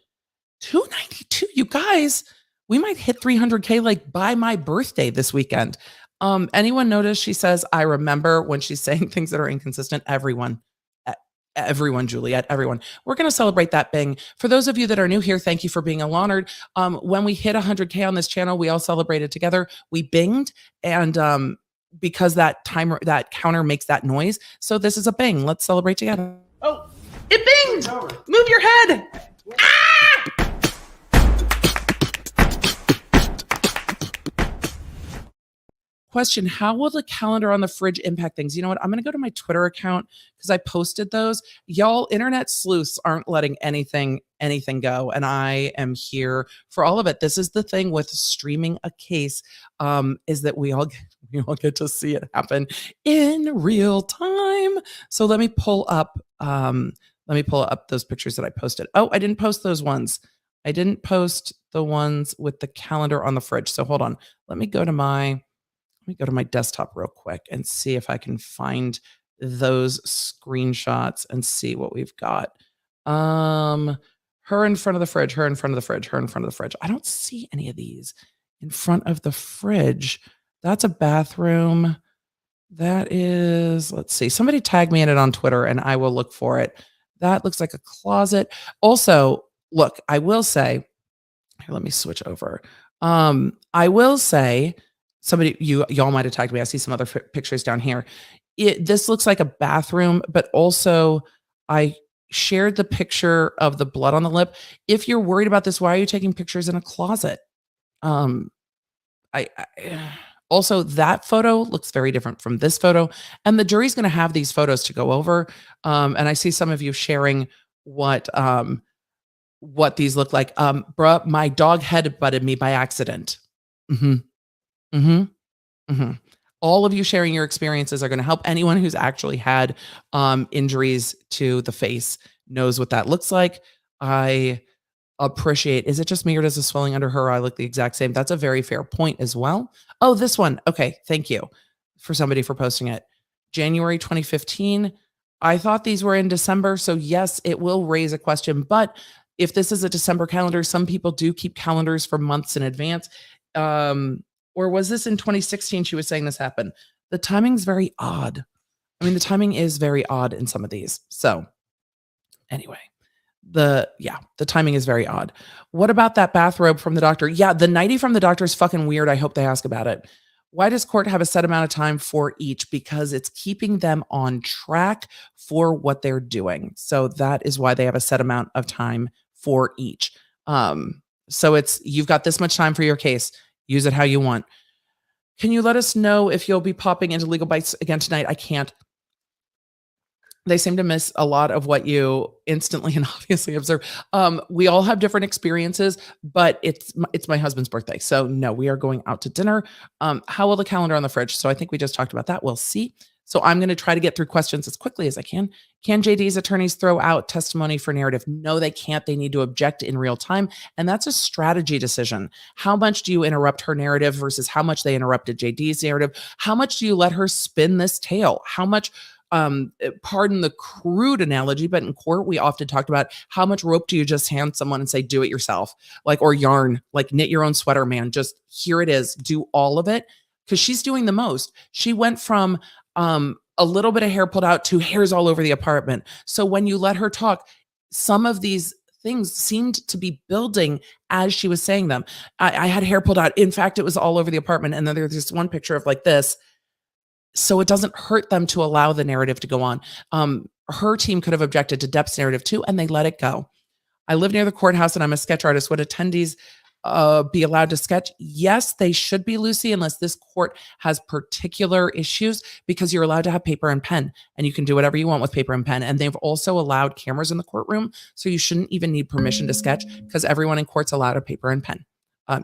292. You guys, we might hit 300K like by my birthday this weekend. Anyone notice she says, I remember, when she's saying things that are inconsistent? Everyone, Juliet, everyone. We're going to celebrate that bing. For those of you that are new here, thank you for being honored. When we hit 100K on this channel, we all celebrated together. We binged, and because that counter makes that noise. So this is a bing. Let's celebrate together. Oh, it binged. Move your head. Ah! Question: how will the calendar on the fridge impact things? You know what? I'm going to go to my Twitter account because I posted those. Y'all, internet sleuths aren't letting anything go, and I am here for all of it. This is the thing with streaming a case, is that we all get to see it happen in real time. So let me pull up those pictures that I posted. Oh, I didn't post those ones. I didn't post the ones with the calendar on the fridge. So hold on. Let me go to my desktop real quick and see if I can find those screenshots and see what we've got. Her in front of the fridge, her in front of the fridge, her in front of the fridge. I don't see any of these in front of the fridge. That's a bathroom. That is, let's see. Somebody tag me in it on Twitter and I will look for it. That looks like a closet. Also, look, I will say, here, let me switch over. I will say, y'all might have tagged me. I see some other pictures down here. This looks like a bathroom, but also I shared the picture of the blood on the lip. If you're worried about this, why are you taking pictures in a closet? Also, that photo looks very different from this photo, and the jury's going to have these photos to go over. And I see some of you sharing what these look like. Bruh, my dog head butted me by accident. All of you sharing your experiences are going to help. Anyone who's actually had injuries to the face knows what that looks like. I appreciate. Is it just me or does the swelling under her eye look the exact same? That's a very fair point as well. Oh, this one. Okay. Thank you for somebody for posting it. January 2015. I thought these were in December. So yes, it will raise a question, but if this is a December calendar, some people do keep calendars for months in advance. Or was this in 2016? She was saying this happened. The timing's very odd. I mean, the timing is very odd in some of these. So anyway, the timing is very odd. What about that bathrobe from the doctor? Yeah, the nightie from the doctor is fucking weird. I hope they ask about it. Why does court have a set amount of time for each? Because it's keeping them on track for what they're doing. So that is why they have a set amount of time for each. So you've got this much time for your case. Use it how you want. Can you let us know if you'll be popping into Legal Bites again tonight? I can't. They seem to miss a lot of what you instantly and obviously observe. We all have different experiences, but it's my husband's birthday. So no, we are going out to dinner. How will the calendar on the fridge? So I think we just talked about that. We'll see. So I'm going to try to get through questions as quickly as I can. Can JD's attorneys throw out testimony for narrative? No, they can't. They need to object in real time. And that's a strategy decision. How much do you interrupt her narrative versus how much they interrupted JD's narrative? How much do you let her spin this tale? How much, pardon the crude analogy, but in court, we often talked about how much rope do you just hand someone and say, do it yourself, or yarn, knit your own sweater, man. Just here it is. Do all of it. Because she's doing the most. She went from a little bit of hair pulled out to hairs all over the apartment. So when you let her talk, some of these things seemed to be building as she was saying them. I had hair pulled out. In fact, it was all over the apartment. And then there's this one picture of this. So it doesn't hurt them to allow the narrative to go on. Her team could have objected to Depp's narrative too, and they let it go. I live near the courthouse and I'm a sketch artist. Would attendees be allowed to sketch? Yes, they should be, Lucy, unless this court has particular issues, because you're allowed to have paper and pen and you can do whatever you want with paper and pen. And they've also allowed cameras in the courtroom. So you shouldn't even need permission to sketch because everyone in court's allowed a paper and pen.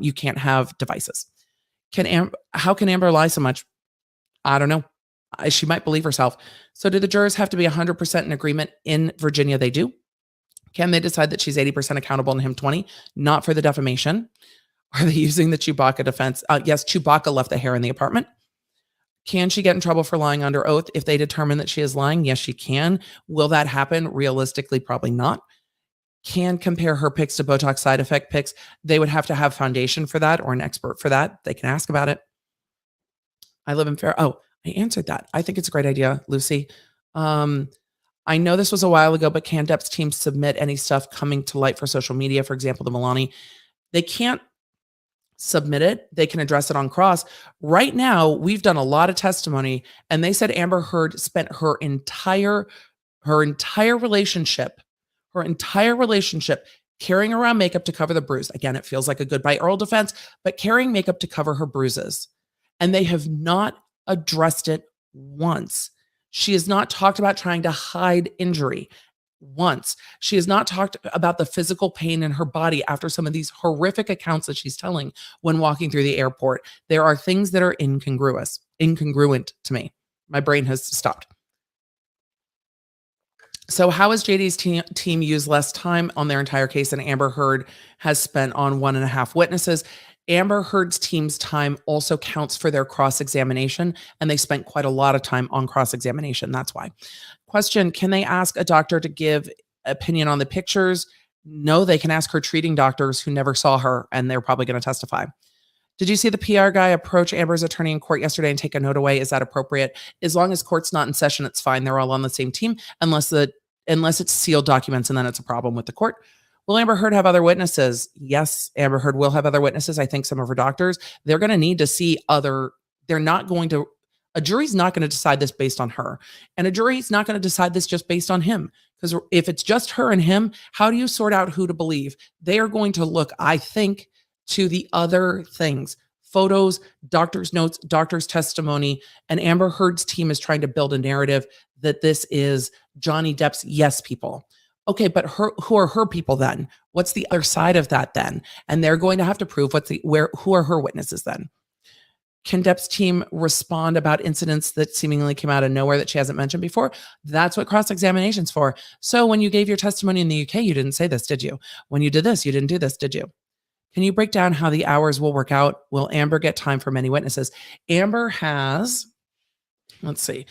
You can't have devices. How can Amber lie so much? I don't know. She might believe herself. So do the jurors have to be 100% in agreement? In Virginia, they do. Can they decide that she's 80% accountable and him 20? Not for the defamation. Are they using the Chewbacca defense? Yes, Chewbacca left the hair in the apartment. Can she get in trouble for lying under oath if they determine that she is lying? Yes, she can. Will that happen? Realistically, probably not. Can compare her pics to Botox side effect pics. They would have to have foundation for that or an expert for that. They can ask about it. I live in Fair. Oh, I answered that. I think it's a great idea, Lucy. I know this was a while ago, but can Depp's team submit any stuff coming to light for social media? For example, the Maloney. They can't submit it. They can address it on cross. Right now, we've done a lot of testimony, and they said Amber Heard spent her entire relationship carrying around makeup to cover the bruise. Again, it feels like a Goodbye Earl defense, but carrying makeup to cover her bruises. and they have not addressed it once. She has not talked about trying to hide injury once. She has not talked about the physical pain in her body after some of these horrific accounts that she's telling when walking through the airport. There are things that are incongruent to me. My brain has stopped. So how has JD's team used less time on their entire case than Amber Heard has spent on 1.5 witnesses? Amber Heard's team's time also counts for their cross-examination, and they spent quite a lot of time on cross-examination. That's why. Question, can they ask a doctor to give opinion on the pictures? No, they can ask her treating doctors who never saw her, and they're probably going to testify. Did you see the PR guy approach Amber's attorney in court yesterday and take a note away? Is that appropriate? As long as court's not in session, it's fine. They're all on the same team, unless it's sealed documents, and then it's a problem with the court. Will Amber Heard have other witnesses? Yes, Amber Heard will have other witnesses. I think some of her doctors, they're going to need to see a jury's not going to decide this based on her. And a jury's not going to decide this just based on him. Because if it's just her and him, how do you sort out who to believe? They are going to look, I think, to the other things. Photos, doctor's notes, doctor's testimony, and Amber Heard's team is trying to build a narrative that this is Johnny Depp's yes people. Okay, but who are her people then? What's the other side of that then? And they're going to have to prove who are her witnesses then? Can Depp's team respond about incidents that seemingly came out of nowhere that she hasn't mentioned before? That's what cross-examination's for. So when you gave your testimony in the UK, you didn't say this, did you? When you did this, you didn't do this, did you? Can you break down how the hours will work out? Will Amber get time for many witnesses? Amber has, let's see,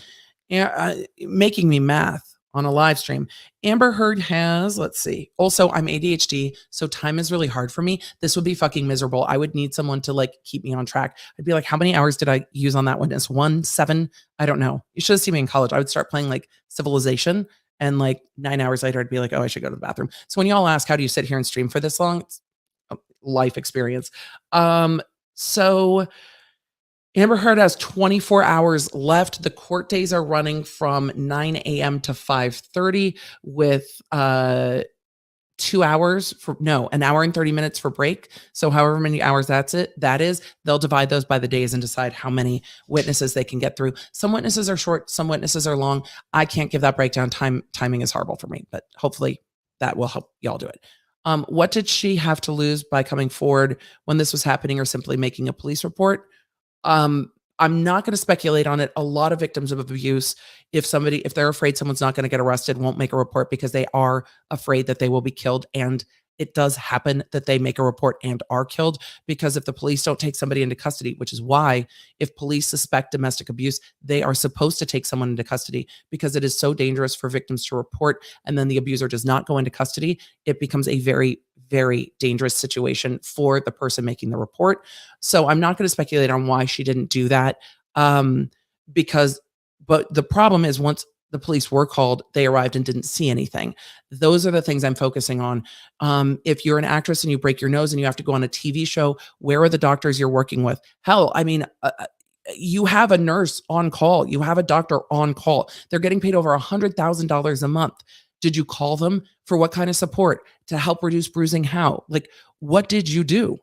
making me math on a live stream. Amber Heard has, let's see. Also, I'm ADHD, so time is really hard for me. This would be fucking miserable. I would need someone to like keep me on track. I'd be like, how many hours did I use on that witness? 1, 7? I don't know. You should have seen me in college. I would start playing like Civilization, and like 9 hours later, I'd be like, oh, I should go to the bathroom. So when y'all ask, how do you sit here and stream for this long? It's a life experience. So Amber Heard has 24 hours left. The court days are running from 9 a.m. to 5:30 with an hour and 30 minutes for break. So however many hours that is, they'll divide those by the days and decide how many witnesses they can get through. Some witnesses are short, some witnesses are long. I can't give that breakdown. Timing is horrible for me, but hopefully that will help y'all do it. What did she have to lose by coming forward when this was happening or simply making a police report? I'm not going to speculate on it. A lot of victims of abuse, if they're afraid someone's not going to get arrested, won't make a report because they are afraid that they will be killed. And it does happen that they make a report and are killed, because if the police don't take somebody into custody, which is why if police suspect domestic abuse, they are supposed to take someone into custody, because it is so dangerous for victims to report. And then the abuser does not go into custody. It becomes a very, very dangerous situation for the person making the report. So I'm not going to speculate on why she didn't do that. But the problem is, once the police were called, they arrived and didn't see anything. Those are the things I'm focusing on. If you're an actress and you break your nose and you have to go on a TV show, where are the doctors you're working with? Hell, I mean, you have a nurse on call. You have a doctor on call. They're getting paid over $100,000 a month. Did you call them for what kind of support? To help reduce bruising? How? Like, what did you do?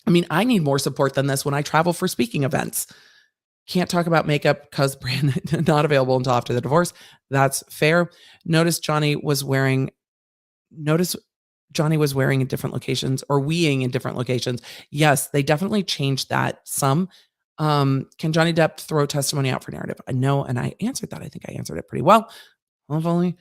I mean, I need more support than this when I travel for speaking events. Can't talk about makeup because brand not available until after the divorce. That's fair. Notice Johnny was wearing in different locations, or weeing in different locations. Yes, they definitely changed that some. Can Johnny Depp throw testimony out for narrative? I know, and I answered that. I think I answered it pretty well. Hopefully.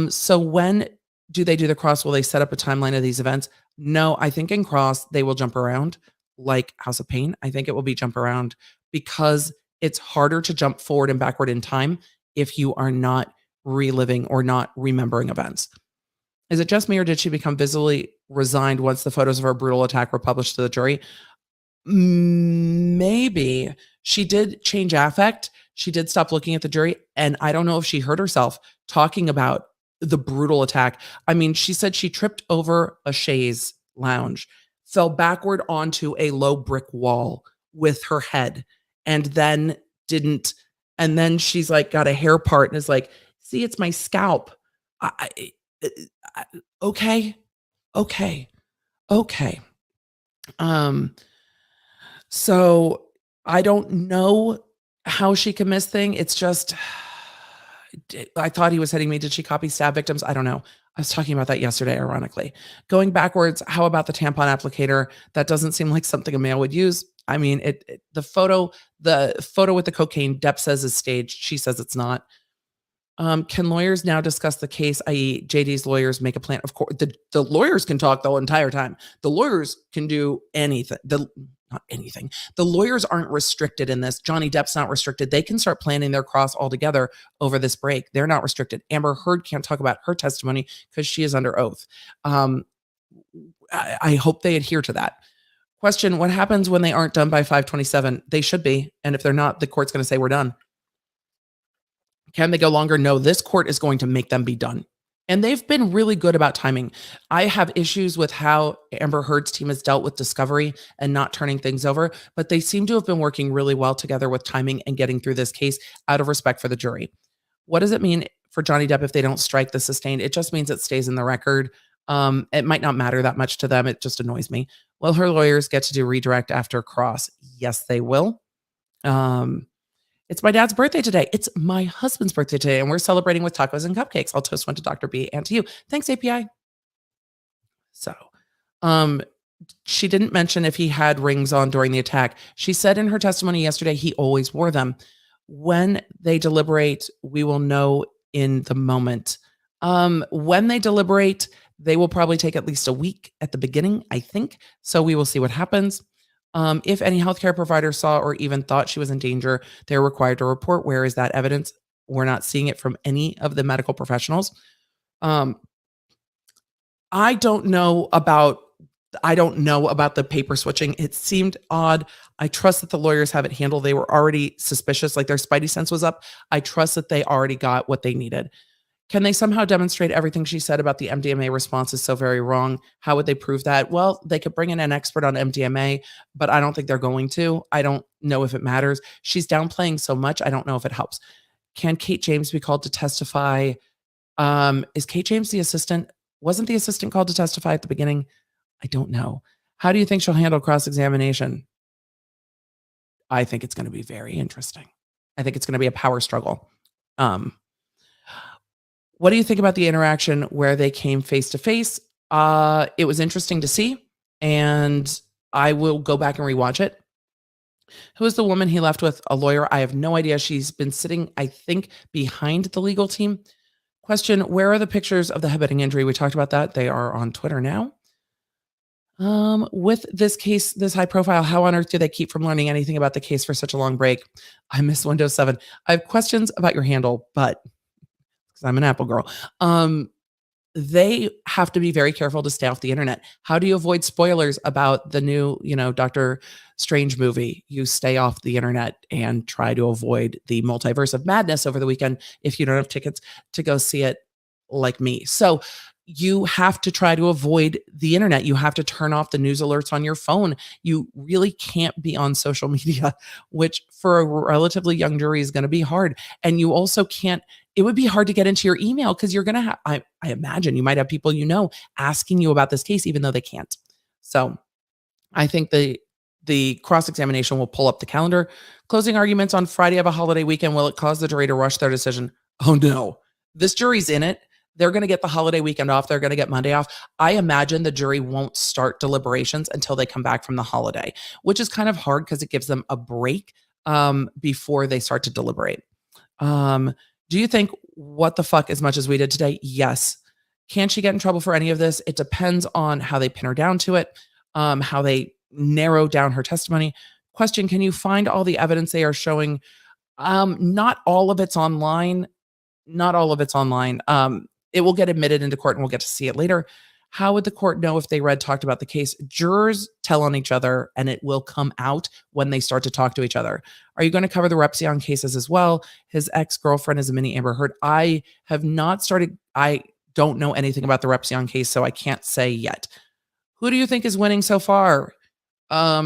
So when do they do the cross? Will they set up a timeline of these events? No, I think in cross, they will jump around like House of Pain. I think it will be jump around because it's harder to jump forward and backward in time if you are not reliving or not remembering events. Is it just me, or did she become visibly resigned once the photos of her brutal attack were published to the jury? Maybe. She did change affect. She did stop looking at the jury. And I don't know if she heard herself talking about the brutal attack. I mean, she said she tripped over a chaise lounge, fell backward onto a low brick wall with her head, and then didn't. And then she's like, got a hair part and is like, see, it's my scalp. Okay. So I don't know how she can miss thing. It's just, I thought he was hitting me. Did she copy stab victims? I don't know. I was talking about that yesterday, ironically. Going backwards, how about the tampon applicator? That doesn't seem like something a male would use. I mean, the photo with the cocaine, Depp says is staged. She says it's not. Can lawyers now discuss the case, i.e., JD's lawyers make a plan? Of course, the lawyers can talk the whole entire time. The lawyers can do anything. Not anything. The lawyers aren't restricted in this. Johnny Depp's not restricted. They can start planning their cross altogether over this break. They're not restricted. Amber Heard can't talk about her testimony because she is under oath. I hope they adhere to that. Question, what happens when they aren't done by 5:27? They should be. And if they're not, the court's going to say we're done. Can they go longer? No, this court is going to make them be done. And they've been really good about timing. I have issues with how Amber Heard's team has dealt with discovery and not turning things over, but they seem to have been working really well together with timing and getting through this case out of respect for the jury. What does it mean for Johnny Depp if they don't strike the sustained? It just means it stays in the record. It might not matter that much to them. It just annoys me. Will her lawyers get to do redirect after cross? Yes, they will. It's my dad's birthday today. It's my husband's birthday today, and we're celebrating with tacos and cupcakes. I'll toast one to Dr. B and to you. Thanks, API. So, she didn't mention if he had rings on during the attack. She said in her testimony yesterday he always wore them. When they deliberate, we will know in the moment. When they deliberate, they will probably take at least a week at the beginning, I think. So we will see what happens. If any healthcare provider saw or even thought she was in danger, they're required to report. Where is that evidence? We're not seeing it from any of the medical professionals. I don't know about the paper switching. It seemed odd. I trust that the lawyers have it handled. They were already suspicious, like their spidey sense was up. I trust that they already got what they needed. Can they somehow demonstrate everything she said about the MDMA response is so very wrong? How would they prove that? Well, they could bring in an expert on MDMA, but I don't think they're going to. I don't know if it matters. She's downplaying so much. I don't know if it helps. Can Kate James be called to testify? Is Kate James the assistant? Wasn't the assistant called to testify at the beginning? I don't know. How do you think she'll handle cross-examination? I think it's going to be very interesting. I think it's going to be a power struggle. What do you think about the interaction where they came face to face? It was interesting to see, and I will go back and rewatch it. Who is the woman he left with? A lawyer? I have no idea. She's been sitting, I think, behind the legal team. Question, where are the pictures of the head-butting injury? We talked about that. They are on Twitter now. With this case, this high profile, how on earth do they keep from learning anything about the case for such a long break? I miss Windows 7. I have questions about your handle, but because I'm an Apple girl, they have to be very careful to stay off the internet. How do you avoid spoilers about the new, Doctor Strange movie? You stay off the internet and try to avoid the multiverse of madness over the weekend if you don't have tickets to go see it like me. So you have to try to avoid the internet. You have to turn off the news alerts on your phone. You really can't be on social media, which for a relatively young jury is going to be hard. And you also can't, it would be hard to get into your email because you're going to have, I imagine you might have people asking you about this case, even though they can't. So I think the cross-examination will pull up the calendar. Closing arguments on Friday of a holiday weekend. Will it cause the jury to rush their decision? Oh no, this jury's in it. They're going to get the holiday weekend off. They're going to get Monday off. I imagine the jury won't start deliberations until they come back from the holiday, which is kind of hard because it gives them a break before they start to deliberate. Do you think what the fuck as much as we did today? Yes. Can she get in trouble for any of this? It depends on how they pin her down to it, how they narrow down her testimony. Question, can you find all the evidence they are showing? Not all of it's online. Not all of it's online. It will get admitted into court and we'll get to see it later. How would the court know if they talked about the case? Jurors tell on each other and it will come out when they start to talk to each other. Are you going to cover the Repzion cases as well? His ex-girlfriend is a mini Amber Heard. I have not started. I don't know anything about the Repzion case, so I can't say yet. Who do you think is winning so far? I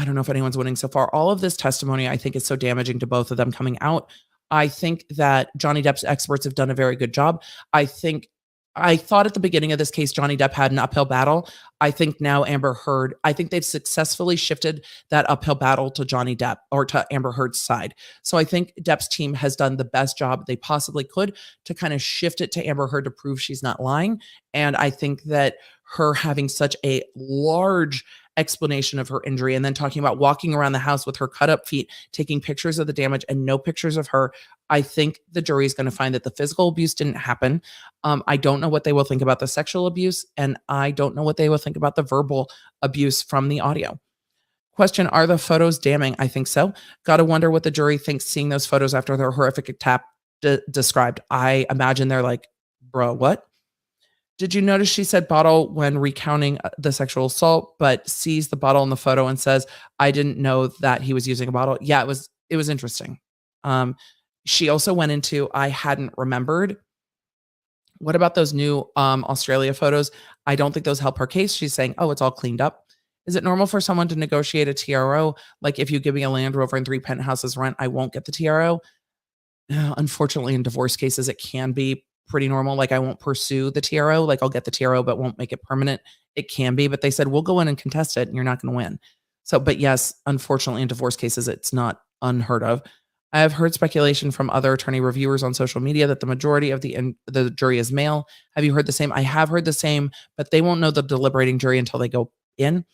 don't know if anyone's winning so far. All of this testimony, I think, is so damaging to both of them coming out. I think that Johnny Depp's experts have done a very good job. I think I thought at the beginning of this case, Johnny Depp had an uphill battle. I think now Amber Heard, I think they've successfully shifted that uphill battle to Johnny Depp or to Amber Heard's side. So I think Depp's team has done the best job they possibly could to kind of shift it to Amber Heard to prove she's not lying. And I think that her having such a large explanation of her injury and then talking about walking around the house with her cut up feet, taking pictures of the damage and no pictures of her, I think the jury is going to find that the physical abuse didn't happen. I don't know what they will think about the sexual abuse, and I don't know what they will think about the verbal abuse from the audio. Question, are the photos damning? I think so. Gotta wonder what the jury thinks seeing those photos after their horrific attack described. I imagine they're like, bro, what? Did you notice she said bottle when recounting the sexual assault, but sees the bottle in the photo and says, I didn't know that he was using a bottle? Yeah, it was interesting. She also went into, I hadn't remembered. What about those new Australia photos? I don't think those help her case. She's saying, oh, it's all cleaned up. Is it normal for someone to negotiate a TRO? Like if you give me a Land Rover and 3 penthouses rent, I won't get the TRO. Unfortunately, in divorce cases, it can be pretty normal. Like I won't pursue the TRO. Like I'll get the TRO, but won't make it permanent. It can be, but they said, we'll go in and contest it and you're not going to win. So, but yes, unfortunately, in divorce cases, it's not unheard of. I have heard speculation from other attorney reviewers on social media that the majority of the jury is male. Have you heard the same? I have heard the same, but they won't know the deliberating jury until they go in.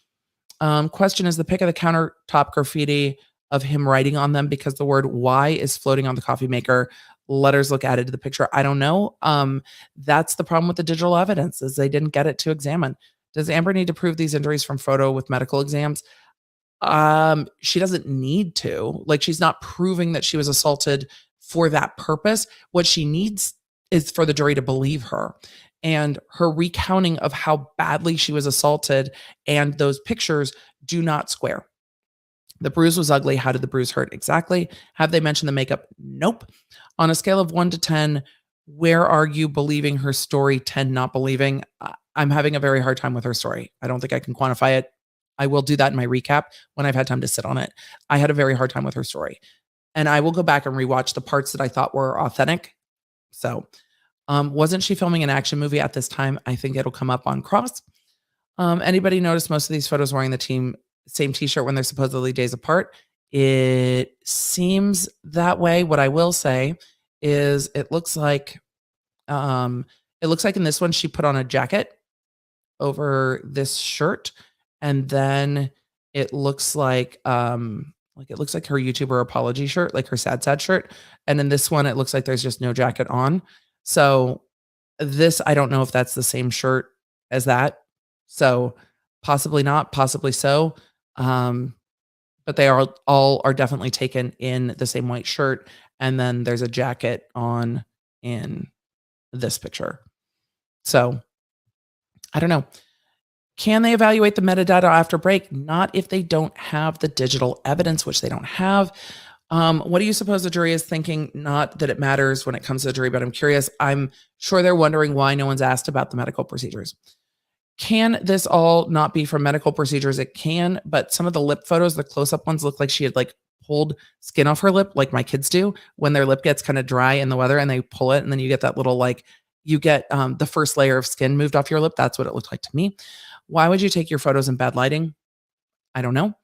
Question, is the pic of the countertop graffiti of him writing on them because the word "why" is floating on the coffee maker? Letters look added to the picture. I don't know. That's the problem with the digital evidence, is they didn't get it to examine. Does Amber need to prove these injuries from photo with medical exams? She doesn't need to. Like, she's not proving that she was assaulted for that purpose. What she needs is for the jury to believe her. And her recounting of how badly she was assaulted and those pictures do not square. The bruise was ugly. How did the bruise hurt exactly? Have they mentioned the makeup? Nope. On a scale of 1 to 10, where are you believing her story, 10 not believing? I'm having a very hard time with her story. I don't think I can quantify it. I will do that in my recap when I've had time to sit on it. I had a very hard time with her story. And I will go back and rewatch the parts that I thought were authentic. So, wasn't she filming an action movie at this time? I think it'll come up on Cross. Anybody notice most of these photos wearing the same t-shirt when they're supposedly days apart? It seems that way. What I will say is it looks like in this one, she put on a jacket over this shirt. And then it looks like her YouTuber apology shirt, like her sad shirt. And in this one, it looks like there's just no jacket on. So this, I don't know if that's the same shirt as that. So possibly not, possibly so. But they all are definitely taken in the same white shirt. And then there's a jacket on in this picture. So I don't know. Can they evaluate the metadata after break? Not if they don't have the digital evidence, which they don't have. What do you suppose the jury is thinking? Not that it matters when it comes to the jury, but I'm curious. I'm sure they're wondering why no one's asked about the medical procedures. Can this all not be from medical procedures? It can, but some of the lip photos, the close-up ones, look like she had like pulled skin off her lip, like my kids do when their lip gets kind of dry in the weather and they pull it, and then you get that little the first layer of skin moved off your lip. That's what it looked like to me. Why would you take your photos in bad lighting? I don't know.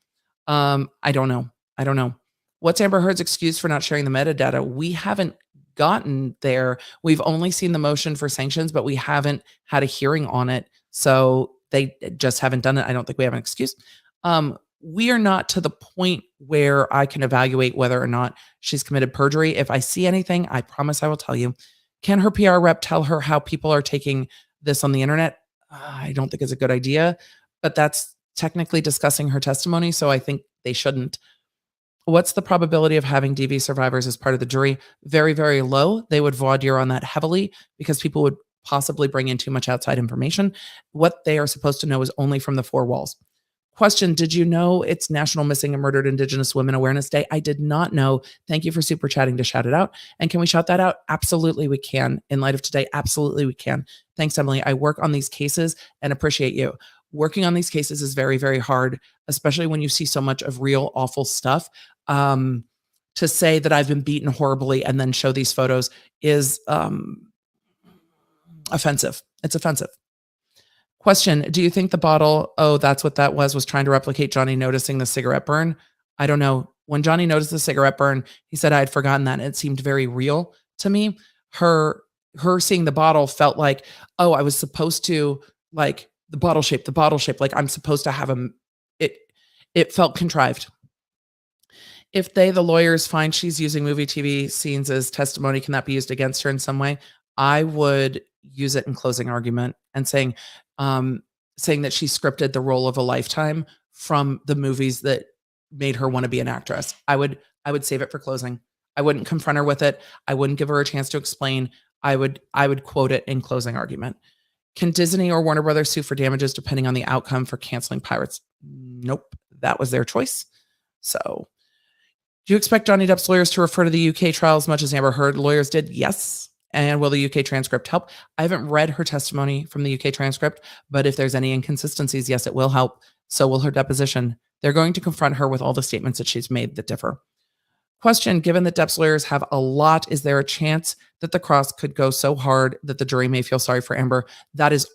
I don't know. What's Amber Heard's excuse for not sharing the metadata? We haven't gotten there. We've only seen the motion for sanctions, but we haven't had a hearing on it. So they just haven't done it. I don't think we have an excuse. We are not to the point where I can evaluate whether or not she's committed perjury. If I see anything, I promise I will tell you. Can her PR rep tell her how people are taking this on the internet? I don't think it's a good idea, but that's technically discussing her testimony, so I think they shouldn't. What's the probability of having DV survivors as part of the jury? Very, very low. They would voir dire on that heavily because people would possibly bring in too much outside information. What they are supposed to know is only from the 4 walls. Question, did you know it's National Missing and Murdered Indigenous Women Awareness Day? I did not know. Thank you for super chatting to shout it out. And can we shout that out? Absolutely we can. In light of today, absolutely we can. Thanks, Emily. I work on these cases and appreciate you. Working on these cases is very, very hard, especially when you see so much of real awful stuff. To say that I've been beaten horribly and then show these photos is offensive. It's offensive. Question, do you think the bottle, oh, that's what that was trying to replicate Johnny noticing the cigarette burn? I don't know. When Johnny noticed the cigarette burn, he said, I had forgotten that. And it seemed very real to me. Her seeing the bottle felt like, oh, I was supposed to, like, the bottle shape, like I'm supposed to have it felt contrived. If they, the lawyers, find she's using movie TV scenes as testimony, can that be used against her in some way? I would use it in closing argument and saying that she scripted the role of a lifetime from the movies that made her want to be an actress. I would save it for closing. I wouldn't confront her with it. I wouldn't give her a chance to explain. I would quote it in closing argument. Can Disney or Warner Brothers sue for damages depending on the outcome for canceling Pirates? Nope. That was their choice. So, do you expect Johnny Depp's lawyers to refer to the UK trial as much as Amber Heard lawyers did? Yes. And will the UK transcript help? I haven't read her testimony from the UK transcript, but if there's any inconsistencies, yes, it will help. So will her deposition. They're going to confront her with all the statements that she's made that differ. Question, given that Depp's lawyers have a lot, is there a chance that the cross could go so hard that the jury may feel sorry for Amber? This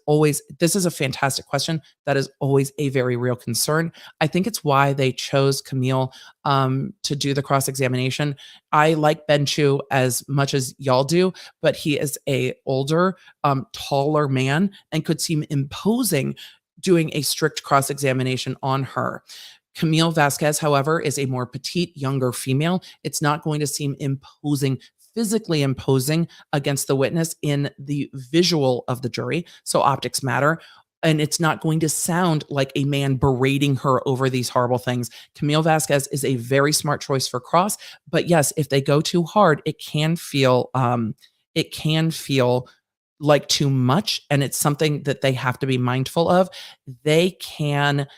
is a fantastic question. That is always a very real concern. I think it's why they chose Camille to do the cross-examination. I like Ben Chu as much as y'all do, but he is a older, taller man and could seem imposing doing a strict cross-examination on her. Camille Vasquez, however, is a more petite, younger female. It's not going to seem imposing, physically imposing against the witness in the visual of the jury. So optics matter. And it's not going to sound like a man berating her over these horrible things. Camille Vasquez is a very smart choice for cross. But yes, if they go too hard, it can feel like too much. And it's something that they have to be mindful of. They can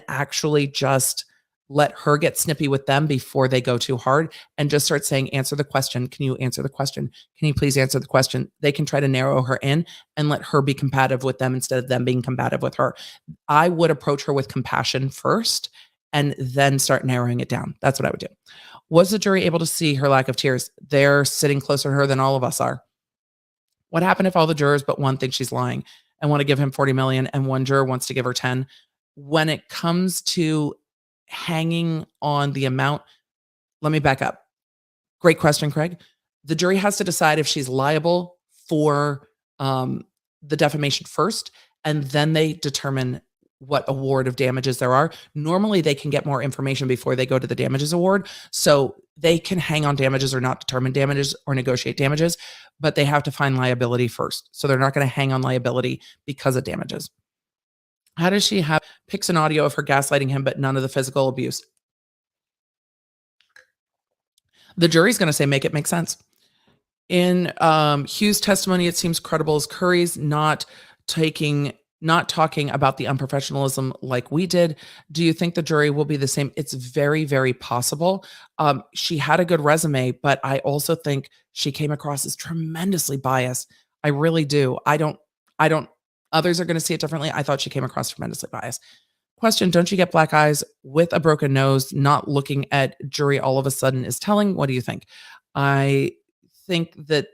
actually just let her get snippy with them before they go too hard and just start saying, answer the question. Can you answer the question? Can you please answer the question? They can try to narrow her in and let her be combative with them instead of them being combative with her. I would approach her with compassion first and then start narrowing it down. That's what I would do. Was the jury able to see her lack of tears? They're sitting closer to her than all of us are. What happened if all the jurors but one think she's lying and want to give him 40 million and one juror wants to give her 10? When it comes to hanging on the amount, let me back up. Great question, Craig. The jury has to decide if she's liable for the defamation first, and then they determine what award of damages there are. Normally, they can get more information before they go to the damages award, so they can hang on damages or not determine damages or negotiate damages, but they have to find liability first. So they're not going to hang on liability because of damages. How does she have pics and audio of her gaslighting him, but none of the physical abuse? The jury's going to say, make it make sense. In Hugh's testimony, it seems credible as Curry's, not talking about the unprofessionalism like we did. Do you think the jury will be the same? It's very, very possible. She had a good resume, but I also think she came across as tremendously biased. I really do. I don't. Others are going to see it differently. I thought she came across tremendously biased. Question, don't you get black eyes with a broken nose? Not looking at jury all of a sudden is telling. What do you think? I think that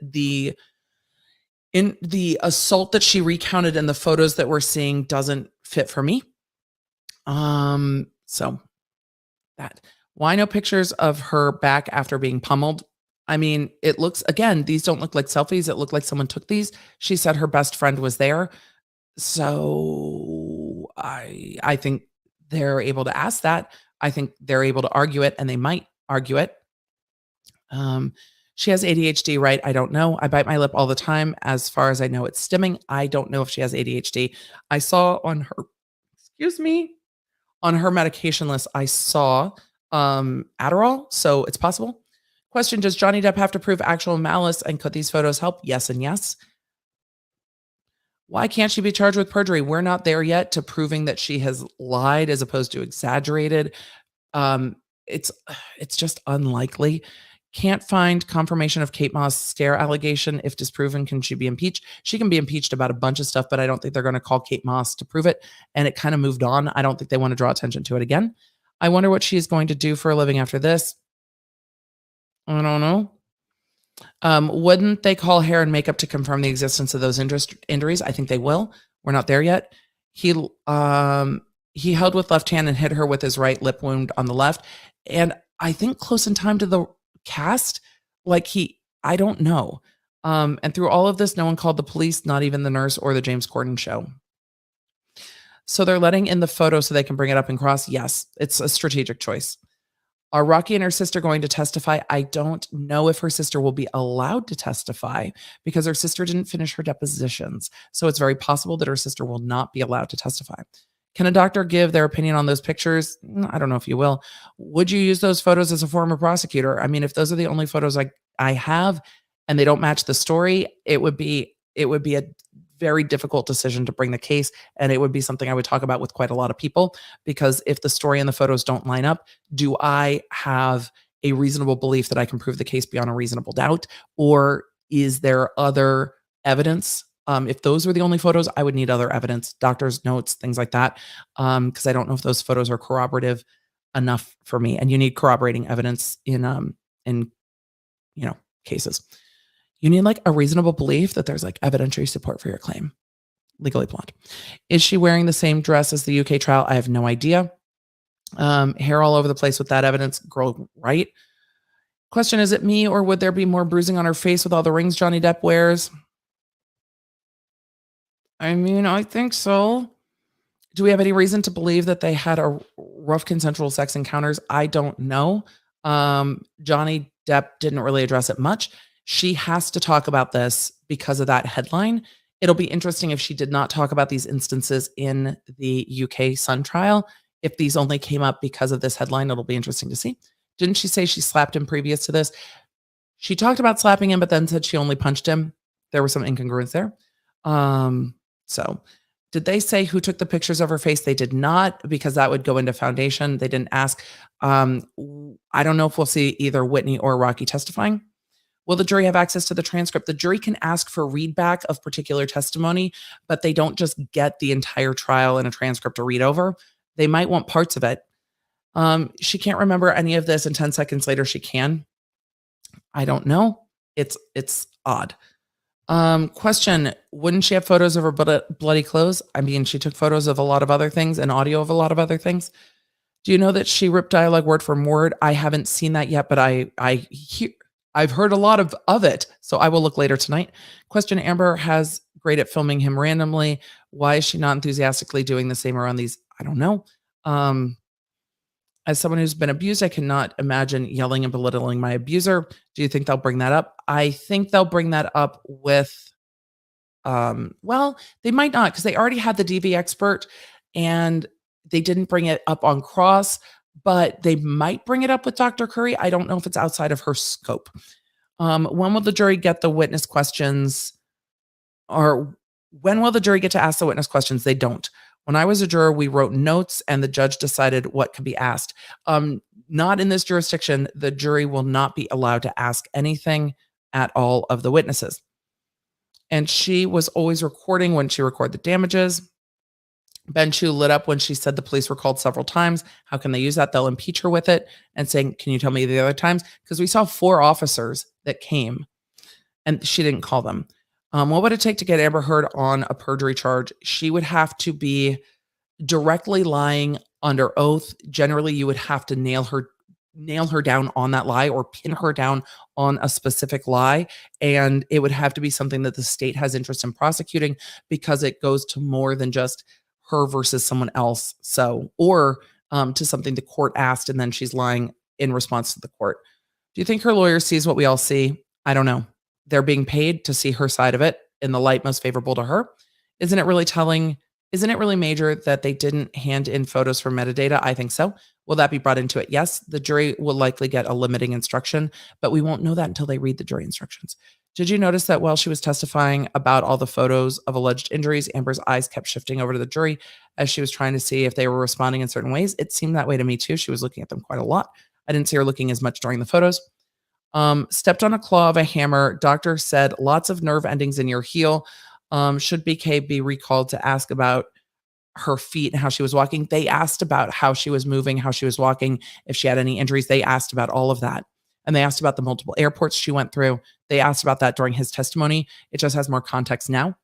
in the assault that she recounted in the photos that we're seeing doesn't fit for me. So that. Why no pictures of her back after being pummeled? I mean, it looks, again, these don't look like selfies. It looked like someone took these. She said her best friend was there. So I think they're able to ask that. I think they're able to argue it, and they might argue it. She has ADHD, right? I don't know. I bite my lip all the time. As far as I know, it's stimming. I don't know if she has ADHD. I saw on her medication list, I saw Adderall, so it's possible. Question, does Johnny Depp have to prove actual malice, and could these photos help? Yes and yes. Why can't she be charged with perjury? We're not there yet to proving that she has lied as opposed to exaggerated. It's just unlikely. Can't find confirmation of Kate Moss' scare allegation. If disproven, can she be impeached? She can be impeached about a bunch of stuff, but I don't think they're going to call Kate Moss to prove it. And it kind of moved on. I don't think they want to draw attention to it again. I wonder what she's going to do for a living after this. I don't know. Wouldn't they call hair and makeup to confirm the existence of those injuries? I think they will. We're not there yet. He held with left hand and hit her with his right lip wound on the left. And I think close in time to the cast, I don't know. And through all of this, no one called the police, not even the nurse or the James Corden show. So they're letting in the photo so they can bring it up in cross. Yes, it's a strategic choice. Are Rocky and her sister going to testify? I don't know if her sister will be allowed to testify because her sister didn't finish her depositions. So it's very possible that her sister will not be allowed to testify. Can a doctor give their opinion on those pictures? I don't know if you will. Would you use those photos as a former prosecutor? I mean, if those are the only photos I have and they don't match the story, it would be a very difficult decision to bring the case. And it would be something I would talk about with quite a lot of people, because if the story and the photos don't line up, do I have a reasonable belief that I can prove the case beyond a reasonable doubt? Or is there other evidence? If those were the only photos, I would need other evidence, doctor's notes, things like that. Because I don't know if those photos are corroborative enough for me. And you need corroborating evidence in cases. You need a reasonable belief that there's evidentiary support for your claim. Legally Blonde. Is she wearing the same dress as the UK trial? I have no idea. Hair all over the place with that evidence. Girl, right? Question, is it me or would there be more bruising on her face with all the rings Johnny Depp wears? I mean, I think so. Do we have any reason to believe that they had a rough consensual sex encounters? I don't know. Johnny Depp didn't really address it much. She has to talk about this because of that headline. It'll be interesting if she did not talk about these instances in the UK Sun trial. If these only came up because of this headline, it'll be interesting to see. Didn't she say she slapped him previous to this? She talked about slapping him, but then said she only punched him. There was some incongruence there. So did they say who took the pictures of her face? They did not, because that would go into foundation. They didn't ask. I don't know if we'll see either Whitney or Rocky testifying. Will the jury have access to the transcript? The jury can ask for readback of particular testimony, but they don't just get the entire trial in a transcript to read over. They might want parts of it. She can't remember any of this, and 10 seconds later she can. I don't know. It's odd. Question, wouldn't she have photos of her bloody clothes? I mean, she took photos of a lot of other things and audio of a lot of other things. Do you know that she ripped dialogue word for word? I haven't seen that yet, but I've heard a lot of it, so I will look later tonight. Question, Amber has great at filming him randomly. Why is she not enthusiastically doing the same around these? I don't know. As someone who's been abused, I cannot imagine yelling and belittling my abuser. Do you think they'll bring that up? I think they'll bring that up with, well, they might not, because they already had the DV expert and they didn't bring it up on cross, but they might bring it up with Dr. Curry. I don't know if it's outside of her scope. When will the jury get the witness questions? Or when will the jury get to ask the witness questions? They don't. When I was a juror, we wrote notes and the judge decided what could be asked. Not in this jurisdiction, the jury will not be allowed to ask anything at all of the witnesses. And she was always recording when she recorded the damages. Ben Chu lit up when she said the police were called several times. How can they use that? They'll impeach her with it and saying, can you tell me the other times? Because we saw 4 officers that came and she didn't call them. What would it take to get Amber Heard on a perjury charge? She would have to be directly lying under oath. Generally, you would have to nail her down on that lie or pin her down on a specific lie. And it would have to be something that the state has interest in prosecuting, because it goes to more than just her versus someone else. So, or to something the court asked and then she's lying in response to the court. Do you think her lawyer sees what we all see? I don't know. They're being paid to see her side of it in the light most favorable to her. Isn't it really telling? Isn't it really major that they didn't hand in photos for metadata? I think so. Will that be brought into it? Yes. The jury will likely get a limiting instruction, but we won't know that until they read the jury instructions. Did you notice that while she was testifying about all the photos of alleged injuries, Amber's eyes kept shifting over to the jury as she was trying to see if they were responding in certain ways? It seemed that way to me too. She was looking at them quite a lot. I didn't see her looking as much during the photos. Stepped on a claw of a hammer. Doctor said lots of nerve endings in your heel. Should BK be recalled to ask about her feet and how she was walking? They asked about how she was moving, how she was walking, if she had any injuries. They asked about all of that. And they asked about the multiple airports she went through. They asked about that during his testimony. It just has more context now.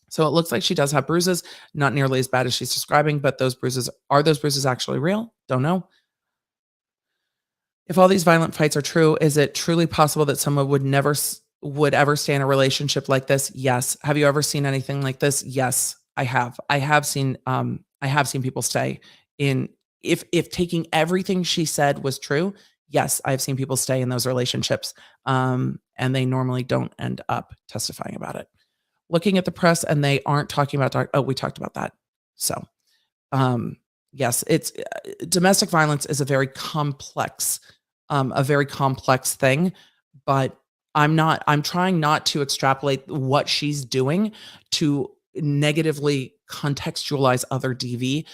So it looks like she does have bruises, not nearly as bad as she's describing, but those bruises actually real? Don't know. If all these violent fights are true, is it truly possible that someone would ever stay in a relationship like this? Yes. Have you ever seen anything like this? Yes, I have. I have seen people stay in, if taking everything she said was true, yes, I've seen people stay in those relationships. And they normally don't end up testifying about it. Looking at the press, and they aren't talking about, we talked about that. So, yes, it's domestic violence is a very complex thing, but I'm trying not to extrapolate what she's doing to negatively contextualize other DV.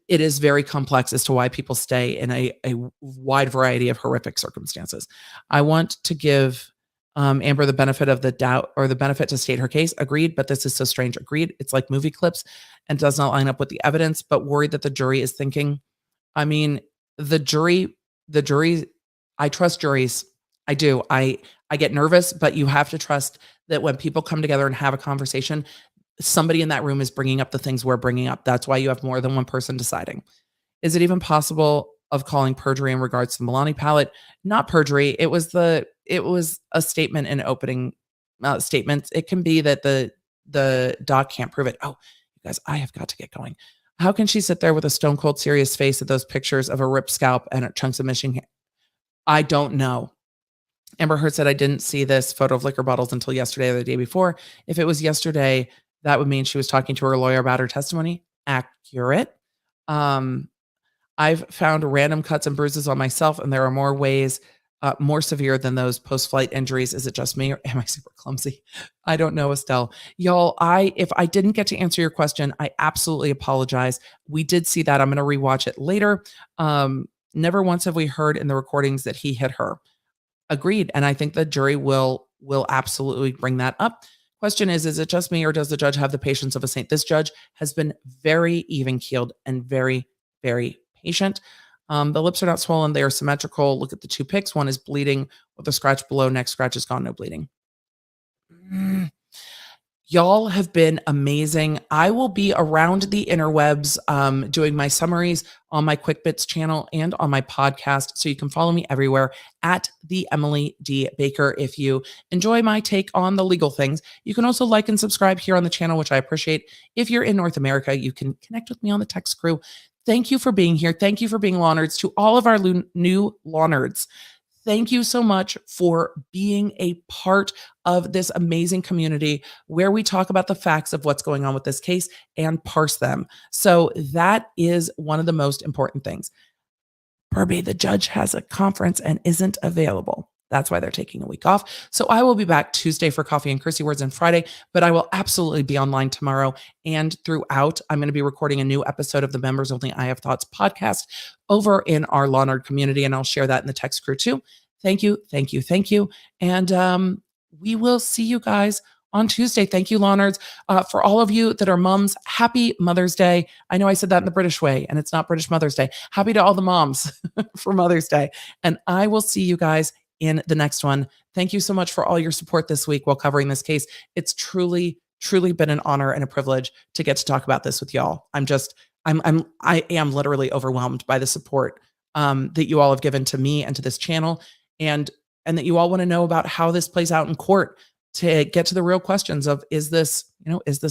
It is very complex as to why people stay in a wide variety of horrific circumstances. I want to give Amber the benefit of the doubt, or the benefit to state her case. Agreed, but this is so strange. Agreed. It's like movie clips and does not line up with the evidence, but worried that the jury is thinking. I mean, the jury, I trust juries. I do. I get nervous, but you have to trust that when people come together and have a conversation, somebody in that room is bringing up the things we're bringing up. That's why you have more than one person deciding. Is it even possible of calling perjury in regards to the Malani palette? Not perjury. It was a statement in opening statements. It can be that the doc can't prove it. Oh, you guys, I have got to get going. How can she sit there with a stone cold serious face at those pictures of a ripped scalp and chunks of missing hair? I don't know. Amber Heard said, I didn't see this photo of liquor bottles until yesterday or the day before. If it was yesterday, that would mean she was talking to her lawyer about her testimony. Accurate. I've found random cuts and bruises on myself, and there are more ways, more severe than those post-flight injuries. Is it just me, or am I super clumsy? I don't know, Estelle. Y'all, if I didn't get to answer your question, I absolutely apologize. We did see that. I'm going to rewatch it later. Never once have we heard in the recordings that he hit her. Agreed. And I think the jury will absolutely bring that up. Question is it just me, or does the judge have the patience of a saint? This judge has been very even-keeled and very, very patient. The lips are not swollen. They are symmetrical. Look at the two pics. One is bleeding with a scratch below. Next scratch is gone. No bleeding. Y'all have been amazing. I will be around the interwebs doing my summaries on my Quick Bits channel and on my podcast. So you can follow me everywhere at the Emily D. Baker. If you enjoy my take on the legal things, you can also like and subscribe here on the channel, which I appreciate. If you're in North America, you can connect with me on the text crew. Thank you for being here. Thank you for being law nerds. To all of our new law nerds, thank you so much for being a part of this amazing community where we talk about the facts of what's going on with this case and parse them. So that is one of the most important things. Burby, the judge has a conference and isn't available. That's why they're taking a week off. So I will be back Tuesday for Coffee and Cursey Words and Friday, but I will absolutely be online tomorrow and throughout. I'm going to be recording a new episode of the Members Only I Have Thoughts podcast over in our Law Nerd community, and I'll share that in the text crew too. Thank you, thank you, thank you. And we will see you guys on Tuesday. Thank you, Law Nerds. For all of you that are moms, happy Mother's Day. I know I said that in the British way, and it's not British Mother's Day. Happy to all the moms for Mother's Day. And I will see you guys in the next one. Thank you so much for all your support this week while covering this case. It's truly, truly been an honor and a privilege to get to talk about this with y'all. I am literally overwhelmed by the support that you all have given to me and to this channel, and that you all want to know about how this plays out in court to get to the real questions of, is this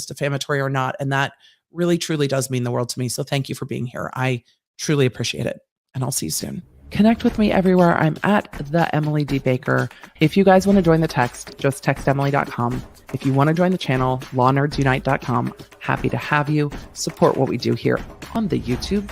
defamatory or not? And that really, truly does mean the world to me. So thank you for being here. I truly appreciate it. And I'll see you soon. Connect with me everywhere. I'm at the Emily D. Baker. If you guys want to join the text, just text Emily.com. If you want to join the channel, lawnerdsunite.com. Happy to have you. Support what we do here on the YouTube.